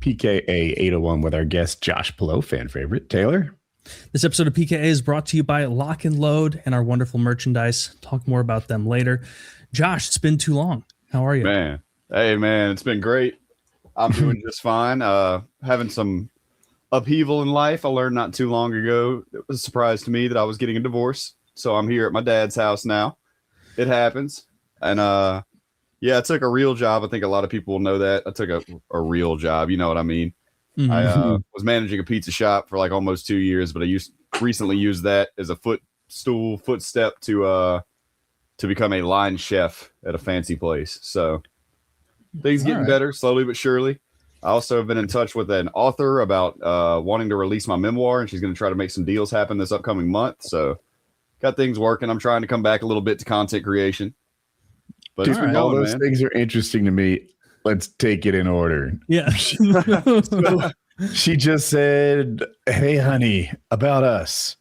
PKA 801 with our guest Josh Pillault, fan favorite. Taylor? This episode of PKA is brought to you by Lock and Load and our wonderful merchandise. Talk more about them later. Josh, it's been too long. How are you? Man. Hey, man, it's been great. I'm doing just fine. Having some upheaval in life. I learned not too long ago. It was a surprise to me that I was getting a divorce. So I'm here at my dad's house now. It happens. And yeah, I took a real job. I think a lot of people will know that. I took a real job. You know what I mean? Mm-hmm. I was managing a pizza shop for like almost 2 years, but I recently used that as a footstep to become a line chef at a fancy place. So things getting better slowly but surely. I also have been in touch with an author about wanting to release my memoir, and she's going to try to make some deals happen this upcoming month. So got things working. I'm trying to come back a little bit to content creation. But all those things are interesting to me. Let's take it in order. Yeah. So she just said, "Hey, honey, about us."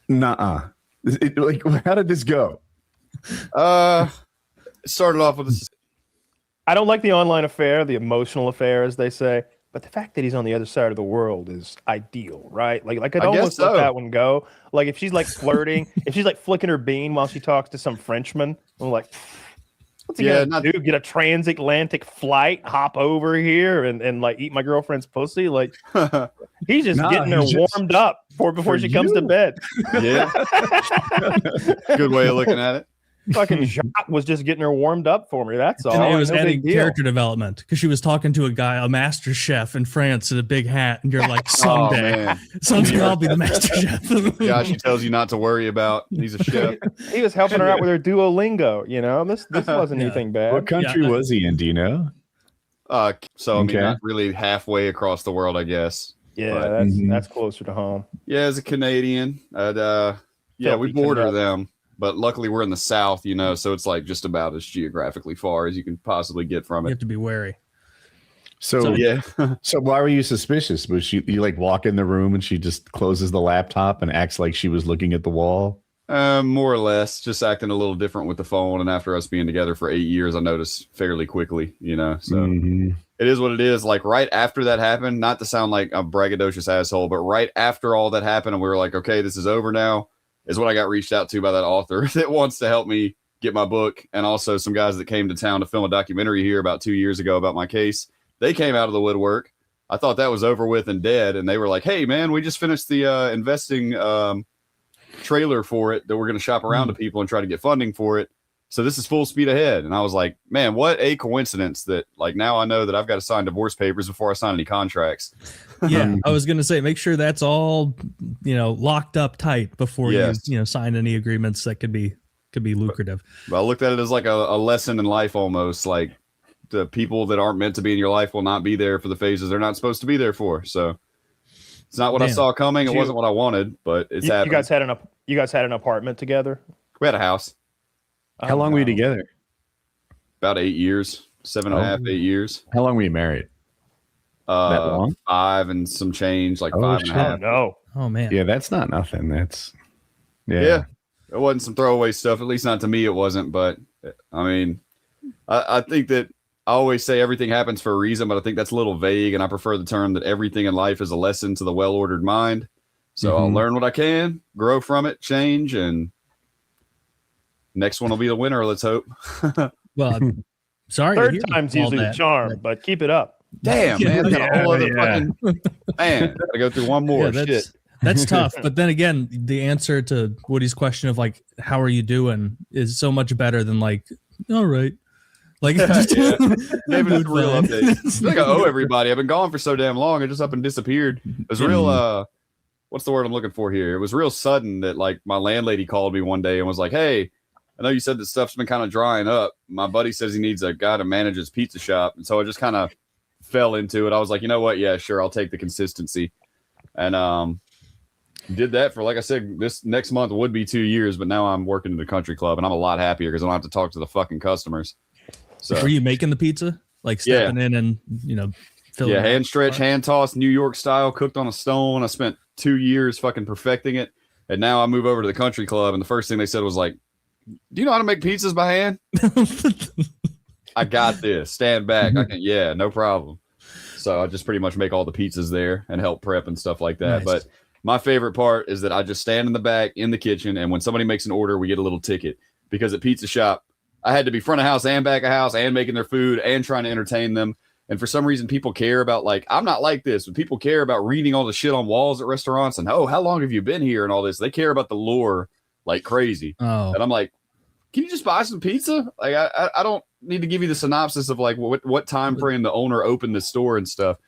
Nuh-uh. Like, how did this go? It started off with this. I don't like the online affair, the emotional affair, as they say. But the fact that he's on the other side of the world is ideal, right? Like I'd almost let that one go. Like if she's like flirting, if she's like flicking her bean while she talks to some Frenchman, I'm like, what's he gonna do? Get a transatlantic flight, hop over here, and like eat my girlfriend's pussy? Like he's just getting her warmed up before she comes to bed. Yeah, good way of looking at it. Fucking Jacques was just getting her warmed up for me. That's all. And it was adding character development because she was talking to a guy, a master chef in France in a big hat, and you're like, someday I'll be the master chef. Yeah, she tells you not to worry about. He's a chef. He was helping her out with her Duolingo. You know, this wasn't anything bad. What country was he in? Do you know? So I mean, not really halfway across the world, I guess. Yeah, that's closer to home. Yeah, as a Canadian, we border them. But luckily we're in the South, you know, so it's like just about as geographically far as you can possibly get from it. You have to be wary. So yeah. So why were you suspicious? Was you like walk in the room and she just closes the laptop and acts like she was looking at the wall? More or less, just acting a little different with the phone. And after us being together for 8 years, I noticed fairly quickly, you know. So it is what it is. Like right after that happened, not to sound like a braggadocious asshole, but right after all that happened, and we were like, okay, this is over now. Is what I got reached out to by that author that wants to help me get my book. And also some guys that came to town to film a documentary here about 2 years ago about my case. They came out of the woodwork. I thought that was over with and dead. And they were like, hey, man, we just finished the investing trailer for it that we're going to shop around to people and try to get funding for it. So this is full speed ahead. And I was like, man, what a coincidence that like now I know that I've got to sign divorce papers before I sign any contracts. Yeah, I was going to say, make sure that's all, locked up tight before you sign any agreements that could be lucrative. But I looked at it as like a lesson in life almost. Like the people that aren't meant to be in your life will not be there for the phases they're not supposed to be there for. So it's not what I saw coming. It wasn't what I wanted, but it's happened. You guys had an apartment together? We had a house. How long were you together? About 8 years, 7.5, 8 years. How long were you married? That long? 5 and some change, like 5.5. No. Oh man. Yeah, that's not nothing. That's yeah. It wasn't some throwaway stuff. At least not to me, it wasn't. But I mean, I think that I always say everything happens for a reason, but I think that's a little vague, and I prefer the term that everything in life is a lesson to the well-ordered mind. So I'll learn what I can, grow from it, change, and next one will be the winner. Let's hope. Well, sorry. Third time's usually the charm, but keep it up. Damn, man. Got a whole other fucking man. Gotta go through one more. Shit. That's tough. But then again, the answer to Woody's question of like, how are you doing is so much better than like, all right. Like, David, it's a real update. I feel like I owe everybody. I've been gone for so damn long. I just up and disappeared. It was real, what's the word I'm looking for here? It was real sudden that like my landlady called me one day and was like, hey, I know you said that stuff's been kind of drying up. My buddy says he needs a guy to manage his pizza shop. And so I just kind of fell into it. I was like, you know what? Yeah, sure. I'll take the consistency. And did that for, like I said, this next month would be 2 years, but now I'm working at the country club and I'm a lot happier because I don't have to talk to the fucking customers. So were you making the pizza? Like stepping in and, filling it? Hand stretch, hand toss, New York style, cooked on a stone. I spent 2 years fucking perfecting it. And now I move over to the country club. And the first thing they said was like, do you know how to make pizzas by hand? I got this. Stand back. I can, no problem. so I just pretty much make all the pizzas there and help prep and stuff like that. Nice. But my favorite part is that I just stand in the back in the kitchen, and when somebody makes an order, we get a little ticket. Because at Pizza Shop, I had to be front of house and back of house and making their food and trying to entertain them. And for some reason, people care about, like, I'm not like this, but people care about reading all the shit on walls at restaurants and, oh, how long have you been here and all this. They care about the lore like crazy. Oh, And I'm like, can you just buy some pizza? Like, I don't need to give you the synopsis of like what time frame the owner opened the store and stuff.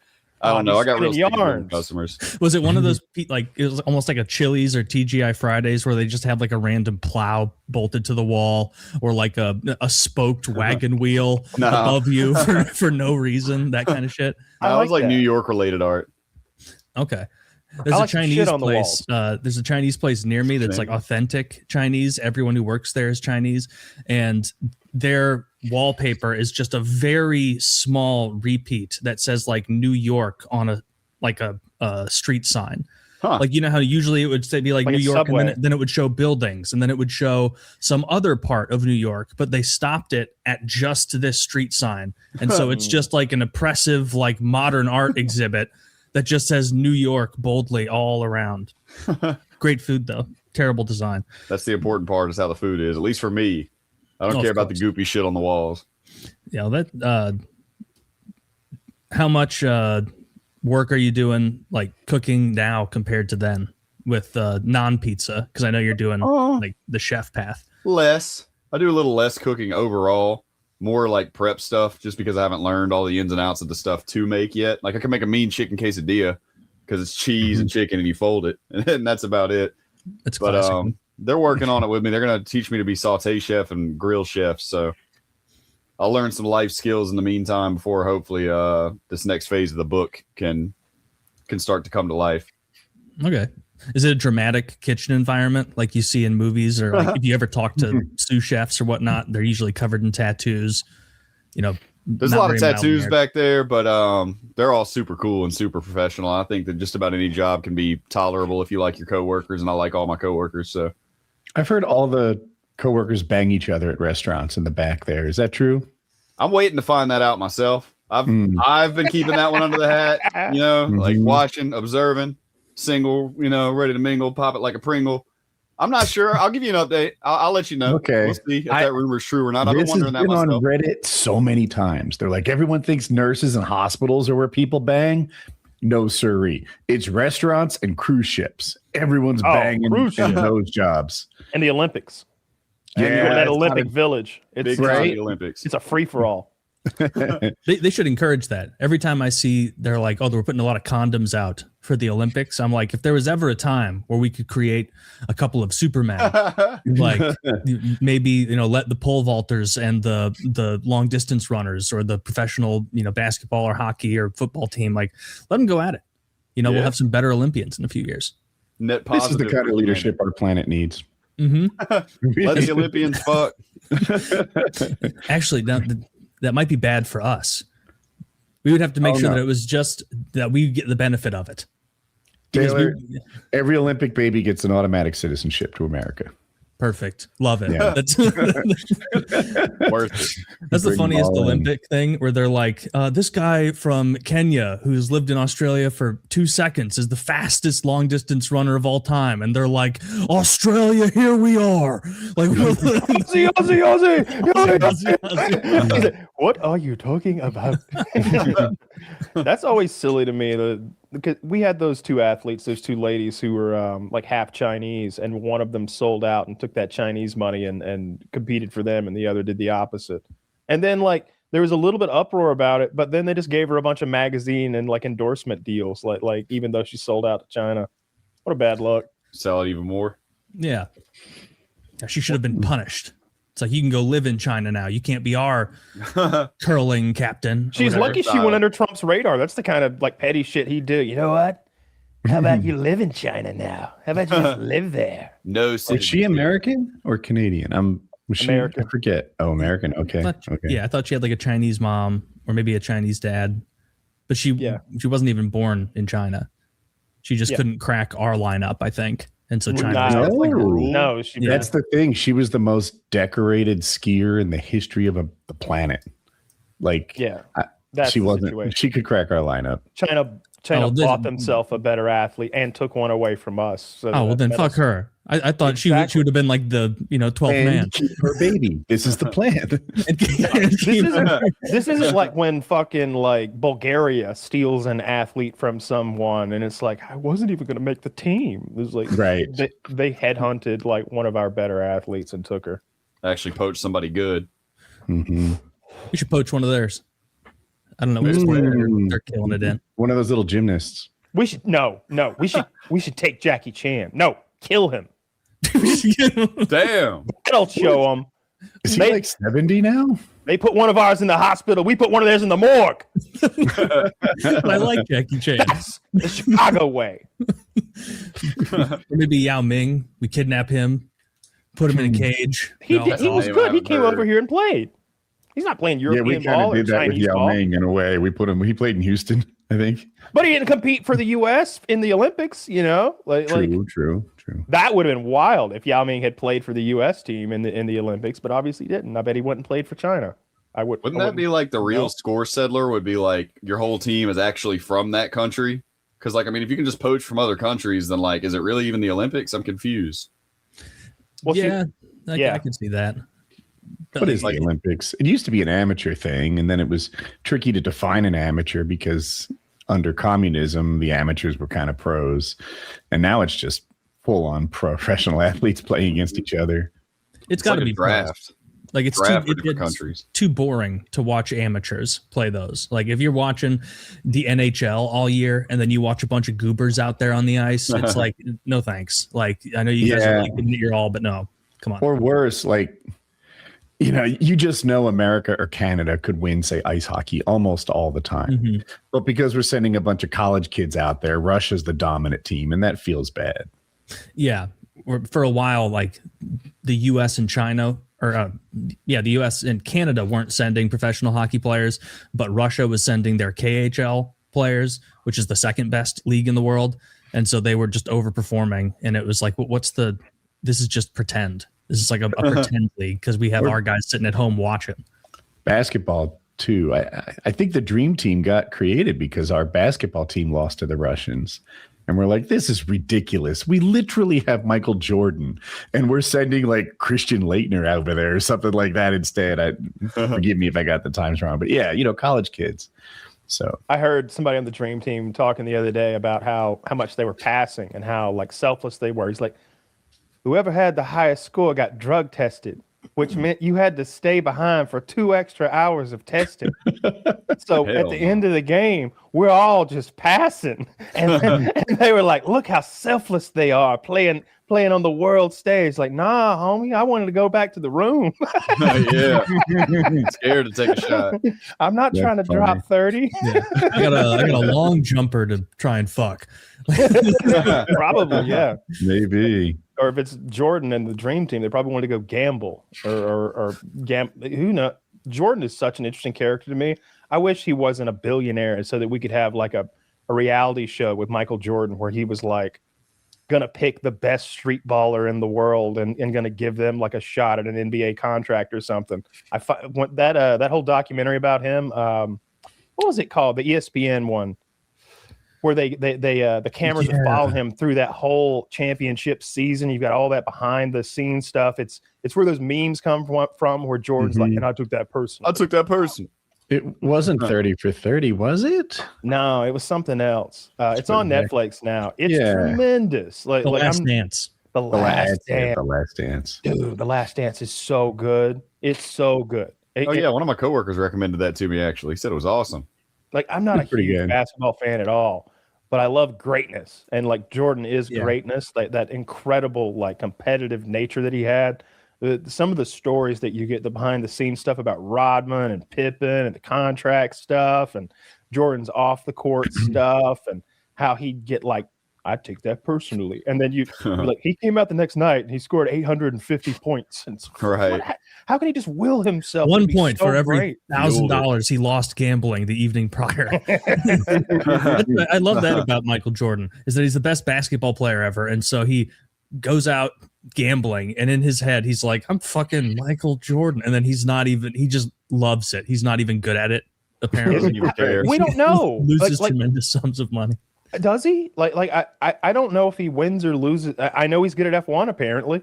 I don't know. I got real yarn customers. Was it one of those like it was almost like a Chili's or TGI Fridays where they just have like a random plow bolted to the wall or like a spoked wagon wheel above you for no reason, that kind of shit? I was like New York related art. Okay. There's a Chinese place. There's a Chinese place near me that's like authentic Chinese. Everyone who works there is Chinese, and their wallpaper is just a very small repeat that says like New York on a street sign. Like, you know how usually it would say be like New York, and then it would show buildings, and then it would show some other part of New York, but they stopped it at just this street sign, and so it's just like an oppressive like modern art exhibit that just says New York boldly all around. Great food though. Terrible design. That's the important part, is how the food is, at least for me. I don't care about the goopy shit on the walls. Yeah, that how much work are you doing like cooking now compared to then with non-pizza? Because I know you're doing like the chef path. Less. I do a little less cooking overall. More like prep stuff, just because I haven't learned all the ins and outs of the stuff to make yet. Like I can make a mean chicken quesadilla because it's cheese and chicken and you fold it, and that's about it. It's classic. But they're working on it with me. They're going to teach me to be saute chef and grill chef. So I'll learn some life skills in the meantime before hopefully this next phase of the book can start to come to life. Okay. Is it a dramatic kitchen environment like you see in movies, or like if you ever talk to sous chefs or whatnot, they're usually covered in tattoos, you know? There's a lot of tattoos back there, but they're all super cool and super professional. I think that just about any job can be tolerable if you like your coworkers, and I like all my coworkers. So I've heard all the coworkers bang each other at restaurants in the back there. Is that true? I'm waiting to find that out myself. I've been keeping that one under the hat, you know, like watching, observing. Single, you know, ready to mingle, pop it like a Pringle. I'm not sure. I'll give you an update. I'll let you know. Okay. We'll see if that rumor is true or not. I've been wondering that myself. On Reddit so many times. They're like, everyone thinks nurses and hospitals are where people bang. No, sirree. It's restaurants and cruise ships. Everyone's banging in those jobs. And the Olympics. Yeah, that Olympic village. It's right. The Olympics. It's a free for all. They should encourage that. Every time I see they're like, oh, they were putting a lot of condoms out for the Olympics, I'm like, if there was ever a time where we could create a couple of Supermen, like maybe, you know, let the pole vaulters and the long distance runners or the professional, you know, basketball or hockey or football team, like let them go at it. You know, we'll have some better Olympians in a few years. Net positive. This is the kind of leadership our planet needs. Let the Olympians fuck. Actually, that might be bad for us. We would have to make sure that it was just that we get the benefit of it. Taylor, every Olympic baby gets an automatic citizenship to America. Perfect. Love it. Yeah. That's Worth it. That's the funniest Olympic thing where they're like, this guy from Kenya who's lived in Australia for 2 seconds is the fastest long distance runner of all time. And they're like, Australia, here we are. Like, Aussie. What are you talking about? That's always silly to me. Because we had those two athletes, those two ladies who were like half Chinese, and one of them sold out and took that Chinese money and competed for them, and the other did the opposite. And then like there was a little bit uproar about it, but then they just gave her a bunch of magazine and like endorsement deals, like even though she sold out to China. What a bad luck. Sell it even more. Yeah. She should have been punished. It's like, you can go live in China now. You can't be our curling captain. She's lucky she went under Trump's radar. That's the kind of like petty shit he'd do. You know what? How about you live in China now? How about you just live there? No. Is she American or Canadian? American. I forget. Oh, American. Okay. Yeah, I thought she had like a Chinese mom or maybe a Chinese dad, but she wasn't even born in China. She just couldn't crack our lineup, I think. And so China. No, that's the thing. She was the most decorated skier in the history of the planet. Like, That's she the wasn't. situation. She could crack our lineup. China bought themselves a better athlete and took one away from us. So well, then fuck her. I thought she would have been like the 12th man. Keep her baby. This is the plan. This isn't like when fucking like Bulgaria steals an athlete from someone and it's like I wasn't even going to make the team. It was like they headhunted like one of our better athletes and took her. Actually poached somebody good. Mm-hmm. We should poach one of theirs. I don't know which sport they're killing it in. One of those little gymnasts. We should we should take Jackie Chan. No, kill him. Damn. That'll show him. Is he like 70 now? They put one of ours in the hospital. We put one of theirs in the morgue. I like Jackie Chan. That's the Chicago way. Or maybe Yao Ming. We kidnap him, put him in a cage. He was good. He came over here and played. He's not playing European ball or Chinese ball. Yeah, we did that with Yao Ming in a way. He played in Houston, I think. But he didn't compete for the U.S. in the Olympics, True. That would have been wild if Yao Ming had played for the U.S. team in the Olympics, but obviously he didn't. I bet he went and played for China. Wouldn't that be like the real score settler would be like your whole team is actually from that country? Because if you can just poach from other countries, then is it really even the Olympics? I'm confused. Well, I can see that. What is the Olympics? It used to be an amateur thing, and then it was tricky to define an amateur because under communism, the amateurs were kind of pros, and now it's just full-on professional athletes playing against each other. It's got to be draft. It's too boring to watch amateurs play those. Like if you're watching the NHL all year and then you watch a bunch of goobers out there on the ice, it's like, no thanks. Like I know you guys are giving it your all, but no, come on. Or worse, you just know America or Canada could win, say, ice hockey almost all the time. Mm-hmm. But because we're sending a bunch of college kids out there, Russia's the dominant team, and that feels bad. Yeah. For a while, the U.S. and China, the U.S. and Canada weren't sending professional hockey players, but Russia was sending their KHL players, which is the second best league in the world. And so they were just overperforming. And it was like, this is just pretend. This is like a pretend league because we have our guys sitting at home watching. Basketball, too. I think the dream team got created because our basketball team lost to the Russians. And we're like, this is ridiculous. We literally have Michael Jordan, and we're sending Christian Laettner over there or something like that instead. Forgive me if I got the times wrong. But yeah, college kids. So I heard somebody on the dream team talking the other day about how much they were passing and how selfless they were. He's like, whoever had the highest score got drug tested, which meant you had to stay behind for 2 extra hours of testing. So at the end of the game, we're all just passing. And they were like, look how selfless they are playing on the world stage. Like, nah, homie, I wanted to go back to the room. Yeah. Scared to take a shot. I'm not trying to drop 30. Yeah. I got a long jumper to try and fuck. Probably, yeah. Maybe. Or if it's Jordan and the dream team, they probably want to go gamble or who knows? Jordan is such an interesting character to me. I wish he wasn't a billionaire so that we could have a reality show with Michael Jordan where he was going to pick the best street baller in the world and going to give them a shot at an NBA contract or something. That whole documentary about him, what was it called? The ESPN one. Where the cameras are following him through that whole championship season. You've got all that behind the scenes stuff. It's where those memes come from where Jordan's like, and I took that person. It wasn't 30 for 30, was it? No, it was something else. It's on Netflix now. It's tremendous. The Last Dance. The Last Dance. The Last Dance. Dude, The Last Dance is so good. It's so good. One of my coworkers recommended that to me, actually. He said it was awesome. I'm not a huge basketball fan at all, but I love greatness. And Jordan is greatness, that incredible, competitive nature that he had. Some of the stories that you get, the behind the scenes stuff about Rodman and Pippen and the contract stuff and Jordan's off the court stuff and how he'd get I take that personally. And then he came out the next night and he scored 850 points. And how can he just will himself? 1 point for every $1,000 he lost gambling the evening prior. I love that about Michael Jordan is that he's the best basketball player ever. And so he goes out gambling and in his head, he's like, I'm fucking Michael Jordan. And then he just loves it. He's not even good at it. Apparently, we don't know. Loses tremendous sums of money. Does he? I don't know if he wins or loses. I know he's good at F1 apparently.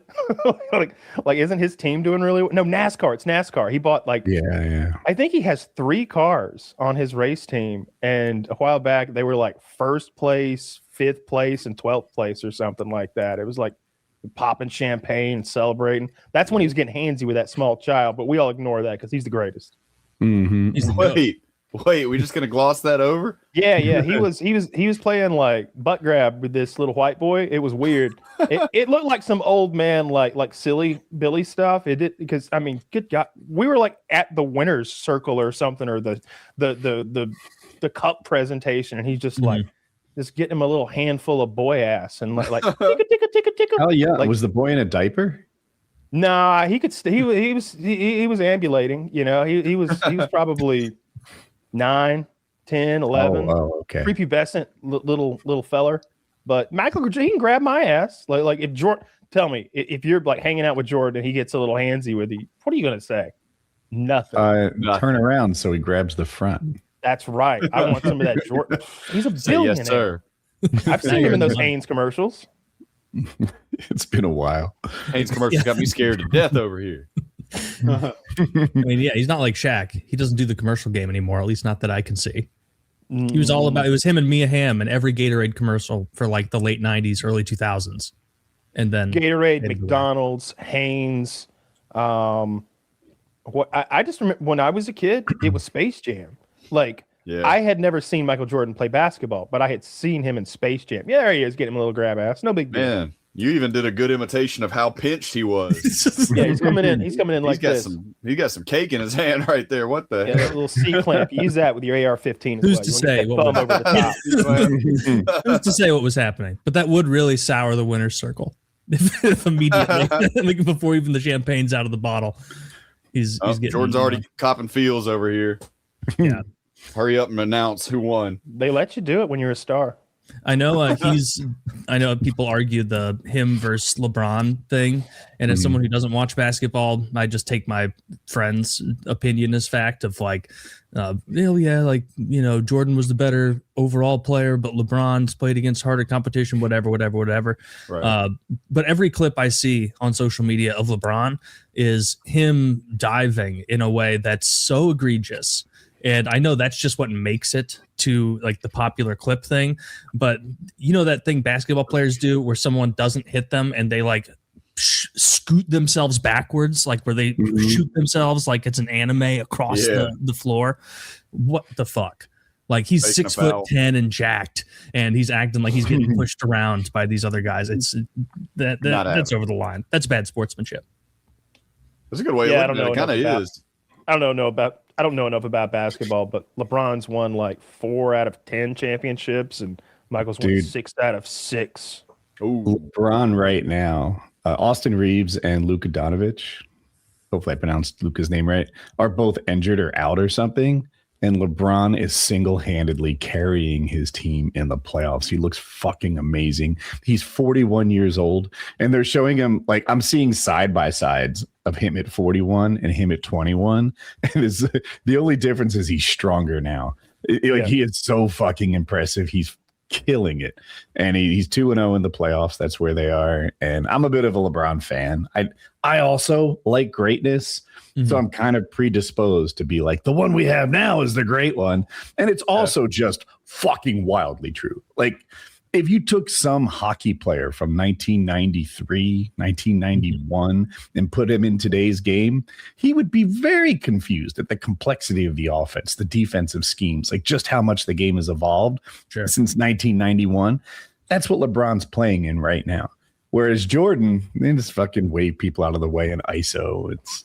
like isn't his team doing really well? No, NASCAR. It's NASCAR. He bought yeah. I think he has 3 cars on his race team, and a while back they were like 1st place, 5th place, and 12th place or something like that. It was like popping champagne and celebrating. That's when he was getting handsy with that small child, but we all ignore that because he's the greatest. Mm-hmm. Wait, we just gonna gloss that over? Yeah. He was playing like butt grab with this little white boy. It was weird. It looked like some old man like silly Billy stuff. It did, because I mean, good God, we were like at the winner's circle or something, or the cup presentation, and he's just like just getting him a little handful of boy ass and like ticka. Oh yeah, like, was the boy in a diaper? Nah, he could. He was ambulating. You know, he was probably 9, 10, 11. Oh, okay. Prepubescent little feller. But Michael, he can grab my ass. Like if Jordan, tell me, if you're like hanging out with Jordan and he gets a little handsy with you, what are you gonna say? Nothing. Turn around so he grabs the front. That's right. I want some of that Jordan. He's a billionaire. Yes, sir. I've seen him in those Hanes commercials. It's been a while. Hanes commercials got me scared to death over here. I mean, yeah, he's not like Shaq. He doesn't do the commercial game anymore, at least not that I can see. He was all about, it was him and Mia Hamm in every Gatorade commercial for like the late 90s, early 2000s. And then Gatorade, McDonald's, Hanes. What I just remember when I was a kid, it was Space Jam. Like, I had never seen Michael Jordan play basketball, but I had seen him in Space Jam. Yeah, there he is, getting him a little grab ass. No big deal. Man, you even did a good imitation of how pinched he was. Yeah, he's coming in like this. He got some cake in his hand right there. What the hell? A little C-clamp. Use that with your AR-15. Who's to say what was over the top? Who's to say what was happening? But that would really sour the winner's circle if immediately, like before even the champagne's out of the bottle. He's getting Jordan's already copping feels over here. Yeah. Hurry up and announce who won. They let you do it when you're a star. I know I know people argue the him versus LeBron thing. And as someone who doesn't watch basketball, I just take my friend's opinion as fact of like, Jordan was the better overall player, but LeBron's played against harder competition, whatever. Right. But every clip I see on social media of LeBron is him diving in a way that's so egregious. And I know that's just what makes it to like the popular clip thing. But you know that thing basketball players do where someone doesn't hit them and they like scoot themselves backwards, like where they shoot themselves like it's an anime across the floor. What the fuck? Like he's 6'10" and jacked, and he's acting like he's getting pushed around by these other guys. It's that's over the line. That's bad sportsmanship. That's a good way of looking at it. It kind of is. I don't know enough about basketball, but LeBron's won like 4 out of 10 championships, and Michael's won 6 out of 6. Ooh. LeBron right now, Austin Reeves and Luka Doncic, hopefully I pronounced Luka's name right, are both injured or out or something. And LeBron is single-handedly carrying his team in the playoffs. He looks fucking amazing. He's 41 years old, and they're showing him, like, I'm seeing side-by-sides of him at 41 and him at 21. And the only difference is he's stronger now. He is so fucking impressive. He's killing it. And he's 2-0 in the playoffs. That's where they are. And I'm a bit of a LeBron fan. I also like greatness. So I'm kind of predisposed to be like, the one we have now is the great one. And it's also just fucking wildly true. Like, if you took some hockey player from 1993, 1991 and put him in today's game, he would be very confused at the complexity of the offense, the defensive schemes, like just how much the game has evolved since 1991. That's what LeBron's playing in right now. Whereas Jordan, they just fucking wave people out of the way in ISO. It's,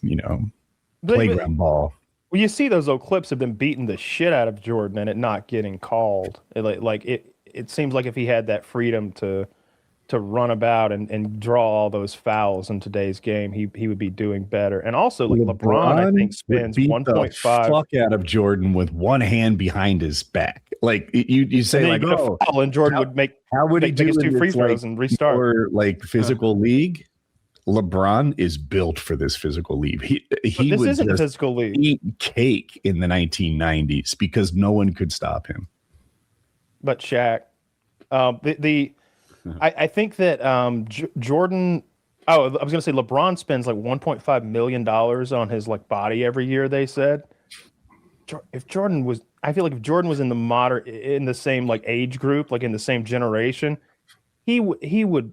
playground ball. Well, you see those old clips of them beating the shit out of Jordan and it not getting called. It seems like if he had that freedom to run about and draw all those fouls in today's game, he would be doing better. And also, like LeBron I think spends 1.5 fuck out of Jordan with one hand behind his back. Like you say, like, foul, and Jordan would make how would he do his 2 free throws and restart? Or like physical league. LeBron is built for this physical league. He this would isn't a just physical league. eat cake in the 1990s because no one could stop him. But Shaq, I think that Jordan. Oh, I was gonna say LeBron spends like $1.5 million on his like body every year. They said if Jordan was, I feel like if Jordan was in the same like age group, like in the same generation, he would.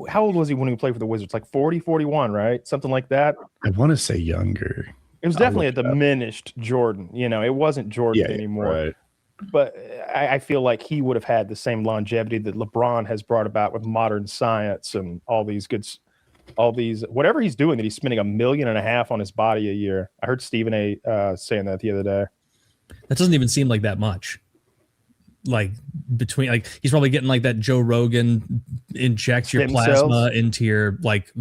How old was he when he played for the Wizards? Like 40, 41, right? Something like that. I want to say younger. It was definitely a diminished Jordan. You know, it wasn't Jordan anymore. Right. But I feel like he would have had the same longevity that LeBron has brought about with modern science and all these whatever he's doing, that he's spending $1.5 million on his body a year. I heard Stephen A. Saying that the other day. That doesn't even seem like that much. Like between, like he's probably getting like that Joe Rogan inject your plasma into your like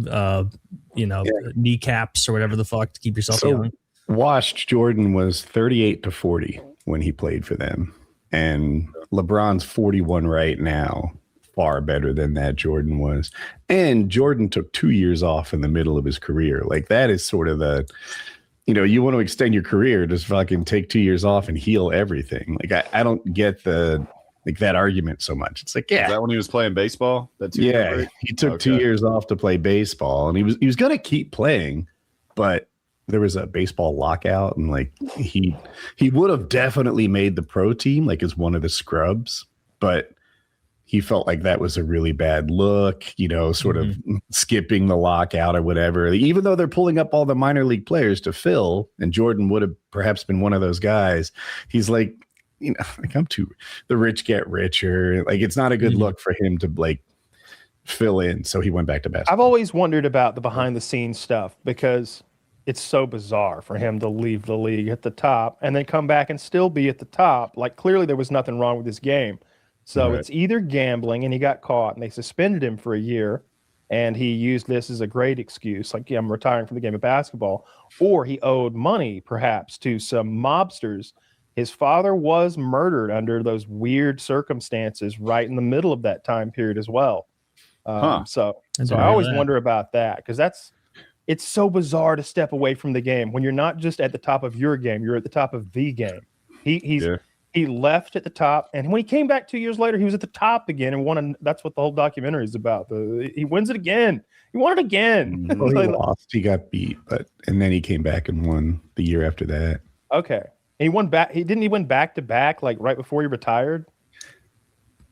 kneecaps or whatever the fuck to keep yourself young. Washed Jordan was 38 to 40 when he played for them, and LeBron's 41 right now. Far better than that Jordan was. And Jordan took 2 years off in the middle of his career. Like that is sort of the, you want to extend your career, just fucking take 2 years off and heal everything. Like I don't get that argument so much. It's like, Is that when he was playing baseball? He took 2 years off to play baseball, and he was going to keep playing, but there was a baseball lockout, and like he would have definitely made the pro team, like as one of the scrubs, but he felt like that was a really bad look, sort of skipping the lockout or whatever. Even though they're pulling up all the minor league players to fill, and Jordan would have perhaps been one of those guys, he's like, the rich get richer. Like it's not a good look for him to like fill in. So he went back to basketball. I've always wondered about the behind the scenes stuff because it's so bizarre for him to leave the league at the top and then come back and still be at the top. Like clearly there was nothing wrong with his game. So It's either gambling and he got caught and they suspended him for a year and he used this as a great excuse, like, I'm retiring from the game of basketball, or he owed money perhaps to some mobsters. His father was murdered under those weird circumstances right in the middle of that time period as well. So I always wonder about that because it's so bizarre to step away from the game when you're not just at the top of your game, you're at the top of the game. He left at the top, and when he came back 2 years later, he was at the top again and won. That's what the whole documentary is about. He wins it again. He won it again. Well, he lost. He got beat, and then he came back and won the year after that. Okay, and he won back. He win back to back, like right before he retired.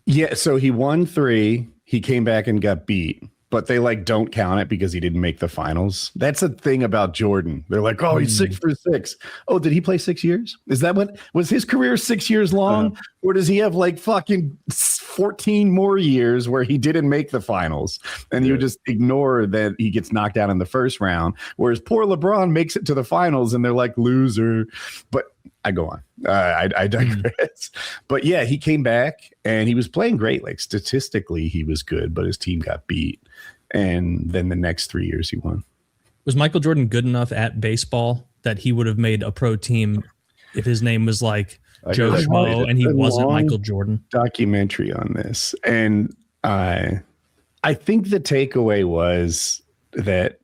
Yeah, so he won 3. He came back and got beat, but they like don't count it because he didn't make the finals. That's the thing about Jordan. They're like, oh, he's 6 for 6. Oh, did he play 6 years? Is that what was his career 6 years long? Or does he have like fucking 14 more years where he didn't make the finals? And you just ignore that he gets knocked out in the first round. Whereas poor LeBron makes it to the finals and they're like, loser. But I go on. I digress. But yeah, he came back and he was playing great. Like statistically, he was good, but his team got beat. And then the next 3 years he won. Was Michael Jordan good enough at baseball that he would have made a pro team if his name was like Joe Schmo and he wasn't Michael Jordan? Documentary on this. And I think the takeaway was that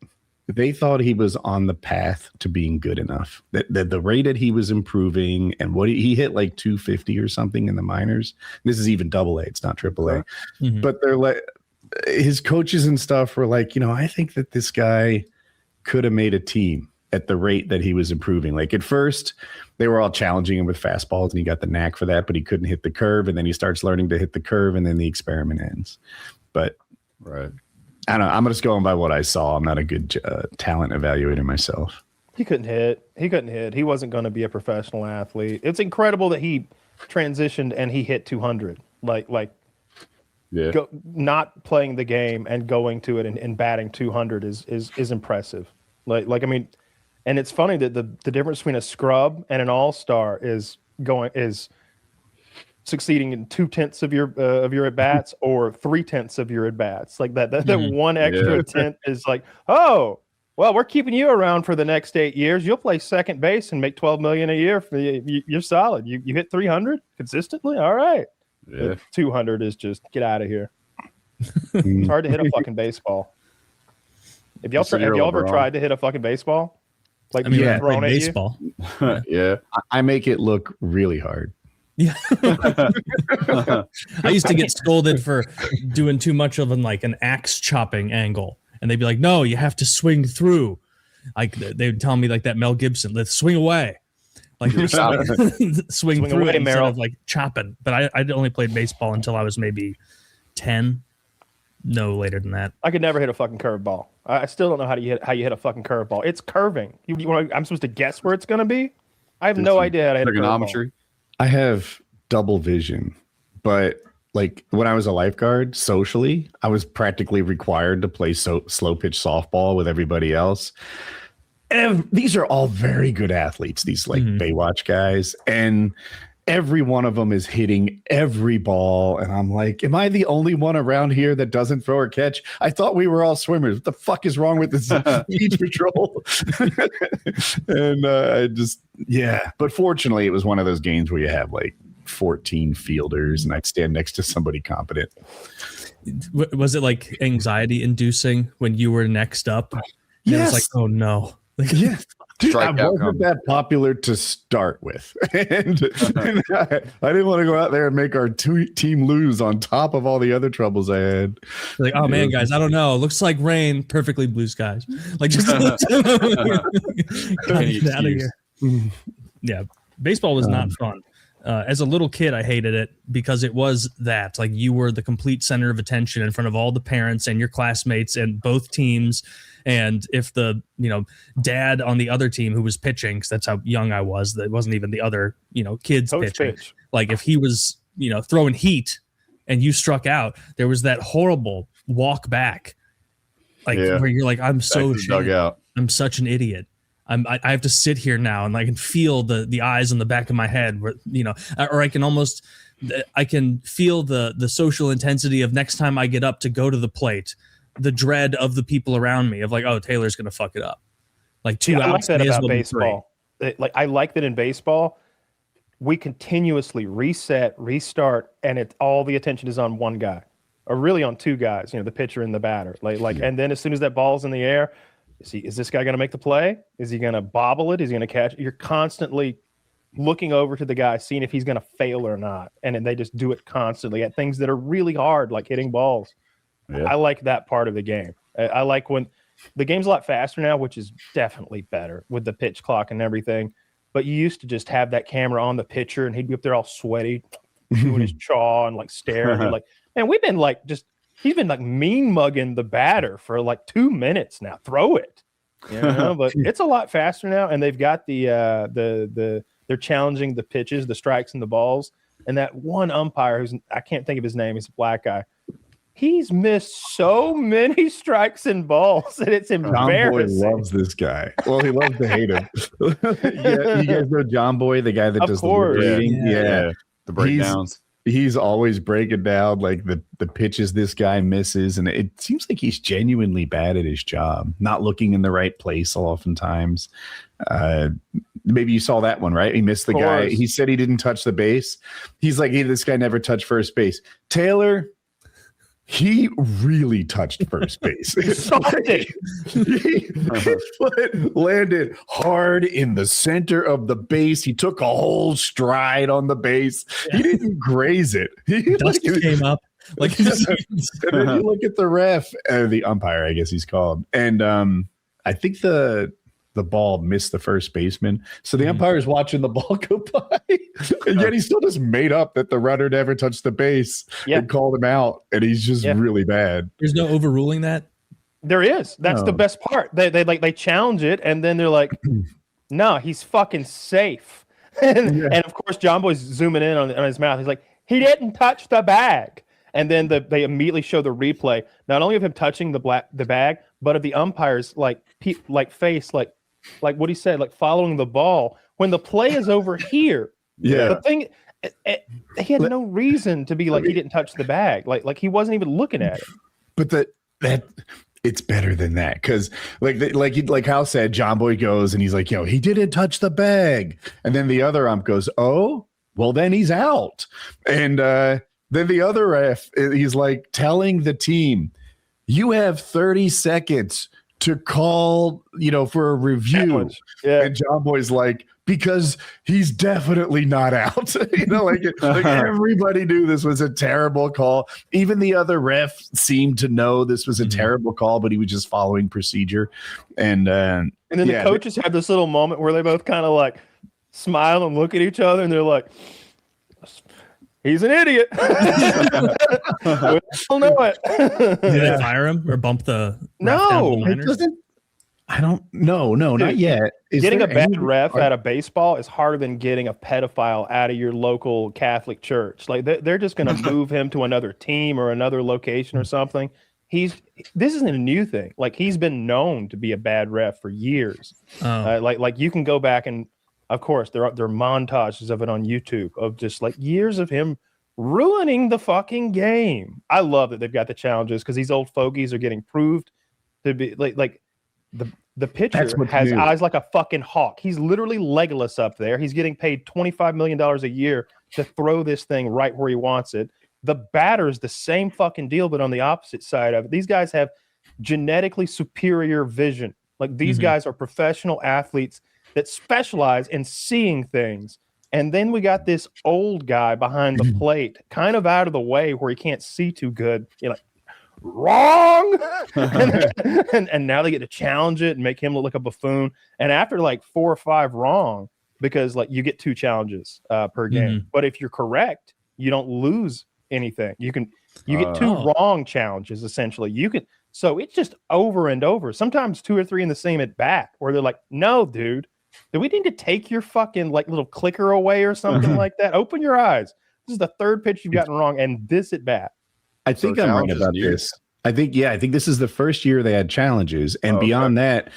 they thought he was on the path to being good enough. That the rate that he was improving and what he hit like 250 or something in the minors. This is even AA. It's not AAA. Mm-hmm. But they're like, his coaches and stuff were like, I think that this guy could have made a team at the rate that he was improving. Like at first they were all challenging him with fastballs and he got the knack for that, but he couldn't hit the curve. And then he starts learning to hit the curve and then the experiment ends. But right. I don't know. I'm just going by what I saw. I'm not a good talent evaluator myself. He couldn't hit. He wasn't going to be a professional athlete. It's incredible that he transitioned and he hit 200. Not playing the game and going to it and batting 200 is impressive. Like I mean, and it's funny that the difference between a scrub and an all-star is succeeding in 2/10 of your at bats or 3/10 of your at bats. Like that one extra tenth is like, oh, well, we're keeping you around for the next 8 years. You'll play second base and make $12 million a year. You're solid. You hit 300 consistently. All right. Yeah. 200 is just get out of here. It's hard to hit a fucking baseball. Have y'all ever tried to hit a fucking baseball? Like, I mean, yeah, thrown at baseball. You? Yeah, I make it look really hard. Yeah. I used to get scolded for doing too much of an axe chopping angle, and they'd be like, "No, you have to swing through." Like they would tell me like that Mel Gibson, let's swing away, like swing through away, it instead Meryl. of like chopping. But I only played baseball until I was maybe 10. No later than that. I could never hit a fucking curveball. I still don't know how you hit a fucking curveball. It's curving. I'm supposed to guess where it's gonna be. I have no idea how to hit a curveball. Trigonometry. I have double vision, but like when I was a lifeguard, socially, I was practically required to play slow pitch softball with everybody else. And these are all very good athletes, these like Baywatch guys. And every one of them is hitting every ball. And I'm like, am I the only one around here that doesn't throw or catch? I thought we were all swimmers. What the fuck is wrong with this beach patrol? And but fortunately it was one of those games where you have like 14 fielders and I'd stand next to somebody competent. Was it like anxiety inducing when you were next up? Yes. It was like, oh no. Yeah. Dude, I wasn't come. that popular to start with. and I didn't want to go out there and make our team lose on top of all the other troubles I had. Like, oh man, guys, I don't know. Looks like rain, perfectly blue skies. Like, just get out of here. Yeah, baseball was not fun. As a little kid, I hated it because it was that. Like, you were the complete center of attention in front of all the parents and your classmates and both teams. And if the, dad on the other team who was pitching, because that's how young I was, that wasn't even the other, kids pitching. Like if he was, throwing heat and you struck out, there was that horrible walk back. Like where you're like, I'm so shitty. I'm such an idiot. I have to sit here now and I can feel the eyes on the back of my head where, or I can feel the social intensity of next time I get up to go to the plate. The dread of the people around me of like, oh, Taylor's gonna fuck it up. Like 2 outs. I like that about baseball. I like that in baseball, we continuously reset, restart, and all the attention is on one guy, or really on two guys. The pitcher and the batter. And then as soon as that ball's in the air, is this guy gonna make the play? Is he gonna bobble it? Is he gonna catch it? You're constantly looking over to the guy, seeing if he's gonna fail or not, and then they just do it constantly at things that are really hard, like hitting balls. Yeah. I like that part of the game. I like when the game's a lot faster now, which is definitely better with the pitch clock and everything. But you used to just have that camera on the pitcher and he'd be up there all sweaty, chewing his jaw and like staring. You're like, man, he's been like mean mugging the batter for like 2 minutes now. Throw it. But it's a lot faster now. And they've got they're challenging the pitches, the strikes and the balls. And that one umpire I can't think of his name. He's a black guy. He's missed so many strikes and balls, and it's embarrassing. John Boy loves this guy. Well, he loves to hate him. Yeah, you guys know John Boy, the guy that does the reading? Yeah. The breakdowns. He's always breaking down like the pitches this guy misses, and it seems like he's genuinely bad at his job, not looking in the right place oftentimes. Maybe you saw that one, right? He missed the guy. He said he didn't touch the base. He's like, hey, this guy never touched first base. Taylor, he really touched first base. His foot landed hard in the center of the base. He took a whole stride on the base. Yeah. He didn't graze it. Dust came up. And then you look at the ref, the umpire, I guess he's called. And I think the ball missed the first baseman. So the umpire is watching the ball go by. And yet he still just made up that the runner never touched the base and called him out. And he's just really bad. There's no overruling that? There is. That's the best part. They challenge it and then they're like, no, he's fucking safe. And of course, John Boy's zooming in on his mouth. He's like, he didn't touch the bag. And then they immediately show the replay, not only of him touching the bag, but of the umpire's face, like what he said, like following the ball when the play is over here. Yeah. The thing, he had no reason to be like he didn't touch the bag, like he wasn't even looking at it. But that it's better than that because like how said John Boy goes and he's like, yo, he didn't touch the bag, and then the other ump goes, oh, well then he's out, and then the other ref, he's like telling the team, you have 30 seconds to call, for a review. Yeah. And John Boy's like, because he's definitely not out. like everybody knew this was a terrible call. Even the other ref seemed to know this was a terrible call, but he was just following procedure. And then the coaches had this little moment where they both kind of like smile and look at each other, and they're like, he's an idiot. We don't know it. Did they fire him or bump the ref down to the minors? I don't know. No, Dude, not yet. Getting a bad ref out of baseball is harder than getting a pedophile out of your local Catholic church. Like they're just going to move him to another team or another location or something. This isn't a new thing. Like he's been known to be a bad ref for years. Like you can go back and, of course, there are montages of it on YouTube of just like years of him ruining the fucking game. I love that they've got the challenges because these old fogies are getting proved to be like the pitcher has eyes like a fucking hawk. He's literally Legolas up there. He's getting paid $25 million a year to throw this thing right where he wants it. The batter's the same fucking deal, but on the opposite side of it. These guys have genetically superior vision. Like these guys are professional athletes that specialize in seeing things. And then we got this old guy behind the plate, kind of out of the way where he can't see too good. You're like, wrong. and now they get to challenge it and make him look like a buffoon. And after like 4 or 5 wrong, because like you get 2 challenges per game. But if you're correct, you don't lose anything. You get 2 wrong challenges essentially. So it's just over and over. Sometimes 2 or 3 in the same at bat where they're like, no, dude, do we need to take your fucking like little clicker away or something like that? Open your eyes. This is the 3rd pitch you've gotten wrong, and this at bat. I think I'm right about this. I think this is the first year they had challenges. And beyond that,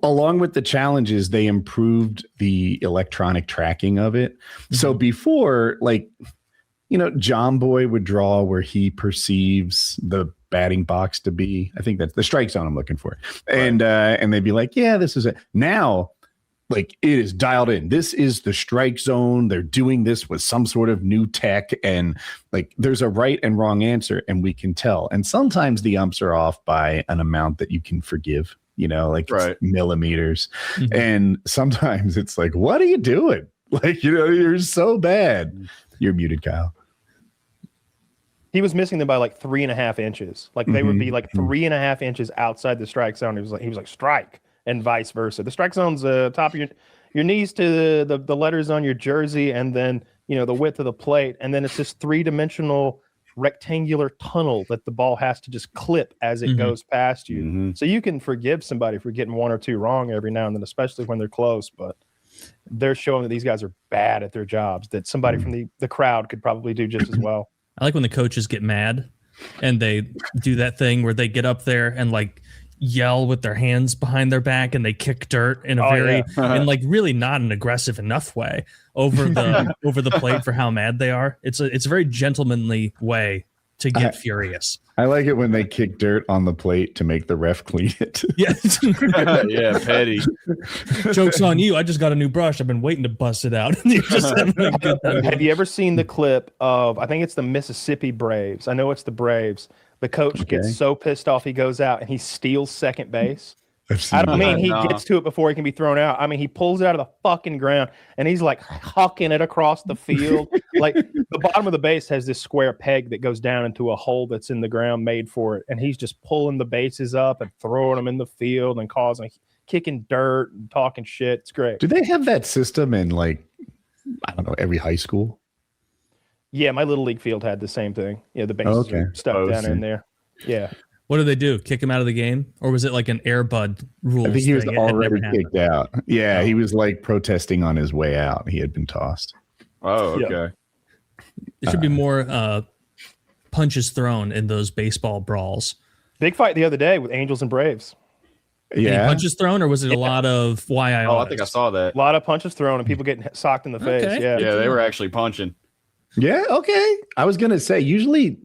along with the challenges, they improved the electronic tracking of it. So before, like, John Boy would draw where he perceives the batting box to be. I think that's the strike zone I'm looking for. And they'd be like, yeah, this is it. Now, like it is dialed in. This is the strike zone. They're doing this with some sort of new tech, and like there's a right and wrong answer, and we can tell. And sometimes the umps are off by an amount that you can forgive, it's millimeters. And sometimes it's like, what are you doing? Like, you're so bad. You're muted, Kyle. He was missing them by like 3.5 inches. Like they would be like 3.5 inches outside the strike zone. He was like strike. And vice versa. The strike zone's top of your knees to the letters on your jersey, and then the width of the plate, and then it's this 3-dimensional rectangular tunnel that the ball has to just clip as it goes past you. So you can forgive somebody for getting 1 or 2 wrong every now and then, especially when they're close. But they're showing that these guys are bad at their jobs. That somebody from the crowd could probably do just as well. I like when the coaches get mad and they do that thing where they get up there and like yell with their hands behind their back and they kick dirt in a in like really not an aggressive enough way over the plate for how mad they are. It's a very gentlemanly way to get furious. I like it when they kick dirt on the plate to make the ref clean it. Yes. Yeah, petty. Joke's on you. I just got a new brush. I've been waiting to bust it out. You're just having a good time. Have you ever seen the clip of, I think it's the Mississippi Braves. I know it's the Braves. The coach gets so pissed off, he goes out and he steals second base. I don't mean he gets to it before he can be thrown out. I mean, he pulls it out of the fucking ground and he's like hucking it across the field. Like the bottom of the base has this square peg that goes down into a hole that's in the ground made for it. And he's just pulling the bases up and throwing them in the field and kicking dirt and talking shit. It's great. Do they have that system in like, I don't know, every high school? Yeah, my little league field had the same thing. Yeah, the bases are stuck down in there. Yeah. What did they do? Kick him out of the game? Or was it like an Air Bud rules? I think he was already kicked out. Yeah, he was like protesting on his way out. He had been tossed. Oh, okay. Yeah. There should be more punches thrown in those baseball brawls. Big fight the other day with Angels and Braves. Yeah. Any punches thrown, or was it a lot of YI? Oh, I think I saw that. A lot of punches thrown and people getting socked in the face. Yeah, they were actually punching. Yeah, okay. I was going to say, usually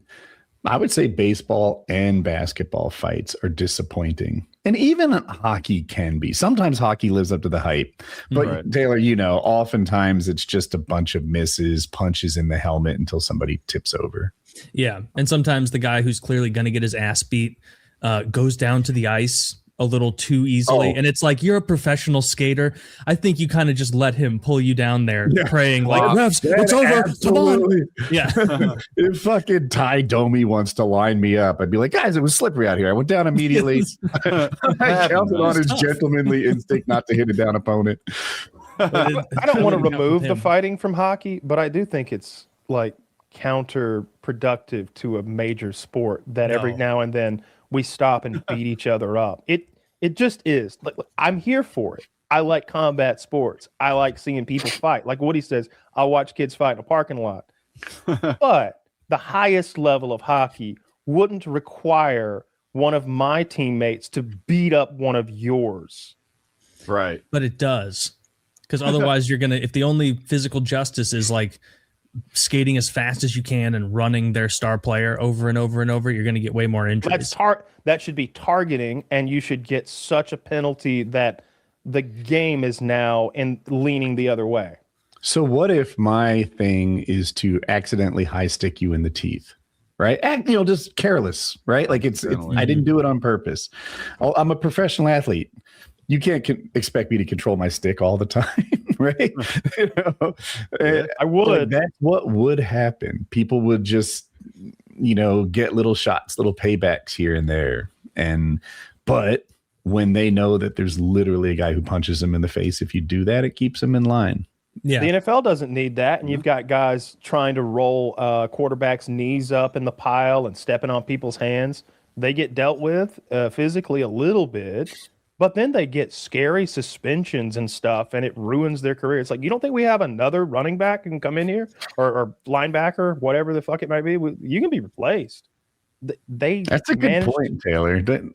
I would say baseball and basketball fights are disappointing. And even hockey can be. Sometimes hockey lives up to the hype. But Taylor, oftentimes it's just a bunch of misses, punches in the helmet until somebody tips over. Yeah. And sometimes the guy who's clearly going to get his ass beat goes down to the ice a little too easily. And it's like, you're a professional skater. I think you kind of just let him pull you down there, praying like, refs, it's over. Come on. Yeah. If fucking Ty Domi wants to line me up, I'd be like, guys, it was slippery out here. I went down immediately. I counted on his gentlemanly instinct not to hit a down opponent. I don't want to remove the fighting from hockey, but I do think it's like counterproductive to a major sport that every now and then we stop and beat each other up. It just is. Like, I'm here for it. I like combat sports. I like seeing people fight. Like Woody says, I'll watch kids fight in a parking lot. But the highest level of hockey wouldn't require one of my teammates to beat up one of yours. Right. But it does. Because otherwise you're going to, if the only physical justice is like skating as fast as you can and running their star player over and over and over, you're going to get way more injuries. That should be targeting, and you should get such a penalty that the game is now leaning the other way. So what if my thing is to accidentally high stick you in the teeth, right? Just careless, right? Like I didn't do it on purpose. I'm a professional athlete. You can't expect me to control my stick all the time, right? I would. That's what would happen. People would just, get little shots, little paybacks here and there. But when they know that there's literally a guy who punches them in the face, if you do that, it keeps them in line. Yeah. The NFL doesn't need that. And you've got guys trying to roll quarterbacks' knees up in the pile and stepping on people's hands. They get dealt with physically a little bit. But then they get scary suspensions and stuff, and it ruins their career. It's like, you don't think we have another running back who can come in here, or linebacker, whatever the fuck it might be? You can be replaced. That's a good point, Taylor. The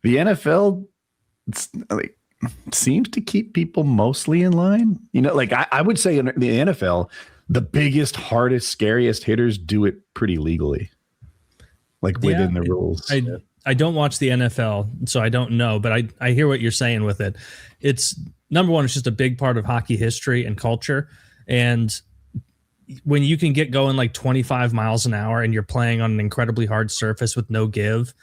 NFL seems to keep people mostly in line. I would say in the NFL, the biggest, hardest, scariest hitters do it pretty legally, within the rules. I don't watch the NFL, so I don't know, but I hear what you're saying with it. It's number one, it's just a big part of hockey history and culture. And when you can get going like 25 miles an hour and you're playing on an incredibly hard surface with no give,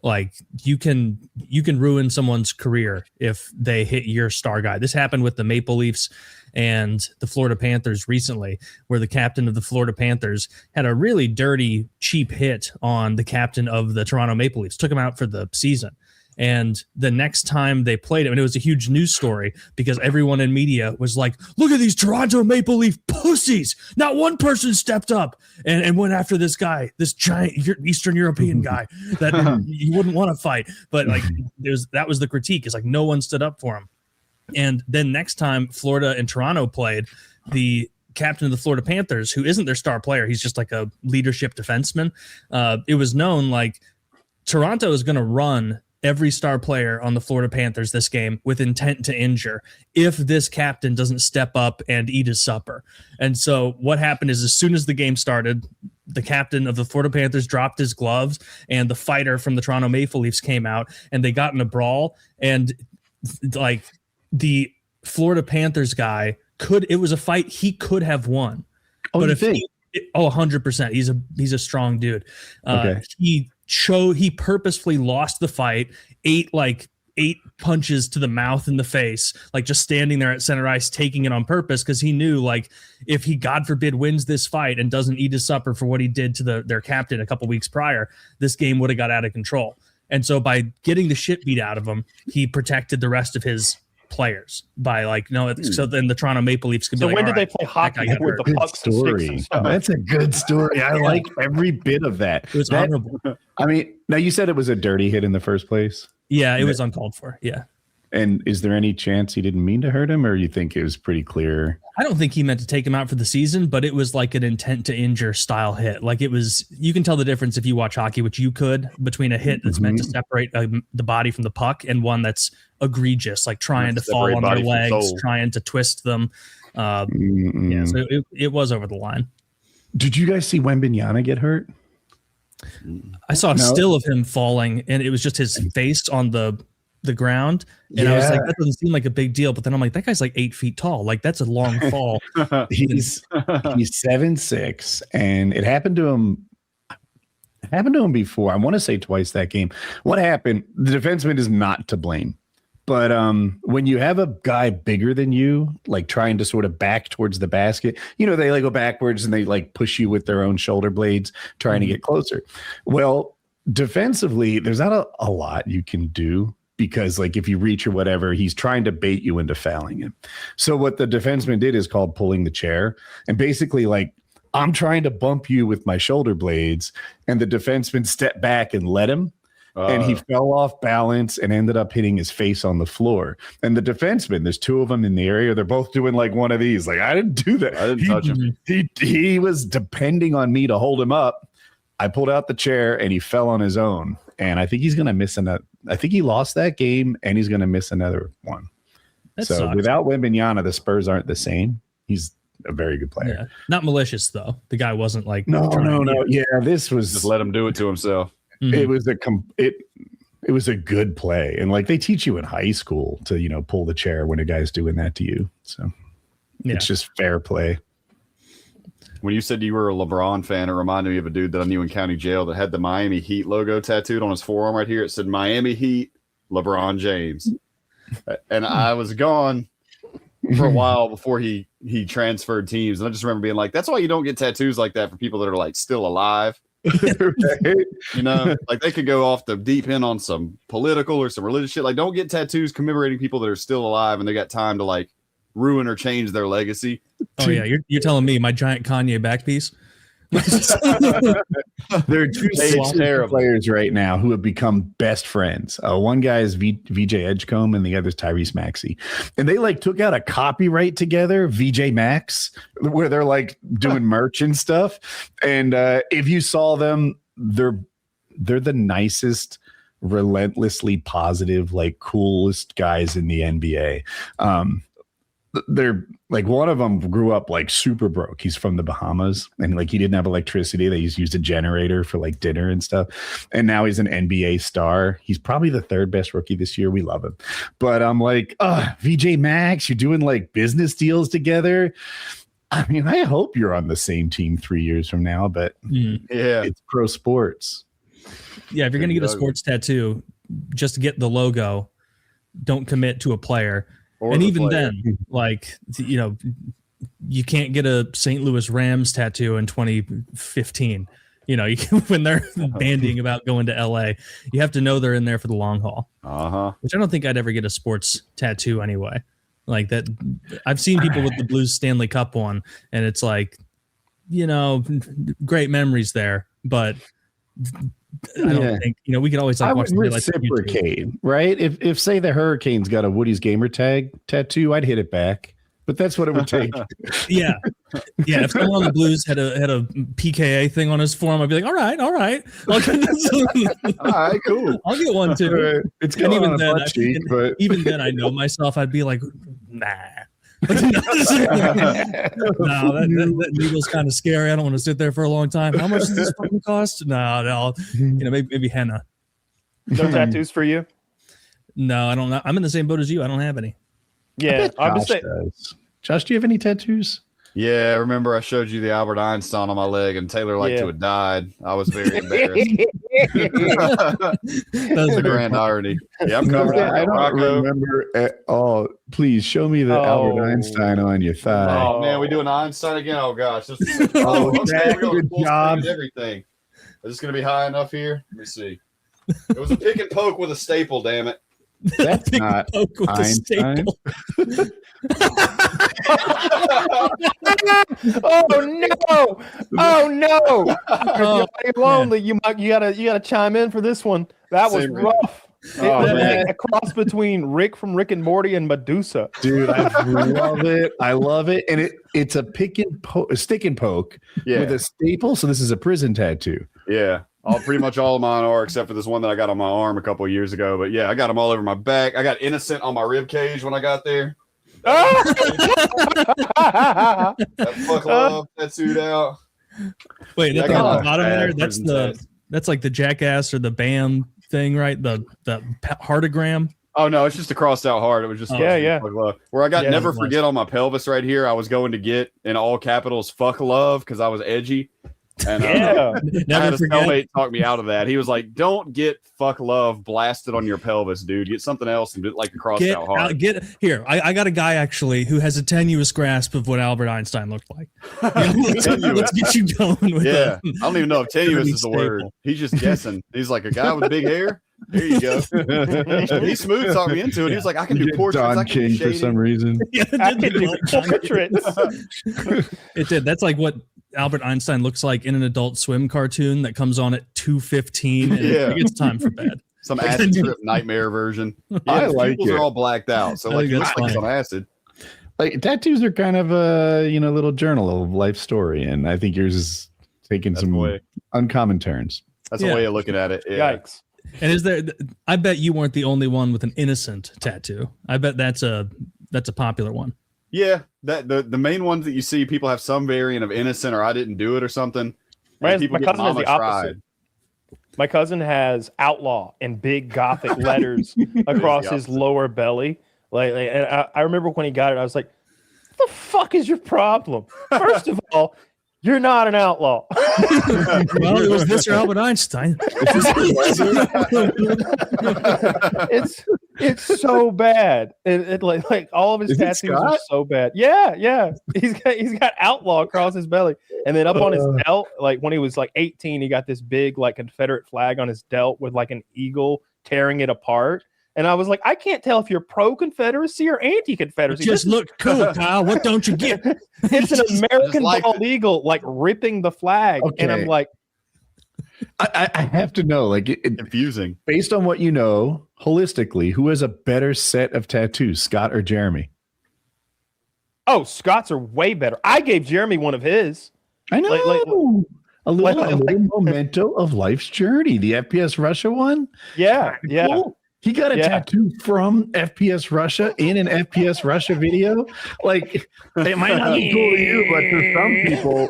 like you can ruin someone's career if they hit your star guy. This happened with the Maple Leafs and the Florida Panthers recently, where the captain of the Florida Panthers had a really dirty, cheap hit on the captain of the Toronto Maple Leafs, took him out for the season. And the next time they played him, and it was a huge news story because everyone in media was like, look at these Toronto Maple Leaf pussies. Not one person stepped up and went after this guy, this giant Eastern European guy that you wouldn't want to fight. But that was the critique, is like no one stood up for him. And then next time Florida and Toronto played, the captain of the Florida Panthers, who isn't their star player, he's just like a leadership defenseman. It was known like Toronto is going to run every star player on the Florida Panthers this game with intent to injure if this captain doesn't step up and eat his supper. And so what happened is, as soon as the game started, the captain of the Florida Panthers dropped his gloves and the fighter from the Toronto Maple Leafs came out and they got in a brawl. And like the Florida Panthers guy it was a fight he could have won. Oh, but you think? 100%. He's a strong dude. Okay. He purposefully lost the fight, ate punches to the mouth and the face, like just standing there at center ice, taking it on purpose, because he knew like if he, God forbid, wins this fight and doesn't eat his supper for what he did to their captain a couple weeks prior, this game would have got out of control. And so by getting the shit beat out of him, he protected the rest of his players by so then the Toronto Maple Leafs can be when did they play hockey with the pucks and sticks and stuff? That's a good story. I like every bit of that. It was honorable. I mean, now you said it was a dirty hit in the first place. Yeah, it was uncalled for. Yeah. And is there any chance he didn't mean to hurt him, or you think it was pretty clear? I don't think he meant to take him out for the season, but it was like an intent to injure style hit. Like it was, you can tell the difference if you watch hockey, which you could, between a hit that's meant to separate the body from the puck and one that's egregious, like trying to fall on their legs, trying to twist them. Yeah, so it was over the line. Did you guys see Wembanyama get hurt? I saw a still of him falling, and it was just his face on the ground, and I was like, that doesn't seem like a big deal, but then I'm like, that guy's like 8 feet tall, like that's a long fall. He's 7'6", and it happened to him. happened to him before. I want to say twice that game. What happened? The defenseman is not to blame. But when you have a guy bigger than you, like trying to sort of back towards the basket, you know, they like go backwards and they like push you with their own shoulder blades, trying to get closer. Well, defensively, there's not a lot you can do because like if you reach or whatever, he's trying to bait you into fouling him. So what the defenseman did is called pulling the chair. And basically like, I'm trying to bump you with my shoulder blades, and the defenseman stepped back and let him. And he fell off balance and ended up hitting his face on the floor. And the defenseman, there's two of them in the area. They're both doing like one of these. Like, I didn't do that. I didn't touch him. He was depending on me to hold him up. I pulled out the chair and he fell on his own. And I think he's going to miss another. I think he lost that game and he's going to miss another one. That so sucks. without Wembanyama, the Spurs aren't the same. He's a very good player. Yeah. Not malicious, though. The guy wasn't like. No. Yeah, this was. Just let him do it to himself. It was it was a good play, and like they teach you in high school to, you know, pull the chair when a guy's doing that to you. So it's just fair play. When you said you were a LeBron fan, it reminded me of a dude that I knew in county jail that had the Miami Heat logo tattooed on his forearm right here. It said Miami Heat, LeBron James. And I was gone for a while before he transferred teams. And I just remember being like, that's why you don't get tattoos like that for people that are like still alive. Right? You know, like they could go off the deep end on some political or some religious shit. Like, don't get tattoos commemorating people that are still alive and they got time to like ruin or change their legacy. Oh yeah, you're telling me my giant Kanye back piece? There are two players right now who have become best friends. One guy is VJ Edgecombe and the other is Tyrese Maxey. And they like took out a copyright together, VJ Max, where they're like doing merch and stuff. And if you saw them, they're the nicest, relentlessly positive, like coolest guys in the NBA. They're like, one of them grew up like super broke. He's from the Bahamas and like he didn't have electricity. They used a generator for like dinner and stuff. And now he's an NBA star. He's probably the third best rookie this year. We love him. But I'm like, VJ Max, you're doing like business deals together. I mean, I hope you're on the same team 3 years from now, but yeah, it's pro sports. Yeah, if you're going to get a sports tattoo, just to get the logo, don't commit to a player. And even then, like, you know, you can't get a St. Louis Rams tattoo in 2015. You know, when they're bandying about going to LA, you have to know they're in there for the long haul. Which I don't think I'd ever get a sports tattoo anyway. Like that, I've seen people with the Blues Stanley Cup one, and it's like, you know, great memories there, but I don't think, you know, we could always like watch the reciprocate, right? If say the Hurricanes got a Woody's gamer tag tattoo, I'd hit it back. But that's what it would take. Yeah. If someone on the Blues had a PKA thing on his form, I'd be like, all right. All right, cool. I'll get one too. It's going even then, but even then, I know myself. I'd be like, nah. No, that needle's kind of scary. I don't want to sit there for a long time. How much does this fucking cost? No. You know, maybe henna. No tattoos for you? No, I don't know. I'm in the same boat as you. I don't have any. Yeah, I'm just saying. Josh, do you have any tattoos? Yeah, remember I showed you the Albert Einstein on my leg, and Taylor to have died. I was very embarrassed. That's a grand irony. Yeah, I'm covered. I don't remember at all. Please show me the Albert Einstein on your thigh. Oh man, we doing Einstein again? Oh gosh, good job. Everything. Is this gonna be high enough here? Let me see. It was a pick and poke with a staple. Damn it. That's not Einstein. Oh no! You're lonely. You gotta chime in for this one. That was rough. A cross between Rick from Rick and Morty and Medusa. Dude, I love it. I love it. And it's a stick and poke with a staple. So this is a prison tattoo. Yeah. Pretty much all of mine are, except for this one that I got on my arm a couple of years ago. But yeah, I got them all over my back. I got innocent on my rib cage when I got there. That fuck love tattooed out. Wait, that's on the bottom there. That's like the Jackass or the BAM thing, right? The heartogram. Oh no, it's just a crossed out heart. It was just fuck love. Where I got never forget on my pelvis right here. I was going to get in all capitals fuck love because I was edgy. And Yeah. I had a cellmate talk me out of that. He was like, "Don't get fuck love blasted on your pelvis, dude. Get something else and do it like a crossed out heart." Here. I got a guy actually who has a tenuous grasp of what Albert Einstein looked like. Let's get you going with I don't even know if tenuous is the word. He's just guessing. He's like, a guy with big hair. There you go. He smooth talked me into it. He was like, I can do portraits. Don I can King for some reason. I can do portraits. It did. That's like what Albert Einstein looks like in an Adult Swim cartoon that comes on at 2:15 and it's time for bed. Some acid trip nightmare version. Yeah, I like it. Are all blacked out, so like it looks like it's on acid. Like tattoos are kind of a little journal of life story, and I think yours is taking some uncommon turns. That's a way of looking at it. Yeah. Yikes. And is there? I bet you weren't the only one with an innocent tattoo. I bet that's a popular one. Yeah, that the main ones that you see, people have some variant of innocent or I didn't do it or something. My cousin has the opposite. My cousin has outlaw in big Gothic letters across his lower belly. And I remember when he got it, I was like, "What the fuck is your problem? First of all, you're not an outlaw." Well, it was Mr. Albert Einstein. It's so bad. It like all of his tattoos are so bad. Yeah. He's got outlaw across his belly, and then up on his delt. Like when he was like 18, he got this big like Confederate flag on his delt with like an eagle tearing it apart. And I was like, I can't tell if you're pro-Confederacy or anti-Confederacy. Just look cool, Kyle. What don't you get? It's an American bald eagle, like ripping the flag. Okay. And I'm like, I have to know, like, confusing. Based on what you know, holistically, who has a better set of tattoos, Scott or Jeremy? Oh, Scott's are way better. I gave Jeremy one of his. I know. A little memento of life's journey. The FPS one. Yeah. Cool. He got a tattoo from FPSRussia in an FPSRussia video. Like, it might not be cool to you, but to some people,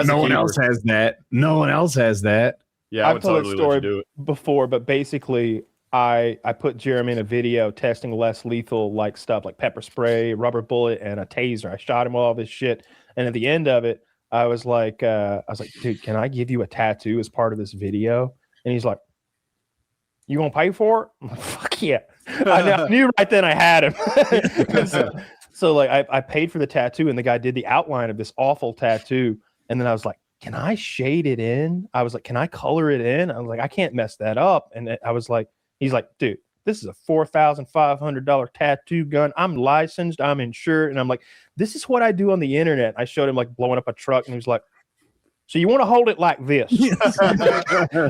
no one else has that. No one else has that. Yeah, I've told that story before, but basically, I put Jeremy in a video testing less lethal like stuff like pepper spray, rubber bullet, and a taser. I shot him with all this shit, and at the end of it, I was like, dude, can I give you a tattoo as part of this video? And he's like, "You gonna pay for it?" I'm like, "Fuck yeah!" I knew right then I had him. so like I paid for the tattoo, and the guy did the outline of this awful tattoo, and then I was like, "Can I shade it in?" I was like, "Can I color it in?" I was like, "I can't mess that up." And I was like, he's like, "Dude, this is a $4,500 tattoo gun. I'm licensed. I'm insured." And I'm like, "This is what I do on the internet." I showed him like blowing up a truck, and he was like, "So you want to hold it like this?" He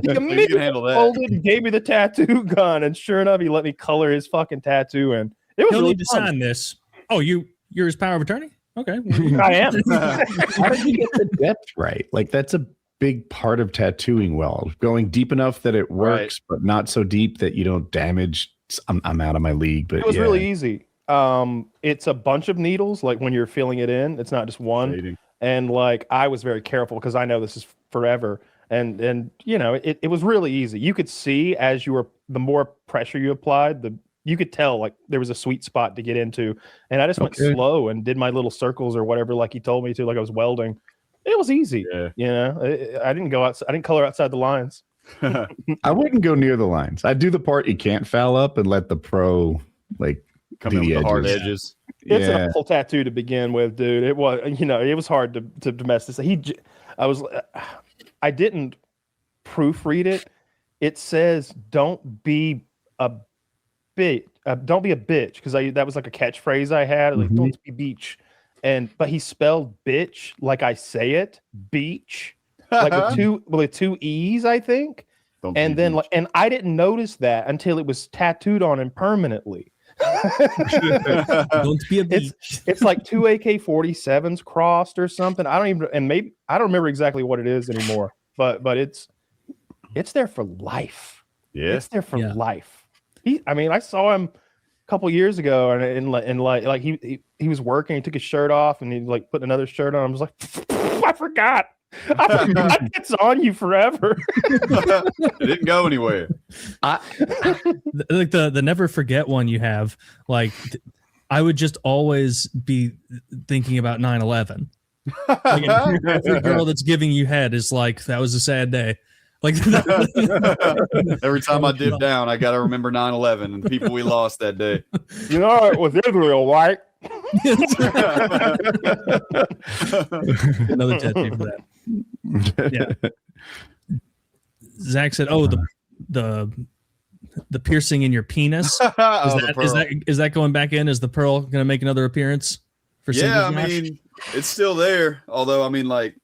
immediately folded and gave me the tattoo gun, and sure enough, he let me color his fucking tattoo, and it was He'll really need to sign this. Oh, you're his power of attorney? Okay, I am. How did you get the depth right? Like that's a big part of tattooing. Well, going deep enough that it works, but not so deep that you don't damage. I'm out of my league, but it was really easy. It's a bunch of needles. Like when you're filling it in, it's not just one. Shading. And like I was very careful because I know this is forever. And you know, it was really easy. You could see as the more pressure you applied, you could tell like there was a sweet spot to get into. And I just went slow and did my little circles or whatever, like he told me to, like I was welding. It was easy. Yeah. You know, I didn't go outside. I didn't color outside the lines. I wouldn't go near the lines. I'd do the part you can't foul up and let the pro like come in with the hard edges. It's an awful tattoo to begin with, dude. It was, it was hard to mess this. I didn't proofread it. It says, "Don't be a bitch." Don't be a bitch, because that was like a catchphrase I had. Like, "Don't be beach," but he spelled bitch like I say it, beach, like with two e's, I think. And then and I didn't notice that until it was tattooed on him permanently. Don't be a beach. It's like two AK-47s crossed or something. I don't remember exactly what it is anymore. But it's there for life. Yeah, it's there for life. I saw him a couple years ago, and like he was working. He took his shirt off, and he like put another shirt on. I was like, I forgot. It's on you forever. It didn't go anywhere. Like the never forget one you have. Like I would just always be thinking about 9/11. Like every girl that's giving you head is like, that was a sad day. Like every time I dip down, I got to remember 9/11 and people we lost that day. You know, it was Israel, right? Another tattoo for that. Yeah. Zach said, "Oh, the piercing in your penis. Is that going back in? Is the pearl going to make another appearance for? Yeah, I mean, it's still there. Although, I mean, like,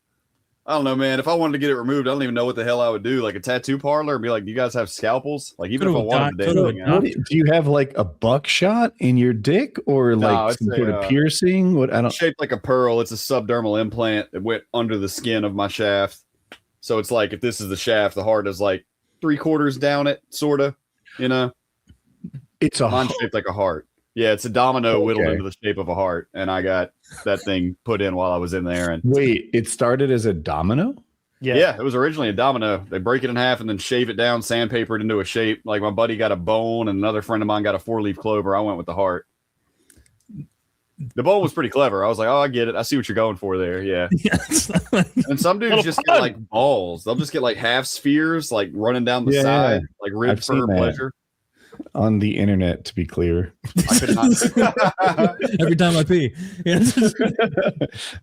I don't know, man. If I wanted to get it removed, I don't even know what the hell I would do. Like a tattoo parlor and be like, do you guys have scalpels? Like, even if I wanted to, do you have like a buckshot in your dick or like some sort of piercing? What I don't shaped like a pearl. It's a subdermal implant that went under the skin of my shaft. So it's like if this is the shaft, the heart is like 3/4 down it, sort of. You know, it's a mine shaped like a heart. Yeah, it's a domino whittled into the shape of a heart, and I got that thing put in while I was in there. And wait, it started as a domino? Yeah, it was originally a domino. They break it in half and then shave it down, sandpaper it into a shape. Like my buddy got a bone, and another friend of mine got a 4-leaf clover. I went with the heart. The bone was pretty clever. I was like, oh, I get it. I see what you're going for there. Yeah. And some dudes just get like balls. They'll just get like half spheres, like running down the side, like ribbed for pleasure. On the internet, to be clear. I could not. Every time I pee.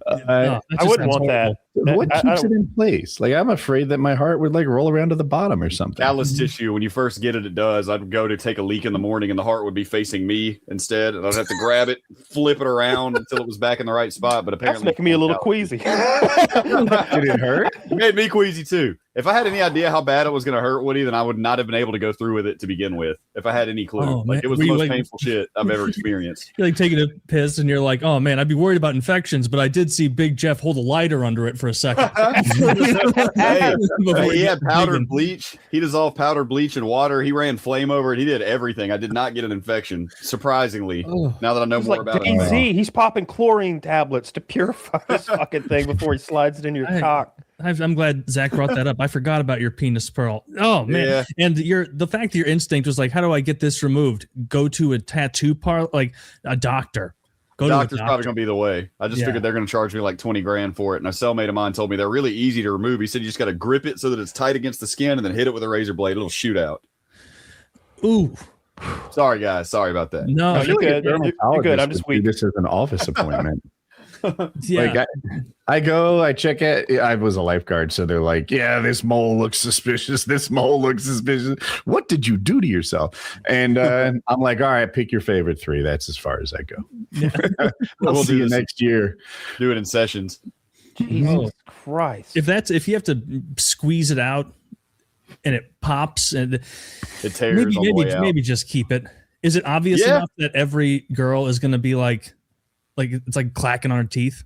I wouldn't want that. What keeps it in place? Like, I'm afraid that my heart would like roll around to the bottom or something. Callus tissue. When you first get it, it does. I'd go to take a leak in the morning and the heart would be facing me instead. And I'd have to grab it, flip it around until it was back in the right spot. But apparently, that's making me a little queasy. Did it hurt? It made me queasy too. If I had any idea how bad it was going to hurt, Woody, then I would not have been able to go through with it to begin with. If I had any clue, it was the most painful shit I've ever experienced. You're like taking a piss, and you're like, "Oh man, I'd be worried about infections," but I did see Big Jeff hold a lighter under it for a second. He had powdered bleach. He dissolved powdered bleach in water. He ran flame over it. He did everything. I did not get an infection, surprisingly. Now that I know more about it. He's popping chlorine tablets to purify this fucking thing before he slides it in your cock. I'm glad Zach brought that up. I forgot about your penis pearl. Oh man! Yeah. And the fact that your instinct was like, "How do I get this removed?" Go to a tattoo parlor, like a doctor. Doctor's probably gonna be the way. I just figured they're gonna charge me like 20 grand for it. And a cellmate of mine told me they're really easy to remove. He said you just gotta grip it so that it's tight against the skin, and then hit it with a razor blade. It'll shoot out. Ooh. Sorry guys. Sorry about that. No, you're good. You're good. I'm just weak. This is an office appointment. Like I go, I check it. I was a lifeguard, so they're like, "Yeah, this mole looks suspicious. This mole looks suspicious. What did you do to yourself?" And I'm like, "All right, pick your favorite 3. That's as far as I go." We'll see you next year. Do it in sessions. Jesus Christ! If you have to squeeze it out and it pops and it tears, maybe just keep it. Is it obvious enough that every girl is going to be like it's like clacking on her teeth?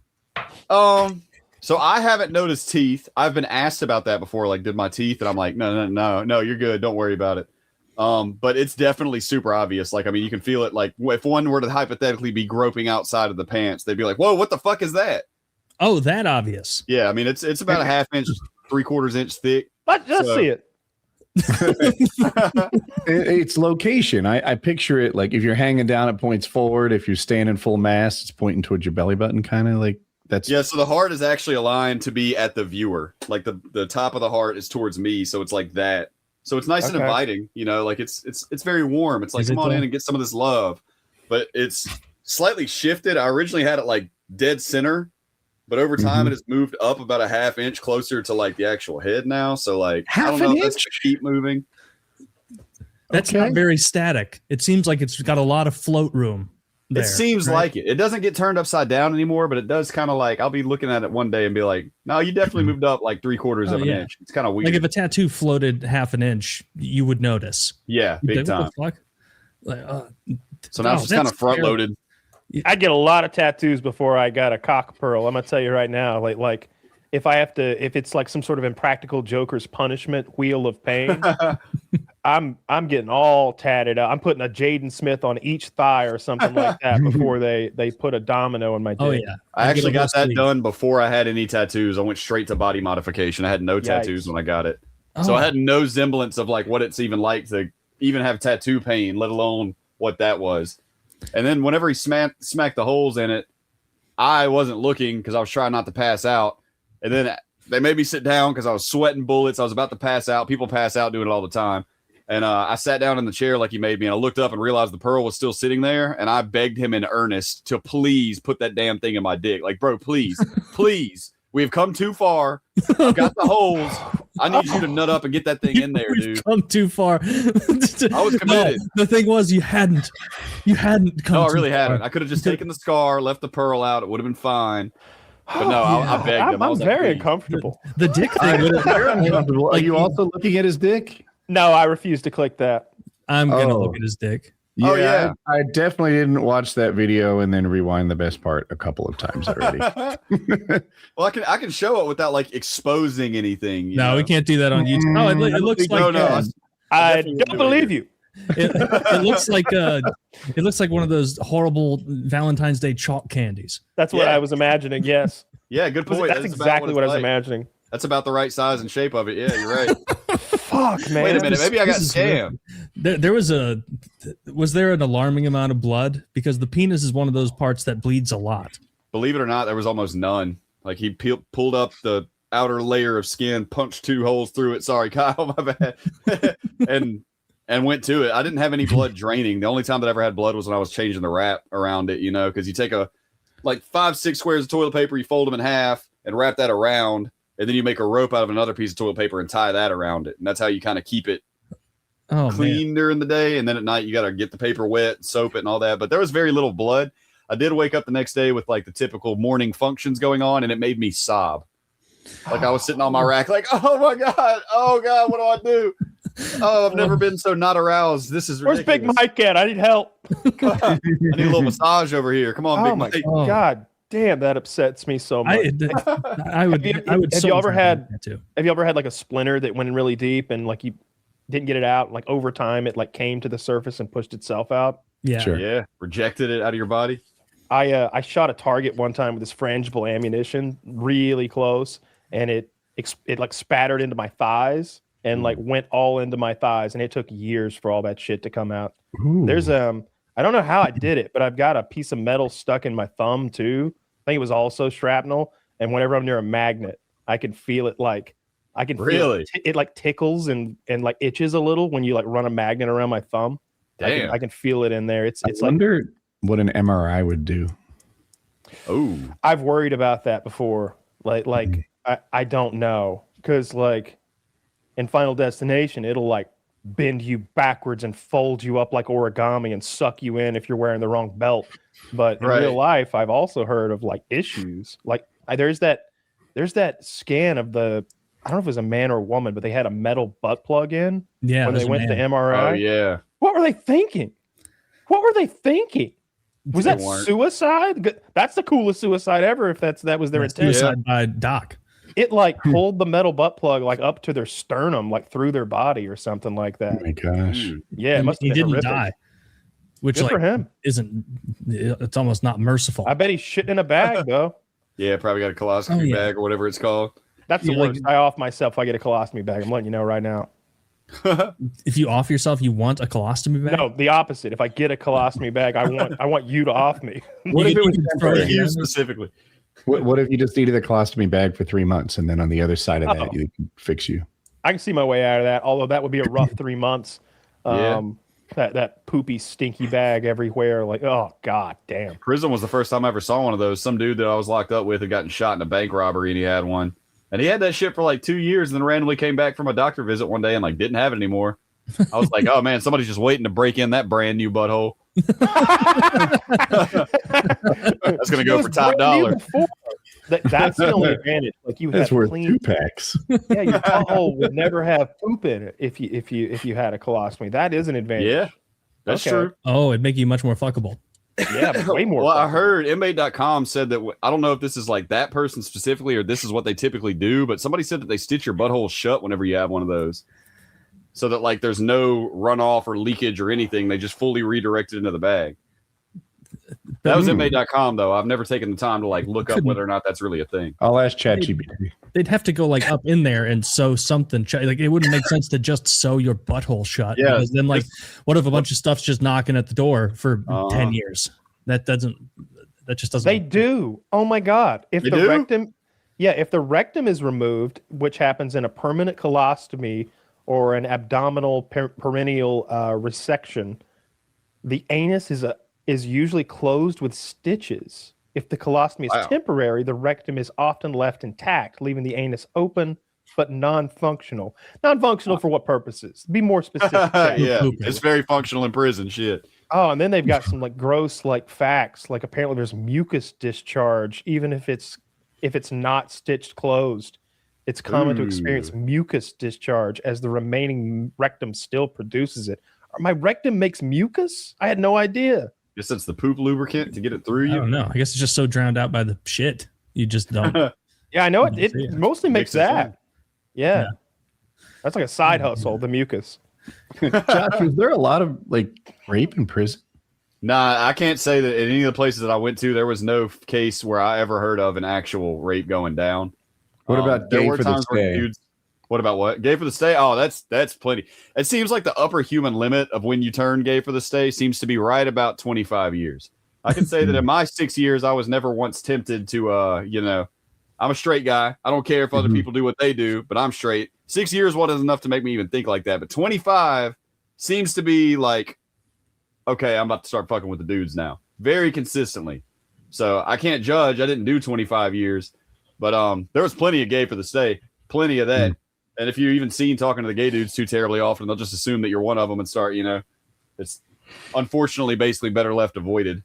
So I haven't noticed teeth. I've been asked about that before, like, did my teeth? And I'm like, no, you're good. Don't worry about it. But it's definitely super obvious. Like, I mean, you can feel it. Like, if one were to hypothetically be groping outside of the pants, they'd be like, whoa, what the fuck is that? Oh, that obvious. Yeah, I mean, it's about a 1/2 inch, 3/4 inch thick. Let's see it. It's location. I picture it like if you're hanging down, it points forward. If you're standing full mast, it's pointing towards your belly button, kind of like that's. Yeah, so the heart is actually aligned to be at the viewer. Like the top of the heart is towards me, so it's like that. So it's nice and inviting, you know, like it's very warm. It's like, come on in and get some of this love. But it's slightly shifted. I originally had it like dead center, but over time it has moved up about a 1/2 inch closer to like the actual head now. So like I don't know if that's gonna keep moving. That's not very static. It seems like it's got a lot of float room there. It seems like it. It doesn't get turned upside down anymore, but it does kind of like, I'll be looking at it one day and be like, no, you definitely moved up like 3/4 of an inch. It's kind of weird. Like if a tattoo floated 1/2 inch, you would notice. Yeah, big time. What the fuck? Like, so now it's just kind of front loaded. I get a lot of tattoos before I got a cock pearl. I'm gonna tell you right now, like if it's like some sort of impractical Joker's punishment wheel of pain, I'm getting all tatted up. I'm putting a Jaden Smith on each thigh or something like that before they put a domino in my dick. Oh yeah, I actually got that done before I had any tattoos. I went straight to body modification. I had no tattoos when I got it, so I had no semblance of like what it's even like to even have tattoo pain, let alone what that was. And then whenever he smacked the holes in it, I wasn't looking because I was trying not to pass out. And then they made me sit down because I was sweating bullets. I was about to pass out. People pass out doing it all the time. And I sat down in the chair like he made me, and I looked up and realized the pearl was still sitting there. And I begged him in earnest to please put that damn thing in my dick. Like, bro, please, please. We have come too far. I've got the holes. I need you to nut up and get that thing in there, dude. Come too far. I was committed. No, the thing was, you hadn't come. No, I really far. hadn't. I could have just taken the scar, left the pearl out. It would have been fine. But no, I begged him. I'm very uncomfortable. The dick thing. Are you also looking at his dick? No, I refuse to click that. I'm gonna look at his dick. Yeah, I definitely didn't watch that video and then rewind the best part a couple of times already. Well, I can show it without like exposing anything. No, we can't do that on YouTube. No, it looks like I don't believe you. It looks like one of those horrible Valentine's Day chalk candies. That's what I was imagining. Yes. Yeah, good point. That's exactly what I was imagining. That's about the right size and shape of it. Yeah, you're right. Fuck, man. Wait a minute. Maybe I got scammed. Was there an alarming amount of blood? Because the penis is one of those parts that bleeds a lot. Believe it or not, there was almost none. Like he pulled up the outer layer of skin, punched 2 holes through it. Sorry, Kyle, my bad. and went to it. I didn't have any blood draining. The only time that I ever had blood was when I was changing the wrap around it, because you take 5-6 squares of toilet paper, you fold them in half and wrap that around. And then you make a rope out of another piece of toilet paper and tie that around it. And that's how you kind of keep it clean during the day. And then at night, you got to get the paper wet, soap it and all that. But there was very little blood. I did wake up the next day with like the typical morning functions going on, and it made me sob. Like I was sitting on my rack like, oh my God, what do I do? Oh, I've never been so not aroused. This is ridiculous. Where's Big Mike at? I need help. I need a little massage over here. Come on, Big Mike. Oh my God. Damn, that upsets me so much. I would. Have you ever had like a splinter that went in really deep and like you didn't get it out? Like over time, it like came to the surface and pushed itself out. Yeah, sure. Yeah, rejected it out of your body. I shot a target one time with this frangible ammunition really close, and it like spattered into my thighs and like went all into my thighs, and it took years for all that shit to come out. Ooh. There's I don't know how I did it, but I've got a piece of metal stuck in my thumb too. I think it was also shrapnel. And whenever I'm near a magnet, I can feel it feel it like tickles and like itches a little when you like run a magnet around my thumb. Damn. I can feel it in there. It's I wonder what an MRI would do. Oh, I've worried about that before. I don't know. Because like in Final Destination, it'll like bend you backwards and fold you up like origami and suck you in if you're wearing the wrong belt. But in real life, I've also heard of like issues. Like there's that scan of I don't know if it was a man or a woman, but they had a metal butt plug in when they went to the MRI. Oh yeah. What were they thinking? Was that suicide? That's the coolest suicide ever. If that was their intent. Suicide by Doc. It like pulled the metal butt plug like up to their sternum, like through their body or something like that. Oh my gosh. Yeah, it must have been didn't horrific. die. Which Good for him. It's almost not merciful. I bet he's shitting in a bag though. Yeah, probably got a colostomy bag or whatever it's called. That's the worst. I off myself if I get a colostomy bag. I'm letting you know right now. If you off yourself, you want a colostomy bag? No, the opposite. If I get a colostomy bag, I want you to off me. What if it was For you specifically? What if you just needed a colostomy bag for 3 months and then on the other side of that, you can fix you? I can see my way out of that. Although that would be a rough 3 months. That poopy, stinky bag everywhere. Like, oh God damn. Prison was the first time I ever saw one of those. Some dude that I was locked up with had gotten shot in a bank robbery, and he had one. And he had that shit for like 2 years, and then randomly came back from a doctor visit one day and like didn't have it anymore. I was like, oh man, somebody's just waiting to break in that brand new butthole. That's gonna go for top dollar. That's the only advantage. Like you That's have worth clean 2 packs. Yeah, your butthole would never have poop in it if you had a colostomy. That is an advantage. Yeah, that's true. Oh, it'd make you much more fuckable. Yeah, but way more. Well, I heard inmate.com said that I don't know if this is like that person specifically or this is what they typically do, but somebody said that they stitch your butthole shut whenever you have one of those. So that like there's no runoff or leakage or anything. They just fully redirect it into the bag. That was inmate.com though. I've never taken the time to like look up whether or not that's really a thing. I'll ask ChatGPT. They'd have to go like up in there and sew something. Like it wouldn't make sense to just sew your butthole shut. Yeah. Because then like, what if a bunch of stuff's just knocking at the door for 10 years? That That just doesn't. They do. Oh my God! If the rectum is removed, which happens in a permanent colostomy or an abdominal perineal resection, the anus is usually closed with stitches. If the colostomy is temporary, the rectum is often left intact, leaving the anus open but non-functional. Non-functional for what purposes? Be more specific. It's very functional in prison. Shit. Oh, and then they've got some like gross like facts. Like apparently there's mucus discharge, even if it's not stitched closed. It's common to experience mucus discharge as the remaining rectum still produces it. My rectum makes mucus? I had no idea. Guess that's the poop lubricant to get it through you. I don't know. I guess it's just so drowned out by the shit. You just don't. Yeah, I know it mostly makes that. Yeah. That's like a side hustle, the mucus. Josh, is there a lot of like rape in prison? Nah, I can't say that in any of the places that I went to, there was no case where I ever heard of an actual rape going down. What about gay for the stay? What about what? Gay for the stay? Oh, that's plenty. It seems like the upper human limit of when you turn gay for the stay seems to be right about 25 years. I can say that in my 6 years, I was never once tempted to, I'm a straight guy. I don't care if other people do what they do, but I'm straight. 6 years wasn't enough to make me even think like that. But 25 seems to be like, okay, I'm about to start fucking with the dudes now. Very consistently. So I can't judge. I didn't do 25 years. But there was plenty of gay for the stay. Plenty of that. And if you're even seen talking to the gay dudes too terribly often, they'll just assume that you're one of them and start, it's unfortunately basically better left avoided.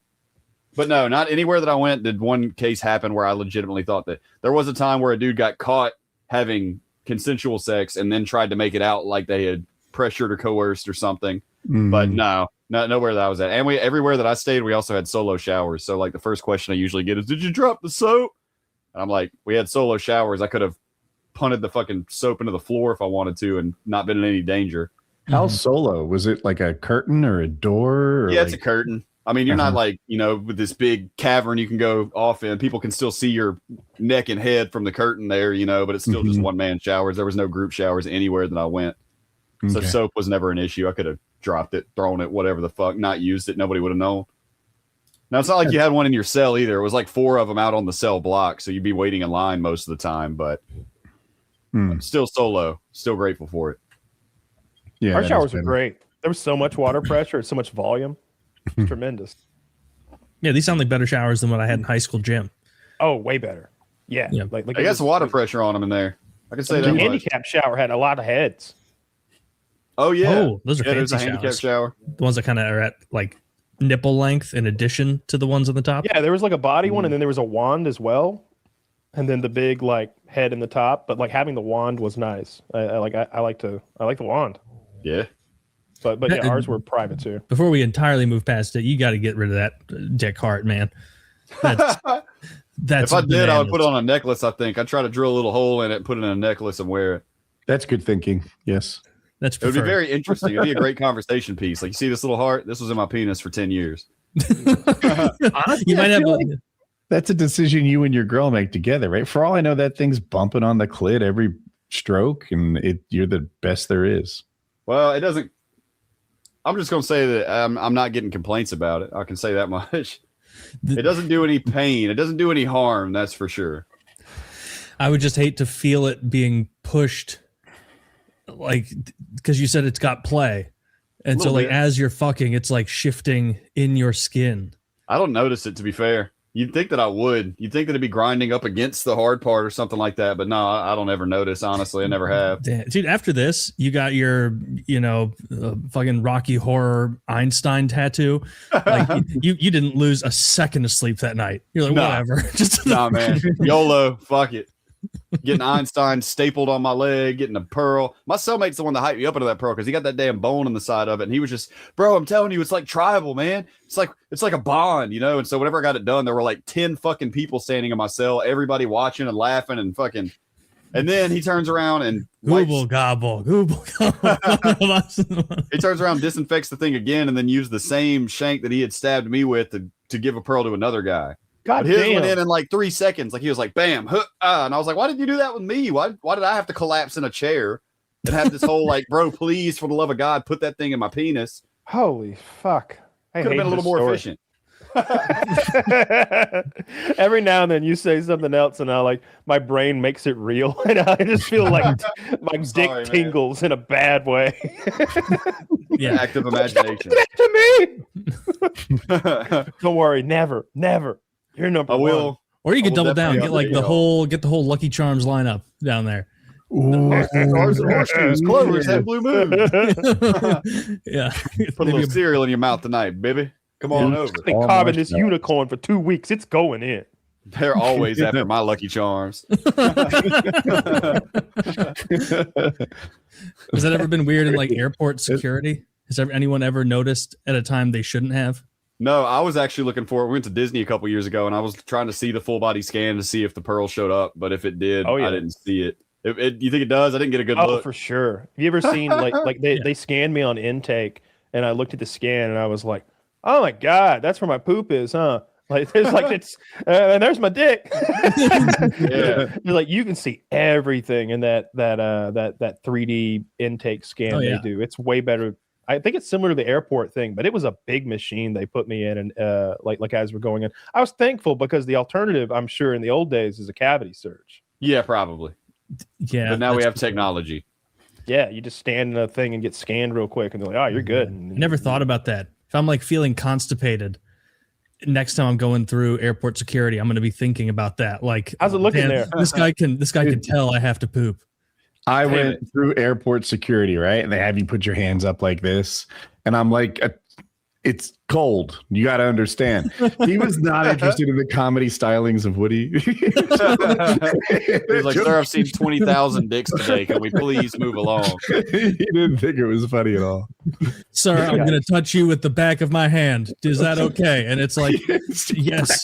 But no, not anywhere that I went did one case happen where I legitimately thought that. There was a time where a dude got caught having consensual sex and then tried to make it out like they had pressured or coerced or something. But no, nowhere that I was at. And everywhere that I stayed, we also had solo showers. So like the first question I usually get is, did you drop the soap? And I'm like, we had solo showers. I could have punted the fucking soap into the floor if I wanted to and not been in any danger. How solo? Was it like a curtain or a door? Or it's a curtain. I mean, you're not like, with this big cavern you can go off in. People can still see your neck and head from the curtain there, but it's still just one-man showers. There was no group showers anywhere that I went. So soap was never an issue. I could have dropped it, thrown it, whatever the fuck, not used it. Nobody would have known. Now, it's not like you had one in your cell either. It was like 4 of them out on the cell block. So you'd be waiting in line most of the time, but still solo. Still grateful for it. Yeah, our showers were great. There was so much water pressure, so much volume. Tremendous. Yeah, these sound like better showers than what I had in high school gym. Oh, way better. Yeah. Like I got some water pressure on them in there. I can say that. The handicap shower had a lot of heads. Oh, yeah. Oh, those are fancy there's a handicap shower. The ones that kind of are at like nipple length in addition to the ones on the top. Yeah, there was like a body one, and then there was a wand as well. And then the big like head in the top. But like having the wand was nice. I like the wand. Yeah. But yeah, ours were private too. Before we entirely move past it, you got to get rid of that dick heart, man. That's if I did, I would put it on a necklace. I think I'd try to drill a little hole in it, put it in a necklace, and wear it. That's good thinking. Yes, it would be very interesting. It'd be a great conversation piece. Like, you see this little heart? This was in my penis for 10 years. Honestly, you might have. That's a decision you and your girl make together, right? For all I know, that thing's bumping on the clit every stroke, and you're the best there is. Well, it doesn't. I'm just going to say that I'm not getting complaints about it. I can say that much. It doesn't do any pain. It doesn't do any harm. That's for sure. I would just hate to feel it being pushed, like, because you said it's got play. And so, like, as you're fucking, it's like shifting in your skin. I don't notice it, to be fair. You'd think that I would. You'd think that it'd be grinding up against the hard part or something like that. But no, I don't ever notice, honestly. I never have. Damn. Dude, after this, you got your, fucking Rocky Horror Einstein tattoo. Like, you didn't lose a second of sleep that night. You're like, whatever. Just man. YOLO. Fuck it. Getting Einstein stapled on my leg, getting a pearl. My cellmate's the one that hyped me up into that pearl because he got that damn bone on the side of it, and he was just, bro, I'm telling you, it's like tribal, man. It's like a bond, And so whenever I got it done, there were like 10 fucking people standing in my cell, everybody watching and laughing and fucking. And then he turns around and Google gobble. He turns around, disinfects the thing again, and then used the same shank that he had stabbed me with to give a pearl to another guy. God his damn. went in like 3 seconds. Like, he was like, bam, and I was like, why did you do that with me? Why did I have to collapse in a chair and have this whole like, bro, please, for the love of God, put that thing in my penis? Holy fuck. Could have been a little more efficient. Every now and then you say something else, and my brain makes it real, and I just feel like my dick tingles in a bad way. Yeah, active imagination. To me. Don't worry, never. You're number one. Or you could double down, get the whole Lucky Charms lineup down there. Stars and horseshoes, clovers, and blue moon. Yeah, Put a little cereal in your mouth tonight, baby. Come on over. I've been carving this unicorn for 2 weeks. It's going in. They're always after my Lucky Charms. Has that ever been weird in like airport security? Has anyone ever noticed at a time they shouldn't have? No, I was actually looking for it. We went to Disney a couple years ago, and I was trying to see the full body scan to see if the pearl showed up. But if it did, I didn't see it. You think it does? I didn't get a good look. Oh, for sure. Have you ever seen they scanned me on intake, and I looked at the scan, and I was like, oh my God, that's where my poop is, huh? Like there's and there's my dick. Yeah, like you can see everything in that 3D intake scan they do. It's way better. I think it's similar to the airport thing, but it was a big machine they put me in, and like as we're going in, I was thankful because the alternative, I'm sure, in the old days is a cavity search. Yeah, probably. Yeah, but now we have technology. Yeah, you just stand in a thing and get scanned real quick, and they're like, "Oh, you're good." I never thought about that. If I'm like feeling constipated, next time I'm going through airport security, I'm going to be thinking about that. Like, how's it looking there? This guy can tell I have to poop. I went through airport security, right? And they have you put your hands up like this. And I'm like, it's cold. You got to understand. He was not interested in the comedy stylings of Woody. He's like, sir, I've seen 20,000 dicks today. Can we please move along? He didn't think it was funny at all. Sir, I'm going to touch you with the back of my hand. Is that okay? And it's like, yes,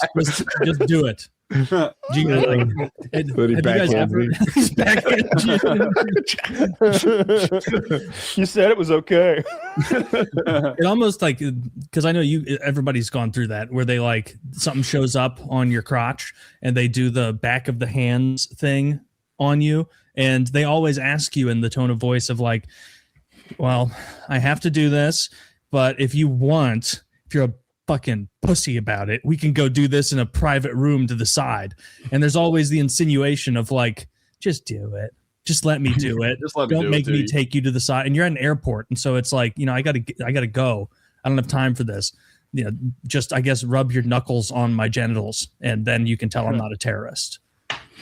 just do it. Have you guys ever you said it was okay. It almost like, because I know everybody's gone through that where they like something shows up on your crotch and they do the back of the hands thing on you, and they always ask you in the tone of voice of like, well, I have to do this, but if you're a fucking pussy about it, we can go do this in a private room to the side. And there's always the insinuation of like, just do it, just let me do it. Don't make me take you to the side. And you're at an airport, and so it's like, I gotta go. I don't have time for this. Just I guess rub your knuckles on my genitals, and then you can tell I'm not a terrorist.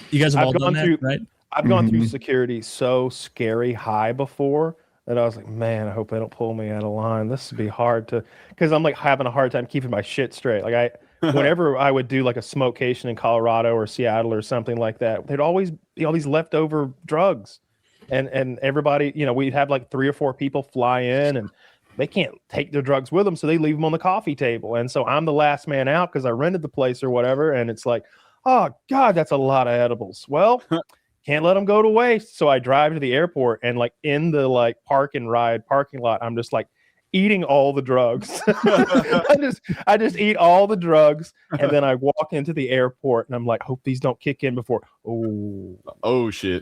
You guys have all done that, right? I've gone through security so scary high before that I was like, man, I hope they don't pull me out of line. This would be hard because I'm like having a hard time keeping my shit straight. Like whenever I would do like a smokecation in Colorado or Seattle or something like that, there'd always be all these leftover drugs, and everybody, we'd have like 3 or 4 people fly in, and they can't take their drugs with them, so they leave them on the coffee table. And so I'm the last man out because I rented the place or whatever, and it's like, oh God, that's a lot of edibles. Well. Can't let them go to waste. So I drive to the airport, and like in the like park and ride parking lot, I'm just like eating all the drugs. I just eat all the drugs, and then I walk into the airport, and I'm like, hope these don't kick in before. Oh shit!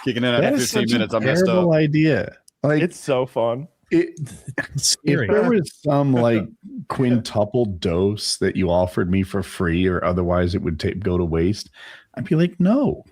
Kicking in after 15 minutes. I'm messed up. Terrible idea. Like, it's so fun. It's scary. If there was some like quintuple dose that you offered me for free, or otherwise it would go to waste, I'd be like, no.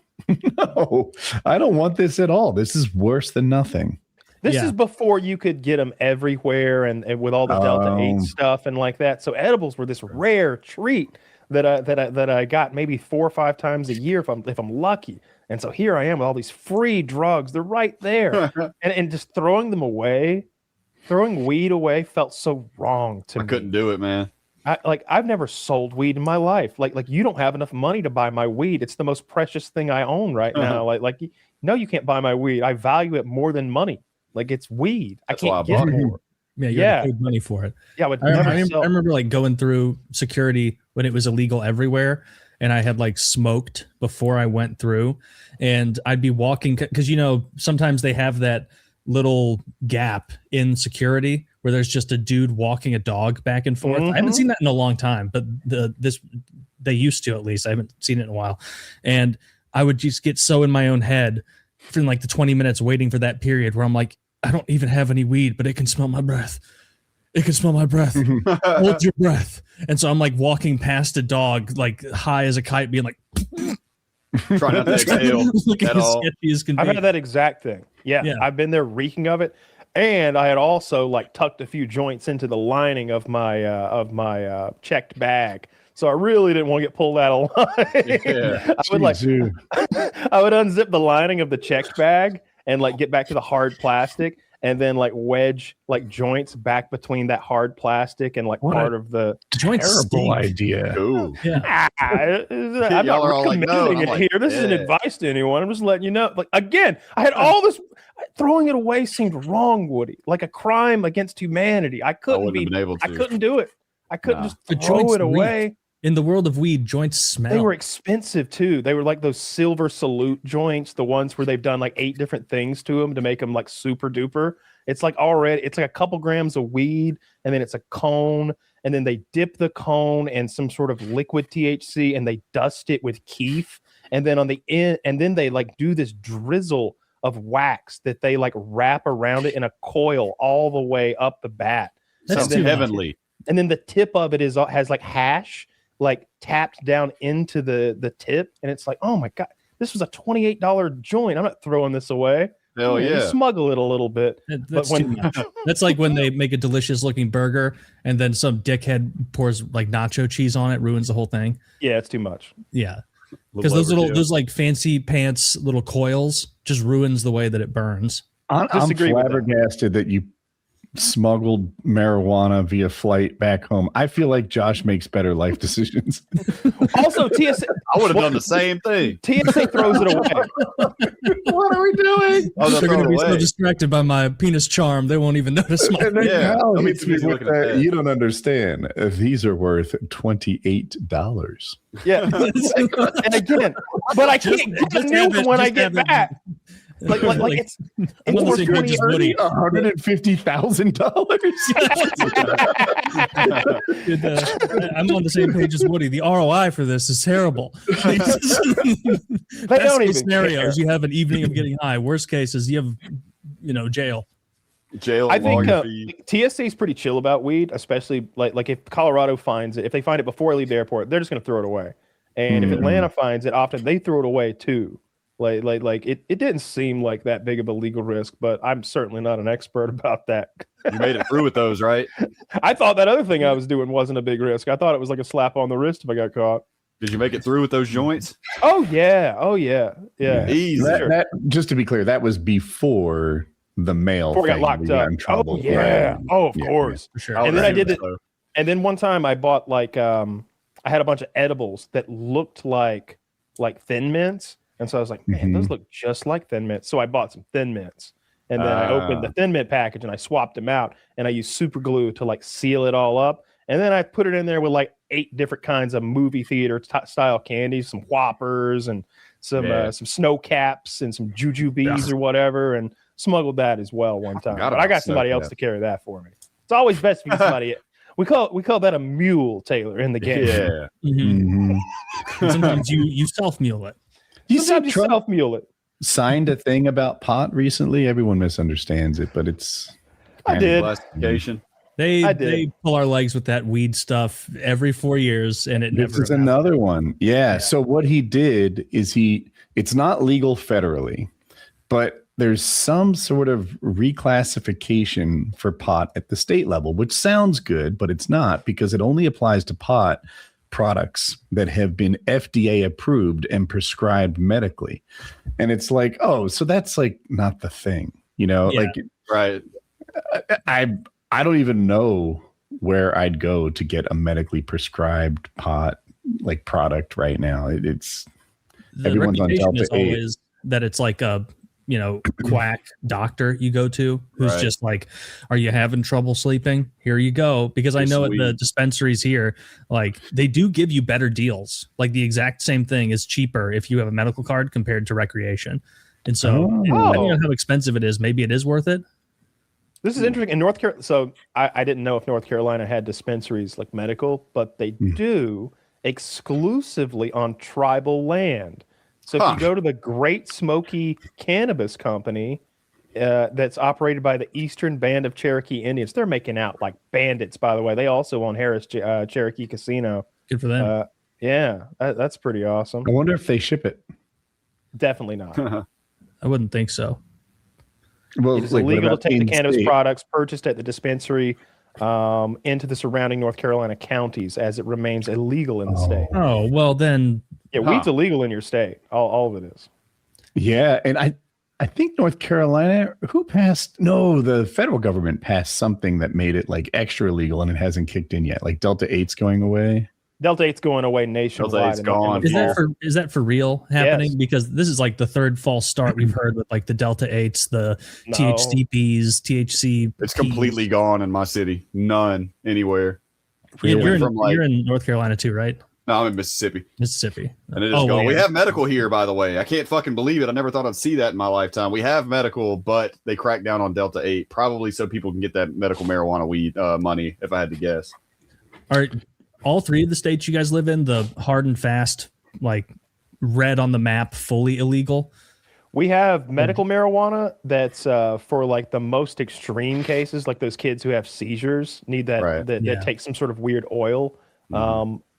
No, I don't want this at all. This is worse than nothing. This is before you could get them everywhere and with all the Delta 8 stuff and like that. So edibles were this rare treat that I got maybe 4 or 5 times a year if I'm lucky. And so here I am with all these free drugs. They're right there. and just throwing them away, throwing weed away felt so wrong to me. I couldn't do it, man. I've never sold weed in my life. Like you don't have enough money to buy my weed. It's the most precious thing I own right now. No, you can't buy my weed. I value it more than money. Like it's weed. That's I can't get more. Yeah, you paid money for it. Yeah, I remember like going through security when it was illegal everywhere, and I had like smoked before I went through, and I'd be walking because sometimes they have that little gap in security where there's just a dude walking a dog back and forth. I haven't seen that in a long time, but they used to, at least. I haven't seen it in a while. And I would just get so in my own head for like the 20 minutes waiting for that period where I'm like, I don't even have any weed, but it can smell my breath. It can smell my breath. Hold your breath. And so I'm like walking past a dog, like high as a kite, being like, try not to exhale at all. I've had that exact thing. Yeah, I've been there reeking of it. And I had also like tucked a few joints into the lining of my checked bag. So I really didn't want to get pulled out of line. Yeah. I would unzip the lining of the checked bag and like get back to the hard plastic and then like wedge like joints back between that hard plastic and like part of the terrible idea. Yeah. I'm not recommending it here. This isn't advice to anyone. I'm just letting you know. Like again, I had all this. Throwing it away seemed wrong, Woody, like a crime against humanity. I couldn't do it. I couldn't just throw it away. In the world of weed, joints smell. They were expensive too. They were like those silver salute joints, the ones where they've done like 8 different things to them to make them like super duper. It's like it's like a couple grams of weed, and then it's a cone, and then they dip the cone in some sort of liquid THC, and they dust it with keef, and then on the end, and then they like do this drizzle of wax that they like wrap around it in a coil all the way up the bat. That's too heavenly. And then the tip of it has like hash like tapped down into the tip, and it's like, oh my god, this was a $28 joint. I'm not throwing this away. Hell yeah. Smuggle it a little bit. That's too much. That's like when they make a delicious looking burger and then some dickhead pours like nacho cheese on it, ruins the whole thing. Yeah, it's too much. Yeah. Because those like fancy pants little coils just ruins the way that it burns. I'm flabbergasted that you smuggled marijuana via flight back home. I feel like Josh makes better life decisions. Also, TSA, I would have done the same thing. TSA throws it away. What are we doing? They're going to be so distracted by my penis charm, they won't even notice my. You don't understand. These are worth $28. Yeah, and again, but I can't get the news when I get back. Like it's worth $150,000. I'm on the same page as Woody. The ROI for this is terrible. They don't even scenarios. You have an evening of getting high. Worst cases, you have, jail. I think TSA is pretty chill about weed, especially like if Colorado finds it, if they find it before I leave the airport, they're just going to throw it away. And if Atlanta finds it, often they throw it away too. Like it didn't seem like that big of a legal risk, but I'm certainly not an expert about that. You made it through with those, right? I thought that other thing I was doing wasn't a big risk. I thought it was like a slap on the wrist if I got caught. Did you make it through with those joints? Oh yeah. Easy. That, just to be clear, that was before the mail before thing. Got locked up. In trouble. Oh yeah. Right. Oh, of course. For sure. And then I did it. And then one time I bought like I had a bunch of edibles that looked like Thin Mints. And so I was like, man, those look just like Thin Mints. So I bought some Thin Mints. And then I opened the Thin Mint package and I swapped them out. And I used super glue to like seal it all up. And then I put it in there with like 8 different kinds of movie theater style candies, some Whoppers and some snow caps and some jujubes or whatever, and smuggled that as well one time. But I got somebody else to carry that for me. It's always best to get somebody. We call that a mule, Taylor, in the game. Yeah. Mm-hmm. Sometimes you self-mule it. Sometimes you self-mule it. Signed a thing about pot recently. Everyone misunderstands it, but it's. I did. Classification. They pull our legs with that weed stuff every 4 years, and it This is another one. Yeah. So what he did is it's not legal federally, but there's some sort of reclassification for pot at the state level, which sounds good, but it's not, because it only applies to pot products that have been FDA approved and prescribed medically. And it's like, oh, so that's like not the thing, like, right. I don't even know where I'd go to get a medically prescribed pot like product right now. It's the everyone's on reputation Delta is always that it's like a quack doctor you go to who's just like, are you having trouble sleeping? Here you go. Because I know at the dispensaries here, like they do give you better deals. Like the exact same thing is cheaper if you have a medical card compared to recreation. And so depending on how expensive it is, maybe it is worth it. This is interesting. In North Carolina, so I didn't know if North Carolina had dispensaries like medical, but they do exclusively on tribal land. So if you go to the Great Smoky Cannabis Company, that's operated by the Eastern Band of Cherokee Indians. They're making out like bandits, by the way. They also own Harris Cherokee Casino. Good for them. Yeah, that's pretty awesome. I wonder if they ship it. Definitely not. I wouldn't think so. Well, It is illegal to take the cannabis products purchased at the dispensary into the surrounding North Carolina counties, as it remains illegal in the state. Oh, well then. Yeah, weed's illegal in your state. All of it is. Yeah, and I think North Carolina, the federal government passed something that made it like extra illegal, and it hasn't kicked in yet. Like Delta 8's going away. Delta 8's going away nationwide. Delta 8's gone. Is that for real happening? Yes. Because this is like the third false start we've heard with like the Delta 8s, the THCPs, THC. It's completely gone in my city. None anywhere. Yeah, you're in North Carolina too, right? No, I'm in Mississippi. And it is gone. Yeah. We have medical here, by the way. I can't fucking believe it. I never thought I'd see that in my lifetime. We have medical, but they cracked down on Delta 8, probably so people can get that medical marijuana weed money, if I had to guess. Are all three of the states you guys live in the hard and fast, like red on the map, fully illegal? We have medical marijuana that's for like the most extreme cases, like those kids who have seizures, need that that take some sort of weird oil.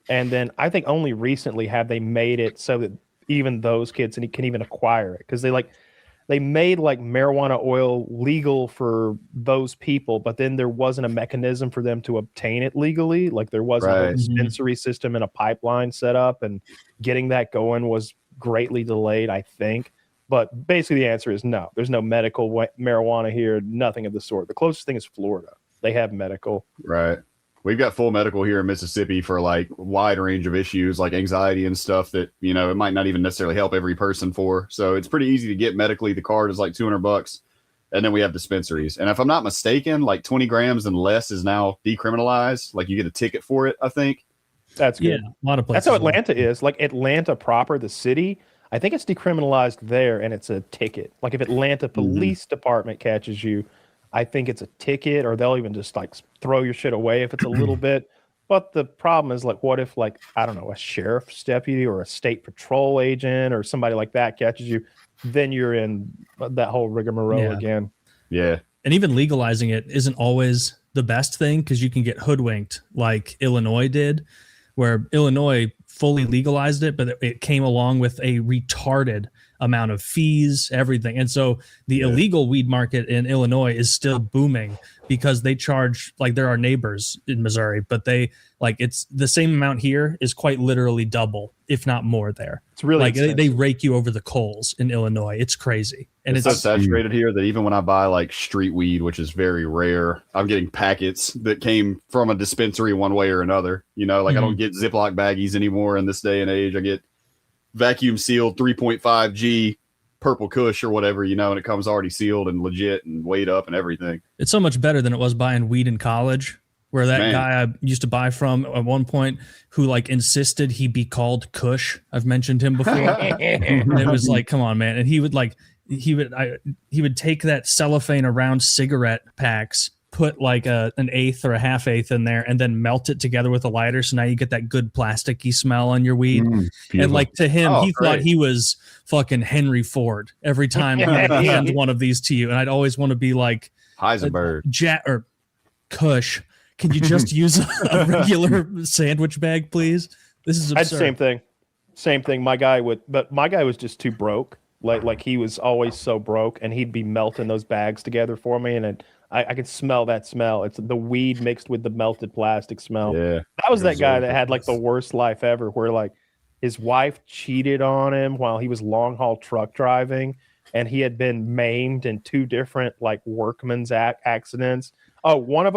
And then I think only recently have they made it so that even those kids can even acquire it, because they made like marijuana oil legal for those people, but then there wasn't a mechanism for them to obtain it legally. Like there wasn't a dispensary system and a pipeline set up, and getting that going was greatly delayed, I think. But basically the answer is no. There's no medical marijuana here, nothing of the sort. The closest thing is Florida. They have medical. Right. We've got full medical here in Mississippi for like a wide range of issues like anxiety and stuff that, you know, it might not even necessarily help every person for. So it's pretty easy to get medically. The card is like $200. And then we have dispensaries. And if I'm not mistaken, like 20 grams and less is now decriminalized. Like you get a ticket for it, I think. That's good. Yeah, a lot of places. That's how Atlanta is. Like Atlanta proper, the city, I think it's decriminalized there, and it's a ticket. Like if Atlanta Police Department catches you, I think it's a ticket, or they'll even just like throw your shit away if it's a little bit. But the problem is, like, what if, like, I don't know, a sheriff's deputy or a state patrol agent or somebody like that catches you? Then you're in that whole rigmarole again. Yeah. And even legalizing it isn't always the best thing, because you can get hoodwinked like Illinois did, where Illinois fully legalized it, but it came along with a retarded amount of fees, everything. And so the illegal weed market in Illinois is still booming because they charge, like, there are neighbors in Missouri, but they, like, it's the same amount here is quite literally double, if not more there. It's really like they rake you over the coals in Illinois. It's crazy. And it's so saturated here that even when I buy like street weed, which is very rare, I'm getting packets that came from a dispensary one way or another. You know, like I don't get Ziploc baggies anymore in this day and age. I get vacuum sealed 3.5 G purple kush or whatever, you know, and it comes already sealed and legit and weighed up and everything. It's so much better than it was buying weed in college, where that guy I used to buy from at one point, who like insisted he be called Kush. I've mentioned him before. And it was like, come on, man. And he would take that cellophane around cigarette packs, put like an eighth or a half eighth in there, and then melt it together with a lighter. So now you get that good plasticky smell on your weed. And like to him, he thought he was fucking Henry Ford every time he would hand one of these to you. And I'd always want to be like Heisenberg, or Kush. Can you just use a regular sandwich bag, please? This is absurd. I had the same thing. My guy was just too broke. Like he was always so broke, and he'd be melting those bags together for me, and I could smell that smell. It's the weed mixed with the melted plastic smell. Yeah, that was that guy that had like the worst life ever, where like his wife cheated on him while he was long haul truck driving, and he had been maimed in 2 different like workman's accidents. Oh, one of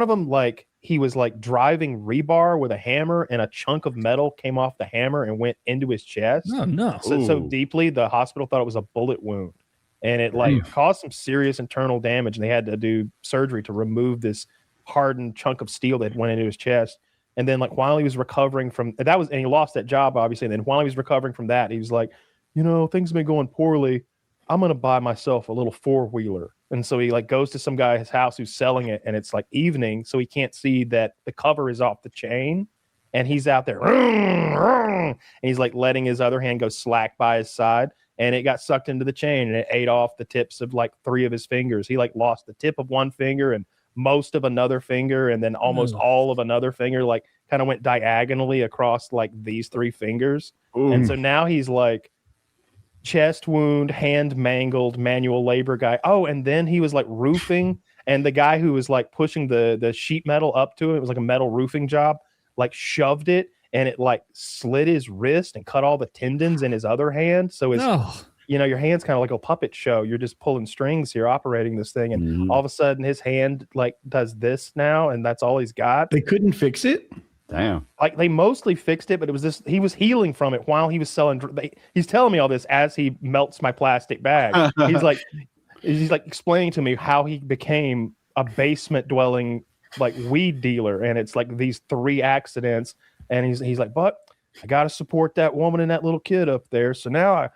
them, like he was like driving rebar with a hammer, and a chunk of metal came off the hammer and went into his chest. Oh no! So deeply, the hospital thought it was a bullet wound, and it like caused some serious internal damage, and they had to do surgery to remove this hardened chunk of steel that went into his chest. And then like while he was recovering from that and he lost that job obviously. And then while he was recovering from that, he was like, you know, things have been going poorly. I'm gonna buy myself a little 4-wheeler. And so he like goes to some guy's house who's selling it, and it's like evening, so he can't see that the cover is off the chain, and he's out there and he's like letting his other hand go slack by his side, and it got sucked into the chain and it ate off the tips of like 3 of his fingers. He like lost the tip of one finger and most of another finger, and then almost all of another finger, like kind of went diagonally across like these 3 fingers. Ooh. And so now he's like chest wound, hand mangled, manual labor guy. Oh, and then he was like roofing, and the guy who was like pushing the sheet metal up to it was like a metal roofing job, like shoved it, and it like slit his wrist and cut all the tendons in his other hand. So his you know, your hand's kind of like a puppet show. You're just pulling strings here, operating this thing, and all of a sudden his hand like does this now, and that's all he's got. They couldn't fix it. Damn. Like they mostly fixed it, but it was this. He was healing from it while he was selling. He's telling me all this as he melts my plastic bag. he's like explaining to me how he became a basement dwelling like weed dealer, and it's like these 3 accidents, and he's like, but I got to support that woman and that little kid up there. So now I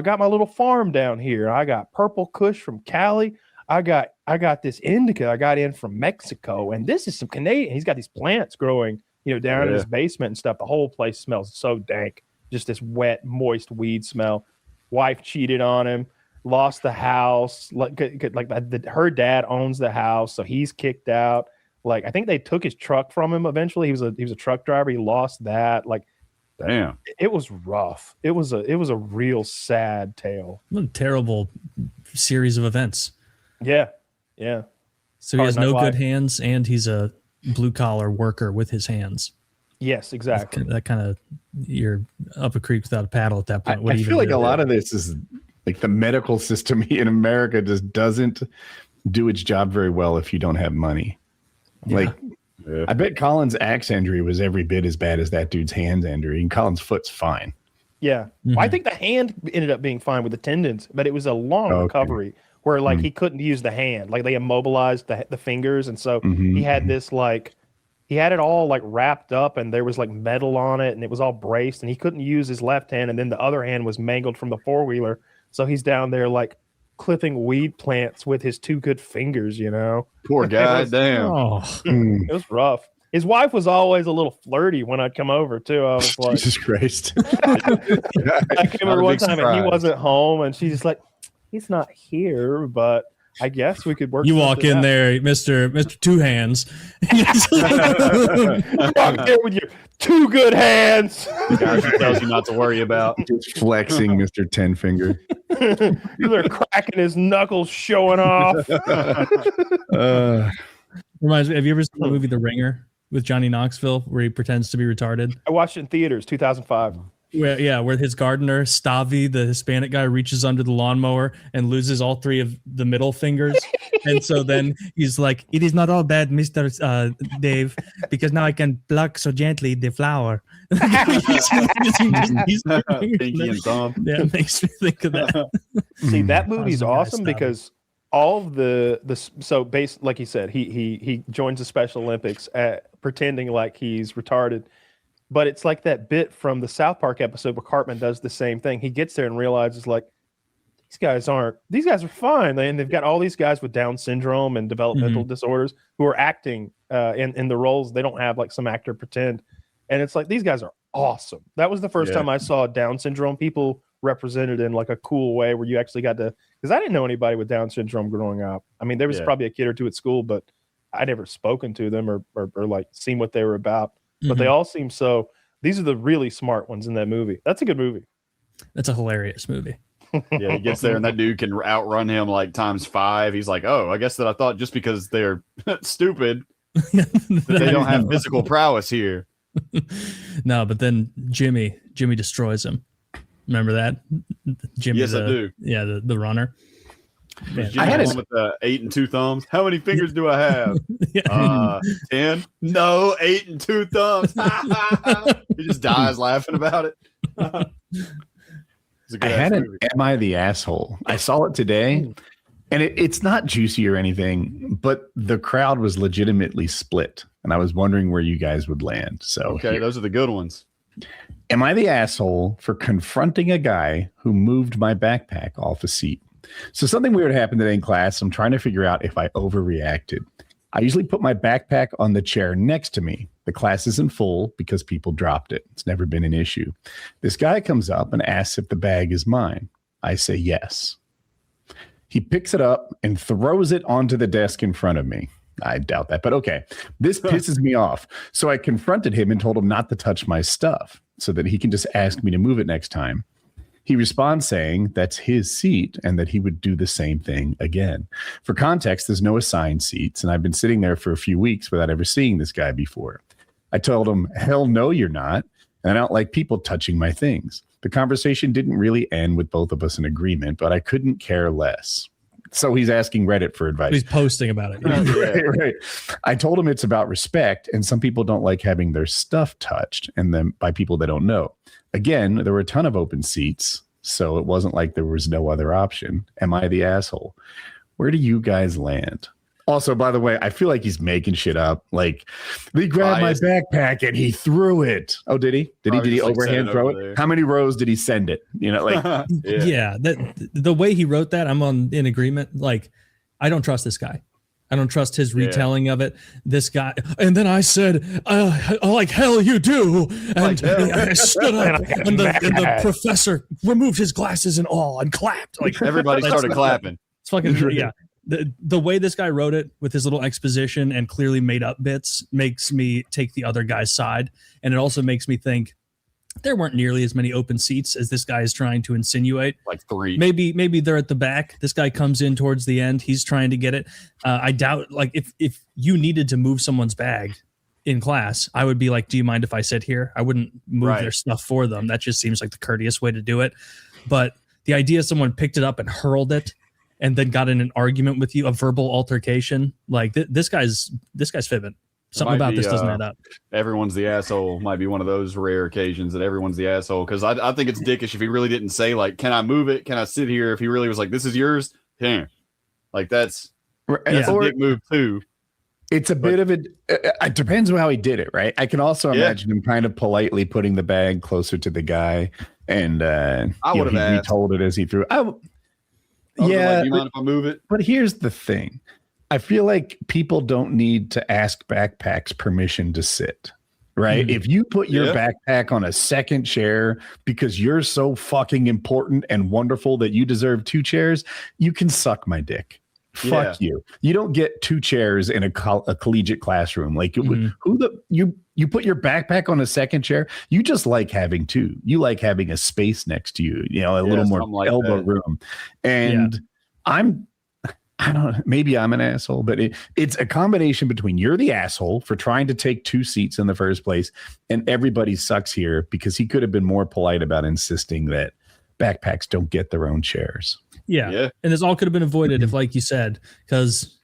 got my little farm down here. I got purple kush from Cali. I got this indica I got in from Mexico, and this is some Canadian. He's got these plants growing, down in his basement and stuff. The whole place smells so dank. Just this wet, moist weed smell. Wife cheated on him, lost the house. Her dad owns the house, so he's kicked out. Like I think they took his truck from him eventually. He was a truck driver. He lost that. Like, damn, it was rough. It was a real sad tale. What a terrible series of events. Yeah. So he has no good hands, and he's a blue collar worker with his hands. Yes, exactly. That kind of, you're up a creek without a paddle at that point. I feel like a lot of this is like the medical system in America just doesn't do its job very well if you don't have money. Yeah. I bet Colin's axe injury was every bit as bad as that dude's hand injury, and Colin's foot's fine. Yeah. Mm-hmm. I think the hand ended up being fine with the tendons, but it was a long recovery where like he couldn't use the hand. Like they immobilized the fingers, and so he had this like he had it all like wrapped up, and there was like metal on it, and it was all braced, and he couldn't use his left hand, and then the other hand was mangled from the 4-wheeler. So he's down there like clipping weed plants with his 2 good fingers, Poor guy, damn. It was rough. His wife was always a little flirty when I'd come over too. I was like, Jesus Christ. I came over one time and he wasn't home, and she's just like, he's not here, but I guess we could work. You walk in there, Mr. Two Hands. You walk there with your 2 good hands. The guy who tells you not to worry about. Just flexing Mr. 10 Finger. They're cracking his knuckles, showing off. Reminds me, have you ever seen the movie The Ringer with Johnny Knoxville, where he pretends to be retarded? I watched it in theaters, 2005. Where his gardener, Stavi, the Hispanic guy, reaches under the lawnmower and loses all 3 of the middle fingers. And so then he's like, it is not all bad, Mr. Dave, because now I can pluck so gently the flower. Pinky and thumb. Yeah, it makes me think of that. See, that movie's awesome because all of like he said, he joins the Special Olympics pretending like he's retarded. But it's like that bit from the South Park episode where Cartman does the same thing. He gets there and realizes like, these guys are fine. And they've got all these guys with Down syndrome and developmental disorders who are acting in the roles. They don't have like some actor pretend. And it's like, these guys are awesome. That was the first time I saw Down syndrome people represented in like a cool way where you actually got to, because I didn't know anybody with Down syndrome growing up. I mean, there was probably a kid or 2 at school, but I never spoken to them or like seen what they were about. But they all seem so. These are the really smart ones in that movie. That's a good movie. That's a hilarious movie. Yeah, he gets there and that dude can outrun him like ×5. He's like, oh, I guess that I thought just because they're stupid, that they don't have physical prowess here. No, but then Jimmy destroys him. Remember that? Jimmy, yes, I do. Yeah, the runner. I had one with the 8 and 2 thumbs. How many fingers do I have? 10. No, 8 and 2 thumbs. He just dies laughing about it. I had an "Am I the Asshole?" I saw it today, and it's not juicy or anything, but the crowd was legitimately split, and I was wondering where you guys would land. So okay, those are the good ones. Am I the asshole for confronting a guy who moved my backpack off a seat? So something weird happened today in class. I'm trying to figure out if I overreacted. I usually put my backpack on the chair next to me. The class isn't full because people dropped it. It's never been an issue. This guy comes up and asks if the bag is mine. I say yes. He picks it up and throws it onto the desk in front of me. I doubt that, but okay. This pisses me off. So I confronted him and told him not to touch my stuff so that he can just ask me to move it next time. He responds saying that's his seat and that he would do the same thing again. For context, there's no assigned seats, and I've been sitting there for a few weeks without ever seeing this guy before. I told him, hell no, you're not, and I don't like people touching my things. The conversation didn't really end with both of us in agreement, but I couldn't care less. So he's asking Reddit for advice. He's posting about it. Right. I told him it's about respect, and some people don't like having their stuff touched, and then by people they don't know. Again, there were a ton of open seats, so it wasn't like there was no other option. Am I the asshole? Where do you guys land? Also, by the way, I feel like he's making shit up. Like, he grabbed my backpack and he threw it. Oh, did he? Did he overhand throw it? How many rows did he send it? You know, like yeah. That the way he wrote that, I'm in agreement. Like, I don't trust this guy. I don't trust his retelling of it. This guy, and then I said, like hell you do. And I stood up, and the professor removed his glasses and all and clapped. Like everybody started clapping. It's fucking yeah. The way this guy wrote it with his little exposition and clearly made up bits makes me take the other guy's side. And it also makes me think there weren't nearly as many open seats as this guy is trying to insinuate. Like 3. Maybe they're at the back. This guy comes in towards the end. He's trying to get it. I doubt, like, if you needed to move someone's bag in class, I would be like, do you mind if I sit here? I wouldn't move their stuff for them. That just seems like the courteous way to do it. But the idea someone picked it up and hurled it and then got in an argument with you, a verbal altercation, like this guy's fibbing. Something about this doesn't add up. Everyone's the asshole might be one of those rare occasions that everyone's the asshole. Because I think it's dickish if he really didn't say, like, can I move it? Can I sit here? If he really was like, this is yours. Yeah. Like, that's a dick move too. It's a bit of it depends on how he did it, right? I can also imagine him kind of politely putting the bag closer to the guy. And I would have retold it as he threw it. Yeah, do you mind if I move it? But here's the thing. I feel like people don't need to ask backpacks permission to sit, right? If you put your backpack on a second chair because you're so fucking important and wonderful that you deserve 2 chairs, you can suck my dick. Fuck you. You don't get 2 chairs in a collegiate classroom. Like, you put your backpack on a second chair. You just like having 2. You like having a space next to you, a little more like elbow room. And I don't know, maybe I'm an asshole, but it's a combination between you're the asshole for trying to take 2 seats in the first place, and everybody sucks here because he could have been more polite about insisting that backpacks don't get their own chairs. Yeah. And this all could have been avoided if, like you said, because,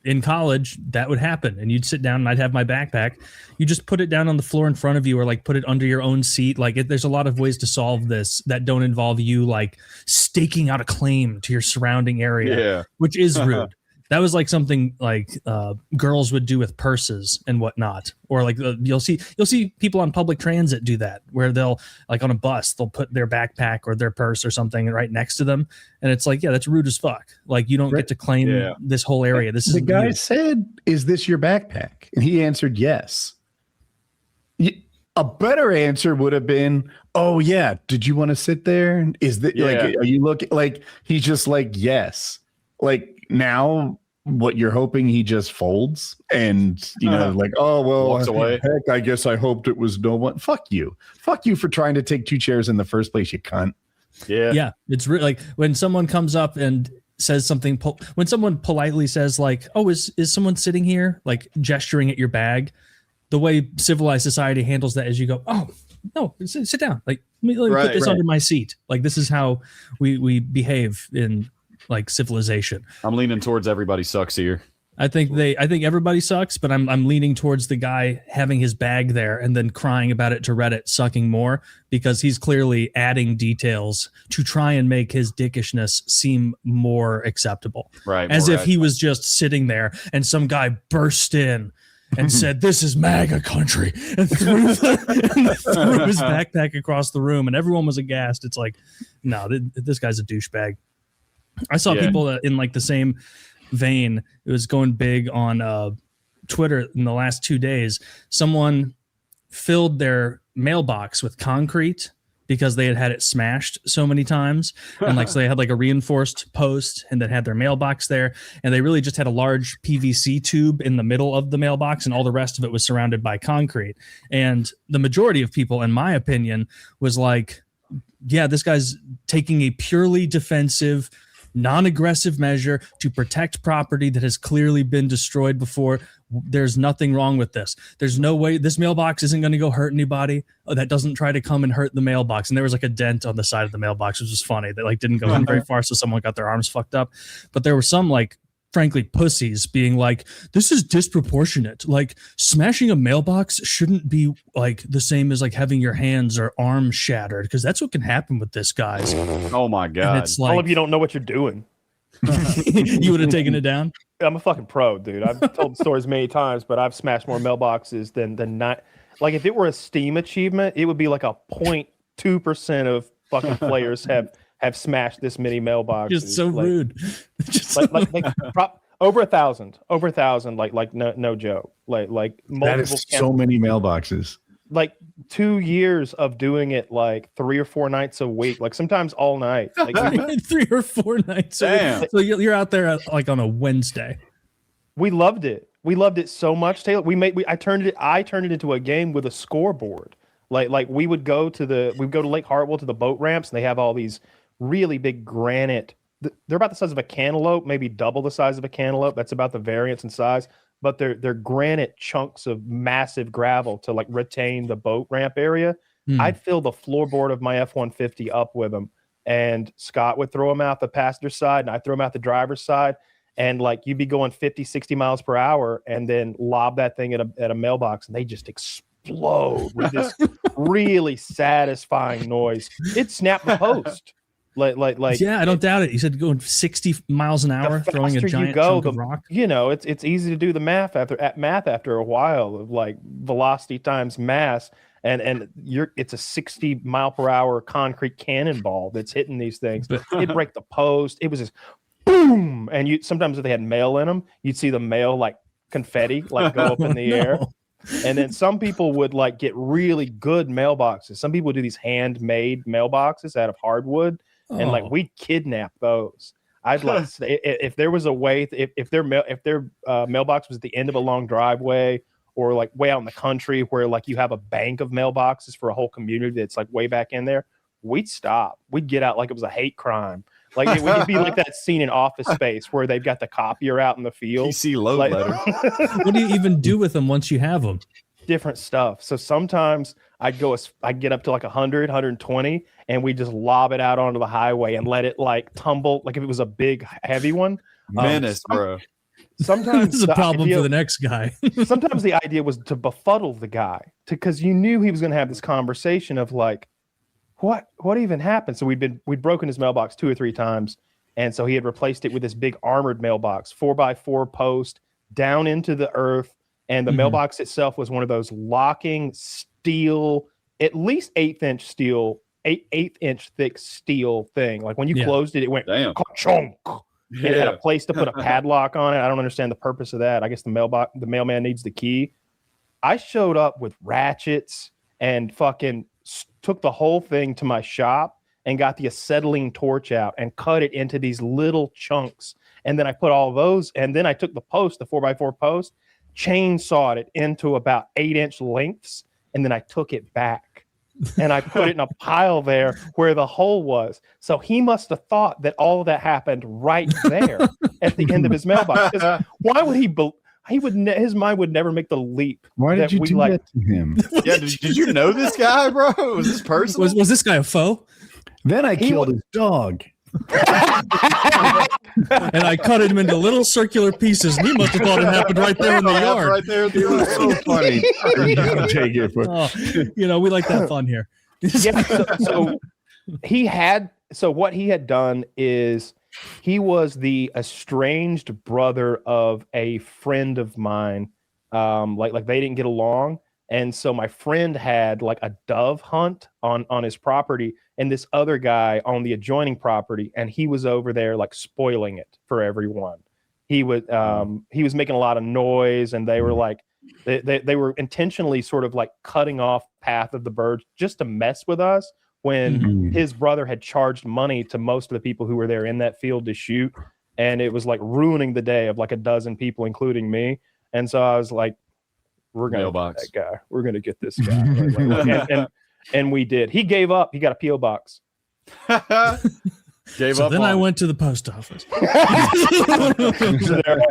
in college, that would happen. And you'd sit down and I'd have my backpack. You just put it down on the floor in front of you or like put it under your own seat. Like there's a lot of ways to solve this that don't involve you like staking out a claim to your surrounding area, which is rude. That was like something like girls would do with purses and whatnot, or like you'll see people on public transit do that, where they'll like on a bus they'll put their backpack or their purse or something right next to them, and it's like that's rude as fuck. Like you don't get to claim this whole area. This is the guy said, "Is this your backpack?" And he answered yes. A better answer would have been, "Oh yeah, did you want to sit there? Is that like are you looking like?" He's just like yes, like now. What you're hoping he just folds and like, oh well, walks away. Heck, I guess I hoped it was no one. Fuck you for trying to take 2 chairs in the first place, you cunt. It's like when someone comes up and says something, when someone politely says like, oh, is someone sitting here, like gesturing at your bag, the way civilized society handles that is you go, oh no, sit down, like let me put this under my seat. Like this is how we behave in like civilization. I'm leaning towards everybody sucks here. I think everybody sucks, but I'm leaning towards the guy having his bag there and then crying about it to Reddit, sucking more, because he's clearly adding details to try and make his dickishness seem more acceptable. Right. As if he was just sitting there and some guy burst in and said, "This is MAGA country," and threw his backpack across the room, and everyone was aghast. It's like, no, this guy's a douchebag. I saw people in like the same vein. It was going big on Twitter in the last 2 days. Someone filled their mailbox with concrete because they had it smashed so many times. And like, so they had like a reinforced post and then had their mailbox there. And they really just had a large PVC tube in the middle of the mailbox, and all the rest of it was surrounded by concrete. And the majority of people, in my opinion, was like, yeah, this guy's taking a purely defensive, non-aggressive measure to protect property that has clearly been destroyed before. There's nothing wrong with this. There's no way this mailbox isn't going to go hurt anybody that doesn't try to come and hurt the mailbox. And there was like a dent on the side of the mailbox, which was funny. That like didn't go in very far, so someone got their arms fucked up. But there were some like, frankly, pussies being like, this is disproportionate. Like, smashing a mailbox shouldn't be like the same as like having your hands or arms shattered, because that's what can happen with this, guys. Oh my God. And it's like, all of you don't know what you're doing. you would have taken it down. I'm a fucking pro, dude. I've told stories many times, but I've smashed more mailboxes than not. Like, if it were a Steam achievement, it would be like a 0.2% of fucking players have smashed this many mailboxes. Just so like, rude. Over 1,000, like no joke. Like multiple. That is so many mailboxes. Like 2 years of doing it like 3 or 4 nights a week, like sometimes all night. Like 3 or 4 nights. Damn. So you're out there like on a Wednesday. we loved it. We loved it so much, Taylor. I turned it into a game with a scoreboard. Like we would go to Lake Hartwell to the boat ramps, and they have all these really big granite. They're about the size of a cantaloupe, maybe double the size of a cantaloupe. That's about the variance in size. But they're granite chunks of massive gravel to like retain the boat ramp area. I'd fill the floorboard of my F-150 up with them, and Scott would throw them out the passenger side, and I'd throw them out the driver's side. And like, you'd be going 50, 60 miles per hour and then lob that thing at a mailbox, and they just explode with this really satisfying noise. It snapped the post. Like yeah, I don't doubt it. You said going 60 miles an hour, throwing a giant chunk of rock. You know, it's easy to do the math after a while of like velocity times mass, and it's a 60 mile per hour concrete cannonball that's hitting these things. It'd break the post. It was just boom, and sometimes if they had mail in them, you'd see the mail like confetti like go up in the air. And then some people would like get really good mailboxes. Some people would do these handmade mailboxes out of hardwood. And like, we'd kidnap those. I'd like, if there was a way, if their mailbox was at the end of a long driveway, or like way out in the country where like you have a bank of mailboxes for a whole community that's like way back in there, we'd stop. We'd get out like it was a hate crime. Like it'd be like that scene in Office Space where they've got the copier out in the field. PC load like, letter. What do you even do with them once you have them? Different stuff. So sometimes I'd get up to like 100, 120, and we just lob it out onto the highway and let it like tumble. Like if it was a big, heavy one. Menace, bro. Sometimes this is a problem for the next guy. Sometimes the idea was to befuddle the guy, because you knew he was going to have this conversation of like, what even happened? So we'd broken his mailbox 2 or 3 times, and so he had replaced it with this big armored mailbox, 4x4 post down into the earth. And the mailbox itself was one of those locking steel, at least 1/8 inch steel, 8 inch thick steel thing. Like when you closed it, it went ka-chunk. Yeah. It had a place to put a padlock on it. I don't understand the purpose of that. I guess the mailman needs the key. I showed up with ratchets and fucking took the whole thing to my shop and got the acetylene torch out and cut it into these little chunks. And then I put all those, and then I took the post, the 4x4 post, chainsawed it into about 8 inch lengths, and then I took it back and I put it in a pile there where the hole was. So he must have thought that all of that happened right there at the end of his mailbox. Why would his mind would never make the leap. Why did you do that to him? Yeah, did you know this guy, bro? Was this personal? Was this guy a foe? Then I killed his dog. And I cut him into little circular pieces, and he must have thought it happened right there in the yard. Right there. It was so funny. Take it. We like that fun here. Yeah. So what he had done is he was the estranged brother of a friend of mine. Like they didn't get along. And so my friend had like a dove hunt on his property, and this other guy on the adjoining property, and he was over there like spoiling it for everyone. He was making a lot of noise, and they were like they were intentionally sort of like cutting off path of the birds just to mess with us, when his brother had charged money to most of the people who were there in that field to shoot, and it was like ruining the day of like a dozen people, including me. And so I was like, we're gonna Mailbox. get that guy. We're gonna get this guy. And we did. He gave up. He got a P.O. box. I went to the post office. There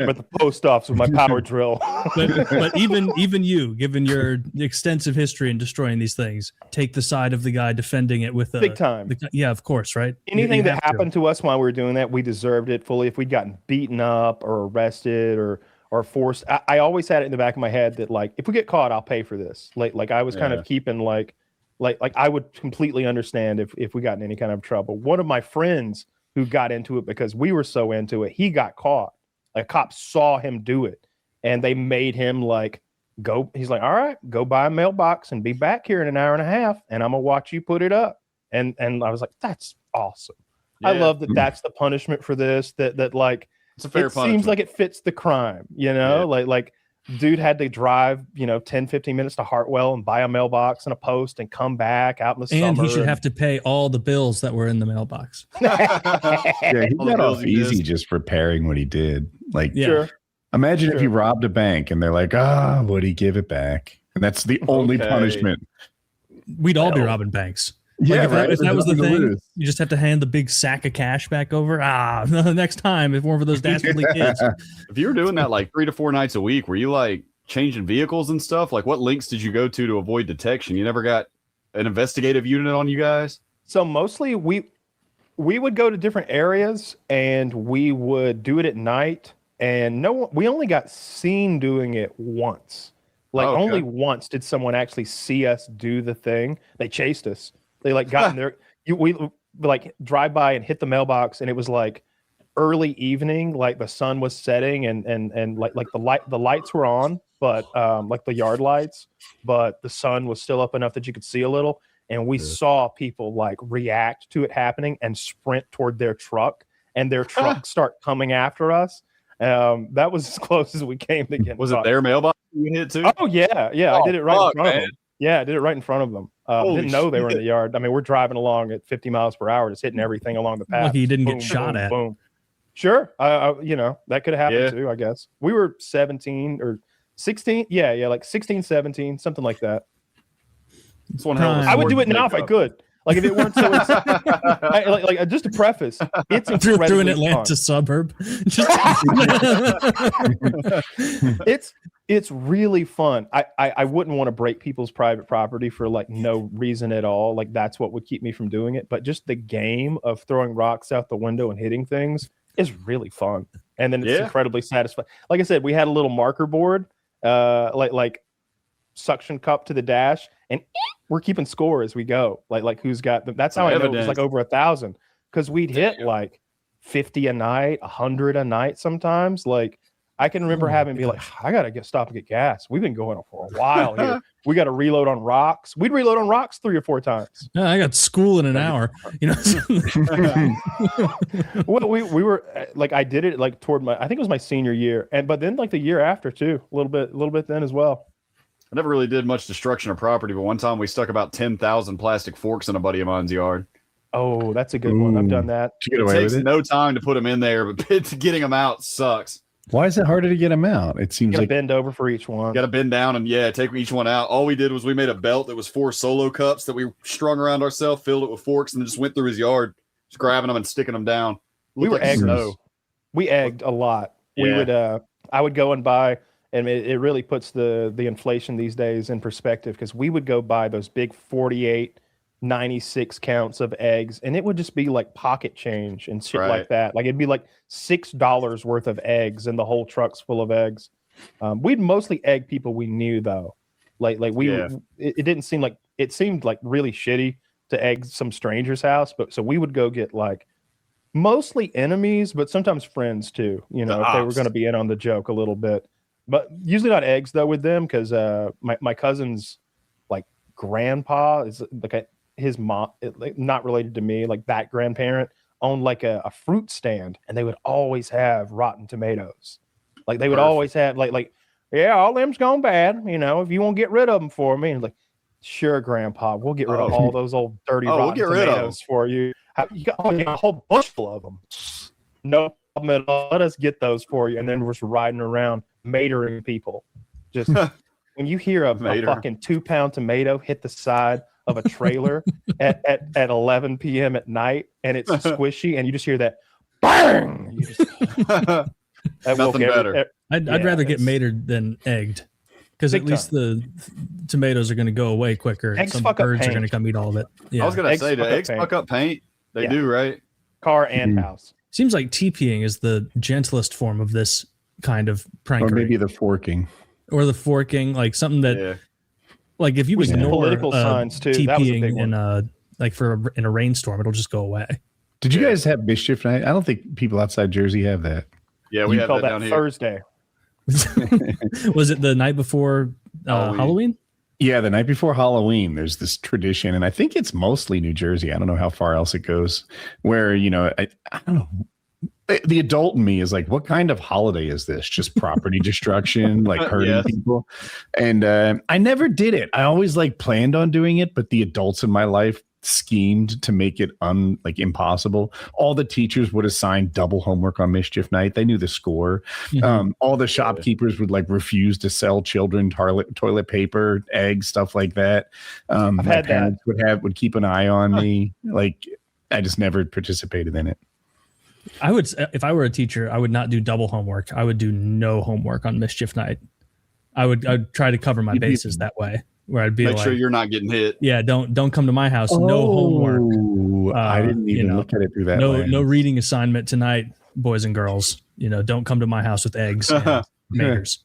at the post office with my power drill. but even you, given your extensive history in destroying these things, take the side of the guy defending it with big time. Yeah, of course, right? Anything that happened to us while we were doing that, we deserved it fully. If we'd gotten beaten up or arrested or forced, I always had it in the back of my head that like, if we get caught, I'll pay for this. Like I was kind of keeping like I would completely understand if we got in any kind of trouble. One of my friends who got into it because we were so into it, he got caught. Like cops saw him do it, and they made him like go. He's like, all right, go buy a mailbox and be back here in an hour and a half, and I'm gonna watch you put it up. And I was like, that's awesome. Yeah. I love that. That's the punishment for this. That like it's a fair punishment. Seems like it fits the crime. You know, like. Dude had to drive, 10, 15 minutes to Hartwell and buy a mailbox and a post and come back out in the summer. And he should have to pay all the bills that were in the mailbox. He got off easy just preparing what he did. Like, imagine if he robbed a bank and they're like, would he give it back? And that's the only punishment. We'd all be robbing banks. Yeah, if that was the thing, you just have to hand the big sack of cash back over. Next time, if one of those dastardly kids. If you were doing that like 3 to 4 nights a week, were you like changing vehicles and stuff? Like what links did you go to avoid detection? You never got an investigative unit on you guys? So mostly we would go to different areas and we would do it at night. And we only got seen doing it once. Like only once did someone actually see us do the thing. They chased us. They like got in there. We like drive by and hit the mailbox, and it was like early evening, like the sun was setting, and like the lights were on, but like the yard lights, but the sun was still up enough that you could see a little. And we saw people like react to it happening and sprint toward their truck, and their truck start coming after us. That was as close as we came to getting. Was it their mailbox you hit too? Oh yeah, I did it right in front of them. Yeah, I did it right in front of them. Didn't know they were in the yard. I mean, we're driving along at 50 miles per hour, just hitting everything along the path. Lucky you didn't get shot at. Boom. Sure. That could have happened too, I guess. We were 17 or 16. Yeah, like 16, 17, something like that. It's one hell of a I would do it now if I could. Like if it weren't so like just to preface, it's incredibly through an Atlanta suburb. It's really fun. I wouldn't want to break people's private property for like no reason at all. Like that's what would keep me from doing it. But just the game of throwing rocks out the window and hitting things is really fun. And then it's incredibly satisfying. Like I said, we had a little marker board, like suction cup to the dash, and we're keeping score as we go. Like who's got them. That's how I know it was like over 1,000, because we'd hit like 50 a night, 100 a night sometimes. Like I can remember having to be like, I gotta stop and get gas. We've been going for a while here. We got to reload on rocks. We'd reload on rocks 3 or 4 times. Yeah, I got school in an hour. Well, we were like, I did it like toward I think it was my senior year, but then like the year after too, a little bit then as well. I never really did much destruction of property, but one time we stuck about 10,000 plastic forks in a buddy of mine's yard. Oh, that's a good one. I've done that. It takes no time to put them in there, but getting them out sucks. Why is it harder to get them out? It seems like bend over for each one. Got to bend down and take each one out. All we did was we made a belt that was 4 solo cups that we strung around ourselves, filled it with forks, and then just went through his yard, just grabbing them and sticking them down. We were egged. We egged a lot. Yeah. We would. I would go and buy. And it really puts the inflation these days in perspective, because we would go buy those big 48, 96 counts of eggs, and it would just be like pocket change and shit like that. Like it'd be like $6 worth of eggs, and the whole truck's full of eggs. We'd mostly egg people we knew though. It didn't seem like, it seemed like really shitty to egg some stranger's house, but so we would go get like mostly enemies, but sometimes friends too. If they were going to be in on the joke a little bit. But usually not eggs though with them, because my cousin's like grandpa is like his mom, not related to me, like that grandparent owned like a fruit stand, and they would always have rotten tomatoes. Like they would always have like all them's gone bad. If you want to get rid of them for me, and like Sure, Grandpa. We'll get rid of all those old dirty rotten tomatoes for you. You got a whole bushel of them. No problem at all. Let us get those for you. And then we're just riding around matering people. Just when you hear a fucking 2-pound tomato hit the side of a trailer at 11 p.m. at night, and it's squishy, and you just hear that bang. You just, nothing better. I'd rather get matered than egged. Because at least the tomatoes are going to go away quicker. Eggs Some fuck up birds are paint. going to come eat all of it. Yeah. I was going to say, do eggs fuck up paint? They do, right? Car and house. Seems like TPing is the gentlest form of this kind of prankery. Or maybe the forking. Or the forking, like something that, like if you ignore political signs too. TPing that was a big one. in a rainstorm, it'll just go away. Did you guys have mischief night? I don't think people outside Jersey have that. Yeah, we have that down here. Thursday. Was it the night before Halloween? Yeah, the night before Halloween, there's this tradition, and I think it's mostly New Jersey. I don't know how far else it goes, where, I don't know. The adult in me is like, what kind of holiday is this? Just property destruction, like hurting people. And I never did it. I always planned on doing it, but the adults in my life schemed to make it impossible. All the teachers would assign double homework on mischief night. They knew the score. All the shopkeepers would refuse to sell children toilet paper, eggs, stuff like that. My parents would keep an eye on me. I just never participated in it. I would, if I were a teacher, I would not do double homework. I would do no homework on mischief night. I'd try to cover my bases that way. Where I'd be make sure you're not getting hit. Yeah, don't come to my house. No homework. I didn't even look at it through that. No reading assignment tonight, boys and girls. Don't come to my house with eggs and maters.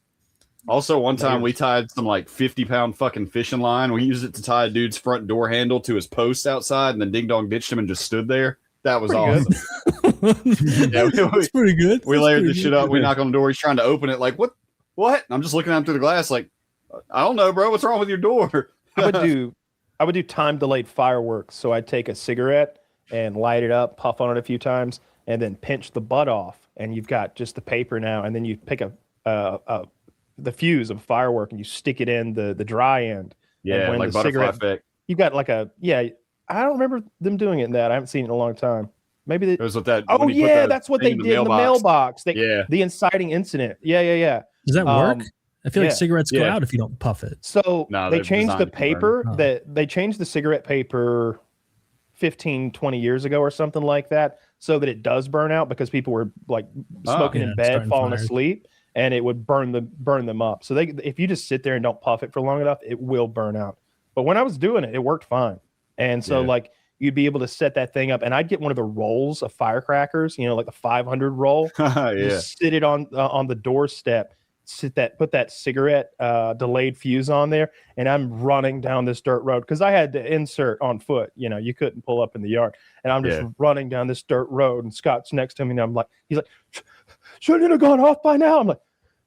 Also, one time we tied some 50-pound fucking fishing line. We used it to tie a dude's front door handle to his post outside, and then Ding Dong ditched him and just stood there. That was awesome. That's pretty good. We layered this shit up. We knock on the door. He's trying to open it. What? And I'm just looking at him through the glass I don't know, bro. What's wrong with your door? I would do time delayed fireworks. So I'd take a cigarette and light it up, puff on it a few times, and then pinch the butt off. And you've got just the paper now. And then you pick the fuse of firework and you stick it in the dry end. Yeah, like butterfly effect. You've got I don't remember them doing it in that. I haven't seen it in a long time. Maybe it was with that. Oh yeah, that's what they did in the mailbox. The inciting incident. Yeah. Does that work? I feel like cigarettes go out if you don't puff it. So they changed the paper. They changed the cigarette paper 15, 20 years ago or something like that, so that it does burn out because people were smoking in bed, falling asleep, and it would burn them up. So if you just sit there and don't puff it for long enough, it will burn out. But when I was doing it, it worked fine. And so you'd be able to set that thing up, and I'd get one of the rolls of firecrackers, the 500 roll. Just sit it on the doorstep. Put that cigarette delayed fuse on there, and I'm running down this dirt road because I had to insert on foot. You couldn't pull up in the yard, and I'm just running down this dirt road. And Scott's next to me, and he's like, shouldn't it have gone off by now? I'm like,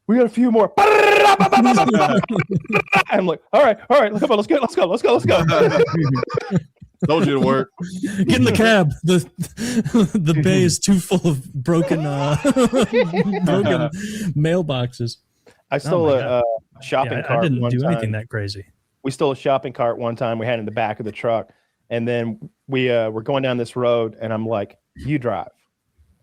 we got a few more. I'm like, all right, come on, let's go. Told you to work. Get in the cab. The bay is too full of broken mailboxes. I stole a shopping cart. I didn't do time. Anything that crazy. We stole a shopping cart one time. We had it in the back of the truck, and then we were going down this road, and I'm like, "You drive,"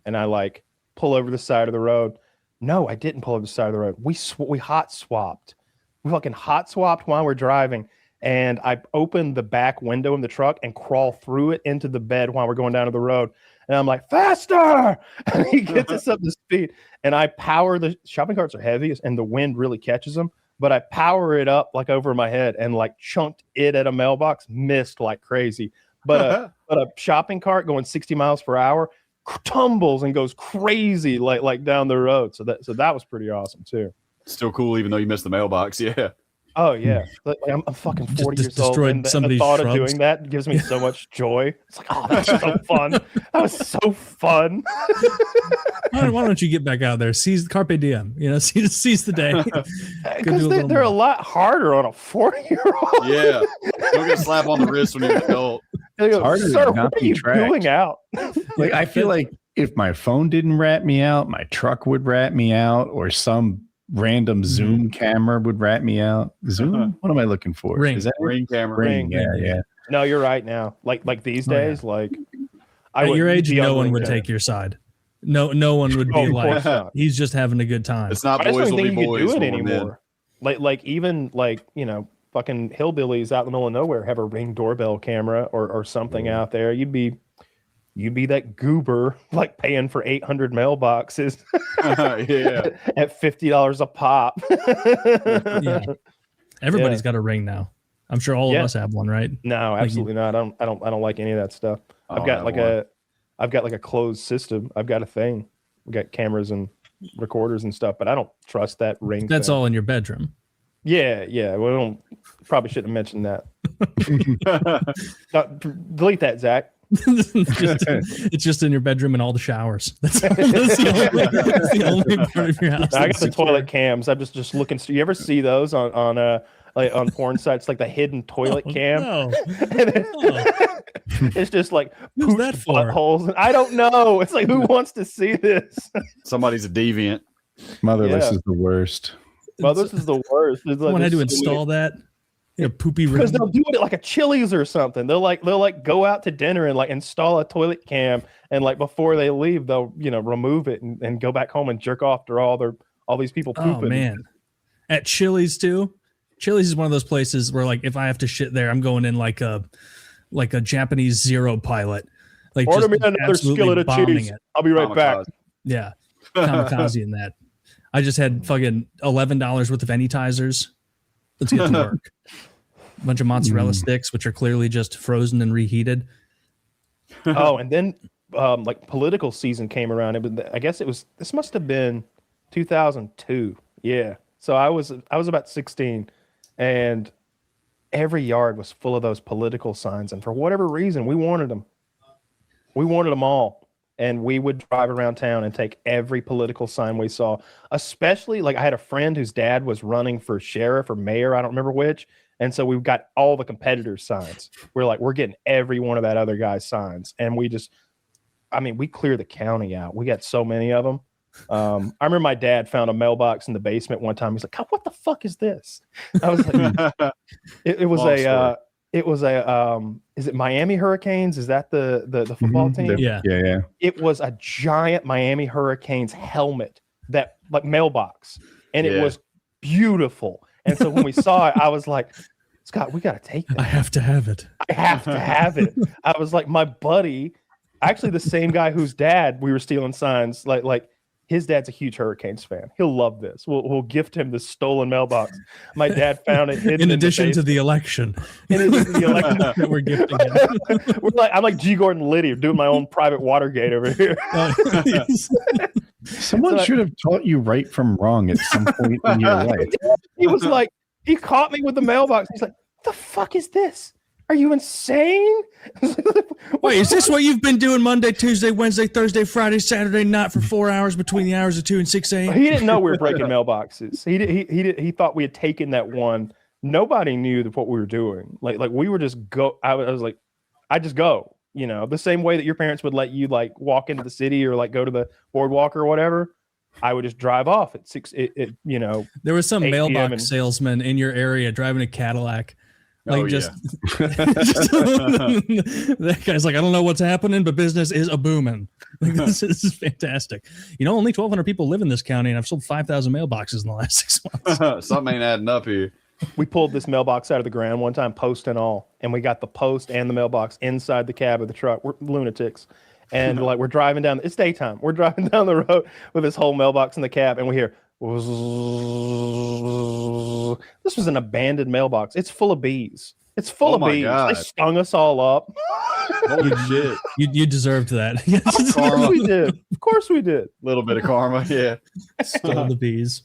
and I pull over the side of the road. No, I didn't pull over the side of the road. We hot swapped. We fucking hot swapped while we're driving. And I open the back window in the truck and crawl through it into the bed while we're going down to the road. And I'm like, faster! And he gets us up to speed. And I power the shopping carts are heavy and the wind really catches them. But I power it up over my head and chunked it at a mailbox, missed like crazy. But a shopping cart going 60 miles per hour tumbles and goes crazy like down the road. So that was pretty awesome too. Still cool, even though you missed the mailbox. Yeah. Oh yeah, I'm fucking 40 years old, and the thought of doing that gives me so much joy. It's that's so fun. That was so fun. Why don't you get back out there? Seize carpe diem. Seize the day. Because they're a lot harder on a 40-year-old. Yeah, don't get a slap on the wrist when you're an adult. It's harder Sir, to not what are be you tracked. doing out? I feel like if my phone didn't rat me out, my truck would rat me out, or some random Zoom camera would rat me out. Zoom? What am I looking for? Ring. Is that Ring camera. Ring? Yeah. No, you're right now. Like these days, like at your age, no one would take your side. No one would be like, he's just having a good time. It's not I just boys don't will be think you boys. could do it when we're anymore. Like even like, you know, fucking hillbillies out in the middle of nowhere have a Ring doorbell camera or something out there. You'd be that goober like paying for 800 mailboxes at $50 a pop. Yeah. Everybody's got a Ring now. I'm sure all of us have one, right? No, absolutely not. I don't like any of that stuff. I've got like a closed system. I've got a thing. We got cameras and recorders and stuff, but I don't trust that Ring. That's all in your bedroom. Yeah. Probably shouldn't have mentioned that. Delete that, Zach. It's just in your bedroom and all the showers. That's the only part of your house. I got the toilet cams. I'm just looking. You ever see those on porn sites, like the hidden toilet cam? No. It's just like who's that for? Buttholes. I don't know. It's like, who wants to see this? Somebody's a deviant. Motherless is the worst. Motherless is the worst. Someone had to install that. Poopy Ring. Because they'll do it at like a Chili's or something. They'll go out to dinner and like install a toilet cam, and like before they leave, they'll remove it and go back home and jerk off to all these people pooping. Oh man, at Chili's too. Chili's is one of those places where like if I have to shit there, I'm going in like a Japanese Zero pilot. Like order me another skillet of cheese. I'll be right back. Yeah, kamikaze in that. I just had fucking $11 worth of Anytizers. Let's get to work. A bunch of mozzarella sticks, which are clearly just frozen and reheated. Oh, and then like political season came around. This must have been 2002. Yeah. So I was about 16, and every yard was full of those political signs. And for whatever reason, we wanted them. We wanted them all. And we would drive around town and take every political sign we saw, especially like I had a friend whose dad was running for sheriff or mayor. I don't remember which. And so we got all the competitors' signs. We're getting every one of that other guy's signs. And we clear the county out. We got so many of them. I remember my dad found a mailbox in the basement one time. He's like, "God, what the fuck is this?" I was like, it was is it Miami Hurricanes? Is that the football team? Yeah. It was a giant Miami Hurricanes helmet, that like mailbox, and it was beautiful. And so when we saw it, I was like, "Scott, we got to take that. I have to have it. I have to have it." I was like, my buddy, actually the same guy whose dad we were stealing signs, like his dad's a huge Hurricanes fan. He'll love this. We'll gift him this stolen mailbox. My dad found it hidden in addition to the election. That we're gifting it. I'm like G. Gordon Liddy doing my own private Watergate over here. Someone should have taught you right from wrong at some point in your life. He was like, he caught me with the mailbox. He's like, "The fuck is this? Are you insane?" Wait, is this what you've been doing Monday, Tuesday, Wednesday, Thursday, Friday, Saturday night for 4 hours between the hours of 2 and 6 a.m.? He didn't know we were breaking mailboxes. He thought we had taken that one. Nobody knew what we were doing. Like we were just go. I was like, I just go. The same way that your parents would let you like walk into the city or like go to the boardwalk or whatever. I would just drive off at 6. There was some mailbox salesman in your area driving a Cadillac. That guy's like, "I don't know what's happening, but business is a booming." Like, this is fantastic. Only 1,200 people live in this county, and I've sold 5,000 mailboxes in the last 6 months. Something ain't adding up here. We pulled this mailbox out of the ground one time, post and all, and we got the post and the mailbox inside the cab of the truck. We're lunatics. And like we're driving down, it's daytime. We're driving down the road with this whole mailbox in the cab, and we hear, this was an abandoned mailbox. It's full of bees. It's full of bees. God. They stung us all up. Holy shit. You deserved that. Of course we did. Of course we did. A little bit of karma, yeah. Stole the bees.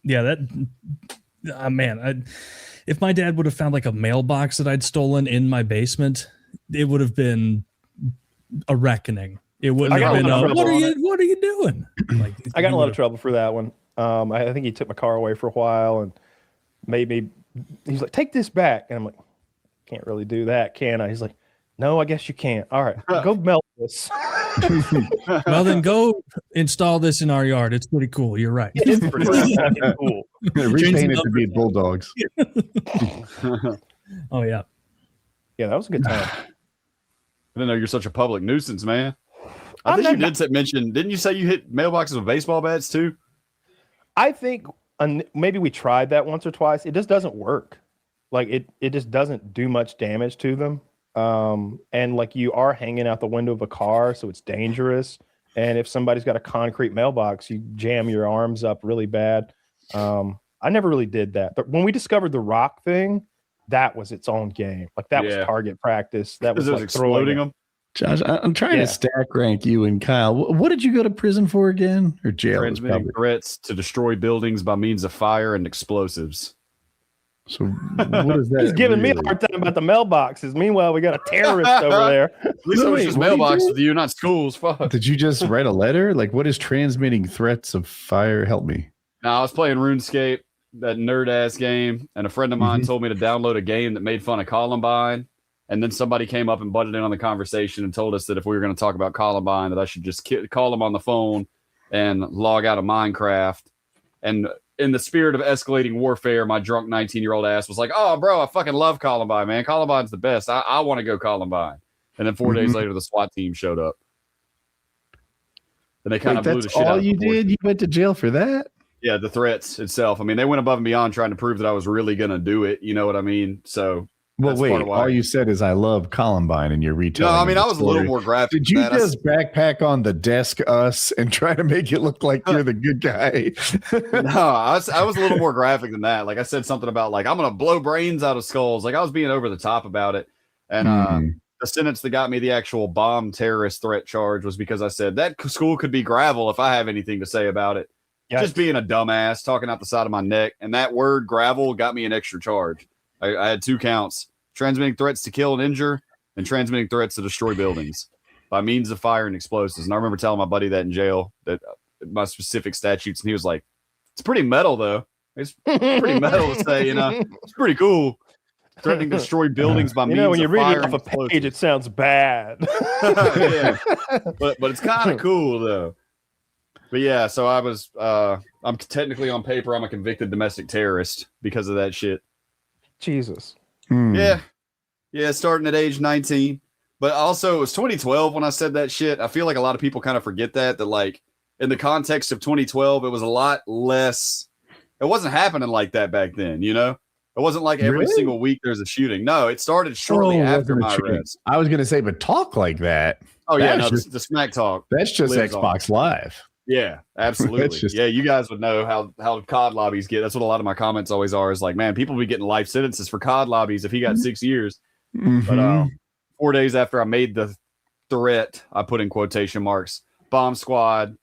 Yeah, if my dad would have found like a mailbox that I'd stolen in my basement, it would have been a reckoning. It wouldn't have been what are you doing? Like, I got in a lot of trouble for that one. I think he took my car away for a while and made me. He's like, "Take this back," and I'm like, "Can't really do that, can I?" He's like, "No, I guess you can't. All right, go melt this." Well, then go install this in our yard. It's pretty cool. You're right. It's pretty cool. Repaint it to be bulldogs. Oh yeah. Yeah, that was a good time. I didn't know you're such a public nuisance, man. I think you did mention, didn't you say you hit mailboxes with baseball bats too? I think maybe we tried that once or twice. It just doesn't work. Like it just doesn't do much damage to them. And like you are hanging out the window of a car, so it's dangerous. And if somebody's got a concrete mailbox, you jam your arms up really bad. I never really did that. But when we discovered the rock thing, that was its own game. Like that was target practice. That was like exploding them. Josh, I'm trying to stack rank you and Kyle. What did you go to prison for again? Or jail? Transmitting threats to destroy buildings by means of fire and explosives. So what is that? He's giving me a hard time about the mailboxes. Meanwhile, we got a terrorist over there. At least it was just mailbox with you, not schools. Fuck. Did you just write a letter? Like, what is transmitting threats of fire? Help me. No, I was playing RuneScape, that nerd ass game, and a friend of mine told me to download a game that made fun of Columbine. And then somebody came up and butted in on the conversation and told us that if we were going to talk about Columbine, that I should just call them on the phone and log out of Minecraft. And in the spirit of escalating warfare, my drunk 19-year-old ass was like, "Oh, bro, I fucking love Columbine, man. Columbine's the best. I want to go Columbine." And then 4 days later, the SWAT team showed up. And they kind of blew the shit out of me. That's all you did? You went to jail for that? Yeah, the threats itself. I mean, they went above and beyond trying to prove that I was really going to do it. You know what I mean? So... Well, wait, all you said is I love Columbine and you're retelling. No, I mean, I was a little more graphic. Did you just backpack on the desk us and try to make it look like you're the good guy? No, I was a little more graphic than that. Like I said something about like, I'm going to blow brains out of skulls. Like I was being over the top about it. And the sentence that got me the actual bomb terrorist threat charge was because I said that school could be gravel if I have anything to say about it. Yikes. Just being a dumbass, talking out the side of my neck. And that word gravel got me an extra charge. I had 2 counts: transmitting threats to kill and injure, and transmitting threats to destroy buildings by means of fire and explosives. And I remember telling my buddy that in jail, that my specific statutes, and he was like, "It's pretty metal, though. It's pretty metal to say, you know. It's pretty cool. Threatening to destroy buildings by means of fire." When you read it off a explosives. page, it sounds bad. Yeah. But it's kind of cool though. But yeah, so I was I'm technically on paper I'm a convicted domestic terrorist because of that shit. Jesus. Yeah, starting at age 19. But also, it was 2012 when I said that shit. I feel like a lot of people kind of forget that like, in the context of 2012, it was a lot less. It wasn't happening like that back then, you know? It wasn't like every single week there's a shooting. No, it started shortly after my arrest. I was going to say, but talk like that. Oh, yeah, no, the smack talk. That's just Xbox Live. Yeah, absolutely. Yeah, you guys would know how COD lobbies get. That's what a lot of my comments always are, is like, man, people be getting life sentences for COD lobbies if he got 6 years. But 4 days after I made the threat, I put in quotation marks, bomb squad,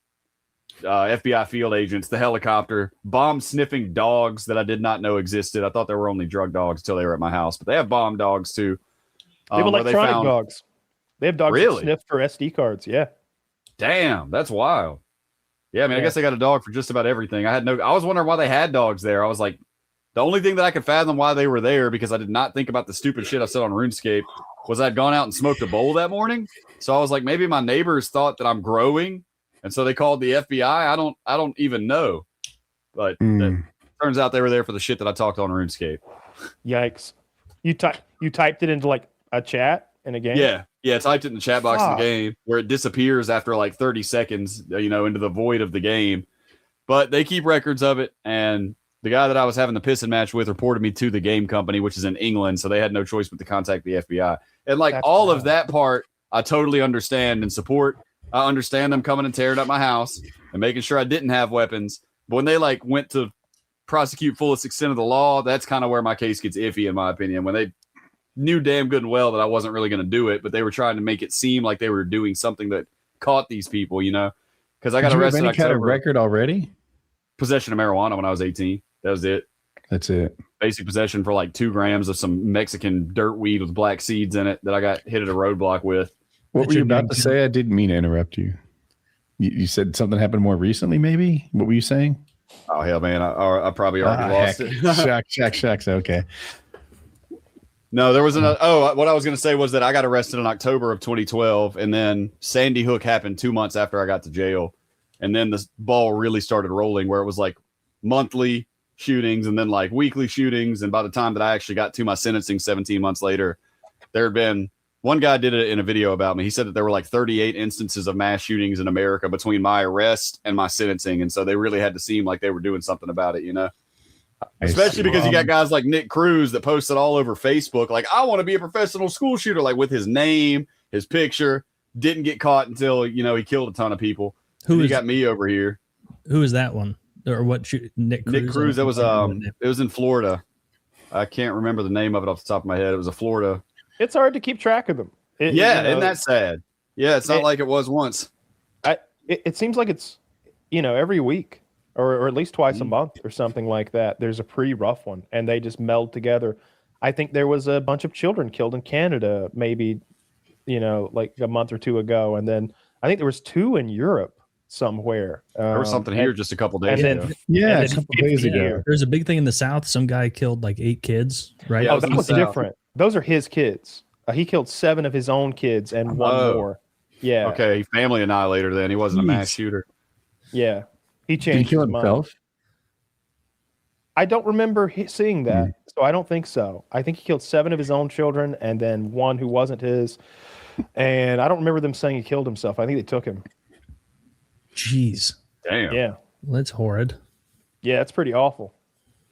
FBI field agents, the helicopter, bomb sniffing dogs that I did not know existed. I thought there were only drug dogs until they were at my house, but they have bomb dogs too. They have electronic dogs. They have dogs that sniff for SD cards. Yeah. Damn, that's wild. Yeah, I mean, I guess they got a dog for just about everything. I was wondering why they had dogs there. I was like, the only thing that I could fathom why they were there, because I did not think about the stupid shit I said on RuneScape, was I'd gone out and smoked a bowl that morning. So I was like, maybe my neighbors thought that I'm growing, and so they called the FBI. I don't even know. But it turns out they were there for the shit that I talked on RuneScape. Yikes. You typed it into like a chat in a game? Yeah. Yeah, typed it in the chat box of the game where it disappears after like 30 seconds, you know, into the void of the game. But they keep records of it, and the guy that I was having the pissing match with reported me to the game company, which is in England, so they had no choice but to contact the FBI. And like of that part, I totally understand and support. I understand them coming and tearing up my house and making sure I didn't have weapons. But when they like went to prosecute fullest extent of the law, that's kind of where my case gets iffy, in my opinion. When they knew damn good and well that I wasn't really going to do it, but they were trying to make it seem like they were doing something that caught these people, you know? Because I got arrested. Did you have any kind of record already? Possession of marijuana when I was 18. That was it. That's it. Basic possession for like 2 grams of some Mexican dirt weed with black seeds in it that I got hit at a roadblock with. What were you about to say? I didn't mean to interrupt you. You said something happened more recently, maybe? What were you saying? Oh, hell, man. I probably already lost it. Shucks. Okay. No, there was an. Oh, what I was going to say was that I got arrested in October of 2012, and then Sandy Hook happened 2 months after I got to jail, and then the ball really started rolling, where it was like monthly shootings and then like weekly shootings, and by the time that I actually got to my sentencing 17 months later, there had been one guy did it in a video about me. He said that there were like 38 instances of mass shootings in America between my arrest and my sentencing, and so they really had to seem like they were doing something about it, you know. Especially because you got guys like Nick Cruz that posted all over Facebook, like, I want to be a professional school shooter, like with his name, his picture, didn't get caught until, you know, he killed a ton of people. You got me over here. Who is that one? Or what? Nick Cruz. That was, it was in Florida. I can't remember the name of it off the top of my head. It was a Florida. It's hard to keep track of them. Isn't that sad? Yeah. It's not like it was once. It seems like it's, you know, every week. Or at least twice a month or something like that. There's a pretty rough one, and they just meld together. I think there was a bunch of children killed in Canada, maybe, you know, like a month or two ago, and then I think there was 2 in Europe somewhere. There was something here just a couple days ago. Yeah, a couple days ago. There's a big thing in the South. Some guy killed like 8 kids, right? Yeah, that was different. Those are his kids. He killed 7 of his own kids and 1 more. Yeah. Okay, family annihilator. Then he wasn't a mass shooter. Yeah. He changed. Did he kill himself? I don't remember seeing that, so I don't think so. I think he killed 7 of his own children and then 1 who wasn't his. And I don't remember them saying he killed himself. I think they took him. Jeez. Damn. Yeah. Well, that's horrid. Yeah, it's pretty awful.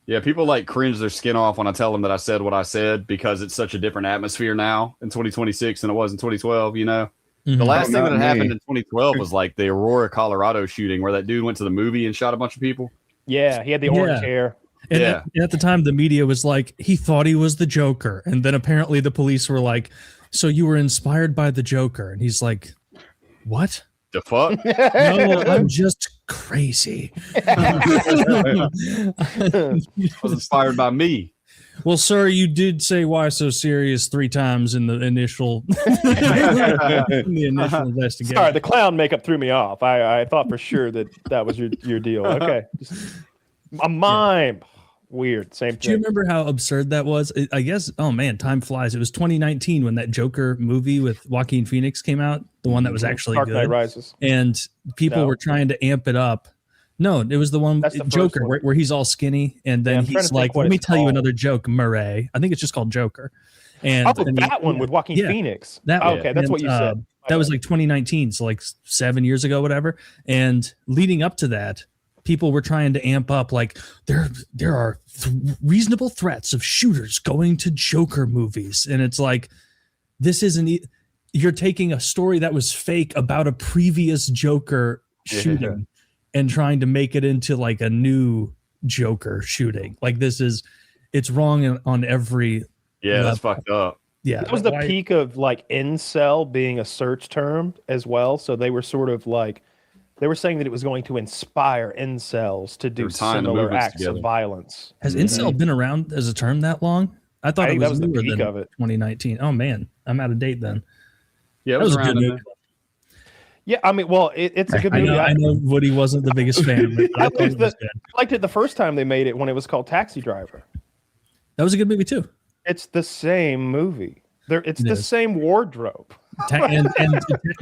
Yeah, people like cringe their skin off when I tell them that I said what I said because it's such a different atmosphere now in 2026 than it was in 2012, you know? The last thing that happened in 2012 was like the Aurora, Colorado shooting where that dude went to the movie and shot a bunch of people. Yeah, he had the orange hair. And at the time, the media was like, he thought he was the Joker. And then apparently the police were like, so you were inspired by the Joker. And he's like, what? The fuck? No, I'm just crazy. Was inspired by me. Well, sir, you did say "why so serious" 3 times in the initial investigation. Sorry, the clown makeup threw me off. I thought for sure that was your deal. Okay, a mime. Weird. Same thing. Do you remember how absurd that was? I guess. Oh man, time flies. It was 2019 when that Joker movie with Joaquin Phoenix came out. The one that was actually Dark good. Knight Rises. And people were trying to amp it up. No, it was the one Joker where he's all skinny and then he's like, "Let me tell you another joke, Murray." I think it's just called Joker. And that one with Joaquin Phoenix. Okay, that's what you said. That was like 2019, so like 7 years ago, whatever. And leading up to that, people were trying to amp up like there are reasonable threats of shooters going to Joker movies, and it's like this isn't. You're taking a story that was fake about a previous Joker shooting. And trying to make it into like a new Joker shooting. Like it's wrong on every level. That's fucked up. Yeah. That was the peak of like incel being a search term as well. So they were sort of like, they were saying that it was going to inspire incels to do similar acts of violence. Has incel been around as a term that long? I thought it was the newer peak than of it. 2019. Oh man, I'm out of date then. Yeah, it was a good movie. Yeah, I mean, well, it's a good movie. I know Woody wasn't the biggest fan, but I liked it the first time they made it when it was called Taxi Driver. That was a good movie too. It's the same movie. It's the same wardrobe. And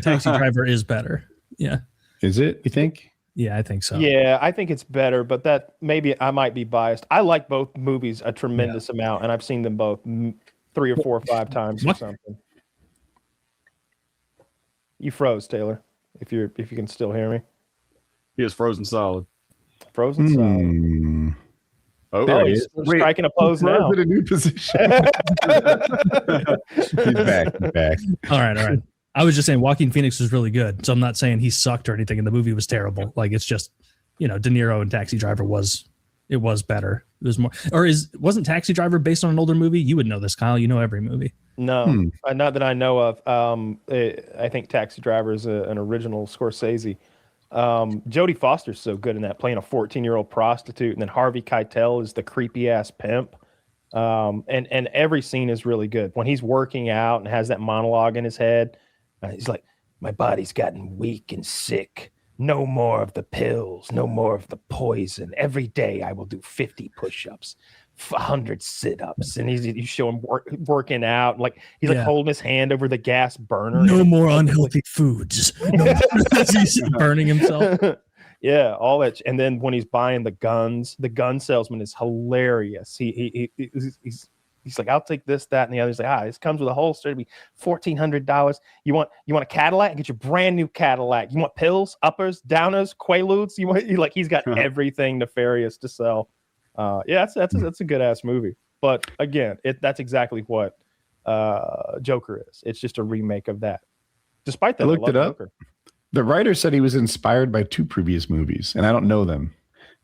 Taxi Driver is better. Yeah. Is it, you think? Yeah, I think so. Yeah, I think it's better, but that maybe I might be biased. I like both movies a tremendous amount, and I've seen them both 3 or 4 or 5 times or something. You froze, Taylor. If you can still hear me. He is frozen solid. Frozen solid. Oh, there he is. Striking a pose now. In a new position. He's back. All right. I was just saying Joaquin Phoenix was really good. So I'm not saying he sucked or anything and the movie was terrible. Like it's just, De Niro and Taxi Driver was better. It was more, or wasn't Taxi Driver based on an older movie? You would know this, Kyle. You know every movie. No, not that I know of. I think Taxi Driver is an original Scorsese. Jodie Foster's so good in that, playing a 14-year-old prostitute, and then Harvey Keitel is the creepy ass pimp. And every scene is really good. When he's working out and has that monologue in his head, he's like, "My body's gotten weak and sick. No more of the pills, no more of the poison. Every day I will do 50 push-ups, 100 sit-ups, and you show him working out, like he's like holding his hand over the gas burner. No more unhealthy foods. As he's burning himself. Yeah, all that. And then when he's buying the guns, the gun salesman is hilarious. He's like, I'll take this, that, and the other. He's like, this comes with a holster. It'll be $1,400. You want a Cadillac? Get your brand new Cadillac. You want pills, uppers, downers, quaaludes? He's got everything nefarious to sell. That's a good ass movie. But again, that's exactly what Joker is. It's just a remake of that. Despite that, I looked it up. Joker. The writer said he was inspired by 2 previous movies, and I don't know them.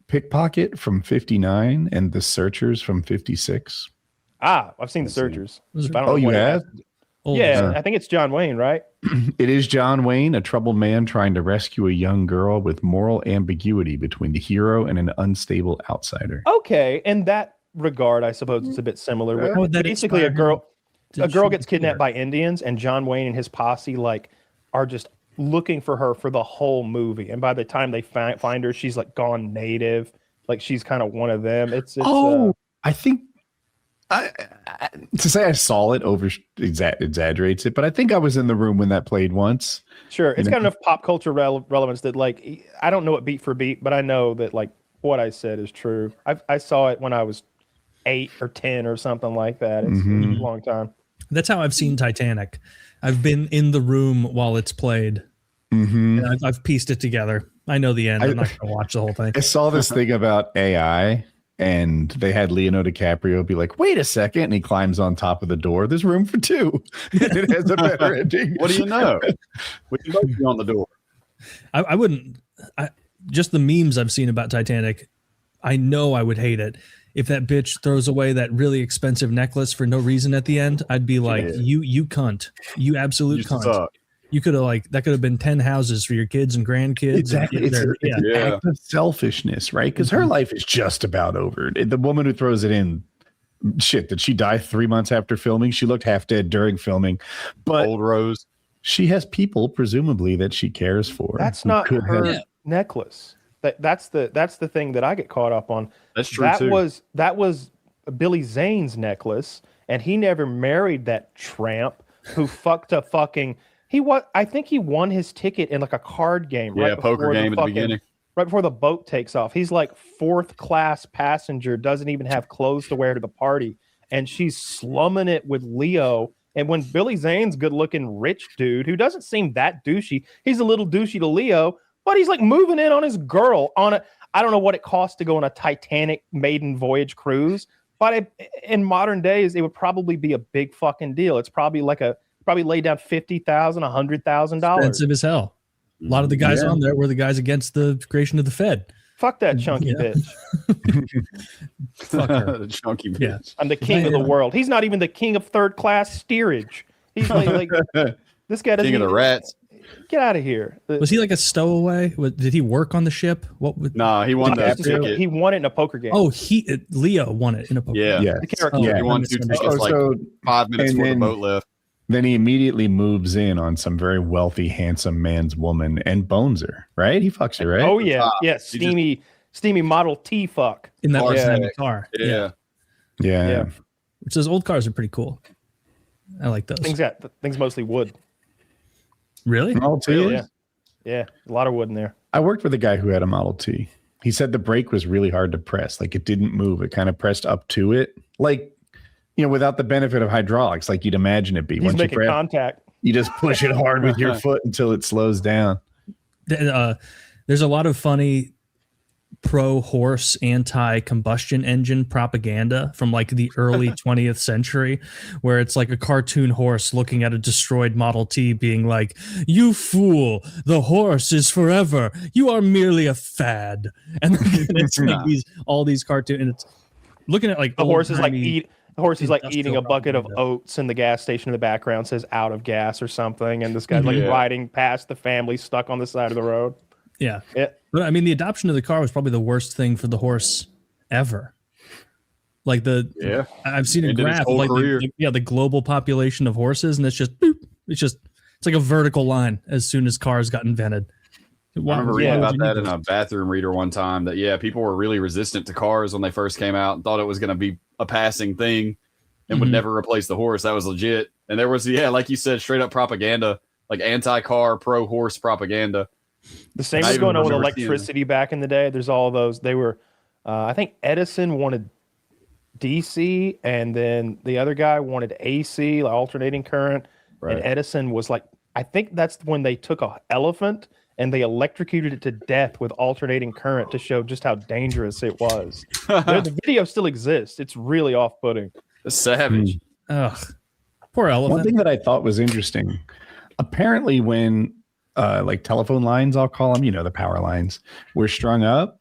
Pickpocket from 59 and The Searchers from 56. I've seen The Searchers. You have? Yeah, I think it's John Wayne, right? It is John Wayne, a troubled man trying to rescue a young girl with moral ambiguity between the hero and an unstable outsider. Okay, in that regard, I suppose it's a bit similar. Basically, a girl gets kidnapped by Indians, and John Wayne and his posse are just looking for her for the whole movie. And by the time they find her, she's like gone native, like she's kind of one of them. I think. To say I saw it exaggerates it, but I think I was in the room when that played once. Sure, it's got enough pop culture relevance that I don't know it beat for beat, but I know that what I said is true. I saw it when I was 8 or 10 or something like that. It's a long time. That's how I've seen Titanic. I've been in the room while it's played. And I've pieced it together. I know the end. I'm not going to watch the whole thing. I saw this thing about AI. And they had Leonardo DiCaprio be like, wait a second. And he climbs on top of the door. There's room for 2. And it has a better ending. What do you know? We can both be on the door. I wouldn't. Just the memes I've seen about Titanic, I know I would hate it. If that bitch throws away that really expensive necklace for no reason at the end, I'd be like, you cunt. You absolute cunt. Suck. You could have that could have been 10 houses for your kids and grandkids. Exactly. It's an act of selfishness, right? Because her life is just about over. The woman who throws it in, did she die 3 months after filming? She looked half dead during filming. But Old Rose. She has people, presumably, that she cares for. That's not her necklace. That's the thing that I get caught up on. That's true too. That was Billy Zane's necklace, and he never married that tramp who fucked a fucking. I think he won his ticket in a card game. Yeah, poker game at the beginning. Right before the boat takes off. He's like 4th class passenger, doesn't even have clothes to wear to the party. And she's slumming it with Leo. And when Billy Zane's good looking rich dude, who doesn't seem that douchey, he's a little douchey to Leo, but he's moving in on his girl I don't know what it costs to go on a Titanic maiden voyage cruise, but in modern days, it would probably be a big fucking deal. It's probably probably lay down $50,000, $100,000. Expensive as hell. A lot of the guys on there were the guys against the creation of the Fed. Fuck that chunky bitch. Fuck her. The chunky bitch. Yeah. I'm the king of the world. He's not even the king of 3rd class steerage. He's this guy doesn't. King of the rats. Get out of here. Was he a stowaway? Did he work on the ship? Nah, he won that ticket. He won it in a poker game. Oh, Leo won it in a poker game. Yeah. He won 2 tickets 5 minutes before the boat left. Then he immediately moves in on some very wealthy, handsome man's woman and bones her, right? He fucks her, right? Oh, yeah. Yeah. Steamy Model T fuck. In that car. Yeah. Which those old cars are pretty cool. I like those. Things mostly wood. Really? Model T? Yeah. A lot of wood in there. I worked with a guy who had a Model T. He said the brake was really hard to press. It didn't move. It kind of pressed up to it. Without the benefit of hydraulics, like you'd imagine it be. He's making contact. You just push it hard with your foot until it slows down. There's a lot of funny pro-horse, anti-combustion engine propaganda from the early 20th century, where it's a cartoon horse looking at a destroyed Model T being like, "You fool, the horse is forever. You are merely a fad." And it's all these cartoons, and it's looking at the horse is The horse is eating a bucket of oats, and the gas station in the background says "out of gas" or something, and this guy's riding past the family stuck on the side of the road. Yeah. But I mean, the adoption of the car was probably the worst thing for the horse ever. I've seen a graph of the global population of horses, and it's like a vertical line as soon as cars got invented. I remember reading about that in a bathroom reader one time that, people were really resistant to cars when they first came out and thought it was going to be a passing thing and would never replace the horse. That was legit. And there was, like you said, straight up propaganda, like anti-car, pro-horse propaganda. The same was going on with electricity back in the day. There's all those. They were, I think Edison wanted DC, and then the other guy wanted AC, like alternating current. Right. And Edison was like, I think that's when they took an elephant and they electrocuted it to death with alternating current to show just how dangerous it was. The video still exists. It's really off-putting. Savage. Ugh. Poor elephant. One thing that I thought was interesting, apparently when like telephone lines, I'll call them, the power lines, were strung up,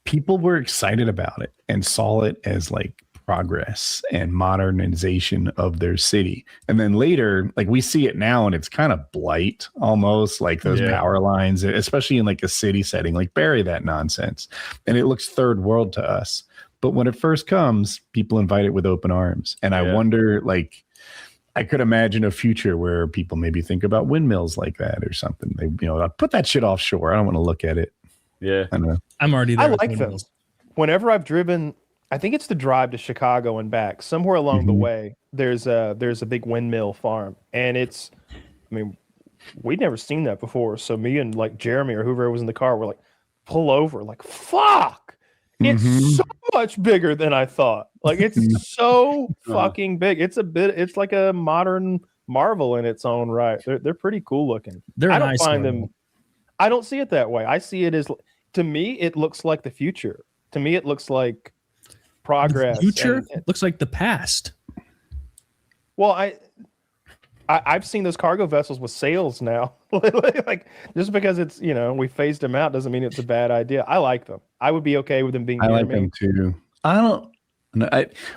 people were excited about it and saw it as like progress and modernization of their city. And then later, like we see it now and it's kind of blight almost, like those power lines, especially in like a city setting, like bury that nonsense. And it looks third world to us. But when it first comes, people invite it with open arms. And I wonder, like, I could imagine a future where people maybe think about windmills like that or something. They, put that shit offshore. I don't want to look at it. Yeah. I know. I'm already there. I like them. Whenever I've driven, I think it's the drive to Chicago and back, somewhere along the way, there's a big windmill farm. And it's, we'd never seen that before. So me and like Jeremy or whoever was in the car were like, pull over, like, fuck. It's so much bigger than I thought. Like, it's so fucking big. It's like a modern marvel in its own right. They're pretty cool looking. I don't find them. I don't see it that way. I see it as, to me, it looks like the future. To me, it looks like progress. The future looks like the past. Well, I've seen those cargo vessels with sails now. Like, just because it's, we phased them out doesn't mean it's a bad idea. I like them. I would be okay with them being. I like them too.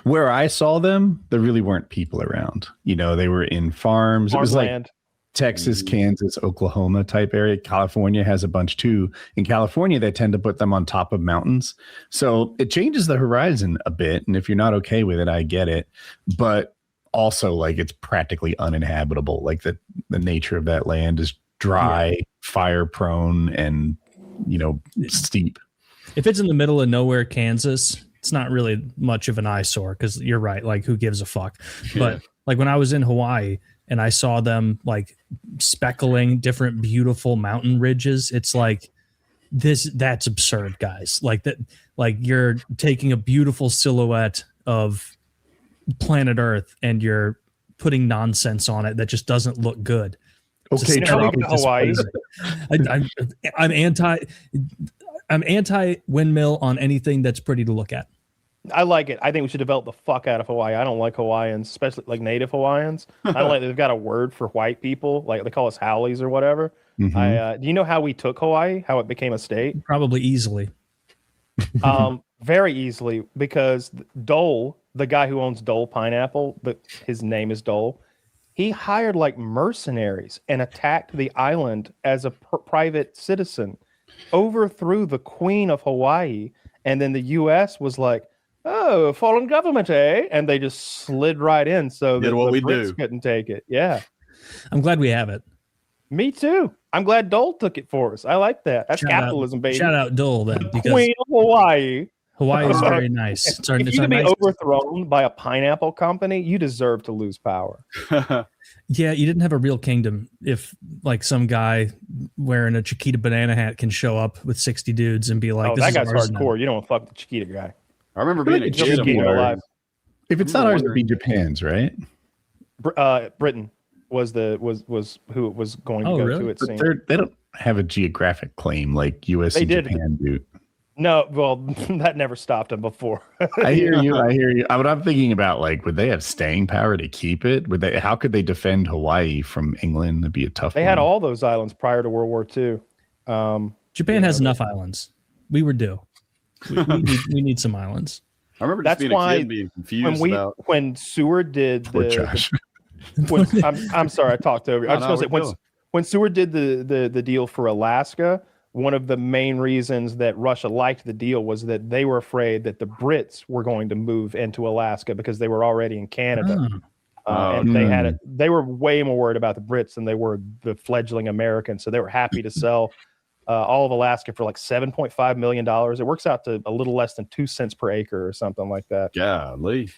Where I saw them, there really weren't people around. They were in farms. It was like Texas, Kansas, Oklahoma type area. California has a bunch too. In California, they tend to put them on top of mountains. So it changes the horizon a bit. And if you're not okay with it, I get it. But also, like, it's practically uninhabitable. Like the nature of that land is dry, fire prone, and steep. If it's in the middle of nowhere, Kansas, it's not really much of an eyesore, because you're right. Like, who gives a fuck? But like when I was in Hawaii and I saw them like speckling different beautiful mountain ridges, it's like that's absurd, guys. Like that, like you're taking a beautiful silhouette of planet Earth and you're putting nonsense on it that just doesn't look good. Okay, Hawaii. I'm anti windmill on anything that's pretty to look at. I like it. I think we should develop the fuck out of Hawaii. I don't like Hawaiians, especially like native Hawaiians. I don't like they've got a word for white people, like they call us haoles or whatever. Do you know how we took Hawaii? How it became a state? Probably easily. Very easily, because Dole, the guy who owns Dole Pineapple, but his name is Dole, he hired like mercenaries and attacked the island as a private citizen, overthrew the Queen of Hawaii, and then the U.S. was like, "Oh, fallen government, eh?" And they just slid right in, so that the Brits couldn't take it. Yeah, I'm glad we have it. Me too. I'm glad Dole took it for us. I like that. That's capitalism, baby. Shout out Dole then, because Queen of Hawaii. Hawaii is very nice. If you can be overthrown by a pineapple company, you deserve to lose power. Yeah, you didn't have a real kingdom if like some guy wearing a Chiquita banana hat can show up with 60 dudes and be like, "Oh, that guy's hardcore. You don't fuck the Chiquita guy." I remember being a kid alive. If it's not ours, it'd be Japan's, right? Britain was who it was going to go to. It seemed they don't have a geographic claim like U.S. and Japan do. No, well, that never stopped them before. I hear you. What I'm thinking about, like, would they have staying power to keep it? How could they defend Hawaii from England? It'd be a tough. They had all those islands prior to World War II. Japan has enough islands. We were due. We need some islands. I remember just being a kid being confused when Seward did Josh. I'm sorry, I talked over you. I was just going to say when Seward did the deal for Alaska, one of the main reasons that Russia liked the deal was that they were afraid that the Brits were going to move into Alaska because they were already in Canada. And they were way more worried about the Brits than they were the fledgling Americans. So they were happy to sell all of Alaska for like $7.5 million. It works out to a little less than 2 cents per acre or something like that. Golly.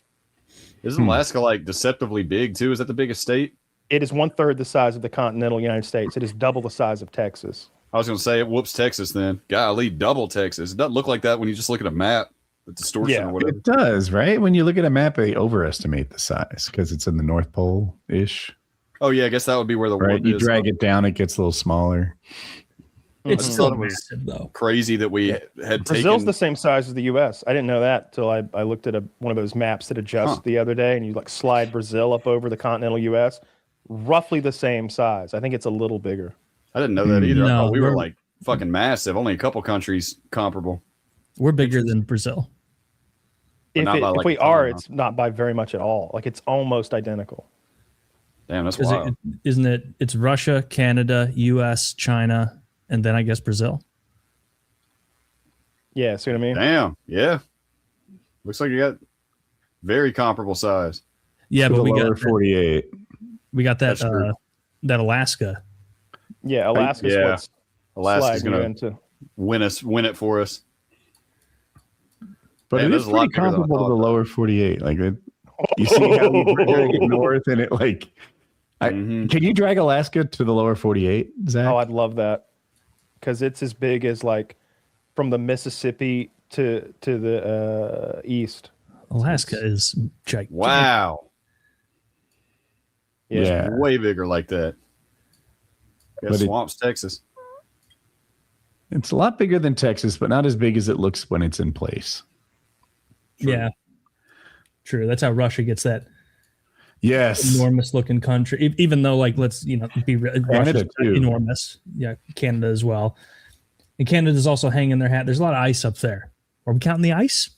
Isn't Alaska like deceptively big too? Is that the biggest state? It is 1/3 the size of the continental United States. It is double the size of Texas. I was going to say it whoops Texas then. Golly, double Texas. It doesn't look like that when you just look at a map. The distortion or whatever. It does, right? When you look at a map, they overestimate the size because it's in the North Pole-ish. Oh, yeah, I guess that would be where the right. whoop You is. drag it down, it gets a little smaller. It's I still thought it was massive, though. crazy that we had Brazil's taken. the same size as the U.S. I didn't know that until I looked at one of those maps that adjust the other day, and you like slide Brazil up over the continental U.S. Roughly the same size. I think it's a little bigger. I didn't know that either. I No, thought we were like fucking massive. Only a couple countries comparable. We're bigger than Brazil. But not by, If like, we a ton, are, huh? it's not by very much at all. Like it's almost identical. Damn, that's wild. Isn't it? It's Russia, Canada, U.S., China, and then I guess Brazil. Yeah, see what I mean? Damn, yeah. Looks like you got very comparable size. Yeah, To but the we lower got 48. we got that That's true. that Alaska. Yeah, Alaska's yeah. what's Alaska's sliding you gonna into. win it for us. But Man, it that is is a lot pretty bigger than I comparable to the thought. lower 48. Like you see how we drag it north and it like can you drag Alaska to the lower 48, Zach? Oh, I'd love that because it's as big as like from the Mississippi to the east. Alaska is gigantic. Wow. Yeah. It's way bigger like that. Yeah, But swamps, Texas. It's a lot bigger than Texas, but not as big as it looks when it's in place. Yeah, true. That's how Russia gets that Yes. enormous looking country. Even though, like, let's be Russia's too. enormous. Yeah, Canada as well. And Canada's also hanging their hat. There's a lot of ice up there. Are we counting the ice?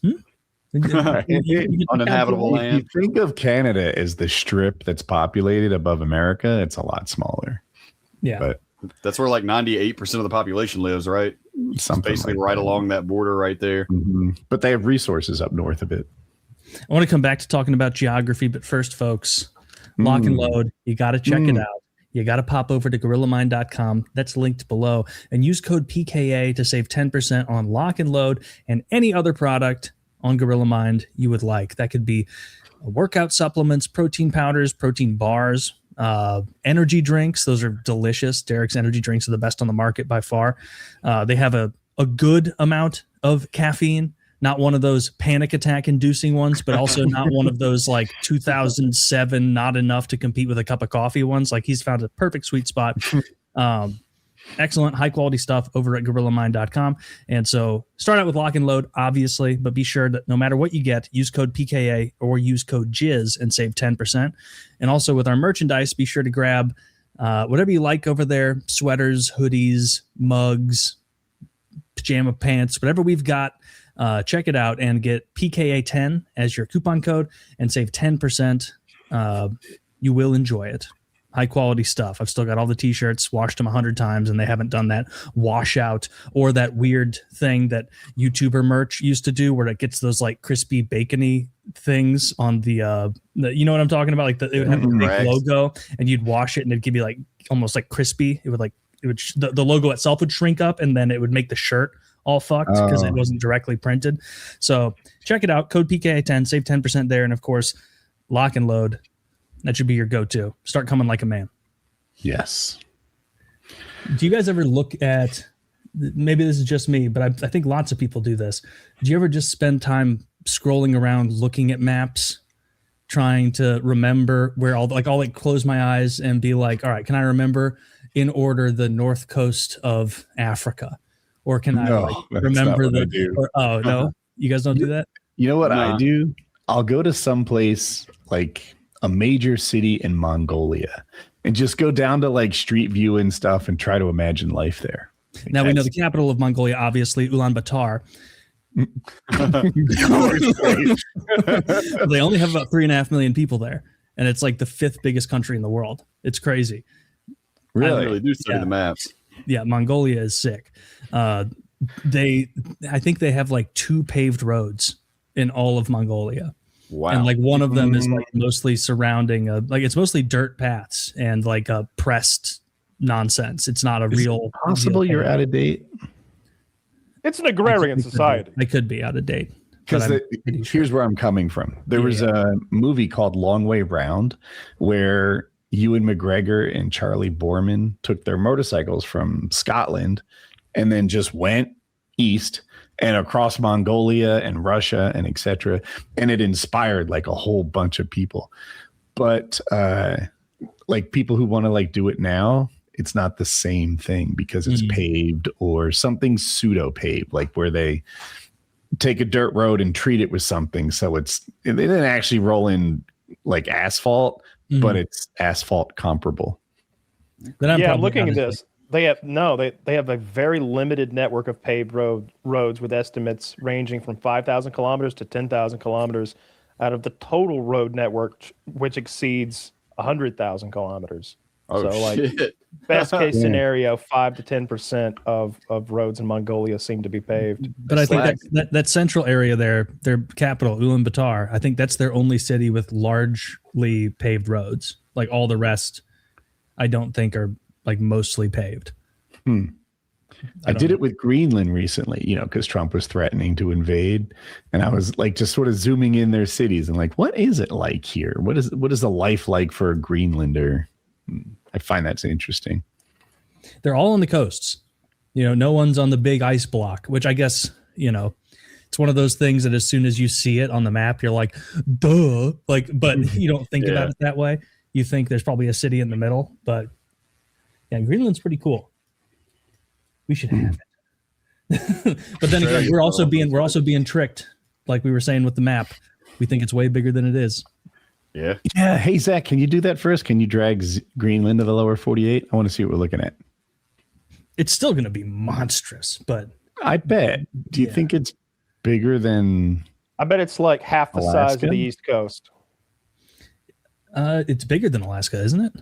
Uninhabitable If land. you think of Canada as the strip that's populated above America, it's a lot smaller. Yeah. But That's where like 98% of the population lives, right? something Basically like right that. along that border right there. Mhm. But they have resources up north of it. I want to come back to talking about geography, but first, folks, Lock and Load, you got to check it out. You got to pop over to GorillaMind.com. That's linked below. And use code PKA to save 10% on Lock and Load and any other product on Gorilla Mind you would like. That could be workout supplements, protein powders, protein bars, energy drinks. Those are delicious. Derek's energy drinks are the best on the market by far. They have a good amount of caffeine. Not one of those panic attack inducing ones, but also not one of those like 2007, not enough to compete with a cup of coffee ones. Like he's found a perfect sweet spot. Excellent high quality stuff over at GorillaMind.com. And so start out with Lock and Load, obviously, but be sure that no matter what you get, use code PKA or use code JIZ and save 10%. And also with our merchandise, be sure to grab whatever you like over there, sweaters, hoodies, mugs, pajama pants, whatever we've got. Check it out and get PKA10 as your coupon code and save 10%. You will enjoy it. High quality stuff. I've still got all the t-shirts, washed them 100 times, and they haven't done that washout or that weird thing that YouTuber merch used to do where it gets those like crispy bacony things on the you know what I'm talking about? Like it would have a big logo and you'd wash it and it'd give you like almost like crispy. It would the logo itself would shrink up and then it would make the shirt all fucked because it wasn't directly printed. So check it out. Code PKA10, save 10% there. And of course, Lock and Load. That should be your go-to. Start coming like a man. Yes. Do you guys ever look at, maybe this is just me, but I think lots of people do this. Do you ever just spend time scrolling around looking at maps, trying to remember where I'll like close my eyes and be like, all right, can I remember in order the north coast of Africa? Or can I remember no? You guys don't do that? You know what I do? I'll go to someplace like a major city in Mongolia and just go down to like Street View and stuff and try to imagine life there. Now we know the capital of Mongolia, obviously, Ulaanbaatar. They only have about 3.5 million people there, and it's like the 5th biggest country in the world. It's crazy. Really? I really do study the maps. Yeah, Mongolia is sick. I think they have like 2 paved roads in all of Mongolia. Wow. And like one of them is like mostly surrounding, like it's mostly dirt paths and like pressed nonsense. It's not a real. Possible you're out of date. It's an agrarian society. I could be out of date. Because here's where I'm coming from. There was a movie called Long Way Round where Ewan McGregor and Charlie Boorman took their motorcycles from Scotland and then just went east and across Mongolia and Russia and etc. And it inspired like a whole bunch of people. But like people who want to like do it now, it's not the same thing because it's paved or something pseudo paved, like where they take a dirt road and treat it with something. So they didn't actually roll in like asphalt, but it's asphalt comparable. I'm looking at this. They have a very limited network of paved roads with estimates ranging from 5,000 kilometers to 10,000 kilometers out of the total road network, which exceeds 100,000 kilometers. Oh, so shit. Best case scenario, 5 to 10% of roads in Mongolia seem to be paved. But I think that central area there, their capital, Ulaanbaatar, I think that's their only city with largely paved roads. Like all the rest, I don't think are like mostly paved. I did it with Greenland recently, because Trump was threatening to invade, and I was like just sort of zooming in their cities and like, what is it like here? What is the life like for a Greenlander? I find that's interesting. They're all on the coasts. No one's on the big ice block, which I guess, it's one of those things that as soon as you see it on the map, you're like, duh. Like, but you don't think about it that way. You think there's probably a city in the middle, but yeah, Greenland's pretty cool. We should have it. But then again, we're also being tricked. Like we were saying with the map, we think it's way bigger than it is. Yeah. Yeah. Hey, Zach, can you do that first? Can you drag Greenland to the lower 48? I want to see what we're looking at. It's still going to be monstrous, but I bet. Do you think it's bigger than? I bet it's like half the size of the East Coast. It's bigger than Alaska, isn't it?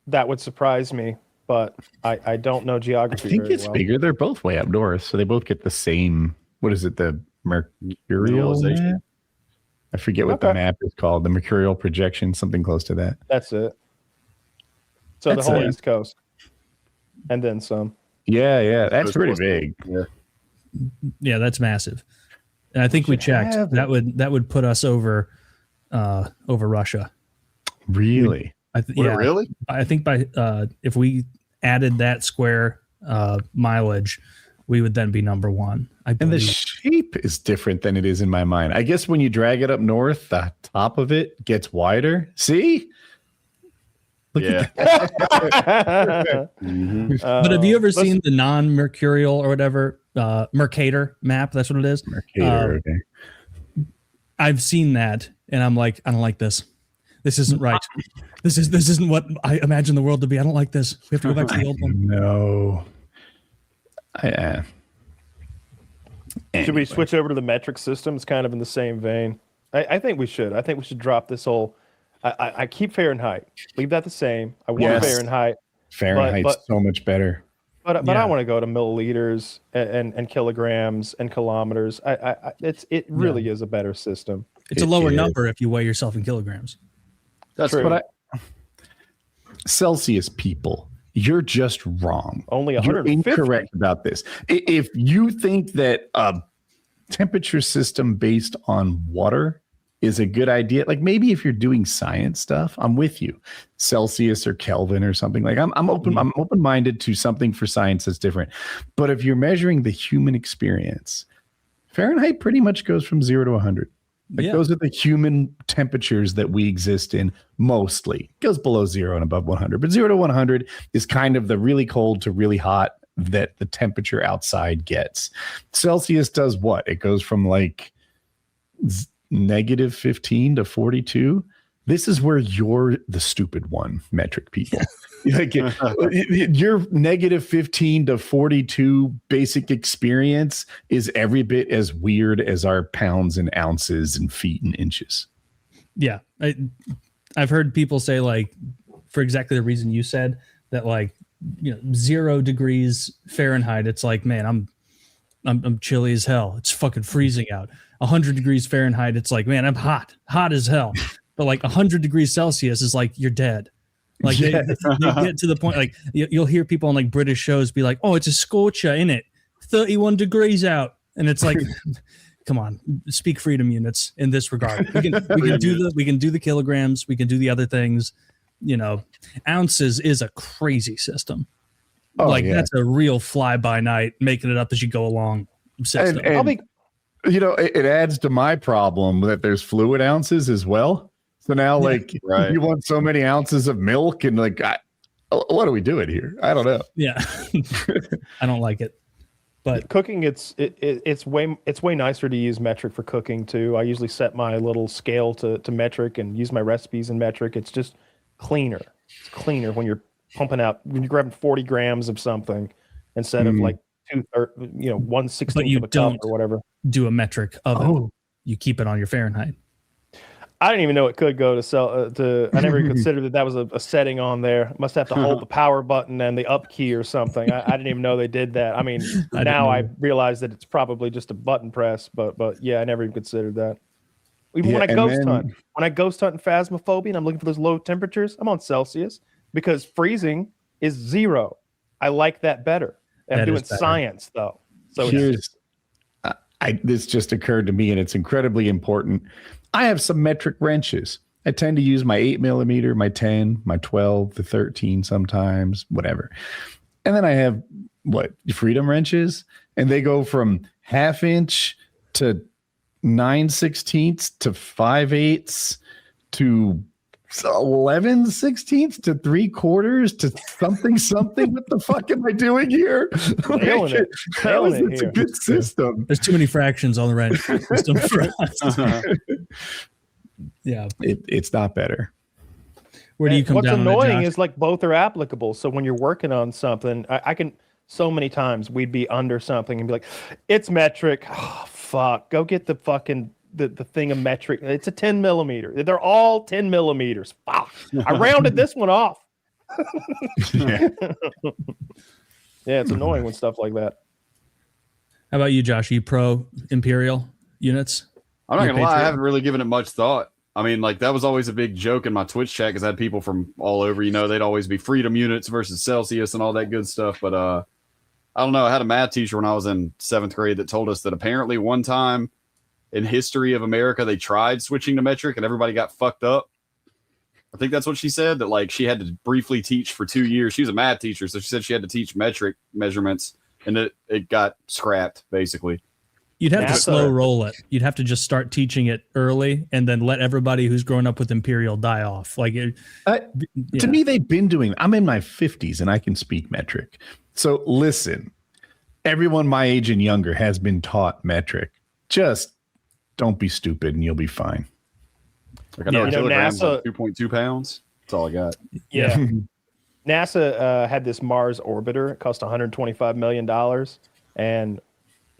That would surprise me, but I don't know geography. I think it's bigger. They're both way up north, so they both get the same. What is it? The mercurial map? I forget what the map is called. The mercurial projection, something close to that. That's it. So the whole East Coast, and then some. Yeah, that's pretty big. Yeah, that's massive. And I think we checked. That would put us over Russia. Really? Really? I think by if we added that square mileage, we would then be number one. And the shape is different than it is in my mind. I guess when you drag it up north, the top of it gets wider. See? Look at that. But have you ever seen the non-mercurial or whatever Mercator map? That's what it is. Mercator, okay. I've seen that, and I'm like, I don't like this. This isn't right. This isn't what I imagine the world to be. I don't like this. We have to go back to the old one. No. Should we switch over to the metric system? It's kind of in the same vein. I think we should. I think we should drop this whole. I keep Fahrenheit. Leave that the same. I want Fahrenheit. Fahrenheit's so much better. But I want to go to milliliters and kilograms and kilometers. It really is a better system. It's a lower number if you weigh yourself in kilograms. That's true. But Celsius people, you're just wrong. Only You're 150. incorrect about this. If you think that a temperature system based on water is a good idea, like maybe if you're doing science stuff, I'm with you. Celsius or Kelvin or something, like I'm open-minded to something for science that's different. But if you're measuring the human experience, Fahrenheit pretty much goes from 0 to 100. Like those are the human temperatures that we exist in mostly. It goes below 0 and above 100. But 0 to 100 is kind of the really cold to really hot that the temperature outside gets. Celsius does what? It goes from like negative 15 to 42. This is where you're the stupid one, metric people. Like your negative 15 to 42 basic experience is every bit as weird as our pounds and ounces and feet and inches. Yeah. I've heard people say, like, for exactly the reason you said, that like, 0 degrees Fahrenheit, it's like, man, I'm chilly as hell. It's fucking freezing out. 100 degrees Fahrenheit, it's like, man, I'm hot as hell. But like 100 degrees Celsius is like, you're dead. Like they get to the point, like you'll hear people on like British shows be like, "Oh, it's a scorcher, innit? 31 degrees out," and it's like, come on, speak freedom units in this regard. We can do the kilograms, we can do the other things. Ounces is a crazy system. That's a real fly by night, making it up as you go along system. And it adds to my problem that there's fluid ounces as well. So now, you want so many ounces of milk, and what are we doing here? I don't know. Yeah, I don't like it. But cooking, it's way nicer to use metric for cooking too. I usually set my little scale to metric and use my recipes in metric. It's just cleaner. It's cleaner when you're grabbing 40 grams of something instead of like 1/16 of a cup or whatever. Do a metric of it. You keep it on your Fahrenheit. I didn't even know it could go to sell to. I never considered that was a setting on there. Must have to hold the power button and the up key or something. I didn't even know they did that. I mean, now I realize that it's probably just a button press. But yeah, I never even considered that. Even when I ghost hunt in Phasmophobia and I'm looking for those low temperatures, I'm on Celsius because freezing is 0. I like that better. I'm doing science though. So this just occurred to me, and it's incredibly important. I have some metric wrenches. I tend to use my 8 millimeter, my 10, my 12, the 13 sometimes, whatever. And then I have freedom wrenches, and they go from 1/2 inch to 9/16 to 5/8 to 11/16 to 3/4 to something. What the fuck am I doing here? It's a good system. There's too many fractions on the wrench system for us. Yeah, it's not better. Where do you come What's down? What's annoying is both are applicable. So when you're working on something, I can. So many times we'd be under something and be like, "It's metric." Oh, fuck, go get the fucking. The thing of metric, it's a 10 millimeter. They're all 10 millimeters. Fuck. I rounded this one off. Yeah, it's annoying when stuff like that. How about you, Josh? Are you pro Imperial units? I'm not gonna lie, I haven't really given it much thought. I mean, that was always a big joke in my Twitch chat because I had people from all over. They'd always be freedom units versus Celsius and all that good stuff. But I don't know. I had a math teacher when I was in 7th grade that told us that apparently one time in history of America, they tried switching to metric and everybody got fucked up. I think that's what she said, that she had to briefly teach for 2 years. She was a math teacher, so she said she had to teach metric measurements and it got scrapped basicly. You'd have to slow roll it. You'd have to just start teaching it early and then let everybody who's grown up with Imperial die off. To me, they've been doing, I'm in my 50s and I can speak metric. So listen, everyone my age and younger has been taught metric. Just don't be stupid and you'll be fine. I know kilograms, NASA, 2.2 pounds. That's all I got. Yeah. NASA had this Mars orbiter. It cost $125 million. And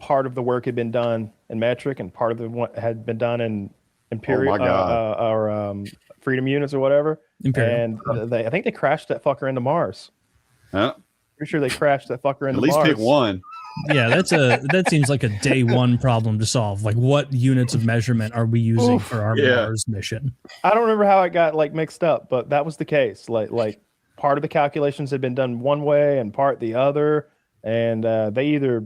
part of the work had been done in metric and part of it had been done in Imperial or freedom units or whatever. Imperial. And I think they crashed that fucker into Mars. Huh? Pretty sure they crashed that fucker into Mars. At least pick one. Yeah, that seems like a day one problem to solve. What units of measurement are we using for our Mars mission? I don't remember how it got mixed up, but that was the case. Like part of the calculations had been done one way and part the other, and they either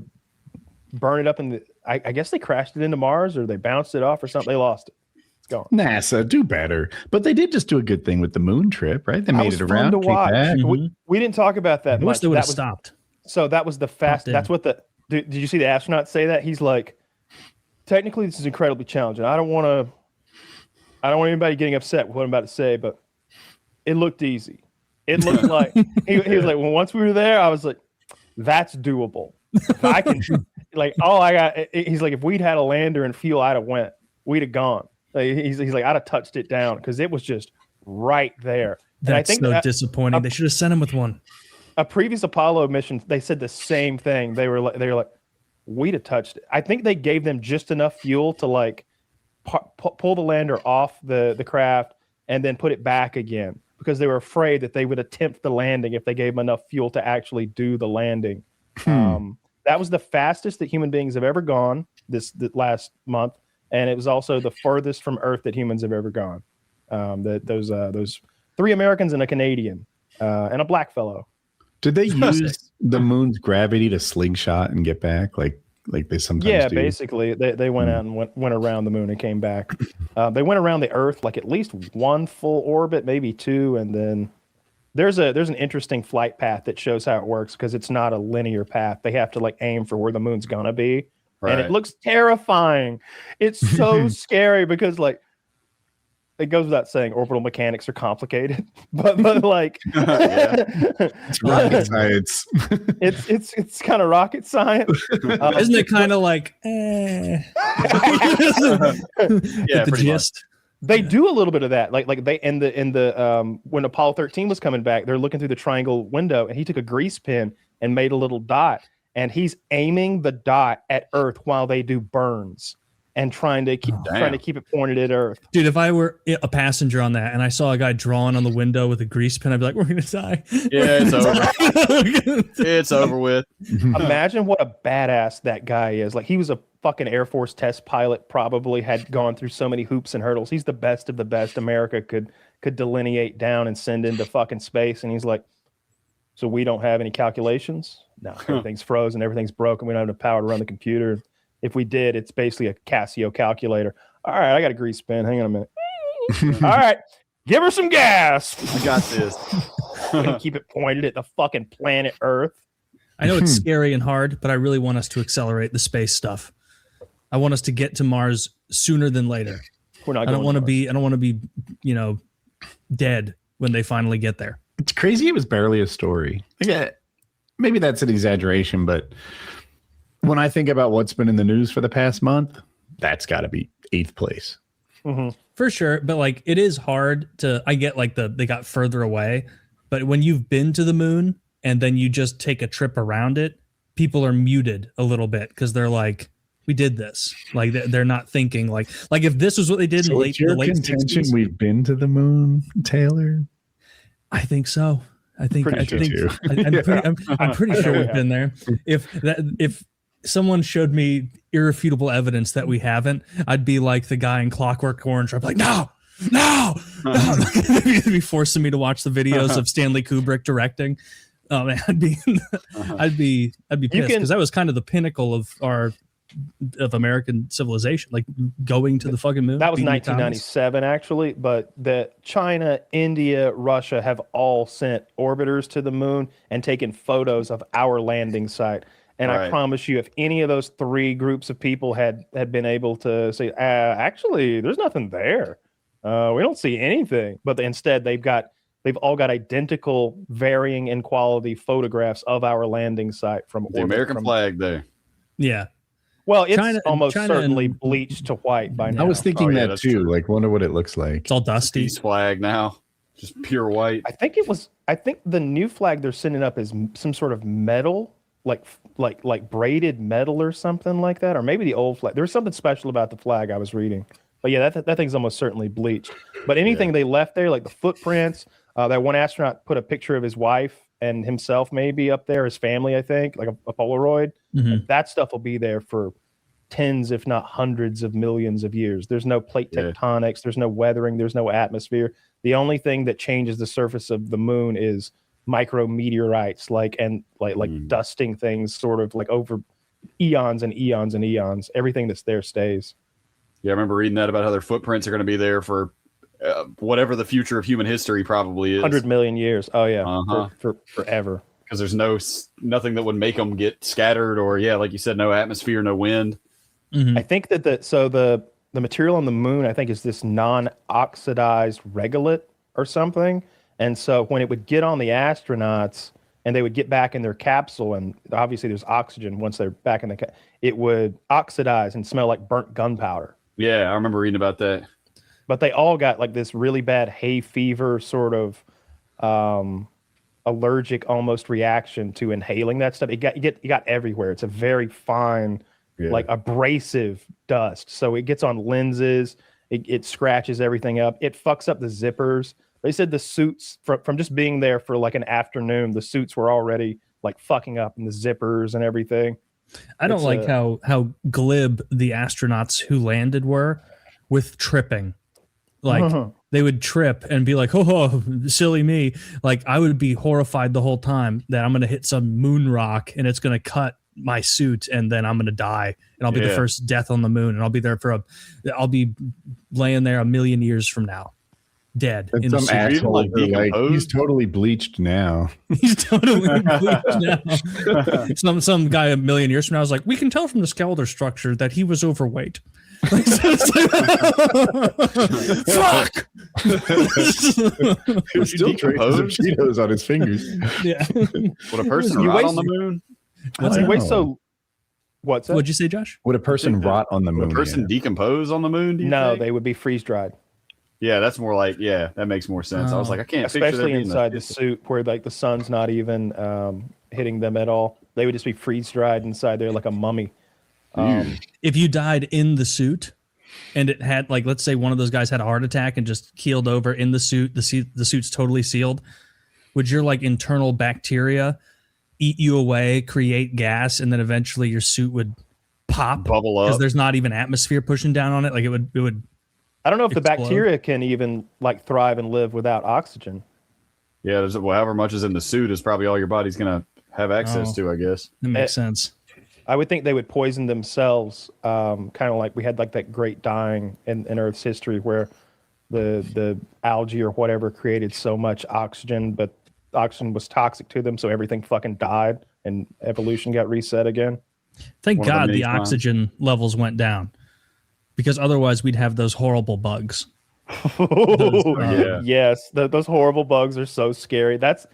burn it up I guess they crashed it into Mars or they bounced it off or something. They lost it. It's gone. NASA, do better. But they did just do a good thing with the moon trip, right? They made it around. To watch. We didn't talk about that much. I wish they would have stopped. So that was the fast. That's what did you see the astronaut say that? He's like, technically this is incredibly challenging. I don't want anybody getting upset with what I'm about to say, but it looked easy. It looked like he was like, well, once we were there, I was like, that's doable. I can he's like, if we'd had a lander and fuel, I'd have went. We'd have gone. He's like, I'd have touched it down because it was just right there. That's disappointing. They should have sent him with one. A previous Apollo mission, they said the same thing. They were like, we'd have touched it. I think they gave them just enough fuel to pull the lander off the craft and then put it back again because they were afraid that they would attempt the landing if they gave them enough fuel to actually do the landing. That was the fastest that human beings have ever gone this last month, and it was also the furthest from Earth that humans have ever gone. Those 3 Americans and a Canadian, and a black fellow. Did they use the moon's gravity to slingshot and get back, like they sometimes do? Basically, they went out and went around the moon and came back. They went around the Earth like at least 1 full orbit, maybe 2, and then there's an interesting flight path that shows how it works because it's not a linear path. They have to like aim for where the moon's gonna be, and it looks terrifying. It's so scary because like. It goes without saying, orbital mechanics are complicated, but like it's rocket science. it's kind of rocket science, isn't it? Kind of like, yeah, the gist. They do a little bit of that, like they in the when Apollo 13 was coming back, they're looking through the triangle window, and he took a grease pen and made a little dot, and he's aiming the dot at Earth while they do burns. And trying to keep it pointed at Earth. Dude, if I were a passenger on that and I saw a guy drawing on the window with a grease pen, I'd be like, we're going to die. Yeah, it's over. It's over with. Imagine what a badass that guy is. Like, he was a fucking Air Force test pilot, probably had gone through so many hoops and hurdles. He's the best of the best America could delineate down and send into fucking space. And he's like, so we don't have any calculations? No, everything's frozen. Everything's broken. We don't have the power to run the computer. If we did, it's basically a Casio calculator. All right, I got a grease pen. Hang on a minute. All right, give her some gas. I got this. Keep it pointed at the fucking planet Earth. I know it's scary and hard, but I really want us to accelerate the space stuff. I want us to get to Mars sooner than later. We're not. I don't want to be, dead when they finally get there. It's crazy. It was barely a story. Yeah, maybe that's an exaggeration, but. When I think about what's been in the news for the past month, that's got to be 8th place. Mm-hmm. For sure. But like, it is hard I get like they got further away, but when you've been to the moon and then you just take a trip around it, people are muted a little bit because they're like, we did this. Like they're not thinking like if this was what they did in the late contention 60s, we've been to the moon, Taylor. I think so. I'm pretty sure we've been there. If someone showed me irrefutable evidence that we haven't, I'd be like the guy in Clockwork Orange. I'd be like, no. They'd be forcing me to watch the videos of Stanley Kubrick directing. Oh man, I'd be pissed because that was kind of the pinnacle of American civilization, like going to the fucking moon. That was 1997, actually, but China, India, Russia have all sent orbiters to the moon and taken photos of our landing site. And I promise you, if any of those 3 groups of people had been able to say, actually, there's nothing there. We don't see anything. But instead, they've all got identical, varying in quality photographs of our landing site from the American flag there. Yeah. Well, it's almost certainly bleached to white by now. I was thinking that too. True. Like, wonder what it looks like. It's all dusty. Peace flag now, just pure white. I think the new flag they're sending up is some sort of metal. Like braided metal or something like that, or maybe the old flag. There was something special about the flag I was reading, but yeah, that thing's almost certainly bleached. But anything they left there, like the footprints, that one astronaut put a picture of his wife and himself maybe up there, his family, I think, like a Polaroid. Mm-hmm. That stuff will be there for tens, if not hundreds of millions of years. There's no plate tectonics, there's no weathering, there's no atmosphere. The only thing that changes the surface of the moon is micrometeorites, like dusting things sort of like over eons and eons and eons. Everything that's there stays. Yeah, I remember reading that about how their footprints are going to be there for whatever the future of human history probably is. 100 million years. Oh yeah, for forever. Because there's nothing that would make them get scattered, or like you said, no atmosphere, no wind. Mm-hmm. I think that the material on the moon, I think, is this non-oxidized regolith or something. And so when it would get on the astronauts and they would get back in their capsule, and obviously there's oxygen once they're back in it would oxidize and smell like burnt gunpowder. Yeah, I remember reading about that. But they all got like this really bad hay fever sort of allergic almost reaction to inhaling that stuff. It got everywhere. It's a very fine, like abrasive dust. So it gets on lenses. It scratches everything up. It fucks up the zippers. They said the suits from just being there for like an afternoon, the suits were already like fucking up in the zippers and everything. I don't like how glib the astronauts who landed were with tripping. Like they would trip and be like, oh, silly me. Like I would be horrified the whole time that I'm going to hit some moon rock and it's going to cut my suit and then I'm going to die and I'll be the first death on the moon and I'll be there I'll be laying there 1,000,000 years from now. Dead. And some asshole like, he's totally bleached now. He's totally bleached now. Some guy 1,000,000 years from now is like, we can tell from the skeletal structure that he was overweight. Fuck. He was still traces of Cheetos on his fingers. Yeah. Would a person rot on the moon? What's that? What'd you say, Josh? Would a person rot on the moon? Would a person decompose on the moon? No, they would be freeze dried. Yeah, that's more like, that makes more sense. I was like, I can't picture especially inside the suit where like the sun's not even hitting them at all. They would just be freeze dried inside there like a mummy. If you died in the suit and it had like, let's say one of those guys had a heart attack and just keeled over in the suit, the suit's totally sealed. Would your like internal bacteria eat you away, create gas, and then eventually your suit would pop, bubble up because there's not even atmosphere pushing down on it? Like it would. I don't know if the bacteria can even like thrive and live without oxygen. Yeah, however much is in the suit is probably all your body's gonna have access to, I guess. That makes sense. I would think they would poison themselves, kind of like we had like that great dying in Earth's history where the algae or whatever created so much oxygen, but oxygen was toxic to them, so everything fucking died and evolution got reset again. Thank God the oxygen levels went down, because otherwise we'd have those horrible bugs. Yes, those horrible bugs are so scary. That's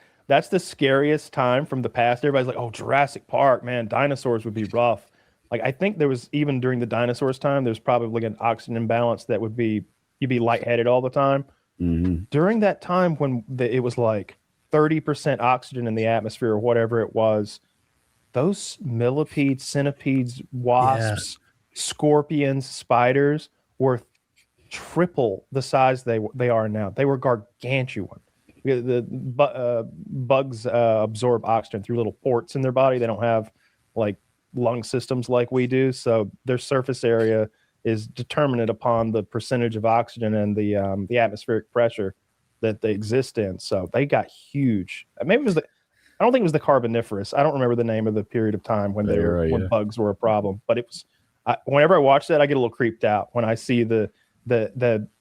the scariest time from the past. Everybody's like, oh, Jurassic Park, man, dinosaurs would be rough. Like, I think there was, even during the dinosaurs time, there's probably an oxygen imbalance that would be, you'd be lightheaded all the time. Mm-hmm. During that time when it was like 30% oxygen in the atmosphere or whatever it was, those millipedes, centipedes, wasps, scorpions, spiders were triple the size they are now. They were gargantuan. The bugs absorb oxygen through little ports in their body. They don't have like lung systems like we do, so their surface area is determined upon the percentage of oxygen and the atmospheric pressure that they exist in. So they got huge. Maybe it was I don't think it was the Carboniferous. I don't remember the name of the period of time when when bugs were a problem. But it was. Whenever I watch that, I get a little creeped out when I see the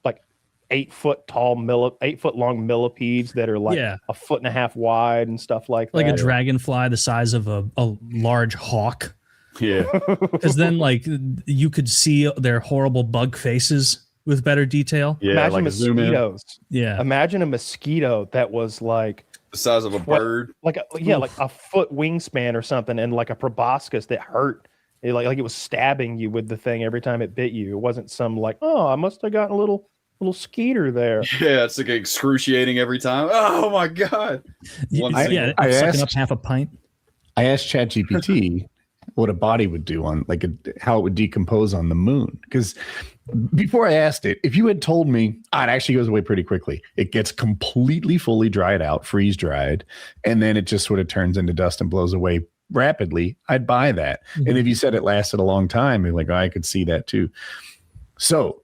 like 8 foot tall 8 foot long millipedes that are like a foot and a half wide and stuff like that. Like a dragonfly the size of a large hawk. Yeah. Because then like you could see their horrible bug faces with better detail. Yeah, imagine like mosquitoes. Yeah. Imagine a mosquito that was like the size of a bird. Like a foot wingspan or something, and like a proboscis that hurt. Like it was stabbing you with the thing every time it bit you. It wasn't some like, oh, I must have gotten a little skeeter there. Yeah, it's like excruciating every time. Oh my god! I sucking up half a pint. I asked ChatGPT what a body would do on how it would decompose on the moon, because before I asked it, if you had told me it actually goes away pretty quickly, it gets completely fully dried out, freeze dried, and then it just sort of turns into dust and blows away rapidly, I'd buy that. Mm-hmm. And if you said it lasted a long time, you're like, I could see that too. So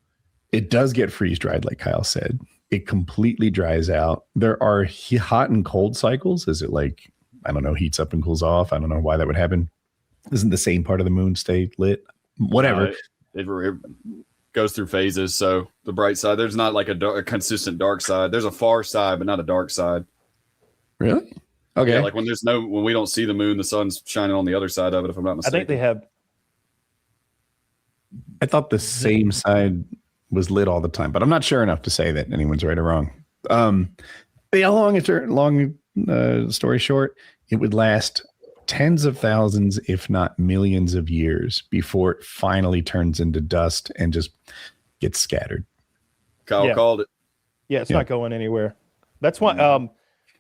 it does get freeze dried, like Kyle said. It completely dries out. There are hot and cold cycles. Is it like, I don't know, heats up and cools off? I don't know why that would happen. Isn't the same part of the moon stay lit? Whatever. It goes through phases. So the bright side, there's not like a consistent dark side. There's a far side, but not a dark side. Really? Okay. Yeah, like when we don't see the moon, the sun's shining on the other side of it, if I'm not mistaken. I think they have. I thought the same side was lit all the time, but I'm not sure enough to say that anyone's right or wrong. Long story short, it would last tens of thousands, if not millions of years before it finally turns into dust and just gets scattered. Kyle called it. Yeah, it's not going anywhere. That's why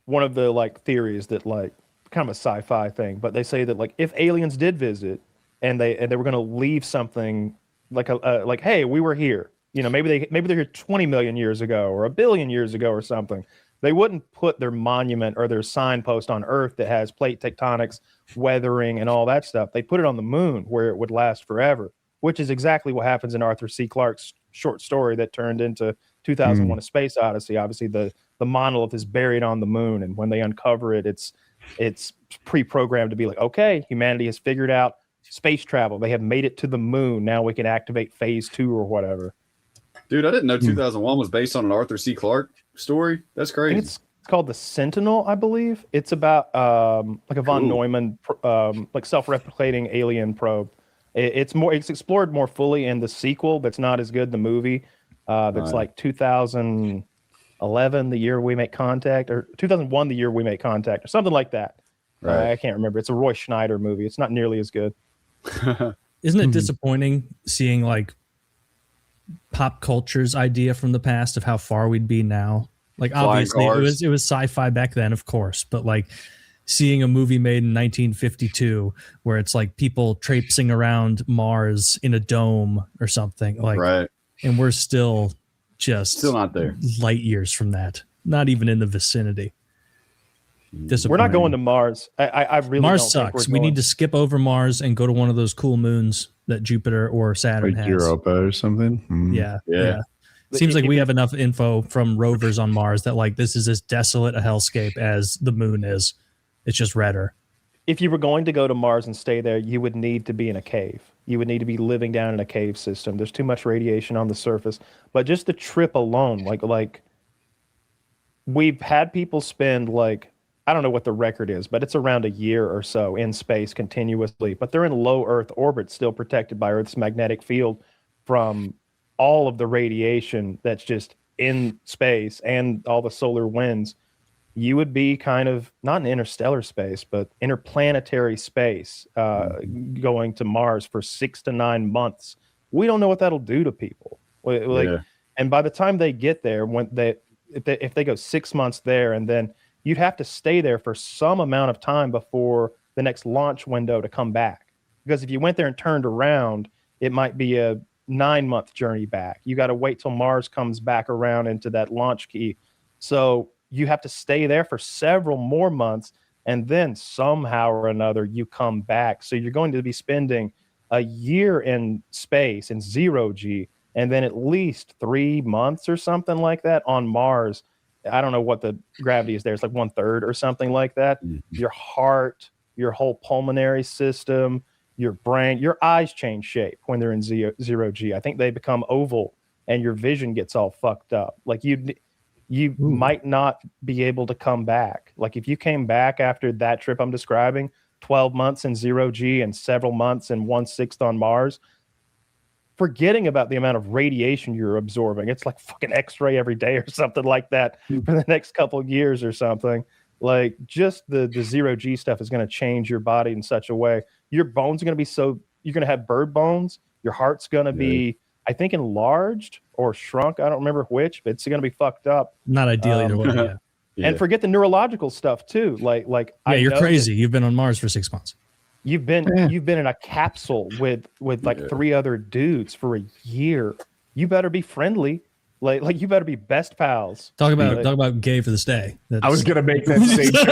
one of the like theories that like kind of a sci-fi thing, but they say that like if aliens did visit and they were going to leave something like like, hey, we were here, maybe they're here 20 million years ago or 1 billion years ago or something. They wouldn't put their monument or their signpost on Earth that has plate tectonics, weathering, and all that stuff. They put it on the moon where it would last forever, which is exactly what happens in Arthur C. Clarke's short story that turned into 2001: A Space Odyssey. Obviously, the monolith is buried on the moon, and when they uncover it, it's pre-programmed to be like, okay, humanity has figured out space travel. They have made it to the moon. Now we can activate phase 2 or whatever. Dude, I didn't know 2001 was based on an Arthur C. Clarke story. That's crazy. It's called The Sentinel, I believe. It's about like a von Neumann, like self-replicating alien probe. It's explored more fully in the sequel, but it's not as good. The movie that's like 2011, the year we make contact, or 2001, the year we make contact, or something like that. Right. I can't remember. It's a Roy Schneider movie. It's not nearly as good. Isn't it disappointing seeing like pop culture's idea from the past of how far we'd be now? Like obviously it was sci-fi back then, of course, but like seeing a movie made in 1952 where it's like people traipsing around Mars in a dome or something, like, right, and we're still not there, light years from that, not even in the vicinity. We're not going to Mars. I really Mars don't sucks. think we need to skip over Mars and go to one of those cool moons that Jupiter or Saturn like has. Europa or something. Yeah. Seems like we have enough info from rovers on Mars that like this is as desolate a hellscape as the moon is. It's just redder. If you were going to go to Mars and stay there, you would need to be in a cave. You would need to be living down in a cave system. There's too much radiation on the surface. But just the trip alone, like we've had people spend like, I don't know what the record is, but it's around a year or so in space continuously. But they're in low Earth orbit, still protected by Earth's magnetic field from all of the radiation that's just in space and all the solar winds. You would be kind of not in interstellar space, but interplanetary space, going to Mars for 6 to 9 months. We don't know what that'll do to people. And by the time they get there, if they go 6 months there, and then you'd have to stay there for some amount of time before the next launch window to come back. Because if you went there and turned around, it might be a 9-month journey back. You got to wait till Mars comes back around into that launch key. So you have to stay there for several more months, and then somehow or another you come back. So you're going to be spending a year in space in 0G, and then at least 3 months or something like that on Mars. I don't know what the gravity is there. It's like 1/3 or something like that. Your heart, your whole pulmonary system, your brain, your eyes change shape when they're in 0G. I think they become oval and your vision gets all fucked up. Like you might not be able to come back. Like if you came back after that trip I'm describing, 12 months in 0G and several months and 1/6 on Mars, forgetting about the amount of radiation you're absorbing. It's like fucking X-ray every day or something like that for the next couple of years or something. Like just the 0G stuff is going to change your body in such a way. Your bones are going to be you're going to have bird bones. Your heart's going to be, I think, enlarged or shrunk. I don't remember which, but it's going to be fucked up. Not ideal either way. Yeah. And forget the neurological stuff too. Like you're crazy. You've been on Mars for 6 months. You've been in a capsule with like 3 other dudes for a year. You better be friendly. Like you better be best pals. Talk about gay for this day. I was gonna make that same joke.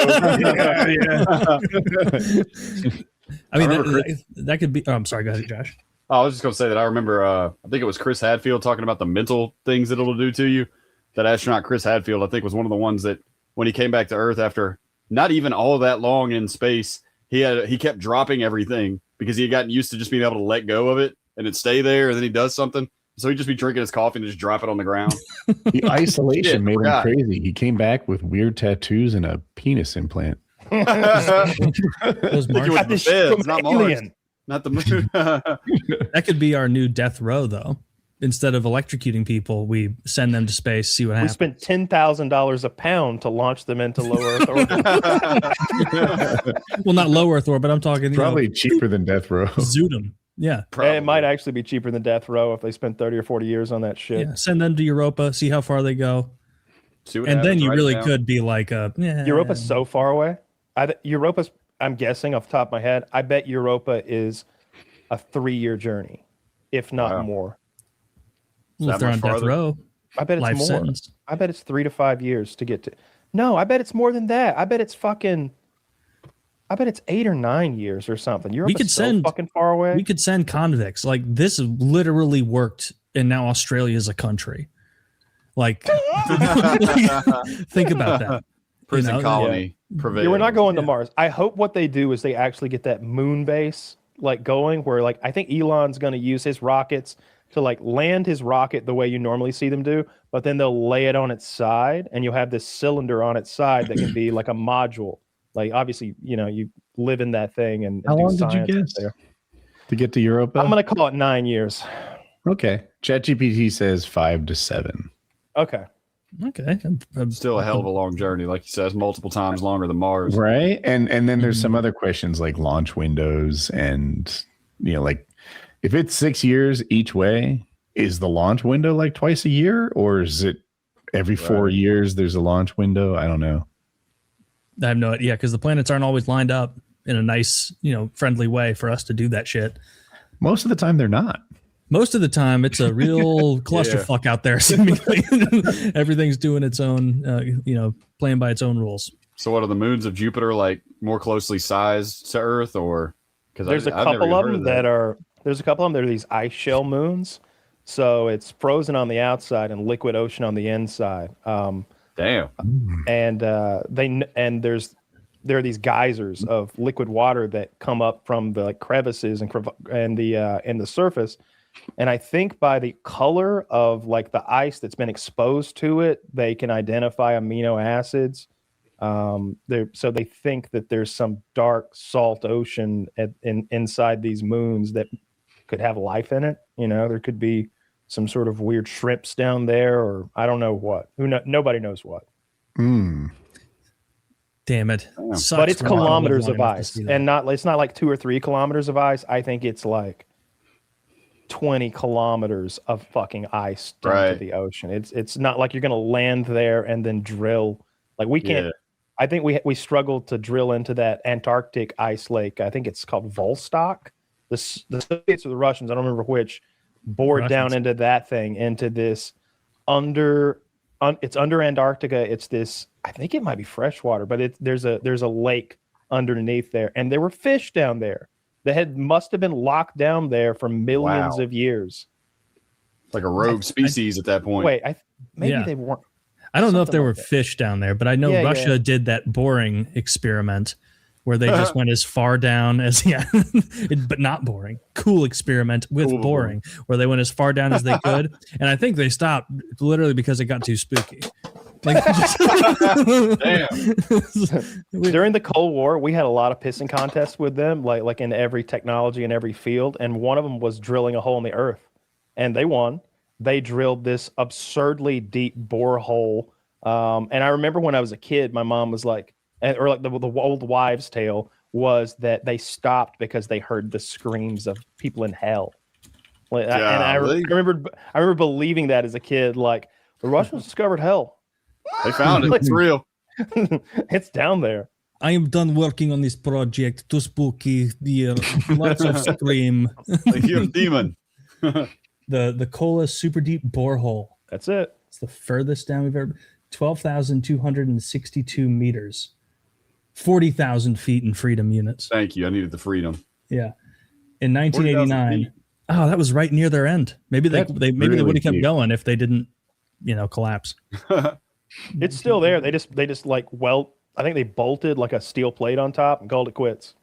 I mean, that could be. Oh, I'm sorry, go ahead, Josh. I was just gonna say that I remember. I think it was Chris Hadfield talking about the mental things that it'll do to you. That astronaut Chris Hadfield, I think, was one of the ones that when he came back to Earth after not even all that long in space, he kept dropping everything because he had gotten used to just being able to let go of it and it stay there, and then he does something. So he'd just be drinking his coffee and just drop it on the ground. The isolation made him crazy. He came back with weird tattoos and a penis implant. Those Mars. Feds, not Mars. Not the moon. That could be our new death row, though. Instead of electrocuting people, we send them to space, see what happens. We spent $10,000 a pound to launch them into low Earth orbit. Well, not low Earth orbit. I'm talking probably cheaper than death row. Zoot them. Yeah, probably. It might actually be cheaper than death row if they spend 30 or 40 years on that shit. Yeah, send them to Europa, see how far they go, and then you really could be like, Europa's so far away. Europa's, I'm guessing off the top of my head, I bet Europa is a 3-year journey, if not more. Well, if they're on death row, I bet it's more. Sentence. I bet it's 3 to 5 years to get to. No, I bet it's more than that. I bet it's 8 or 9 years or something. Europe is so fucking far away. We could send convicts. Like this literally worked and now Australia is a country. Like, think about that. Prison colony. Yeah, we're not going to Mars. I hope what they do is they actually get that moon base like going where like I think Elon's going to use his rockets to like land his rocket the way you normally see them do, but then they'll lay it on its side and you'll have this cylinder on its side that can be like a module. Like obviously, you live in that thing and how long did you guess there to get to Europa? I'm going to call it 9 years. Okay. ChatGPT says 5 to 7. Okay. I'm still a hell of a long journey, like he says, multiple times longer than Mars. Right. And then there's some other questions like launch windows and like if it's 6 years each way, is the launch window like twice a year or is it every 4 years there's a launch window? I don't know. I have no idea because the planets aren't always lined up in a nice, friendly way for us to do that shit. Most of the time they're not. Most of the time, it's a real clusterfuck out there. Seemingly, everything's doing its own, playing by its own rules. So, what are the moons of Jupiter like? More closely sized to Earth, or because there's a couple of them that are these ice shell moons. So it's frozen on the outside and liquid ocean on the inside. Damn. And there are these geysers of liquid water that come up from the crevices and the surface. And I think by the color of like the ice that's been exposed to it, they can identify amino acids. So they think that there's some dark salt ocean inside these moons that could have life in it. There could be some sort of weird shrimps down there, or I don't know what. Nobody knows what. Damn it! But it's kilometers of ice, and it's not like 2 or 3 kilometers of ice. I think it's like 20 kilometers of fucking ice down to the ocean. It's not like you're gonna land there and then drill. Like we can't. Yeah. I think we struggled to drill into that Antarctic ice lake. I think it's called Vostok. The Soviets or the Russians, I don't remember which, bored down into that thing, into this it's under Antarctica. It's this, I think it might be freshwater, but there's a lake underneath there, and there were fish down there that must have been locked down there for millions of years. Like a rogue species at that point. Wait, maybe they weren't. I don't know if there were fish down there, but I know Russia did that boring experiment where they just went as far down as but not boring. Cool experiment with boring, where they went as far down as they could, and I think they stopped literally because it got too spooky. Like, damn. During the Cold War, we had a lot of pissing contests with them, like in every technology and every field, and one of them was drilling a hole in the earth, and they won. They drilled this absurdly deep borehole, and I remember when I was a kid, my mom was like, or like the old wives' tale was that they stopped because they heard the screams of people in hell. And I remember believing that as a kid, like the Russians discovered hell. They found it. It's real. It's down there. I am done working on this project. Too spooky. Lots of scream. Like you're a demon. The Kola super deep borehole. That's it. It's the furthest down we've ever. 12,262 meters. 40,000 feet in freedom units. Thank you. I needed the freedom. Yeah. In 1989. Oh, that was right near their end. Maybe they would have kept going if they didn't, collapse. It's still there. They just like I think they bolted like a steel plate on top and called it quits.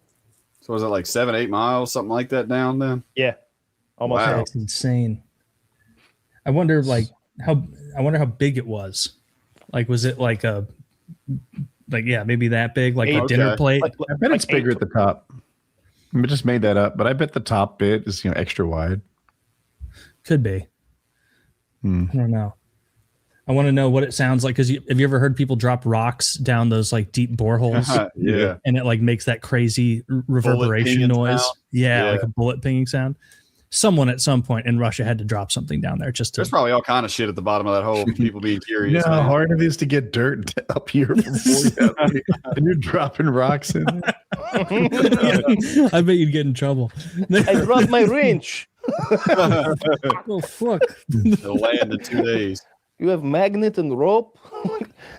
So was it like 7-8 miles, something like that down then? Yeah. Almost. Wow. That's insane. I wonder how big it was. Like, was it maybe that big, like a dinner plate? I bet it's bigger at the top. I just made that up, but I bet the top bit is extra wide. Could be. I don't know. I want to know what it sounds like, because have you ever heard people drop rocks down those like deep boreholes? Yeah. And it like makes that crazy reverberation noise. Yeah, like a bullet pinging sound. Someone at some point in Russia had to drop something down there just to. There's probably all kind of shit at the bottom of that hole. People being curious. You know how hard it is to get dirt up here before and you're dropping rocks in it. I bet you'd get in trouble. I dropped my wrench. Oh fuck! It'll land in 2 days. You have magnet and rope,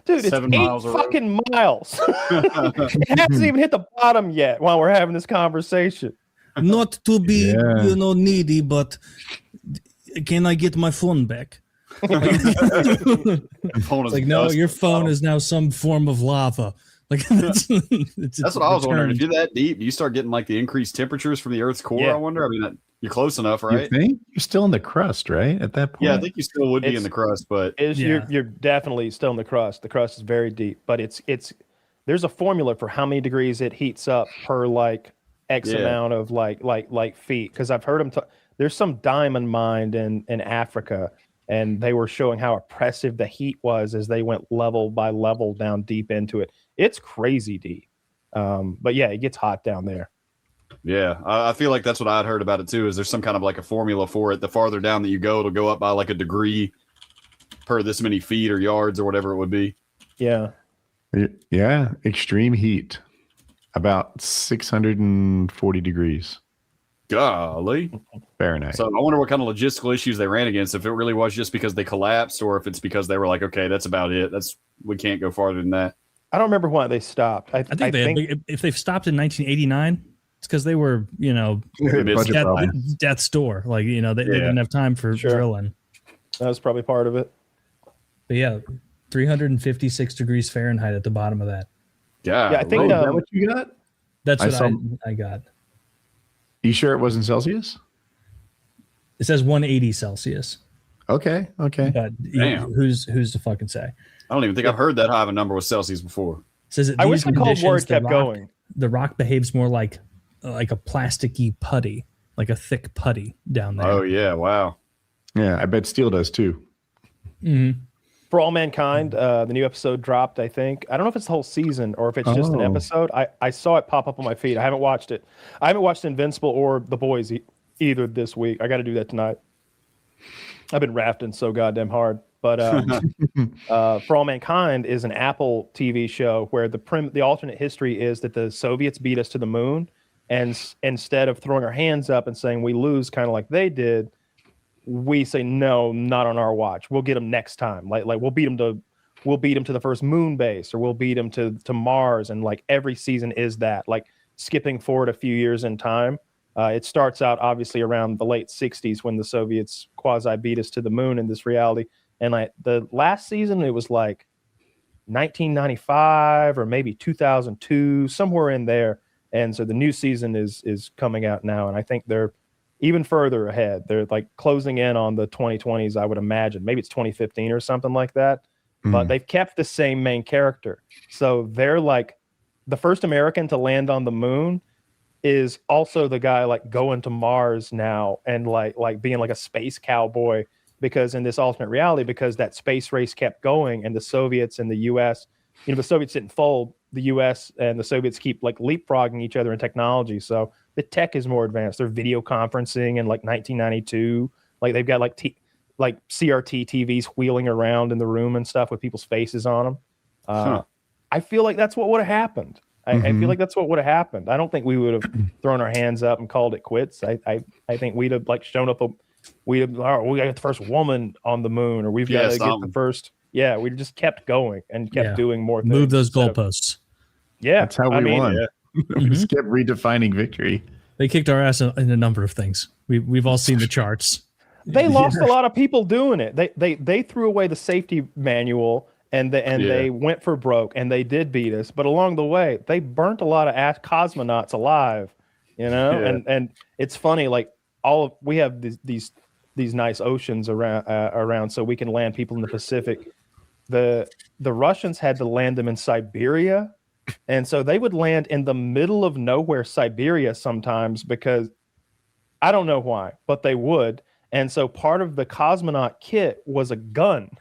dude. It's 7 miles 8 fucking miles. It hasn't even hit the bottom yet while we're having this conversation. Not to be, needy, but can I get my phone back? Like, no, your phone is now some form of lava. Like that's what I was wondering. If you're that deep, do you start getting like the increased temperatures from the Earth's core? Yeah. I wonder. I mean, you're close enough, right? You think? You're still in the crust, right? At that point. Yeah, I think you still would be in the crust, but you're definitely still in the crust. The crust is very deep, but it's there's a formula for how many degrees it heats up per like X amount of like feet. Because I've heard them. There's some diamond mine in Africa. And they were showing how oppressive the heat was as they went level by level down deep into it. It's crazy deep. But yeah, it gets hot down there. Yeah, I feel like that's what I'd heard about it too, is there's some kind of like a formula for it. The farther down that you go, it'll go up by like a degree per this many feet or yards or whatever it would be. Yeah. Yeah, extreme heat. About 640 degrees. Golly. Fahrenheit. So I wonder what kind of logistical issues they ran against. If it really was just because they collapsed, or if it's because they were like, okay, that's about it. We can't go farther than that. I don't remember why they stopped. I think if they've stopped in 1989, it's because they were, death's door. Like, they didn't have time for drilling. That was probably part of it. But yeah, 356 degrees Fahrenheit at the bottom of that. Yeah, I think is that what you got? That's what I got. You sure it wasn't Celsius? It says 180 Celsius. Okay. But who's to fucking say? I don't even think I've heard that high of a number with Celsius before. It says I wish the Cold War kept going. The rock behaves more like a plasticky putty, like a thick putty down there. Oh yeah, wow. Yeah, I bet steel does too. Mm-hmm. For All Mankind, the new episode dropped, I think. I don't know if it's the whole season or if it's just an episode. I saw it pop up on my feed. I haven't watched it. I haven't watched Invincible or The Boys either this week. I got to do that tonight. I've been rafting so goddamn hard. But For All Mankind is an Apple TV show where the alternate history is that the Soviets beat us to the moon. And instead of throwing our hands up and saying we lose kind of like they did, we say no, not on our watch. We'll get them next time. Like we'll beat them to the first moon base, or we'll beat them to Mars. And like every season is that, like skipping forward a few years in time. It starts out obviously around the late 60s when the Soviets quasi beat us to the moon in this reality. And like the last season, it was like 1995 or maybe 2002, somewhere in there. And so the new season is coming out now, and I think they're even further ahead. They're like closing in on the 2020s, I would imagine. Maybe it's 2015 or something like that. But they've kept the same main character. So they're like the first American to land on the moon is also the guy like going to Mars now and like being like a space cowboy, because in this alternate reality, because that space race kept going and the Soviets and the US, the Soviets didn't fold, the US and the Soviets keep like leapfrogging each other in technology. So the tech is more advanced. They're video conferencing in like 1992. Like they've got like CRT TVs wheeling around in the room and stuff with people's faces on them. I feel like that's what would have happened. I feel like that's what would have happened. I don't think we would have thrown our hands up and called it quits. I think we'd have like shown up. We got the first woman on the moon, or we've got to get the first. Yeah, we just kept going and kept doing more things. Move those goalposts. Yeah, that's how we won. We just kept redefining victory. They kicked our ass in a number of things. We've all seen the charts. They lost a lot of people doing it. They threw away the safety manual and they went for broke, and they did beat us. But along the way, they burnt a lot of cosmonauts alive. And it's funny, like we have these nice oceans around so we can land people in the Pacific. The Russians had to land them in Siberia. And so they would land in the middle of nowhere, Siberia, sometimes, because I don't know why, but they would. And so part of the cosmonaut kit was a gun.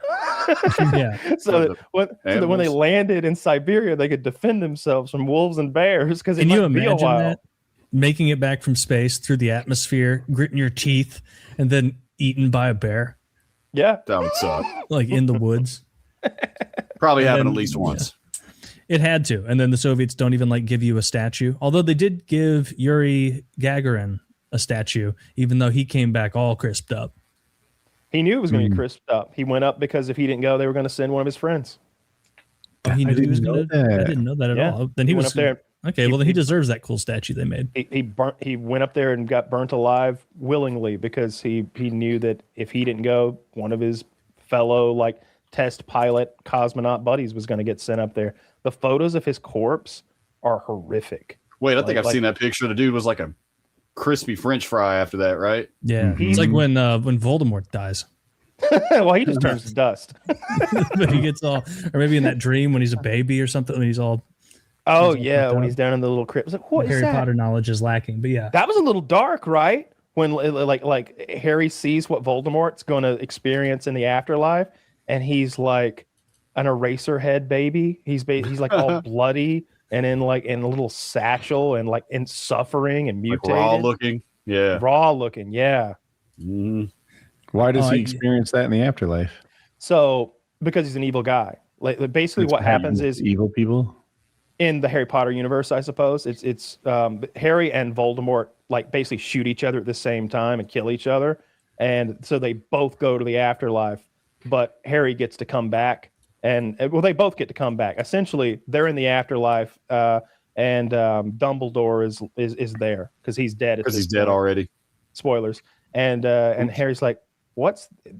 So that when they landed in Siberia, they could defend themselves from wolves and bears. Because can you imagine that? Making it back from space through the atmosphere, gritting your teeth, and then eaten by a bear? Yeah. That would suck. Like in the woods. Probably happened at least once. It had to. And then the Soviets don't even like give you a statue. Although they did give Yuri Gagarin a statue, even though he came back all crisped up. He knew it was going to be crisped up. He went up because if he didn't go, they were going to send one of his friends. Oh, he knew he was going to. I didn't know that at all. Then he was up there. Okay, well then he deserves that cool statue they made. He went up there and got burnt alive willingly because he knew that if he didn't go, one of his fellow like test pilot cosmonaut buddies was going to get sent up there. The photos of his corpse are horrific. Wait, I think I've seen that picture. The dude was like a crispy French fry after that, right? Yeah, it's like when Voldemort dies. Well, he just turns to dust. But he gets all, or maybe in that dream when he's a baby or something, when he's all. Oh yeah, when he's down in the little crypt. Like, what Harry Potter knowledge is lacking, but yeah, that was a little dark, right? When like Harry sees what Voldemort's going to experience in the afterlife, and he's like an eraser head baby. He's like all bloody and in a little satchel and like in suffering and mutated, like raw looking, yeah. Mm-hmm. Why does he experience that in the afterlife? So because he's an evil guy. Like basically, what happens is evil people. In the Harry Potter universe, I suppose it's Harry and Voldemort like basically shoot each other at the same time and kill each other, and so they both go to the afterlife. But Harry gets to come back, and they both get to come back. Essentially, they're in the afterlife, and Dumbledore is there because he's dead. Because he's dead already. Spoilers. And Harry's like,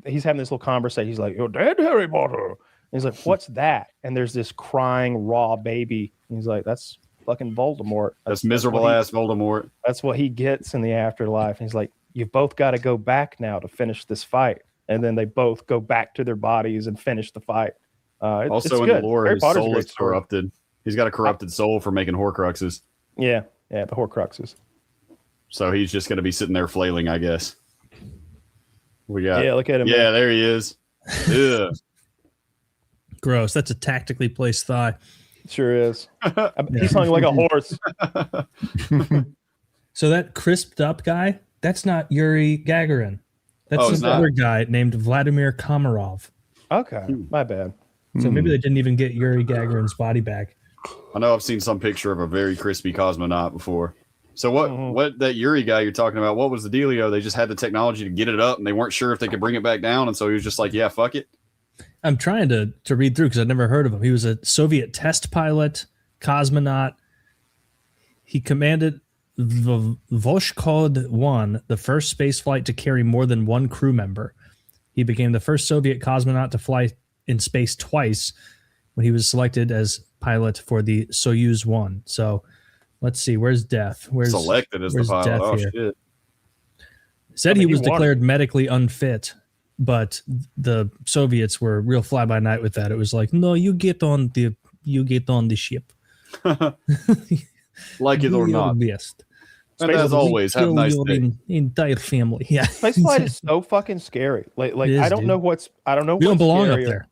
he's having this little conversation. He's like, "You're dead, Harry Potter." And he's like, "What's that?" And there's this crying raw baby. And he's like, "That's fucking Voldemort. That's miserable ass Voldemort. That's what he gets in the afterlife." And he's like, "You've both got to go back now to finish this fight." And then they both go back to their bodies and finish the fight. Also, in the lore, his soul is corrupted. He's got a corrupted soul for making Horcruxes. Yeah, the Horcruxes. So he's just going to be sitting there flailing, I guess. We got. Yeah, look at him. Yeah, man. There he is. Yeah. Gross. That's a tactically placed thigh. Sure is. He's hung like a horse. So that crisped up guy, that's not Yuri Gagarin. That's another guy named Vladimir Komarov. Okay, my bad. So maybe they didn't even get Yuri Gagarin's body back. I know I've seen some picture of a very crispy cosmonaut before. So what that Yuri guy you're talking about, what was the dealio? They just had the technology to get it up and they weren't sure if they could bring it back down. And so he was just like, yeah, fuck it. I'm trying to read through because I've never heard of him. He was a Soviet test pilot, cosmonaut. He commanded the Voskhod 1, the first space flight to carry more than one crew member. He became the first Soviet cosmonaut to fly in space twice when he was selected as pilot for the Soyuz 1. So let's see, where's Death? Selected as the pilot. Oh, shit. Said he was declared medically unfit, but the Soviets were real fly by night with that. It was like, no, you get on the ship. Like it or not. Best. And as always, have a nice day. Entire family. Yeah. Spaceflight is so fucking scary. Like is, I don't know we don't belong up there.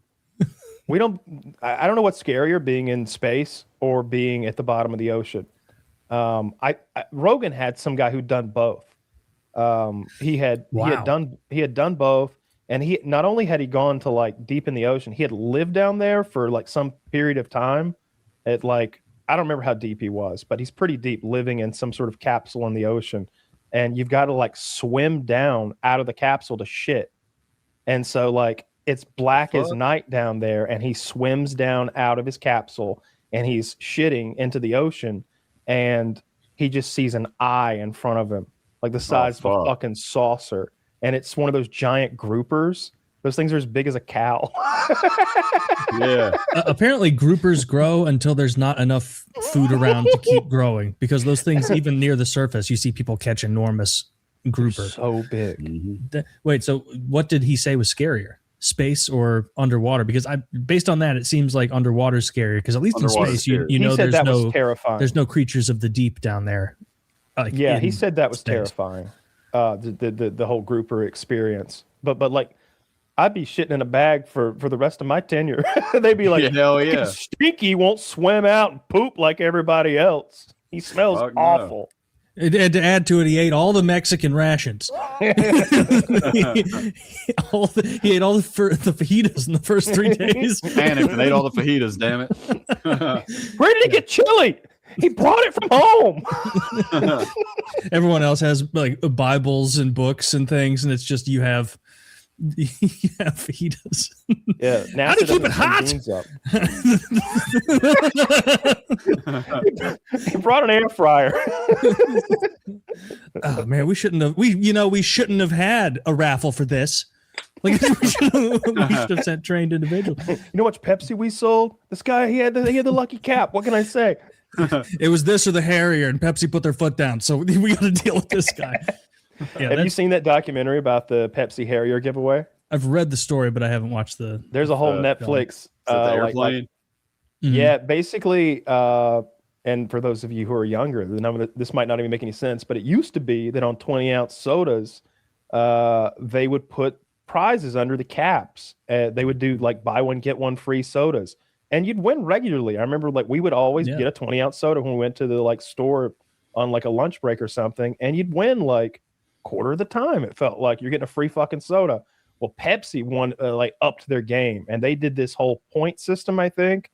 I don't know what's scarier, being in space or being at the bottom of the ocean. Rogan had some guy who'd done both. He had done both, and he not only had he gone to like deep in the ocean, he had lived down there for like some period of time at like, I don't remember how deep he was, but he's pretty deep, living in some sort of capsule in the ocean. And you've got to like swim down out of the capsule to shit. And so like it's black as night down there, and he swims down out of his capsule and he's shitting into the ocean, and he just sees an eye in front of him, like the size of a fucking saucer. And it's one of those giant groupers. Those things are as big as a cow. Yeah. Apparently groupers grow until there's not enough food around to keep growing, because those things, even near the surface, you see people catch enormous grouper. They're so big. Mm-hmm. Wait, so what did he say was scarier? Space or underwater? Because based on that, it seems like underwater is scarier, because at least in space, you know, there's no terrifying. There's no creatures of the deep down there. He said that was terrifying. The whole grouper experience. But like, I'd be shitting in a bag for the rest of my tenure. They'd be like, hell yeah. Stinky won't swim out and poop like everybody else. He smells awful. And to add to it, he ate all the Mexican rations. He ate all the fajitas in the first 3 days. Panicked and ate all the fajitas, damn it. Where did he get chili? He brought it from home. Everyone else has like Bibles and books and things, and it's just you have Yeah, fajitas. Yeah. How do you keep it hot? He brought an air fryer. Oh man, we shouldn't have had a raffle for this. Like we should have sent trained individuals. You know how much Pepsi we sold? This guy, he had the lucky cap. What can I say? It was this or the Harrier, and Pepsi put their foot down. So we got to deal with this guy. Yeah, have you seen that documentary about the Pepsi Harrier giveaway? I've read the story, but I haven't watched the. There's a whole Netflix. The airplane. Yeah, basically. And for those of you who are younger, this might not even make any sense, but it used to be that on 20-ounce sodas, they would put prizes under the caps. They would do like buy one get one free sodas, and you'd win regularly. I remember like we would always get a 20-ounce soda when we went to the like store on like a lunch break or something, and you'd win like quarter of the time. It felt like you're getting a free fucking soda. Well, Pepsi won like upped their game, and they did this whole point system. I think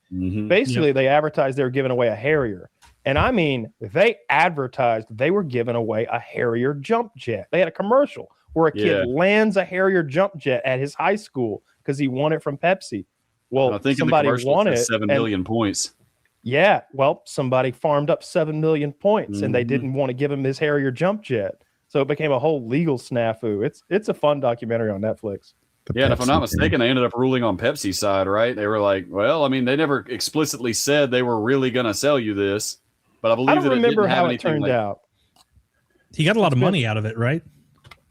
basically they advertised they were giving away a Harrier, and I mean they advertised they were giving away a Harrier jump jet. They had a commercial where a kid lands a Harrier jump jet at his high school because he won it from Pepsi. Well, I think somebody won it. 7 million points. Yeah, well, somebody farmed up 7 million points, and they didn't want to give him his Harrier jump jet. So it became a whole legal snafu. It's a fun documentary on Netflix. And if I'm not mistaken, they ended up ruling on Pepsi's side, right? They were like, well, I mean, they never explicitly said they were really going to sell you this, but I believe I don't that remember it didn't how have it turned out. He got a lot of money out of it, right?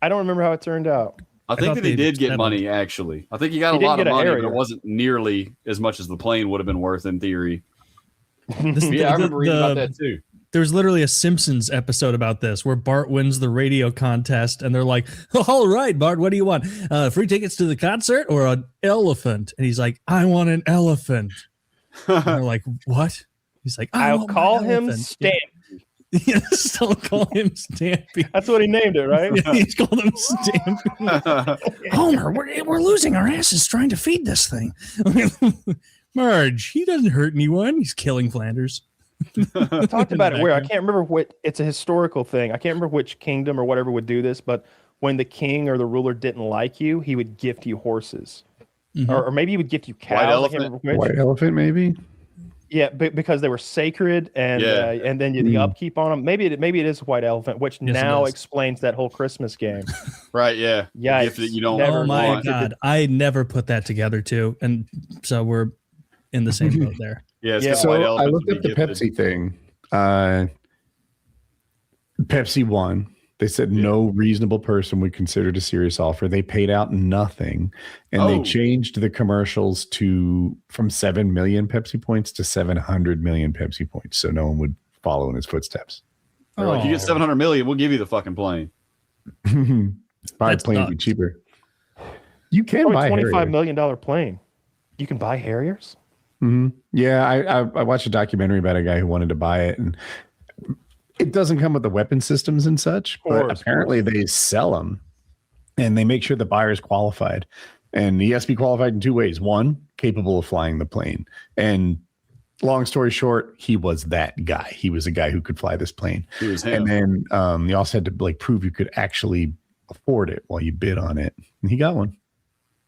I don't remember how it turned out. I think that he did get money, actually. I think he got a lot of money, but it wasn't nearly as much as the plane would have been worth in theory. I remember reading about that too. There's literally a Simpsons episode about this where Bart wins the radio contest, and they're like, all right, Bart, what do you want? Free tickets to the concert or an elephant? And he's like, I want an elephant. And they're like, what? He's like, I'll call him Stampy. Yes, I'll call him Stampy. That's what he named it, right? Yeah, he's called him Stampy. Homer, we're losing our asses trying to feed this thing. Marge, he doesn't hurt anyone. He's killing Flanders. I talked about it where I can't remember what. It's a historical thing. I can't remember which kingdom or whatever would do this, but when the king or the ruler didn't like you, he would gift you horses, or maybe he would gift you cows. White elephant, maybe. Yeah, because they were sacred, and then the upkeep on them. Maybe it is white elephant, which now explains that whole Christmas game. Right? Yeah. Yeah. Gift that you don't. Oh my God! I never put that together too, and so we're in the same boat there. Yeah. So I looked up the Pepsi thing. Pepsi won. They said no reasonable person would consider it a serious offer. They paid out nothing, and they changed the commercials from 7 million Pepsi points to 700 million Pepsi points, so no one would follow in his footsteps. They're like, you get 700 million, we'll give you the fucking plane. Buy a plane would be cheaper. You can buy a $25 million plane. You can buy Harriers. Yeah, I watched a documentary about a guy who wanted to buy it, and it doesn't come with the weapon systems and such, but apparently they sell them, and they make sure the buyer is qualified, and he has to be qualified in 2 ways. One, capable of flying the plane, and long story short, he was that guy. He was a guy who could fly this plane. He was him. And then you also had to like prove you could actually afford it while you bid on it, and he got one.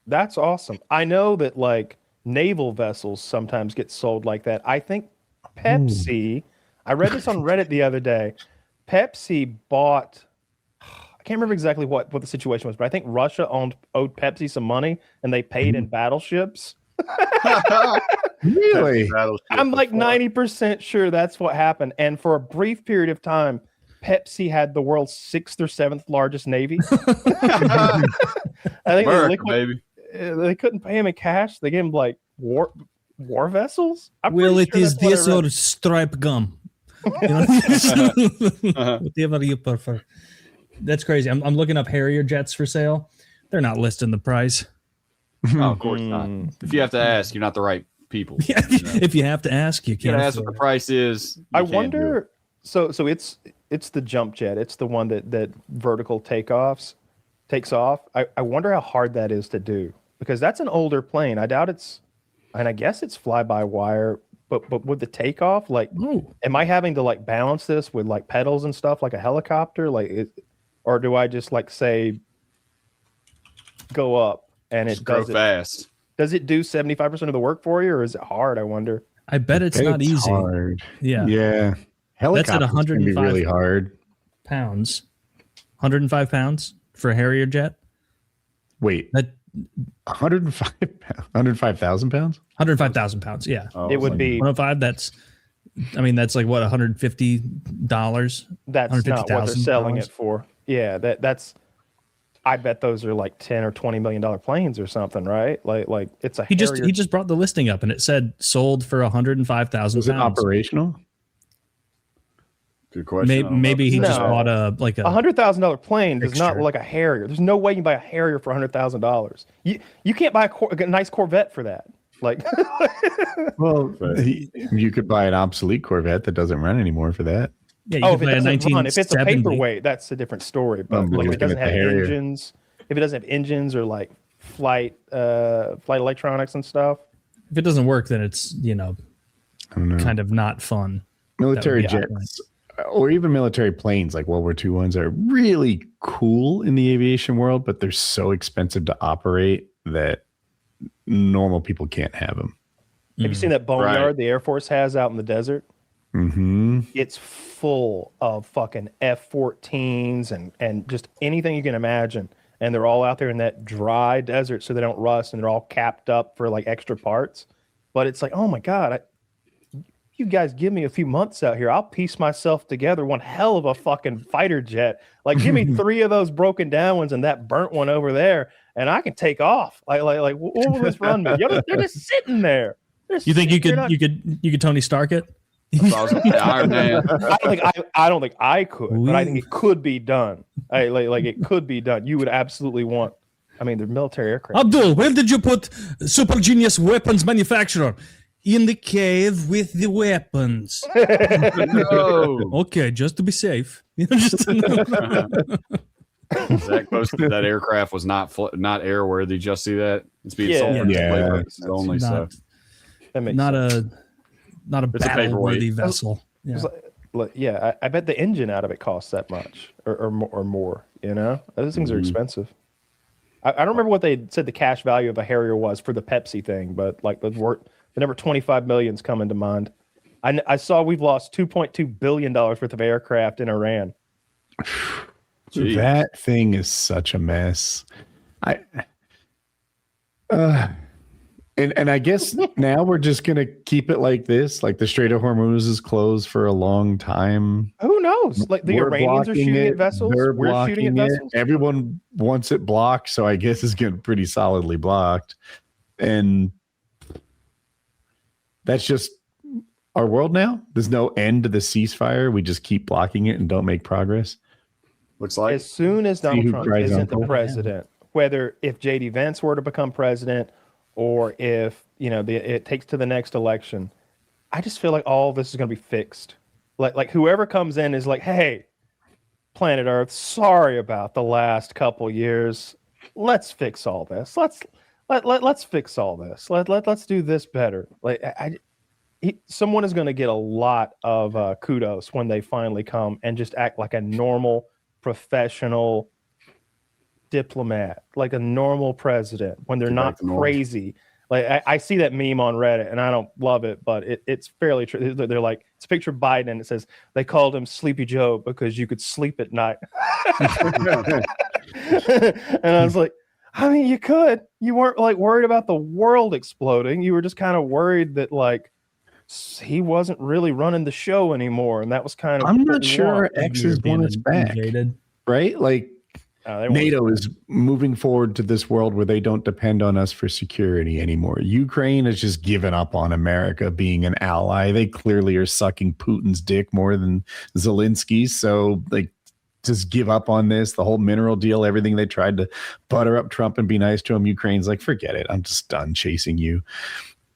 That's awesome. I know that like naval vessels sometimes get sold like that. I think Pepsi. I read this on Reddit the other day. Pepsi bought, I can't remember exactly what the situation was, but I think Russia owed Pepsi some money, and they paid in battleships. Really? I'm like 90% sure that's what happened. And for a brief period of time, Pepsi had the world's 6th or 7th largest navy. I think they couldn't pay him in cash. They gave him like war vessels. Well, it is this or stripe gum. Whatever you prefer. That's crazy. I'm looking up Harrier jets for sale. They're not listing the price. Oh, of course not. If you have to ask, you're not the right people. Yeah, if you have to ask, you can't ask what the price is. I wonder. So it's the jump jet. It's the one that vertical takes off. I wonder how hard that is to do, because that's an older plane. I doubt it's, and I guess it's fly by wire. But with the takeoff, like, am I having to like balance this with like pedals and stuff like a helicopter? Or do I just like say go up and it grow fast. Does it do 75% of the work for you, or is it hard? I wonder. I bet it's not easy. Hard. Yeah. Yeah. Helicopters That's at 105 can be really hard. pounds. 105 pounds for a Harrier jet. Wait, That 105,000 pounds? 105,000 pounds. Yeah. Oh, It would be. 105. That's like what, $150? That's not what they're selling $150,000. it for. Yeah, that's. I bet those are like $10 or $20 million planes or something, right? Like it's a. He just brought the listing up and it said sold for 105,000 Was it pounds. operational? Good question. Maybe he just No. bought a $100,000 plane does not fixture. look like a Harrier. There's no way you can buy a Harrier for $100,000. You can't buy a nice Corvette for that. Like, Well, you could buy an obsolete Corvette that doesn't run anymore for that. Yeah, you if could it buy a doesn't run, if it's a 1970. paperweight, that's a different story. But I'm like, if it looking doesn't at have the Harrier. engines, if it doesn't have engines or like flight electronics and stuff, If it doesn't work, then it's I don't know. kind of not fun. Military That would be jets or even military planes like World War II ones are really cool in the aviation world, but they're so expensive to operate that normal people can't have them. have you seen that boneyard the Air Force has out in the desert? Mm-hmm. It's full of fucking F-14s and just anything you can imagine. And they're all out there in that dry desert so they don't rust, and they're all capped up for like extra parts. But it's like, oh my God, you guys give me a few months out here, I'll piece myself together one hell of a fucking fighter jet. Like, give me 3 of those broken down ones and that burnt one over there, and I can take off. Like what will this run me? They're just sitting there. You think you could Tony Stark it? Iron Man. I don't think I could, but I think it could be done. Like it could be done. You would absolutely want. I mean, they're military aircraft. Abdul, where did you put Super Genius Weapons Manufacturer? In the cave with the weapons. No. Okay, just to be safe. Zach posted that aircraft was not airworthy. Did you just see that? It's being sold for display purposes only. Not, So That makes not sense. a battle-worthy vessel. Yeah. I bet the engine out of it costs that much or more. You know, those things are expensive. I don't remember what they said the cash value of a Harrier was for the Pepsi thing, but like the number 25 million's coming to mind. I saw we've lost $2.2 billion worth of aircraft in Iran. Jeez. That thing is such a mess. And I guess now we're just gonna keep it like this. Like the Strait of Hormuz is closed for a long time. Who knows? Like the We're Iranians are blocking shooting it. at vessels. They're We're shooting at blocking it. vessels. Everyone wants it blocked, so I guess it's getting pretty solidly blocked. And that's just our world now. There's no end to the ceasefire. We just keep blocking it and don't make progress. looks like As soon as Donald who Trump cries isn't the uncle. president, whether if JD Vance were to become president or if it takes to the next election, I just feel like all this is going to be fixed. Like whoever comes in is like, hey, planet Earth, sorry about the last couple years. Let's fix all this. Let's fix all this. Let's do this better. Someone is going to get a lot of kudos when they finally come and just act like a normal, professional diplomat, like a normal president, when they're not crazy. Like I see that meme on Reddit and I don't love it, but it's fairly true. They're like, it's a picture of Biden and it says they called him Sleepy Joe because you could sleep at night. And I was like, I mean, you could. You weren't like worried about the world exploding. You were just kind of worried that like he wasn't really running the show anymore, and that was kind of. I'm not sure X's want us back, right? Like NATO is moving forward to this world where they don't depend on us for security anymore. Ukraine has just given up on America being an ally. They clearly are sucking Putin's dick more than Zelensky's. So like, just give up on this. The whole mineral deal, everything they tried to butter up Trump and be nice to him. Ukraine's like, forget it. I'm just done chasing you.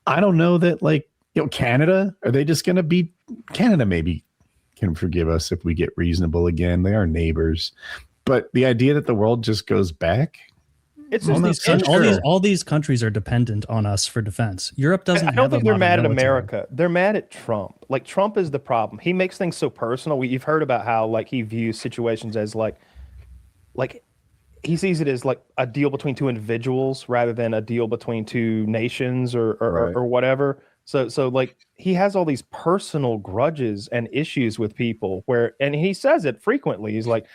I don't know that Canada, are they just going to be Canada? Maybe can forgive us if we get reasonable again. They are neighbors. But the idea that the world just goes back, it's just all these countries are dependent on us for defense. Europe doesn't. I don't think they're mad at America. They're mad at Trump. Like Trump is the problem. He makes things so personal. You've heard about how like he views situations as like he sees it as like a deal between two individuals rather than a deal between two nations or whatever. So like he has all these personal grudges and issues with people and he says it frequently. He's like,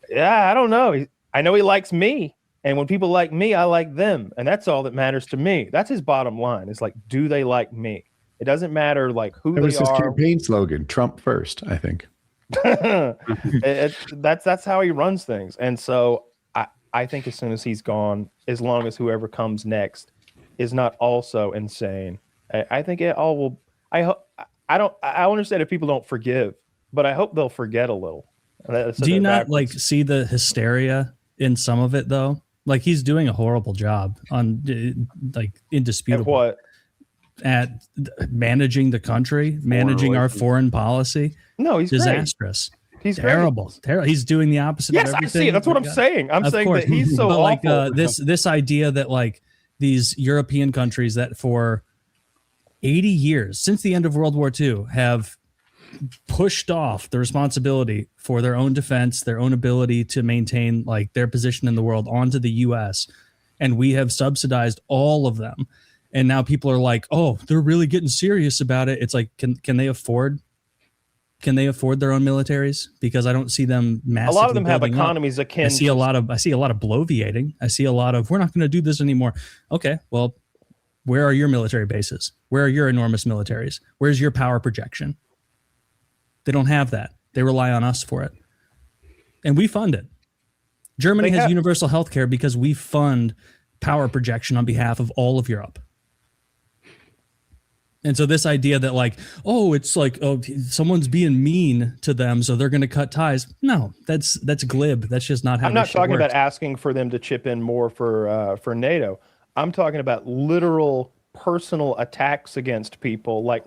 yeah, I don't know. I know he likes me. And when people like me, I like them. And that's all that matters to me. That's his bottom line. It's like, do they like me? It doesn't matter like who they are. That was his campaign slogan, Trump first, I think. That's how he runs things. And so I think as soon as he's gone, as long as whoever comes next is not also insane, I think it all will. I understand if people don't forgive, but I hope they'll forget a little. Do you not like see the hysteria in some of it though? Like he's doing a horrible job on like indisputable at managing the country, managing our foreign policy. No, he's disastrous. Great. He's terrible. He's doing the opposite of everything. Yes, I see it. That's what I'm saying. I'm saying that he's so awful. Like this idea that like these European countries that for 80 years since the end of World War II have pushed off the responsibility for their own defense, their own ability to maintain like their position in the world onto the US, and we have subsidized all of them. And now people are like, "Oh, they're really getting serious about it." It's like, can they afford? Can they afford their own militaries? Because I don't see them massively. A lot of them have economies akin. I see a lot of bloviating. I see a lot of we're not going to do this anymore. Okay, well, where are your military bases? Where are your enormous militaries? Where's your power projection? They don't have that. They rely on us for it, and we fund it. Germany has universal health care because we fund power projection on behalf of all of Europe. And so this idea that like, oh, it's like, oh, someone's being mean to them, so they're going to cut ties. No, that's glib. That's just not how. I'm not talking about asking for them to chip in more for NATO. I'm talking about literal personal attacks against people, like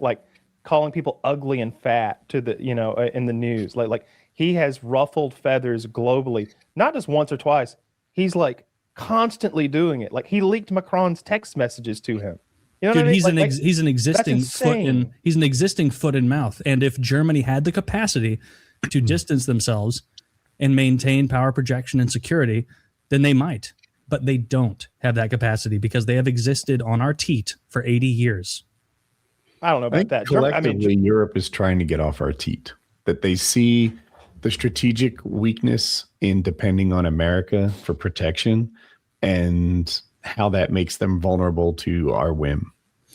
calling people ugly and fat to the in the news. Like he has ruffled feathers globally, not just once or twice. He's like constantly doing it. Like he leaked Macron's text messages to him. You know Dude, what I mean? He's an existing foot in mouth. And if Germany had the capacity to distance themselves and maintain power projection and security, then they might. But they don't have that capacity because they have existed on our teat for 80 years. I don't know about that. Collectively, Europe is trying to get off our teat. That they see the strategic weakness in depending on America for protection and how that makes them vulnerable to our whim.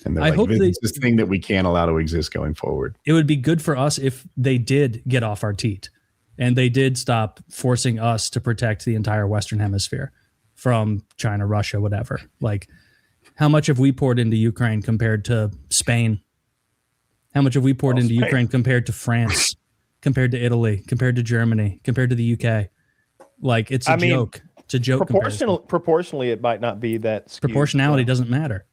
And they're like, this is this thing that we can't allow to exist going forward. It would be good for us if they did get off our teat and they did stop forcing us to protect the entire Western Hemisphere from China, Russia, whatever. Like, how much have we poured into Ukraine compared to Spain? How much have we poured into Ukraine compared to France, compared to Italy, compared to Germany, compared to the UK? Like, it's a joke. It's a joke. Proportionally, it might not be that skewed. Proportionality doesn't matter.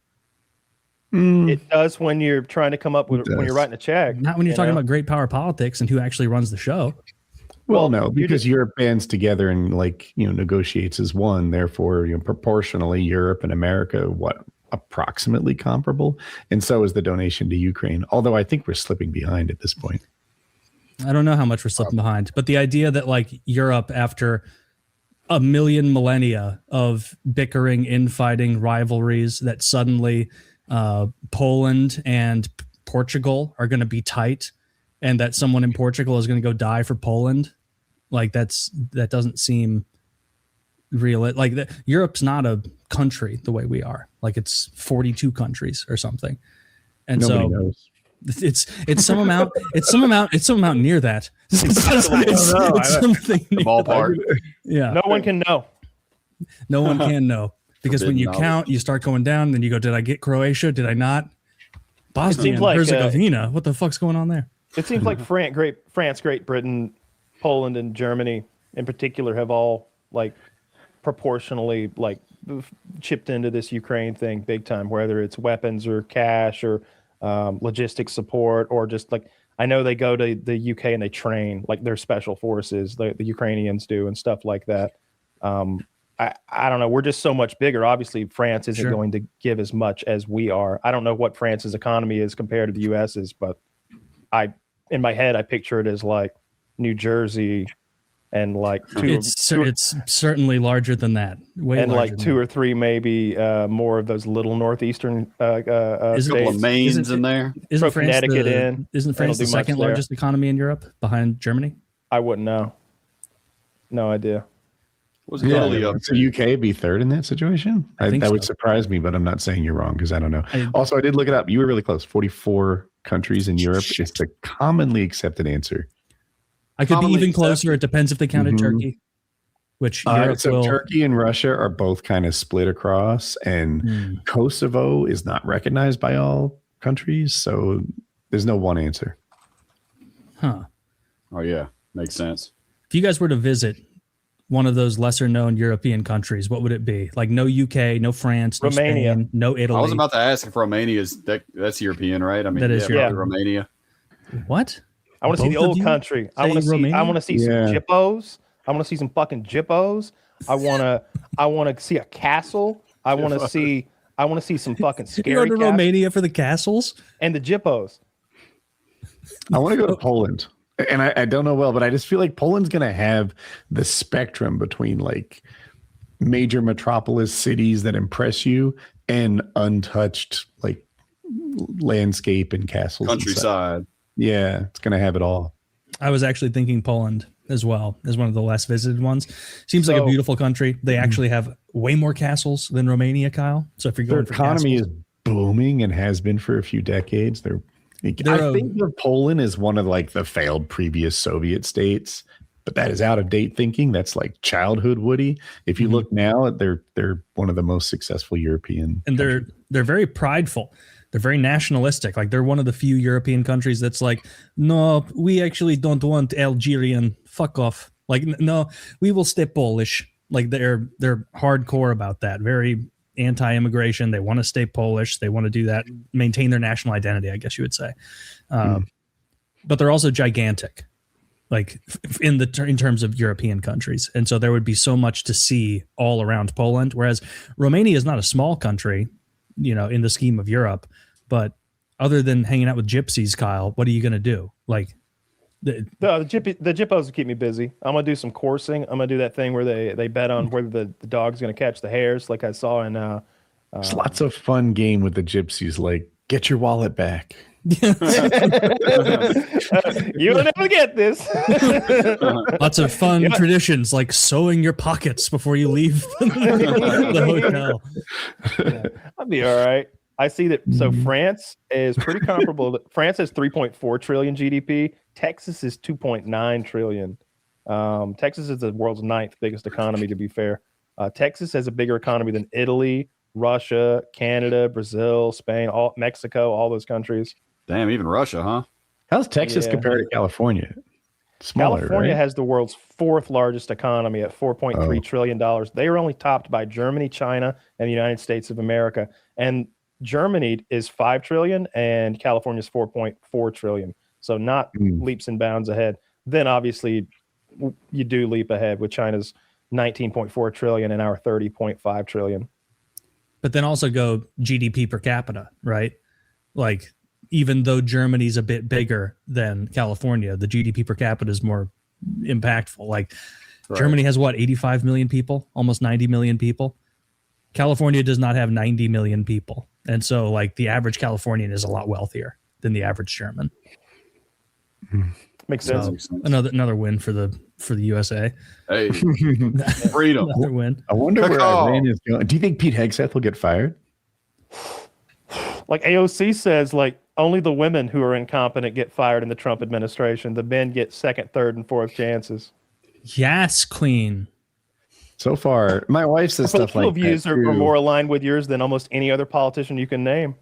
It does when you're trying to come up with when you're writing a check. Not when you're talking about great power politics and who actually runs the show. Well, no, because Europe bands together and negotiates as one. Therefore, proportionally, Europe and America, approximately comparable, and so is the donation to Ukraine. Although I think we're slipping behind at this point. I don't know how much we're slipping behind, but the idea that Europe after a million millennia of bickering, infighting, rivalries, that suddenly Poland and Portugal are going to be tight, and that someone in Portugal is going to go die for Poland, that doesn't seem real. Europe's not a country the way we are. Like, it's 42 countries or something, and nobody knows. It's some amount. It's some amount near that. It's something near ballpark. Yeah. No one can know. No one can know because when you count, you start going down. Then you go, did I get Croatia? Did I not? Bosnia and Herzegovina. What the fuck's going on there? It seems like France, Great Britain, Poland, and Germany in particular have all proportionally chipped into this Ukraine thing big time, whether it's weapons or cash or logistics support, or just I know they go to the UK and they train their special forces, the Ukrainians do, and stuff like that. I don't know. We're just so much bigger. Obviously, France isn't going to give as much as we are. I don't know what France's economy is compared to the US's, but in my head, I picture it as New Jersey, and like it's certainly larger than that. Way and larger like two or three maybe more of those little northeastern There's a couple of Maines in there. Isn't France Connecticut Isn't France the second largest economy in Europe behind Germany? I wouldn't know. No idea. Was Italy up? So UK be third in that situation? That would surprise me, but I'm not saying you're wrong because I don't know. Also, I did look it up. You were really close. 44 countries in Europe is the commonly accepted answer. I could be even closer. It depends if they counted Turkey, which Europe will. Turkey and Russia are both kind of split across, and Kosovo is not recognized by all countries, so there's no one answer. Huh. Oh yeah, makes sense. If you guys were to visit one of those lesser known European countries, what would it be? Like no UK, no France, no Romania, Spain, no Italy. I was about to ask if Romania that's European, right? I mean, that is European. Romania. What? I want to see the old country. I want to see some jippos. I want to see some fucking jippos. I want to see a castle. I want to see some fucking scary. You go to Romania for the castles and the jippos. I want to go to Poland. And I don't know well, but I just feel like Poland's going to have the spectrum between like major metropolis cities that impress you and untouched like landscape and castles. Countryside. Yeah, it's going to have it all. I was actually thinking Poland as well as one of the less visited ones. Seems like a beautiful country. They actually have way more castles than Romania, Kyle. So if you're going for economy castles, is booming and has been for a few decades. I think of Poland as one of like the failed previous Soviet states, but that is out of date thinking. That's like childhood Woody. If you look now, they're one of the most successful European, and they're very prideful. They're very nationalistic. Like they're one of the few European countries that's like, no, we actually don't want Algerian. Fuck off. Like, no, we will stay Polish. Like they're hardcore about that. Very anti-immigration. They want to stay Polish. They want to do that, maintain their national identity, I guess you would say. But they're also gigantic, like in terms of European countries. And so there would be so much to see all around Poland. Whereas Romania is not a small country, you know, in the scheme of Europe. But other than hanging out with gypsies, Kyle, what are you going to do? Like the jippos will keep me busy. I'm gonna do some coursing. I'm gonna do that thing where they bet on whether the dog's gonna catch the hares, like I saw in. It's lots of fun game with the gypsies. Like, get your wallet back. You'll never get this. Lots of fun traditions like sewing your pockets before you leave the hotel. Yeah, I'll be all right. I see that. So France is pretty comparable. France has 3.4 trillion GDP. Texas is 2.9 trillion. Texas is the world's 9th biggest economy, to be fair. Texas has a bigger economy than Italy, Russia, Canada, Brazil, Spain, Mexico, all those countries. Damn, even Russia, huh? How's Texas compared to California? Smaller, California right? has the world's 4th largest economy at $4.3 trillion. They are only topped by Germany, China, and the United States of America. And Germany is 5 trillion and California is 4.4 trillion. So not leaps and bounds ahead. Then obviously you do leap ahead with China's 19.4 trillion and our 30.5 trillion. But then also go GDP per capita, right? Like even though Germany's a bit bigger than California, the GDP per capita is more impactful. Like Germany has what, 85 million people, almost 90 million people. California does not have 90 million people. And so like the average Californian is a lot wealthier than the average German. Makes sense. So another win for the USA. Hey, freedom. Another win. I wonder where Iran is going. Do you think Pete Hegseth will get fired? Like AOC says, like only the women who are incompetent get fired in the Trump administration. The men get 2nd, 3rd, and 4th chances. Yes, Queen. So far, my wife says stuff like views that are more aligned with yours than almost any other politician you can name.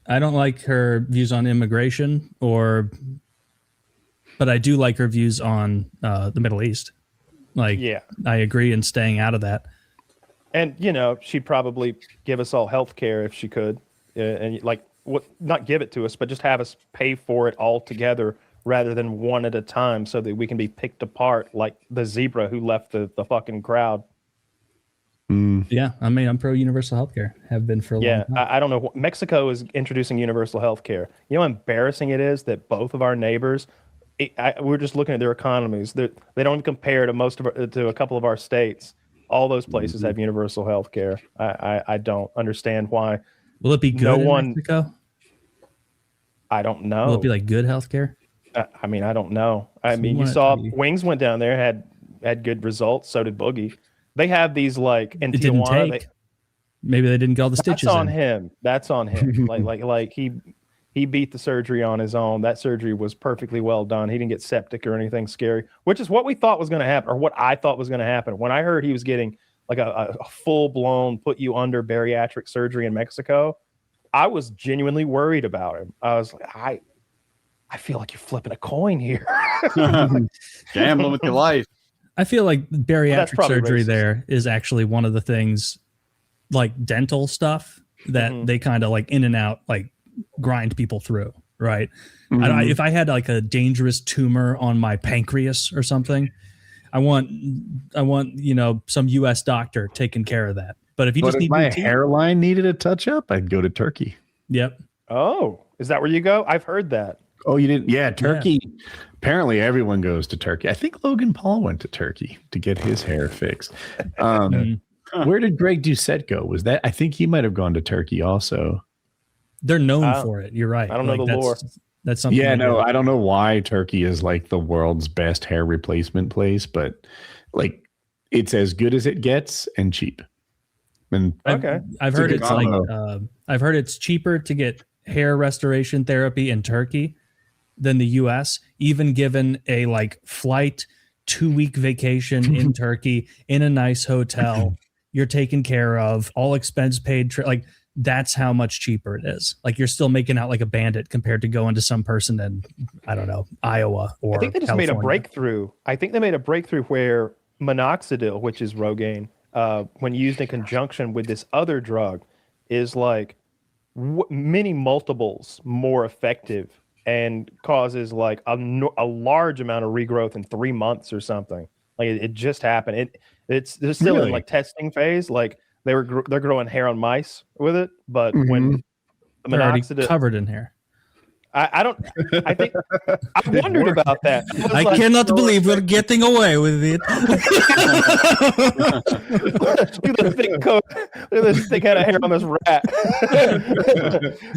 I don't like her views on immigration, but I do like her views on the Middle East. Like, I agree in staying out of that. And you know, she'd probably give us all health care if she could, and like not give it to us, but just have us pay for it all together rather than one at a time, so that we can be picked apart like the zebra who left the fucking crowd. Yeah, I mean, I'm pro universal healthcare. Have been for a long time. I don't know. Mexico is introducing universal healthcare. You know how embarrassing it is that both of our neighbors we're just looking at their economies. They don't compare to to a couple of our states. All those places have universal health care. I don't understand why. Will it be good in Mexico? I don't know. Will it be like good health care? I mean, I don't know. I mean, you saw Wings went down there, had good results. So did Boogie. They have these like in Tijuana. Maybe they didn't get all the stitches. That's on him. That's on him. like he beat the surgery on his own. That surgery was perfectly well done. He didn't get septic or anything scary, which is what we thought was going to happen, or what I thought was going to happen. When I heard he was getting like a full-blown put you under bariatric surgery in Mexico, I was genuinely worried about him. I was like, I feel like you're flipping a coin here. Gambling with your life. I feel like bariatric surgery there is actually one of the things, like dental stuff, that they kind of like in and out, like grind people through, right? If I had like a dangerous tumor on my pancreas or something, I want some US doctor taking care of that. But if you just need my hairline needed a touch up, I'd go to Turkey. Yep. Oh, is that where you go? I've heard that. Oh, you didn't? Yeah, Turkey. Yeah. Apparently, everyone goes to Turkey. I think Logan Paul went to Turkey to get his hair fixed. Where did Greg Doucette go? Was that? I think he might have gone to Turkey also. They're known for it. You're right. I don't know the lore. That's something. Yeah, no, I don't know why Turkey is like the world's best hair replacement place, but like it's as good as it gets and cheap. And I've heard it's like I've heard it's cheaper to get hair restoration therapy in Turkey than the US, even given a like flight 2-week vacation in Turkey in a nice hotel. You're taken care of, all expense paid. Like that's how much cheaper it is. Like you're still making out like a bandit compared to going to some person in, I don't know, Iowa or I think they just California. made a breakthrough. I think they made a breakthrough where minoxidil, which is Rogaine, when used in conjunction with this other drug, is like many multiples more effective and causes like a large amount of regrowth in 3 months or something. Like it just happened. They're still in like testing phase. Like they're growing hair on mice with it, but when the minoxidil covered in hair. I think I wondered about that. I cannot believe we're getting away with it. Look at this thick head of hair on this rat.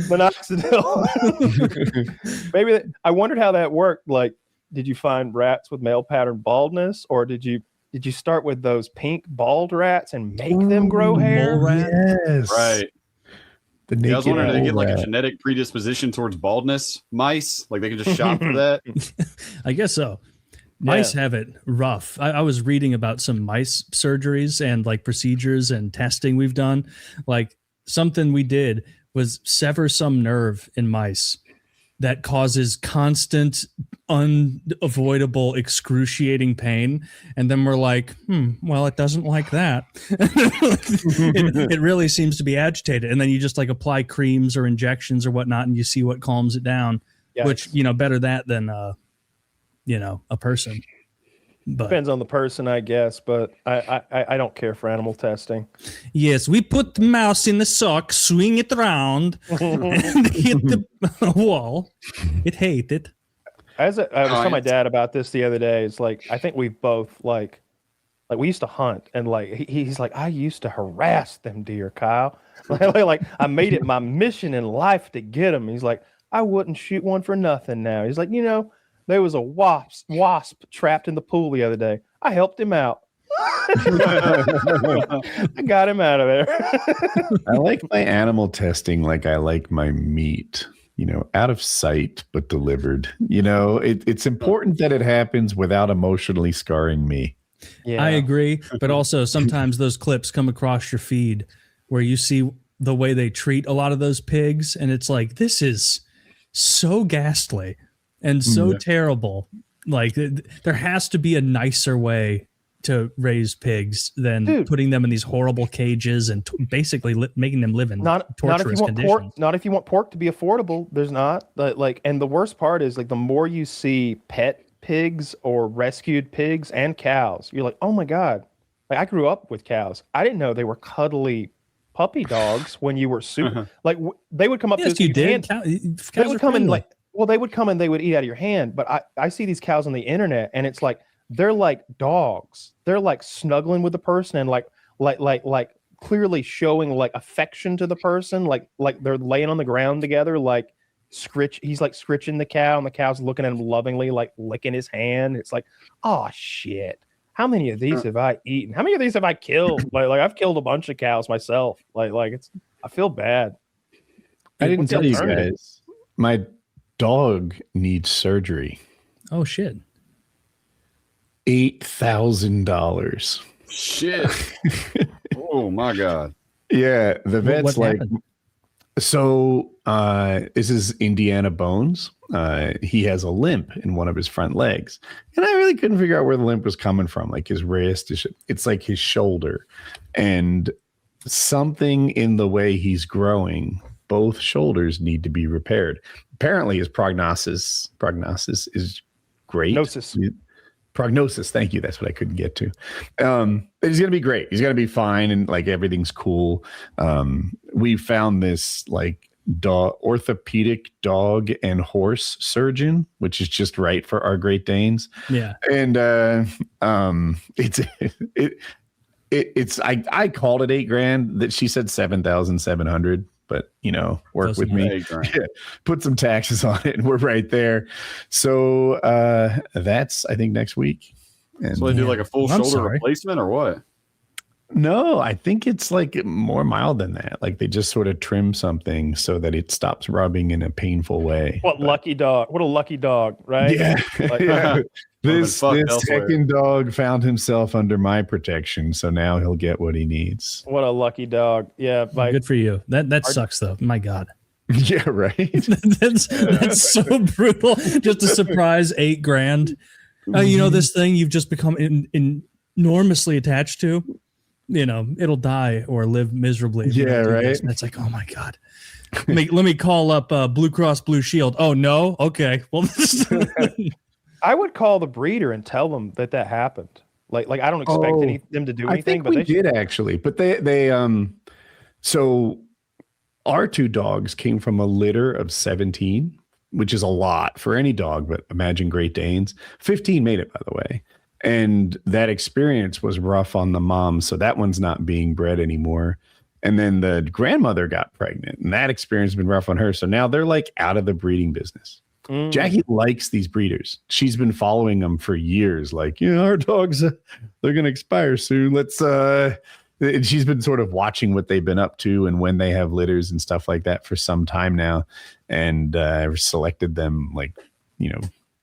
Minoxidil. Maybe I wondered how that worked. Like, did you find rats with male pattern baldness, or did you start with those pink bald rats and make them grow hair? Yes. Right. I was wondering, did they get like a genetic predisposition towards baldness? Mice, like they could just shop for that? I guess so. Mice have it rough. I was reading about some mice surgeries and like procedures and testing we've done. Like something we did was sever some nerve in mice that causes constant, unavoidable, excruciating pain. And then we're like, well, it doesn't like that. it really seems to be agitated. And then you just like apply creams or injections or whatnot, and you see what calms it down, which, better that than, a person. But depends on the person, I guess, but I don't care for animal testing. Yes, we put the mouse in the sock, swing it around, and hit the wall. It hated. I was telling my dad about this the other day. It's like I think we've both like we used to hunt, and like he's like, I used to harass them deer, Kyle. like I made it my mission in life to get them. He's like, I wouldn't shoot one for nothing now. He's like, there was a wasp trapped in the pool the other day. I helped him out. I got him out of there. I like my animal testing like I like my meat, out of sight but delivered. It's important that it happens without emotionally scarring me. Yeah. I agree. But also sometimes those clips come across your feed where you see the way they treat a lot of those pigs. And it's like, this is so ghastly and so terrible. Like there has to be a nicer way to raise pigs than putting them in these horrible cages and basically making them live in torturous conditions. Not if you want pork to be affordable. There's not. And the worst part is like the more you see pet pigs or rescued pigs and cows, you're like, oh my God. Like I grew up with cows. I didn't know they were cuddly puppy dogs when you were super. Like they would come up to us. You did. They would come and like Well, they would come and they would eat out of your hand. But I see these cows on the internet, and it's like they're like dogs. They're like snuggling with the person and like clearly showing like affection to the person. Like they're laying on the ground together, like he's like scritching the cow, and the cow's looking at him lovingly, like licking his hand. It's like, oh shit. How many of these have I eaten? How many of these have I killed? Like I've killed a bunch of cows myself. I feel bad. I didn't tell you guys. My dog needs surgery. Oh shit. $8,000. Shit. Oh my God. Yeah, the vet's like, happened? So this is Indiana Bones. He has a limp in one of his front legs, and I really couldn't figure out where the limp was coming from. Like his wrist, it's like his shoulder, and something in the way he's growing, both shoulders need to be repaired. Apparently, his prognosis is great. Prognosis, thank you. That's what I couldn't get to. He's gonna be great. He's gonna be fine, and like everything's cool. We found this like orthopedic dog and horse surgeon, which is just right for our Great Danes. Yeah, and it's I called it $8,000. That she said 7,700. But work with me. Put some taxes on it, and we're right there. So that's I think next week. And so they do like a full shoulder replacement or what? No, I think it's like more mild than that. Like they just sort of trim something so that it stops rubbing in a painful way. Lucky dog! What a lucky dog, right? Yeah. Yeah. This second dog found himself under my protection, so now he'll get what he needs. What a lucky dog! Yeah, good for you. That sucks though. My God. Yeah, right. that's so brutal. Just a surprise $8,000. This thing you've just become enormously attached to. It'll die or live miserably. Yeah, right. That's like, oh my God. Let me call up Blue Cross Blue Shield. Oh no, okay. Well. I would call the breeder and tell them that happened. Like I don't expect them to do anything. But they did actually. But they so our two dogs came from a litter of 17, which is a lot for any dog. But imagine Great Danes. 15 made it, by the way. And that experience was rough on the mom, so that one's not being bred anymore. And then the grandmother got pregnant, and that experience has been rough on her. So now they're like out of the breeding business. Jackie likes these breeders. She's been following them for years. Like, our dogs, they're going to expire soon. Let's, and she's been sort of watching what they've been up to and when they have litters and stuff like that for some time now. And selected them like,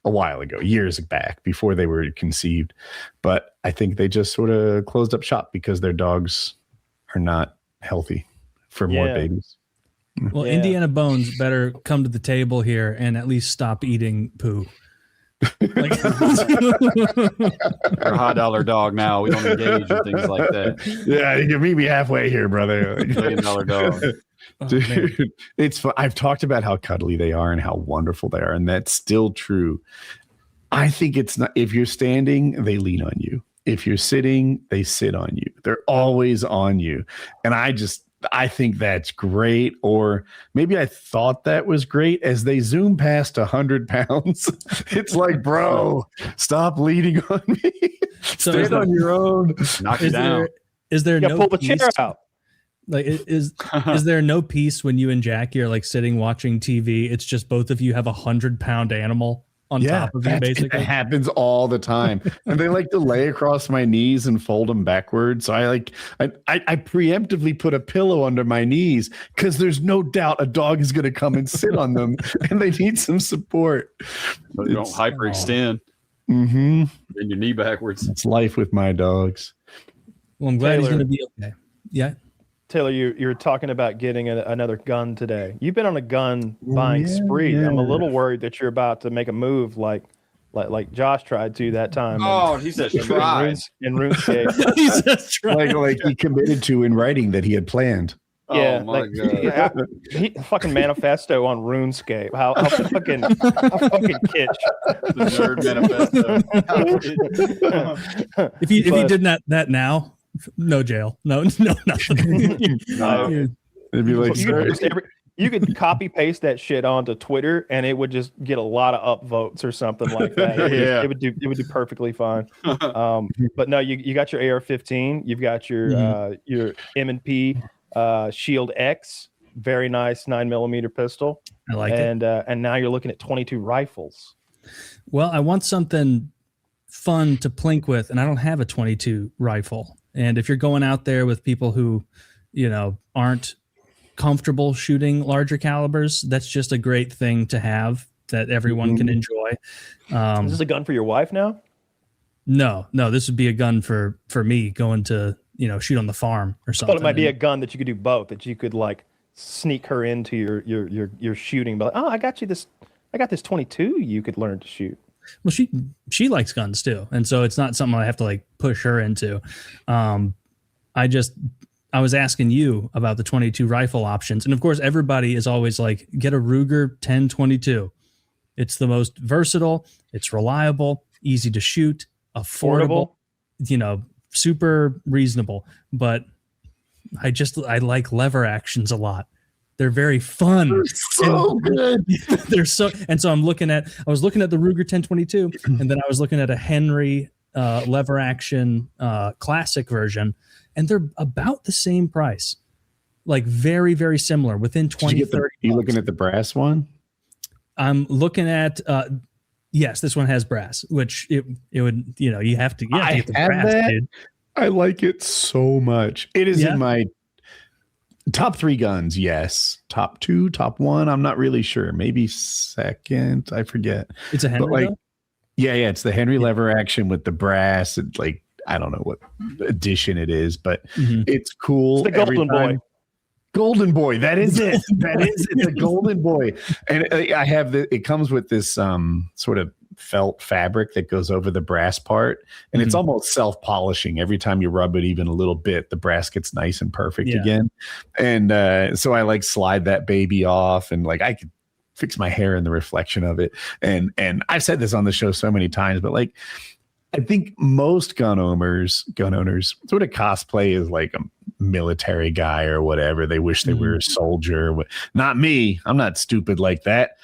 a while ago, years back before they were conceived. But I think they just sort of closed up shop because their dogs are not healthy for more babies. Well, Indiana Bones better come to the table here and at least stop eating poo. We're a $high dog now. We don't engage in things like that. Yeah, you can meet me halfway here, brother. $1 million dog. Dude, it's fun. I've talked about how cuddly they are and how wonderful they are, and that's still true. I think it's not. If you're standing, they lean on you. If you're sitting, they sit on you. They're always on you, and I think that's great. Or maybe I thought that was great as they zoom past 100 pounds. It's like, bro, stop leaning on me. Stand on your own. Knock you down. Is there no pull the chair out? Like, is there no peace when you and Jackie are like sitting watching TV? It's just both of you have 100-pound animal on top of you, basically. It happens all the time. And they like to lay across my knees and fold them backwards. So I preemptively put a pillow under my knees because there's no doubt a dog is going to come and sit on them and they need some support. But you don't hyperextend. Mm-hmm. Bend your knee backwards. It's life with my dogs. Well, I'm glad he's going to be okay. Yeah. Taylor, you're talking about getting another gun today. You've been on a gun buying spree. Yeah. I'm a little worried that you're about to make a move like Josh tried to that time. Oh, he said tried in RuneScape. He says tried. Like he committed to in writing that he had planned. Yeah, oh my God. He fucking manifesto on RuneScape. How fucking kitsch. The nerd manifesto. If he did that now. No jail. No, nothing. No. It'd be like You could copy paste that shit onto Twitter, and it would just get a lot of upvotes or something like that. It would do perfectly fine. But no, you got your AR-15, you've got your M&P Shield X, very nice 9mm pistol. I like it. And now you're looking at 22 rifles. Well, I want something fun to plink with, and I don't have a 22 rifle. And if you're going out there with people who, aren't comfortable shooting larger calibers, that's just a great thing to have that everyone can enjoy. Is this a gun for your wife now? No, this would be a gun for me going to, shoot on the farm or something. I thought it might be a gun that you could do both, that you could like sneak her into your shooting, but I got this 22 you could learn to shoot. Well, she likes guns too, and so it's not something I have to like push her into. I was asking you about the 22 rifle options, and of course, everybody is always like, get a Ruger 1022. It's the most versatile. It's reliable, easy to shoot, affordable. Super reasonable. But I like lever actions a lot. They're very fun. They're so good. So I was looking at the Ruger 1022, and then I was looking at a Henry lever action classic version, and they're about the same price. Like very, very similar, within 20, 30 bucks. You looking at the brass one? I'm looking at yes, this one has brass, which it would, you have to get the brass, dude. I like it so much. It is in my top 3 guns, yes. Top 2, top 1, I'm not really sure. Maybe second, I forget. It's a Henry, yeah, it's the Henry lever action with the brass. It's like, I don't know what edition it is, but it's cool. It's the Golden Boy. Golden Boy, that is it. That is it, the Golden Boy. And I have it comes with this sort of felt fabric that goes over the brass part, and it's almost self-polishing. Every time you rub it even a little bit, the brass gets nice and perfect again. And so I like slide that baby off, and like I could fix my hair in the reflection of it. And I've said this on the show so many times, but like I think most gun owners sort of cosplay as like a military guy or whatever. They wish they were a soldier. Not me. I'm not stupid like that.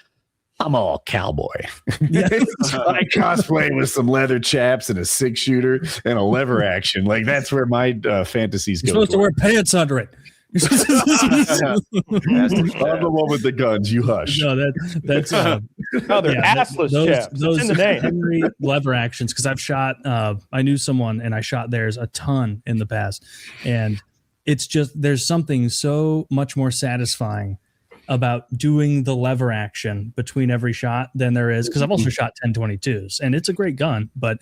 I'm all cowboy. I cosplay with some leather chaps and a 6-shooter and a lever action. Like that's where my fantasies go. You're supposed to wear pants under it. I'm the one with the guns. You hush. No, that's they're assless chaps. Those in the name. Henry lever actions, because I've shot. I knew someone, and I shot theirs a ton in the past, and it's just there's something so much more satisfying about doing the lever action between every shot than there is, because I've also shot 1022s, and it's a great gun, but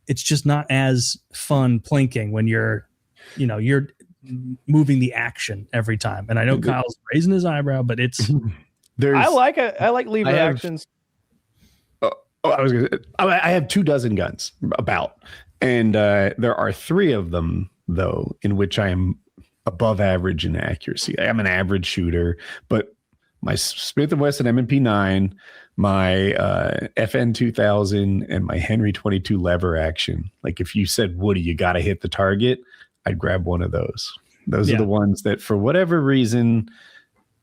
it's just not as fun plinking when you're moving the action every time. And I know Kyle's raising his eyebrow, but it's I like lever actions. I have 24 guns about, and there are 3 of them though in which I am above average in accuracy. I'm an average shooter, but my Smith & Wesson M&P 9, my FN 2000, and my Henry 22 lever action. Like if you said, Woody, you got to hit the target, I'd grab one of those. Those are the ones that, for whatever reason,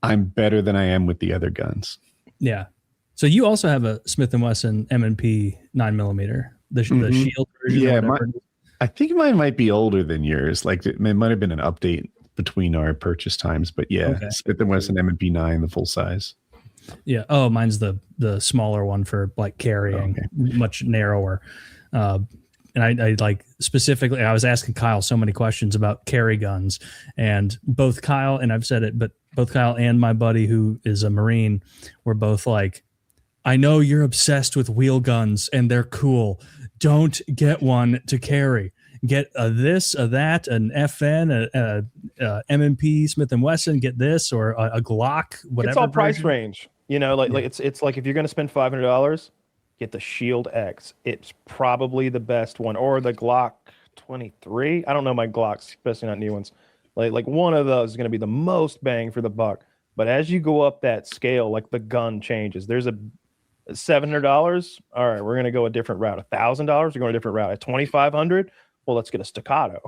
I'm better than I am with the other guns. Yeah. So you also have a Smith & Wesson M&P 9mm, the shield version. Yeah, I think mine might be older than yours. Like it might have been an update between our purchase times, but Smith & Wesson M&P 9, the full size. Yeah. Oh, mine's the smaller one for like carrying, much narrower. And I like specifically, I was asking Kyle so many questions about carry guns, and both Kyle, and I've said it, but both Kyle and my buddy who is a Marine were both like, I know you're obsessed with wheel guns and they're cool. Don't get one to carry. Get a this, a that, an FN, a M&P Smith & Wesson, get this, or a Glock, whatever. It's all price range. Like it's like if you're going to spend $500, get the Shield X. It's probably the best one, or the Glock 23. I don't know my Glocks, especially not new ones. Like one of those is going to be the most bang for the buck. But as you go up that scale, like the gun changes. There's a $700. All right, we're going to go a different route. $1,000, we're going a different route. At $2,500, well, let's get a staccato.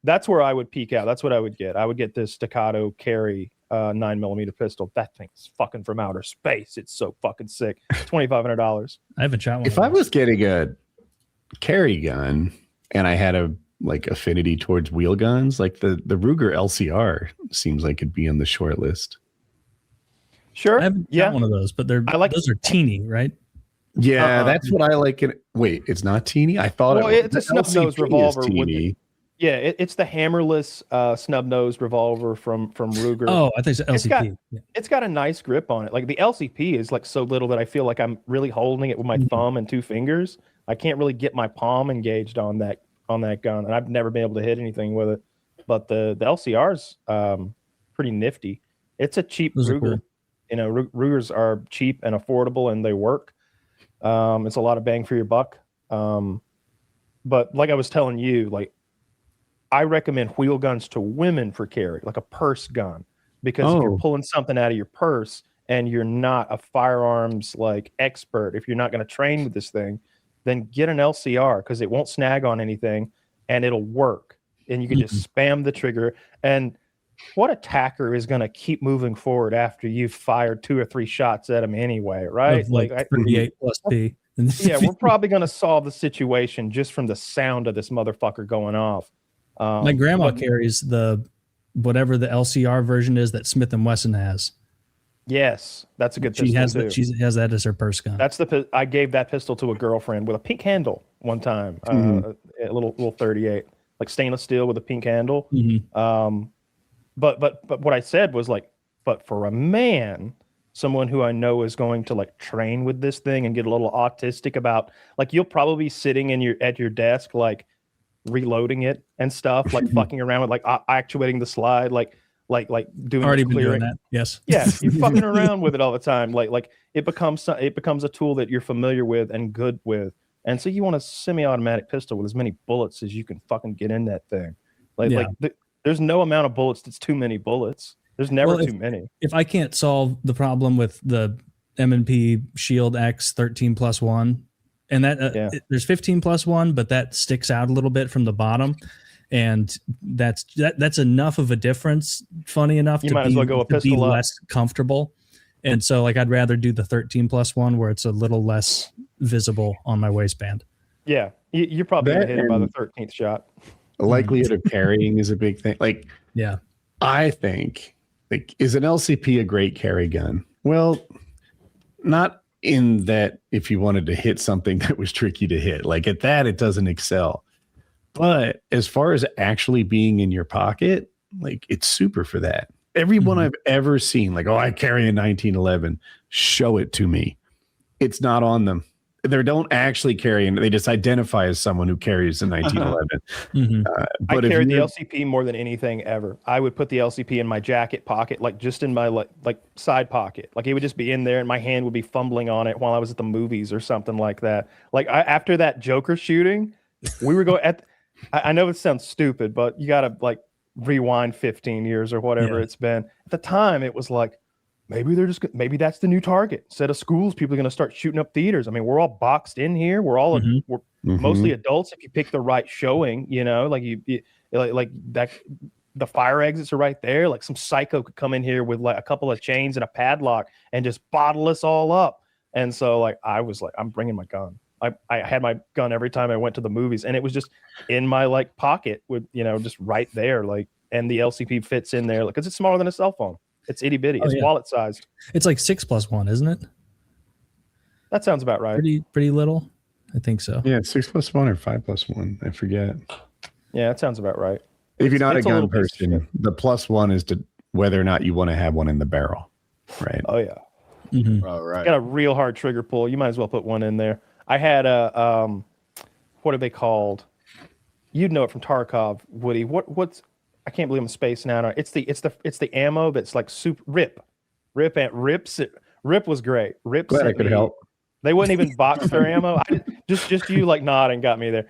That's where I would peak out. That's what I would get. I would get this staccato carry 9mm pistol. That thing's fucking from outer space. It's so fucking sick. $2,500. I haven't shot one. If I was getting a carry gun and I had a like affinity towards wheel guns, like the Ruger LCR seems like it'd be on the short list. Sure. I haven't shot one of those, but those are teeny, right? Yeah, that's what I like. Wait, it's not teeny? I thought it's a snub nose revolver. It's the hammerless snub nose revolver from Ruger. Oh, I think it's LCP. It's got a nice grip on it. Like the LCP is like so little that I feel like I'm really holding it with my thumb and 2 fingers. I can't really get my palm engaged on that gun, and I've never been able to hit anything with it. But the LCR's pretty nifty. It's a cheap Those Ruger. Cool. You know, Rugers are cheap and affordable, and they work. It's a lot of bang for your buck. But like I was telling you, like I recommend wheel guns to women for carry, like a purse gun, because if you're pulling something out of your purse and you're not a firearms like expert, if you're not going to train with this thing, then get an LCR because it won't snag on anything and it'll work. And you can just spam the trigger. And what attacker is going to keep moving forward after you've fired 2 or 3 shots at him anyway, right? Like 38 plus P. Yeah, we're probably going to solve the situation just from the sound of this motherfucker going off. My grandma carries whatever the LCR version is that Smith & Wesson has. Yes, that's a good pistol. She has that as her purse gun. I gave that pistol to a girlfriend with a pink handle one time, a little 38, like stainless steel with a pink handle. But what I said was like, but for a man, someone who I know is going to like train with this thing and get a little autistic about, like you'll probably be sitting at your desk like reloading it and stuff, like fucking around with like actuating the slide, like doing already been clearing. doing that. Yes. Yeah, you're fucking around with it all the time. Like it becomes a tool that you're familiar with and good with. And so you want a semi-automatic pistol with as many bullets as you can fucking get in that thing. There's no amount of bullets that's too many bullets. There's never too many. If I can't solve the problem with the M&P Shield X 13+1, and that there's 15+1, but that sticks out a little bit from the bottom, and that's enough of a difference. Funny enough, you might as well go a pistol be less comfortable. And so, like, I'd rather do the 13+1 where it's a little less visible on my waistband. Yeah, you're probably gonna hit it by the 13th shot. The likelihood of carrying is a big thing. Like, yeah, I think, like, is an LCP a great carry gun? Well, not in that if you wanted to hit something that was tricky to hit. Like at that, it doesn't excel. But as far as actually being in your pocket, like it's super for that. Everyone I've ever seen, like, oh, I carry a 1911, show it to me. It's not on them. They don't actually carry, and they just identify as someone who carries a 1911. I carried the LCP more than anything ever. I would put the LCP in my jacket pocket, like just in my like side pocket. Like it would just be in there, and my hand would be fumbling on it while I was at the movies or something like that. Like after that Joker shooting, we were going at. I know it sounds stupid, but you got to like rewind 15 years or whatever it's been. At the time, it was like, maybe that's the new target. Instead of schools, people are going to start shooting up theaters. I mean, we're all boxed in here. We're all we're mostly adults. If you pick the right showing, you know, like like that, the fire exits are right there. Like some psycho could come in here with like a couple of chains and a padlock and just bottle us all up. And so like I was like, I'm bringing my gun. I had my gun every time I went to the movies, and it was just in my like pocket with, you know, just right there. Like, and the LCP fits in there because it's smaller than a cell phone. It's itty bitty. It's wallet sized. It's like 6+1, isn't it? That sounds about right. Pretty little. I think so. Yeah, 6+1 or 5+1. I forget. Yeah, that sounds about right. If you're not a gun person, the +1 is to whether or not you want to have one in the barrel. Right. Oh yeah. All right. Got a real hard trigger pull. You might as well put one in there. I had a what are they called? You'd know it from Tarkov, Woody. What's I can't believe I'm spacing out on it. It's the ammo that's like super Rip was great. Rip Glad I could help. They wouldn't even box their ammo. Just you like nodding got me there.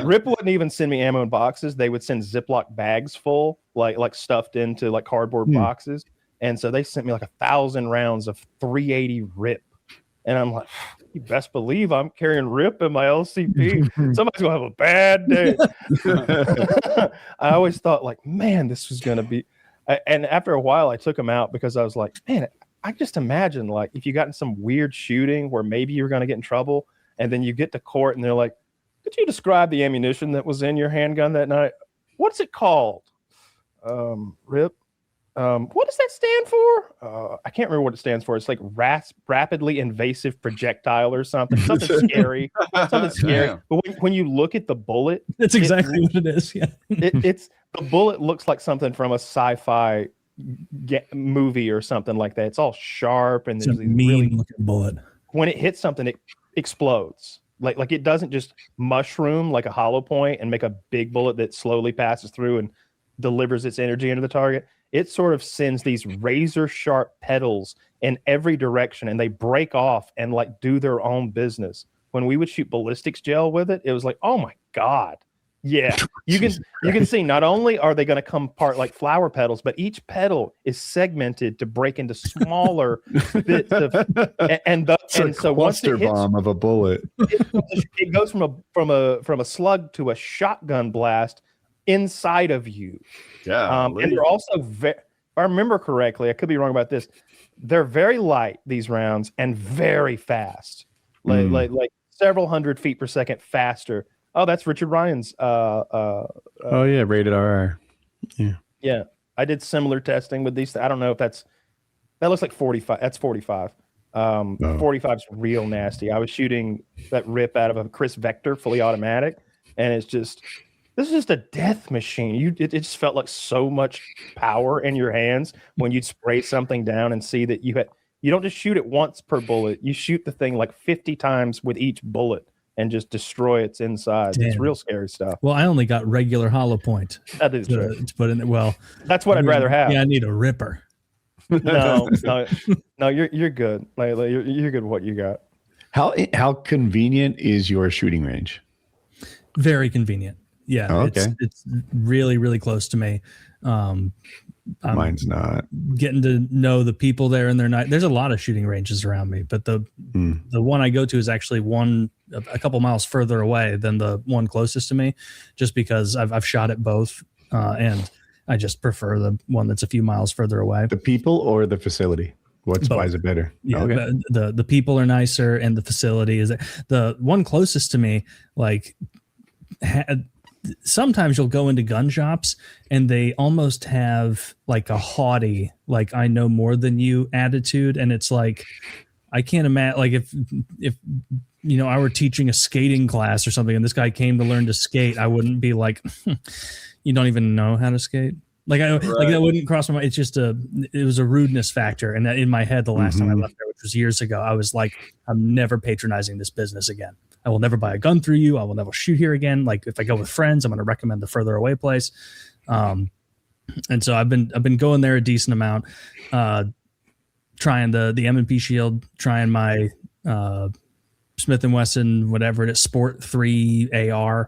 Rip wouldn't even send me ammo in boxes. They would send Ziploc bags full, like stuffed into like cardboard boxes. And so they sent me like 1,000 rounds of 380 Rip. And I'm like, you best believe I'm carrying Rip in my LCP. Somebody's gonna have a bad day. I always thought like, man, this was gonna be. And after a while, I took them out because I was like, man, I just imagine like if you got in some weird shooting where maybe you're going to get in trouble, and then you get to court and they're like, could you describe the ammunition that was in your handgun that night? What's it called? RIP. What does that stand for? I can't remember what it stands for. It's like rapidly invasive projectile or something. Something scary. Something scary. Yeah. But when you look at the bullet, that's exactly what it is. Yeah. It's the bullet looks like something from a sci-fi movie or something like that. It's all sharp and it's a mean looking bullet. When it hits something, it explodes. Like it doesn't just mushroom like a hollow point and make a big bullet that slowly passes through and delivers its energy into the target. It sort of sends these razor sharp petals in every direction, and they break off and like do their own business. When we would shoot ballistics gel with it, it was like, oh my God. Yeah. You can see not only are they going to come apart like flower petals, but each petal is segmented to break into smaller bits of and so once it hits, bomb of a bullet. It goes from a slug to a shotgun blast inside of you. Yeah. And they're also if I remember correctly, I could be wrong about this. They're very light, these rounds, and very fast. Like several hundred feet per second faster. Oh, that's Richard Ryan's oh yeah, rated RR. Yeah. I did similar testing with these. I don't know if that looks like 45. That's 45. 45 is real nasty. I was shooting that rip out of a Chris Vector fully automatic, and this is just a death machine. It just felt like so much power in your hands when you'd spray something down and see that you don't just shoot it once per bullet. You shoot the thing like 50 times with each bullet and just destroy its insides. Damn. It's real scary stuff. Well, I only got regular hollow point to put in it. Well, that's what I'd rather have. Yeah, I need a ripper. No, you're good. You're good with what you got. How convenient is your shooting range? Very convenient. Yeah, okay. It's really, really close to me. Mine's not. Getting to know the people there and their night. There's a lot of shooting ranges around me, but the one I go to is actually a couple miles further away than the one closest to me, just because I've shot at both, and I just prefer the one that's a few miles further away. The people or the facility? Why is it better? Yeah, okay. The people are nicer, and the facility is the one closest to me. Like, sometimes you'll go into gun shops and they almost have like a haughty, like I know more than you attitude, and it's like I can't imagine like if I were teaching a skating class or something and this guy came to learn to skate, I wouldn't be like, you don't even know how to skate. Like like that wouldn't cross my mind. It's just it was a rudeness factor, and that in my head the last time I left there, which was years ago, I was like, I'm never patronizing this business again. I will never buy a gun through you. I will never shoot here again. Like if I go with friends, I'm going to recommend the further away place. And so I've been going there a decent amount, trying the M&P Shield, trying my Smith & Wesson, whatever it is, Sport 3 AR.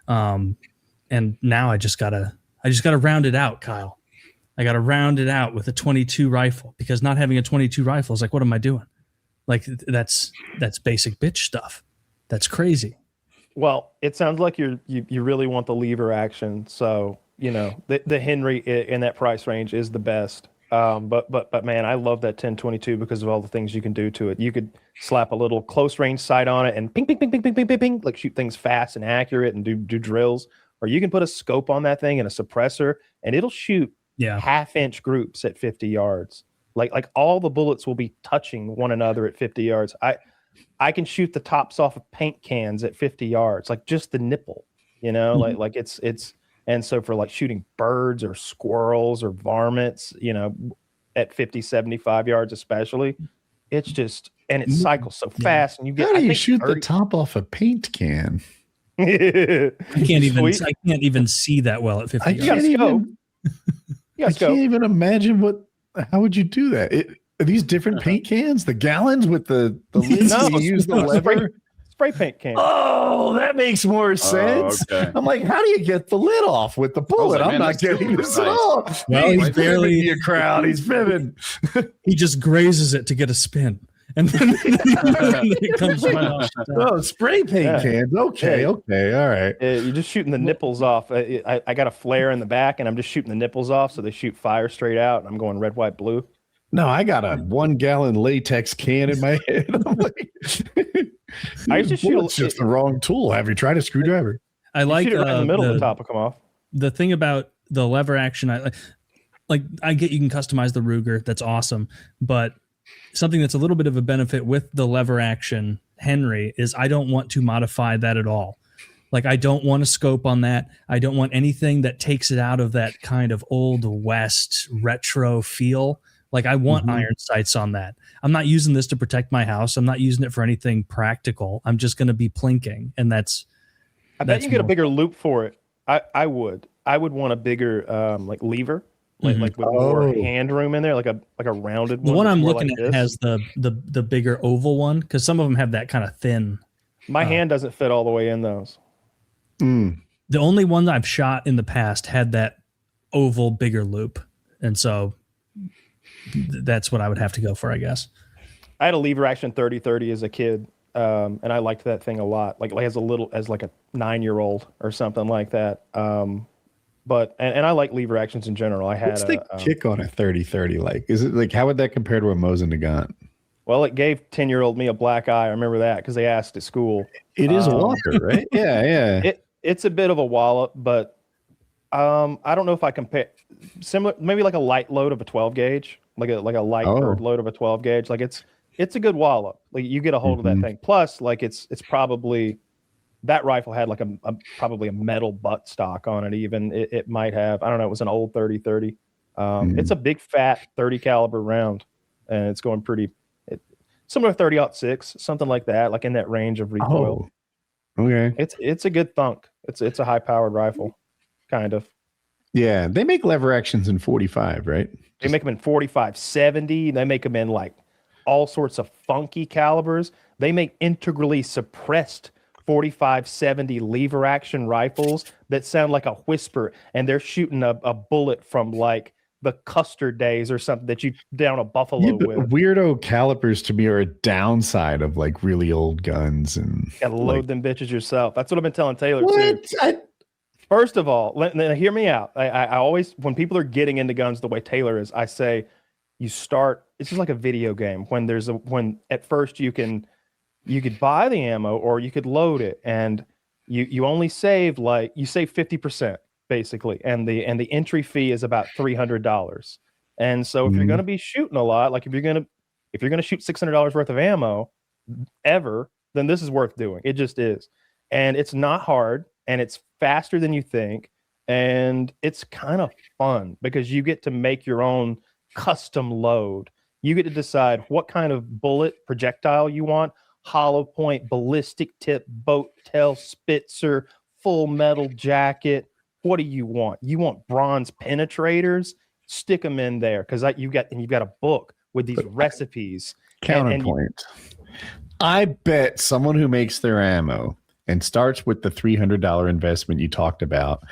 And now I just gotta round it out, Kyle. I got to round it out with a 22 rifle, because not having a 22 rifle is like, what am I doing? Like that's basic bitch stuff. That's crazy. Well, it sounds like you really want the lever action. So, the Henry in that price range is the best. But man, I love that 1022 because of all the things you can do to it. You could slap a little close range sight on it and ping, ping, ping, ping, ping, ping, ping, ping, like shoot things fast and accurate and do drills. Or you can put a scope on that thing and a suppressor, and it'll shoot half-inch groups at 50 yards. Like all the bullets will be touching one another at 50 yards. I can shoot the tops off of paint cans at 50 yards, like just the nipple, like it's, and so for like shooting birds or squirrels or varmints, at 50, 75 yards, especially, it's just, and it cycles so fast, and you get, how do you shoot the top off a paint can? I can't even see that well at 50 yards. I can't even imagine how would you do that? Are these different paint cans? The gallons with the lids? No, you use the lever? Spray paint can. Oh, that makes more sense. Okay. I'm like, how do you get the lid off with the bullet? I'm not getting this at all. Well, he's barely a crowd. He's fibbing. He just grazes it to get a spin. and then it comes right off. Oh, spray paint cans. Okay, all right. You're just shooting the nipples off. I got a flare in the back, and I'm just shooting the nipples off, so they shoot fire straight out. And I'm going red, white, blue. No, I got a 1 gallon latex can in my head. I'm like, I used to shoot. It's just the wrong tool. Have you tried a screwdriver? I like shoot it right in the middle. The top will come off. The thing about the lever action, I get you can customize the Ruger. That's awesome, but something that's a little bit of a benefit with the lever action Henry is I don't want to modify that at all. Like, I don't want a scope on that. I don't want anything that takes it out of that kind of old West retro feel. Like, I want iron sights on that. I'm not using this to protect my house. I'm not using it for anything practical. I'm just going to be plinking. And I bet you get a bigger loop for it. I would want a bigger like lever, like with more hand room in there, like a rounded one. The one I'm looking at has the bigger oval one, because some of them have that kind of thin. My hand doesn't fit all the way in those. The only one that I've shot in the past had that oval bigger loop, and so that's what I would have to go for, I guess. I had a lever action 30-30 as a kid, and I liked that thing a lot. Like as like a 9-year-old or something like that. But I like lever actions in general. What's the kick on a 30-30 like? Is it like, how would that compare to a Mosin Nagant? Well, it gave 10-year-old me a black eye. I remember that because they asked at school. It is a walker, right? Yeah. It's a bit of a wallop, but I don't know if I compare similar, maybe like a light load of a 12 gauge, like a light load of a 12 gauge. Like it's a good wallop. Like you get a hold of that thing. Plus, like it's probably that rifle had like probably a metal butt stock on it. Even it might have, I don't know. It was an old 30-30. It's a big fat 30 caliber round, and it's going pretty. Similar 30-06, something like that, like in that range of recoil. Oh, okay. It's a good thunk. It's a high powered rifle, kind of. Yeah, they make lever actions in 45, right? They make them in 45, 70. They make them in like all sorts of funky calibers. They make integrally suppressed 45, 70 lever action rifles that sound like a whisper, and they're shooting a bullet from like the Custer days or something that you down a buffalo with. Weirdo calipers to me are a downside of like really old guns, and gotta load them bitches yourself. That's what I've been telling Taylor too. First of all, hear me out. I always, when people are getting into guns the way Taylor is, I say you start. It's just like a video game. When at first you could buy the ammo or you could load it, and you only save you save 50%. Basically, and the entry fee is about $300. And so if you're going to be shooting a lot, like if you're going to shoot $600 worth of ammo ever, then this is worth doing. It just is. And it's not hard, and it's faster than you think, and it's kind of fun because you get to make your own custom load. You get to decide what kind of bullet projectile you want: hollow point, ballistic tip, boat tail, Spitzer, full metal jacket. What do you want? You want bronze penetrators? Stick them in there, because you've got a book with these recipes. Counterpoint. I bet someone who makes their ammo and starts with the $300 investment you talked about,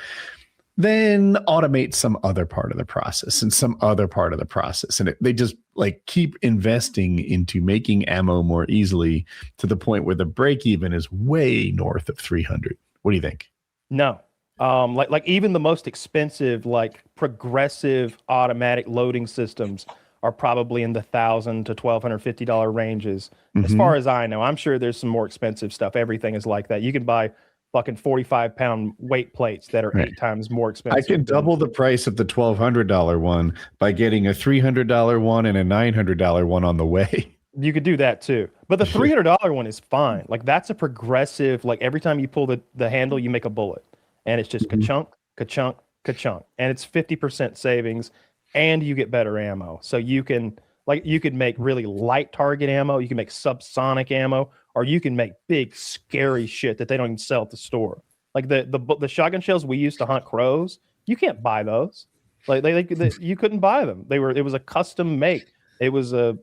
then automate some other part of the process and some other part of the process. And they just like keep investing into making ammo more easily to the point where the break even is way north of 300. What do you think? No. Like even the most expensive, like progressive automatic loading systems are probably in the $1,000 to $1,250 ranges. As far as I know, I'm sure there's some more expensive stuff. Everything is like that. You can buy fucking 45-pound weight plates that are 8 times more expensive. I can double the price of the $1,200 one by getting a $300 one and a $900 one on the way. You could do that too. But the $300 one is fine. Like that's a progressive, like every time you pull the handle, you make a bullet. And it's just ka-chunk, ka-chunk, ka-chunk. And it's 50% savings, and you get better ammo. So you could make really light target ammo, you can make subsonic ammo, or you can make big scary shit that they don't even sell at the store. Like the shotgun shells we used to hunt crows, you can't buy those. Like you couldn't buy them. It was a custom make. It was an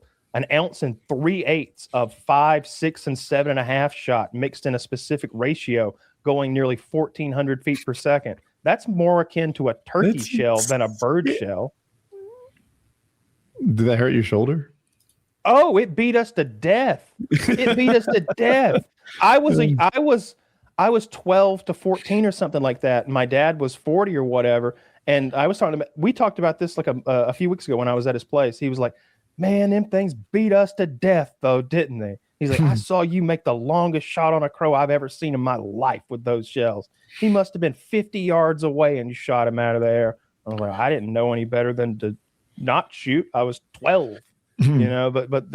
ounce and 3/8 of 5, 6, and 7.5 shot mixed in a specific ratio, going nearly 1,400 feet per second. That's more akin to a turkey shell than a bird shell. Did that hurt your shoulder? Oh, it beat us to death. It beat us to death. I was 12 to 14 or something like that. And my dad was 40 or whatever. And we talked about this like a few weeks ago when I was at his place. He was like, man, them things beat us to death though, didn't they? He's like, I saw you make the longest shot on a crow I've ever seen in my life with those shells. He must have been 50 yards away and you shot him out of the air. I was like, I didn't know any better than to not shoot. I was 12, but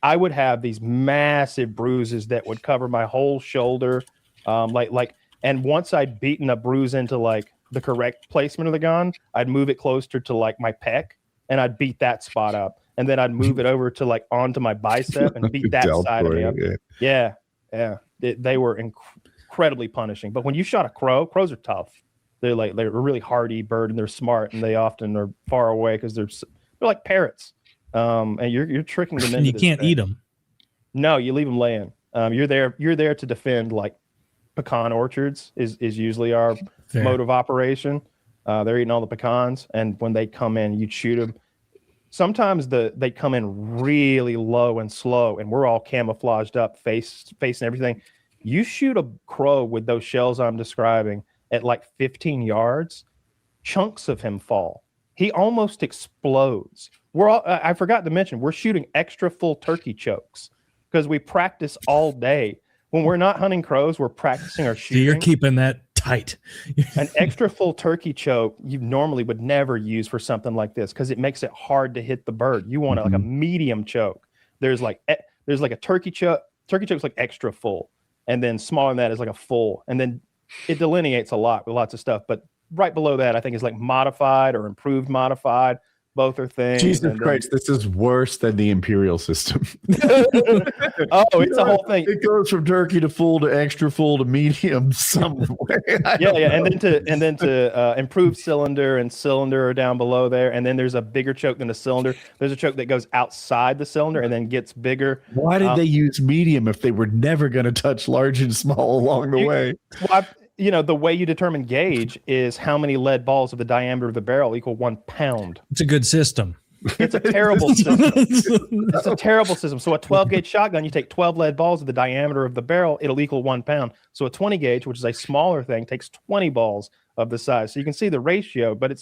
I would have these massive bruises that would cover my whole shoulder. And once I'd beaten a bruise into like the correct placement of the gun, I'd move it closer to like my pec and I'd beat that spot up. And then I'd move it over to like onto my bicep and beat that side of me up. Yeah. They were incredibly punishing. But when you shot a crow, crows are tough. They're a really hardy bird and they're smart and they often are far away because they're like parrots. And you're tricking them into you can't eat them. No, you leave them laying. You're there to defend like pecan orchards is usually our mode of operation. They're eating all the pecans, and when they come in, you shoot them. Sometimes they come in really low and slow, and we're all camouflaged up, face and everything. You shoot a crow with those shells I'm describing at like 15 yards, chunks of him fall. He almost explodes. I forgot to mention, we're shooting extra full turkey chokes because we practice all day. When we're not hunting crows, we're practicing our shooting. You're keeping that tight. An extra full turkey choke you normally would never use for something like this because it makes it hard to hit the bird. You want like a medium choke. There's like a turkey choke. Turkey choke's like extra full, and then smaller than that is like a full, and then it delineates a lot with lots of stuff. But right below that, I think is like modified or improved modified. Both are things. Jesus Christ, this is worse than the imperial system. It's a whole thing. It goes from turkey to full to extra full to medium some way. And then to improved cylinder and cylinder are down below there. And then there's a bigger choke than the cylinder. There's a choke that goes outside the cylinder and then gets bigger. Why did they use medium if they were never going to touch large and small along the way? Well, the way you determine gauge is how many lead balls of the diameter of the barrel equal 1 pound. It's a good system. It's a terrible system. It's a terrible system. So a 12 gauge shotgun, you take 12 lead balls of the diameter of the barrel, it'll equal 1 pound. So a 20 gauge, which is a smaller thing, takes 20 balls of the size. So you can see the ratio, but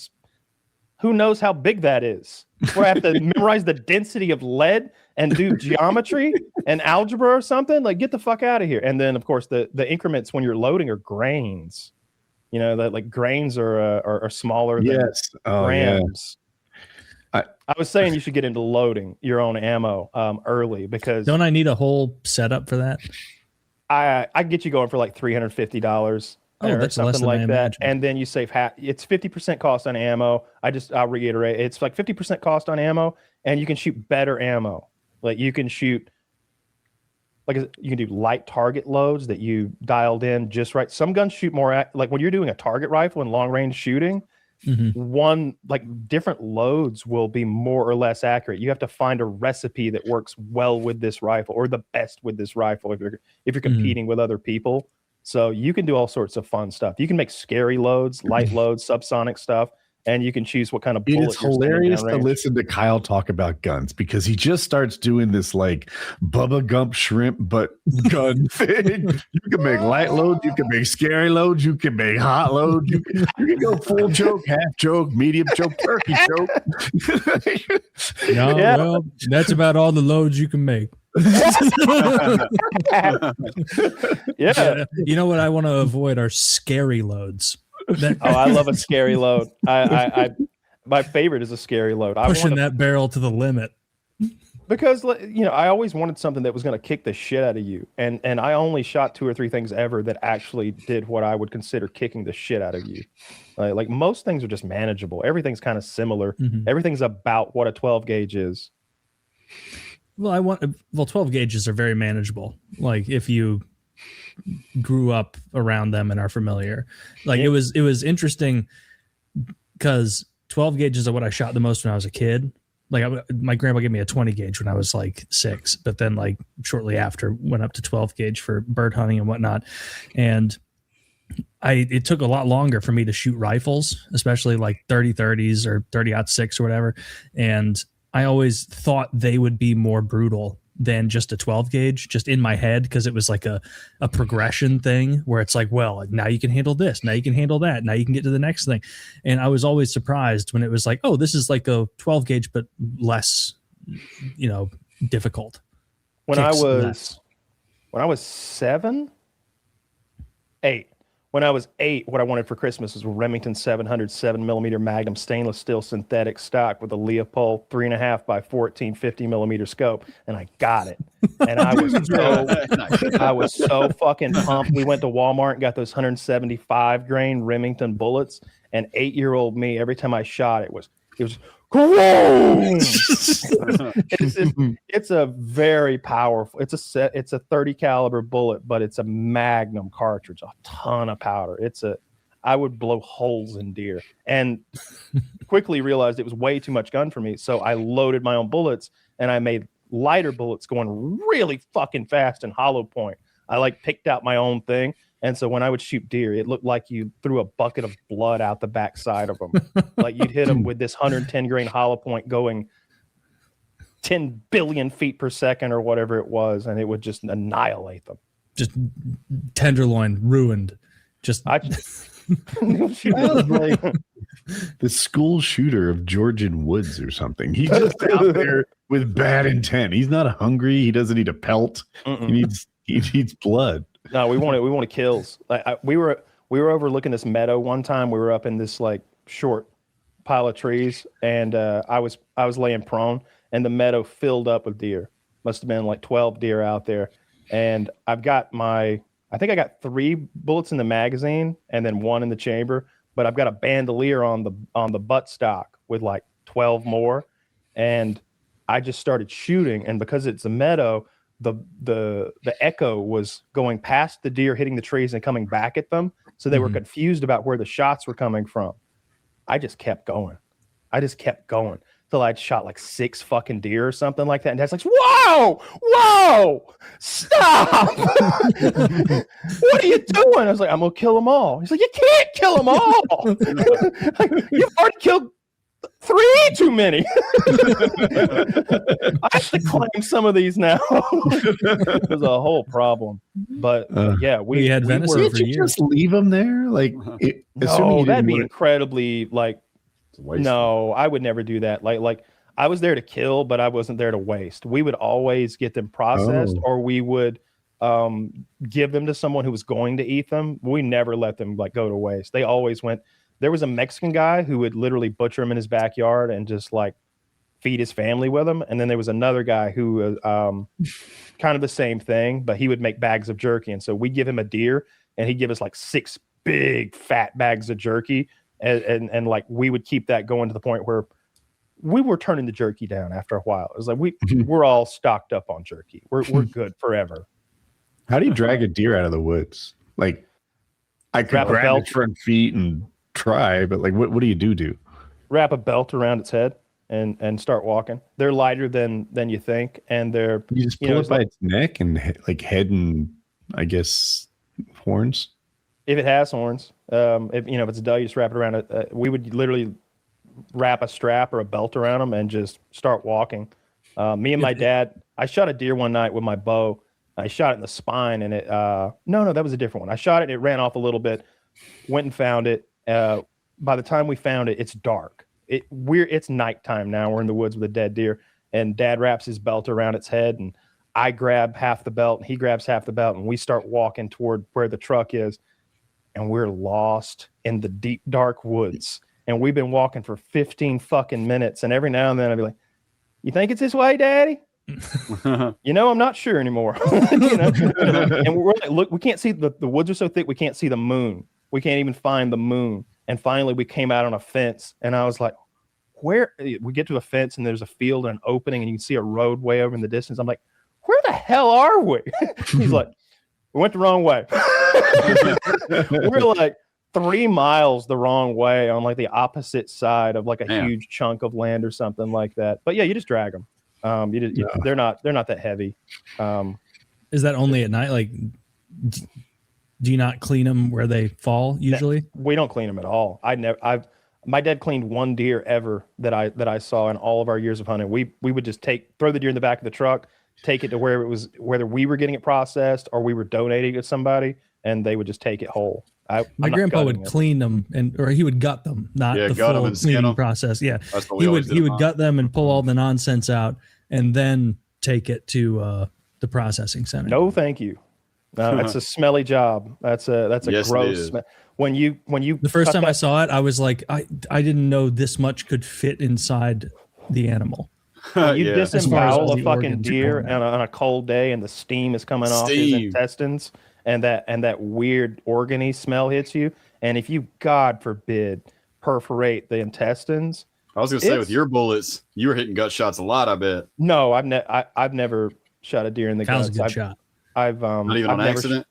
who knows how big that is? We have to memorize the density of lead and do geometry and algebra or something. Like, get the fuck out of here. And then, of course, the increments when you're loading are grains. That like grains are smaller than grams. Yeah. I was saying you should get into loading your own ammo early because don't I need a whole setup for that? I get you going for like $350. Oh, that's something like that, imagined. and then you save half. It's 50% cost on ammo. I'll reiterate, it's like 50% cost on ammo, and you can shoot better ammo. Like you can shoot, like you can do light target loads that you dialed in just right. Some guns shoot more like when you're doing a target rifle and long range shooting. Different loads will be more or less accurate. You have to find a recipe that works well with this rifle or the best with this rifle if you're competing with other people. So you can do all sorts of fun stuff. You can make scary loads, light loads, subsonic stuff, and you can choose what kind of bullet. It's hilarious to listen to Kyle talk about guns because he just starts doing this like Bubba Gump shrimp, but gun thing. You can make light loads, you can make scary loads, you can make hot loads, you can go full choke, half choke, medium choke, turkey choke. Well, that's about all the loads you can make. Yeah. You know what I want to avoid are scary loads. I love a scary load. My favorite is a scary load. Pushing that barrel to the limit. Because I always wanted something that was going to kick the shit out of you, and I only shot 2 or 3 things ever that actually did what I would consider kicking the shit out of you. Like most things are just manageable. Everything's kind of similar. Everything's about what a 12 gauge is. Well, 12 gauges are very manageable. Like if you grew up around them and are familiar, like it was interesting because 12 gauges are what I shot the most when I was a kid. Like my grandpa gave me a 20 gauge when I was like 6, but then like shortly after went up to 12 gauge for bird hunting and whatnot. And it took a lot longer for me to shoot rifles, especially like 30-30s or 30-06 or whatever. And I always thought they would be more brutal than just a 12 gauge, just in my head, because it was like a progression thing where it's like, well, now you can handle this, now you can handle that, now you can get to the next thing. And I was always surprised when it was like, oh, this is like a 12 gauge but less, difficult. When I was 8, when I was 8, what I wanted for Christmas was a Remington 700 7mm Magnum stainless steel synthetic stock with a Leopold 3.5 by 14 50mm scope, and I got it. And I was so fucking pumped. We went to Walmart and got those 175 grain Remington bullets, and 8-year-old me, every time I shot it was it's a very powerful, it's a 30 caliber bullet, but it's a Magnum cartridge, a ton of powder. I would blow holes in deer, and quickly realized it was way too much gun for me. So I loaded my own bullets, and I made lighter bullets going really fucking fast and hollow point. I picked out my own thing. And so when I would shoot deer, it looked like you threw a bucket of blood out the backside of them. Like you'd hit them with this 110 grain hollow point going 10 billion feet per second or whatever it was, and it would just annihilate them. Just tenderloin ruined. The school shooter of Georgian woods or something. He's just out there with bad intent. He's not hungry. He doesn't need a pelt. He needs blood. No, we wanted kills. We were overlooking this meadow one time. We were up in this short pile of trees, and I was laying prone, and the meadow filled up with deer. Must have been 12 deer out there, and I think I got 3 bullets in the magazine and then 1 in the chamber, but I've got a bandolier on the buttstock with 12 more, and I just started shooting, and because it's a meadow, the echo was going past the deer, hitting the trees and coming back at them. So they were confused about where the shots were coming from. I just kept going till I'd shot 6 fucking deer or something like that. And Dad's like, whoa, stop. What are you doing? I was like, I'm going to kill them all. He's like, you can't kill them all. You've already killed 3 too many. I have to claim some of these now. It was a whole problem. But yeah, we had venison for years. Just leave them there? No, that'd be incredibly no, I would never do that. I was there to kill, but I wasn't there to waste. We would always get them processed, or we would give them to someone who was going to eat them. We never let them go to waste. They always went. There was a Mexican guy who would literally butcher him in his backyard and just feed his family with them. And then there was another guy who kind of the same thing, but he would make bags of jerky. And so we'd give him a deer, and he'd give us 6 big fat bags of jerky. And we would keep that going to the point where we were turning the jerky down after a while. It was we're all stocked up on jerky. We're good forever. How do you drag a deer out of the woods? I could grab its front feet and try, but what do you do? Wrap a belt around its head and start walking. They're lighter than you think, and you just pull it by its neck and head and I guess horns. If it has horns, if it's a doe, you just wrap it around it. We would literally wrap a strap or a belt around them and just start walking. Me and my dad, I shot a deer one night with my bow. I shot it in the spine, and it no, that was a different one. I shot it, and it ran off a little bit. Went and found it. By the time we found it, it's dark. It's nighttime now. We're in the woods with a dead deer, and Dad wraps his belt around its head, and I grab half the belt, and he grabs half the belt, and we start walking toward where the truck is, and we're lost in the deep, dark woods. And we've been walking for 15 fucking minutes, and every now and then I'd be like, "You think it's this way, Daddy?" I'm not sure anymore. And we're look, we can't see the woods are so thick we can't see the moon. We can't even find the moon. And finally we came out on a fence, and I was like, where? We get to a fence, and there's a field and an opening, and you can see a road way over in the distance. I'm like, where the hell are we? He's like, we went the wrong way. We're 3 miles the wrong way on the opposite side of a huge chunk of land or something like that. But yeah, you just drag them. They're not that heavy. Is that only at night? Do you not clean them where they fall usually? We don't clean them at all. My dad cleaned one deer ever that I saw in all of our years of hunting. We would just throw the deer in the back of the truck, take it to where it was, whether we were getting it processed or we were donating it to somebody, and they would just take it whole. My grandpa would clean them, or he would gut them, not the full cleaning process. Yeah, he would gut them and pull all the nonsense out, and then take it to the processing center. No, thank you. No, that's a smelly job. That's a gross smell. When you the first time I saw it, I was like, I didn't know this much could fit inside the animal. You disembowel a fucking deer on a cold day, and the steam is coming off his intestines, and that weird organy smell hits you. And if you, God forbid, perforate the intestines, I was gonna say, with your bullets, you were hitting gut shots a lot. I bet. No, I've never shot a deer in the guts. That was a good shot. Not even on accident.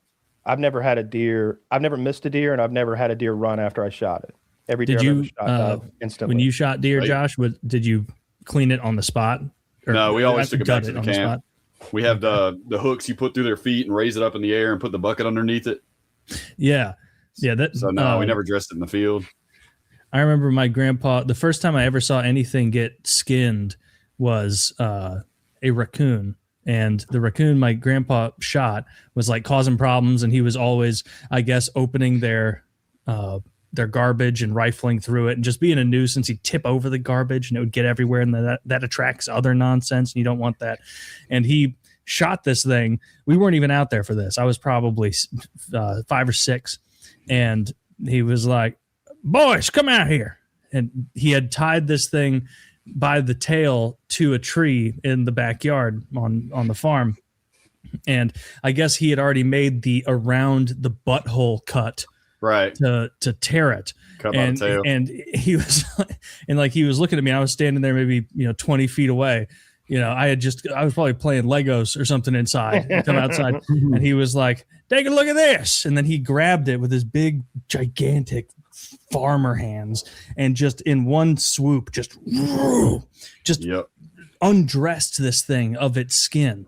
I've never had a deer. I've never missed a deer, and I've never had a deer run after I shot it. Every deer I've ever shot instantly. When you shot deer, Josh, did you clean it on the spot? No, we always took it back to the camp. We have the hooks you put through their feet and raise it up in the air and put the bucket underneath it. Yeah. So no, we never dressed it in the field. I remember my grandpa. The first time I ever saw anything get skinned was a raccoon. And the raccoon my grandpa shot was like causing problems, and he was always, I guess, opening their garbage and rifling through it and just being a nuisance. He'd tip over the garbage and it would get everywhere, and that attracts other nonsense, and you don't want that. And he shot this thing. We weren't even out there for this. I was probably 5 or 6, and he was like, "Boys, come out here." And he had tied this thing by the tail to a tree in the backyard on the farm. And I guess he had already made the around the butthole cut, right, to tear it. And he was he was looking at me. I was standing there maybe 20 feet away. I was probably playing Legos or something inside. Come outside, and he was like, "Take a look at this." And then he grabbed it with his big, gigantic farmer hands, and just in one swoop, just undressed this thing of its skin.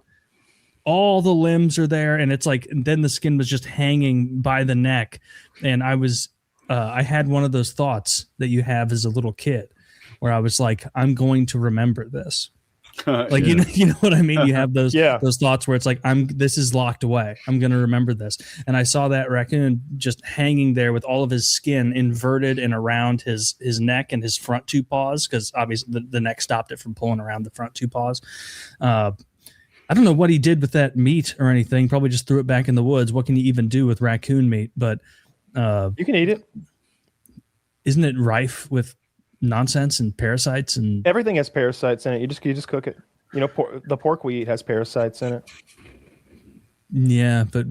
All the limbs are there, and it's like, and then the skin was just hanging by the neck. And I had one of those thoughts that you have as a little kid, where I was like, I'm going to remember this. Like, you know what I mean? You have those thoughts where it's like, this is locked away. I'm going to remember this. And I saw that raccoon just hanging there with all of his skin inverted and around his neck and his front 2 paws. Cause obviously the neck stopped it from pulling around the front 2 paws. I don't know what he did with that meat or anything. Probably just threw it back in the woods. What can you even do with raccoon meat? But, you can eat it. Isn't it rife with nonsense and parasites? And everything has parasites in it. You just cook it. The pork we eat has parasites in it. Yeah, but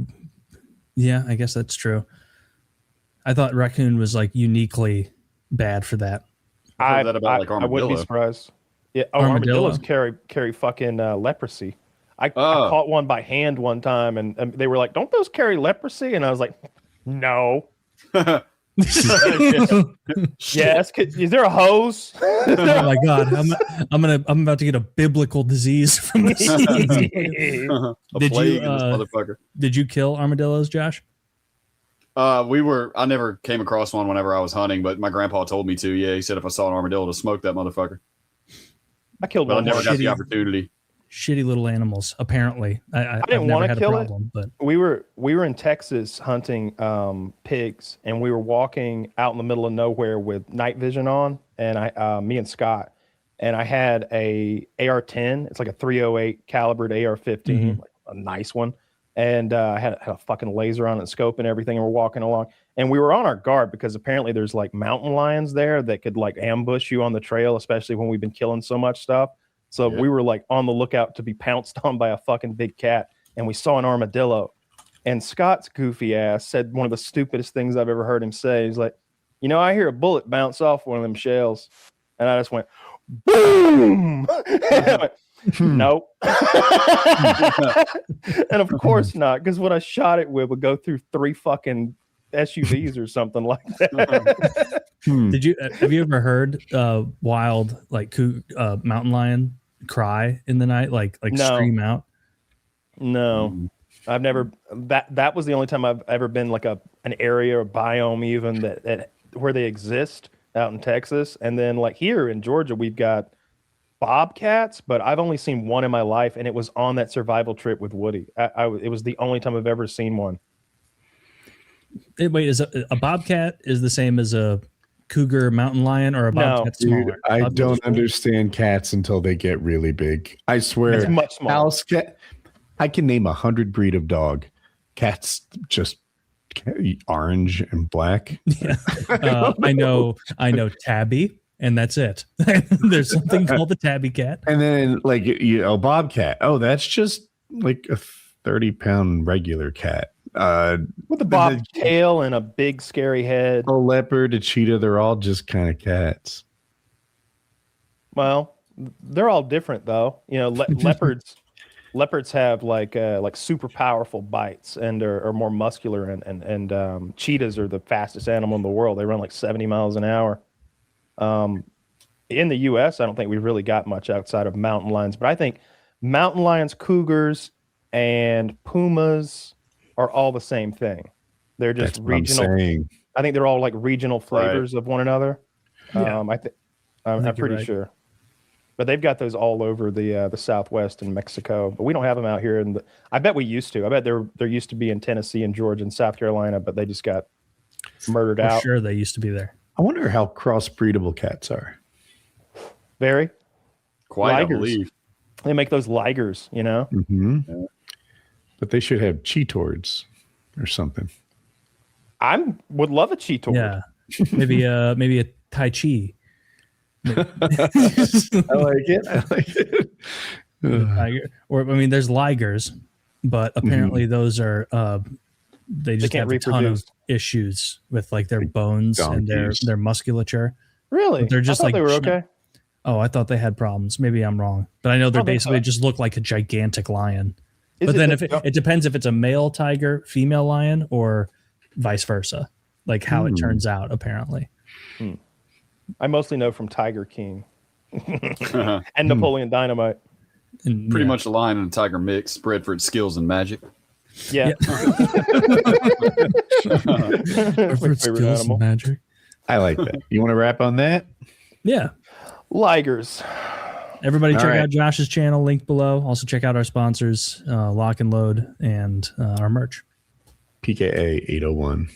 I guess that's true. I thought raccoon was like uniquely bad for that. I heard that about like armadillo. I wouldn't be surprised. Yeah, armadillos carry fucking leprosy. I caught one by hand one time, and they were like, "Don't those carry leprosy?" And I was like, "No." Yes. Is there a hose? Oh my God! I'm about to get a biblical disease from this. Did you kill armadillos, Josh? I never came across one whenever I was hunting, but my grandpa told me to. Yeah, he said if I saw an armadillo, to smoke that motherfucker. I killed one. I never got the opportunity. Shitty little animals. Apparently, I didn't want to kill it. But we were in Texas hunting pigs, and we were walking out in the middle of nowhere with night vision on, and me and Scott, and I had a AR-10. It's like a 308 calibered AR-15, like a nice one, and I had a fucking laser on it, scope and everything. And we're walking along, and we were on our guard because apparently there's like mountain lions there that could like ambush you on the trail, especially when we've been killing so much stuff. So we were like on the lookout to be pounced on by a fucking big cat, and we saw an armadillo. And Scott's goofy ass said one of the stupidest things I've ever heard him say. He's like, I hear a bullet bounce off one of them shells. And I just went, boom! And I went, nope. And of course not, because what I shot it with would go through 3 fucking SUVs or something like that. Have you ever heard wild mountain lion cry in the night, like scream out? No, I've never. That was the only time I've ever been like an area or biome even that where they exist, out in Texas. And then like here in Georgia, we've got bobcats, but I've only seen one in my life, and it was on that survival trip with Woody. It was the only time I've ever seen one. Wait, is a bobcat is the same as a cougar mountain lion, or a bobcat smaller? Dude, I don't understand cats until they get really big. I swear. It's much smaller. House cat, I can name 100 breed of dog. Cats just orange and black. Yeah. I know tabby, and that's it. There's something called the tabby cat. And then like bobcat. Oh, that's just like a 30-pound regular cat. With a bob tail and a big scary head. A leopard, a cheetah, they're all just kind of cats. Well, they're all different though. You know, leopards have like super powerful bites and are more muscular, and cheetahs are the fastest animal in the world. They run like 70 miles an hour. In the US, I don't think we've really got much outside of mountain lions, but I think mountain lions, cougars, and pumas are all the same thing. They're just That's regional. I think they're all like regional flavors of one another. Yeah. I'm pretty sure. But they've got those all over the Southwest and Mexico. But we don't have them out here. I bet we used to. I bet there used to be in Tennessee and Georgia and South Carolina, but they just got murdered out. Sure, they used to be there. I wonder how crossbreedable cats are. Very. Quite, ligers. I believe. They make those ligers, you know? Mm-hmm. Yeah. But they should have cheetors or something. Would love a cheetor. Yeah, maybe a Tai Chi. I like it. Or I mean, there's ligers, but apparently those are they just can't have a ton of reproduce. issues with like their bones and their musculature. Really? But they're just like they were okay. Oh, I thought they had problems. Maybe I'm wrong, but I know they're basically just look like a gigantic lion. But then if it depends if it's a male tiger, female lion, or vice versa, like how it turns out, apparently. I mostly know from Tiger King and Napoleon Dynamite. And, Pretty much a lion and a tiger mix, bred for its skills and magic. Yeah. Favorite animal. Magic. I like that. You want to wrap on that? Yeah. Ligers. Everybody check out Josh's channel, link below. Also check out our sponsors, Lock and Load, and our merch. PKA 801.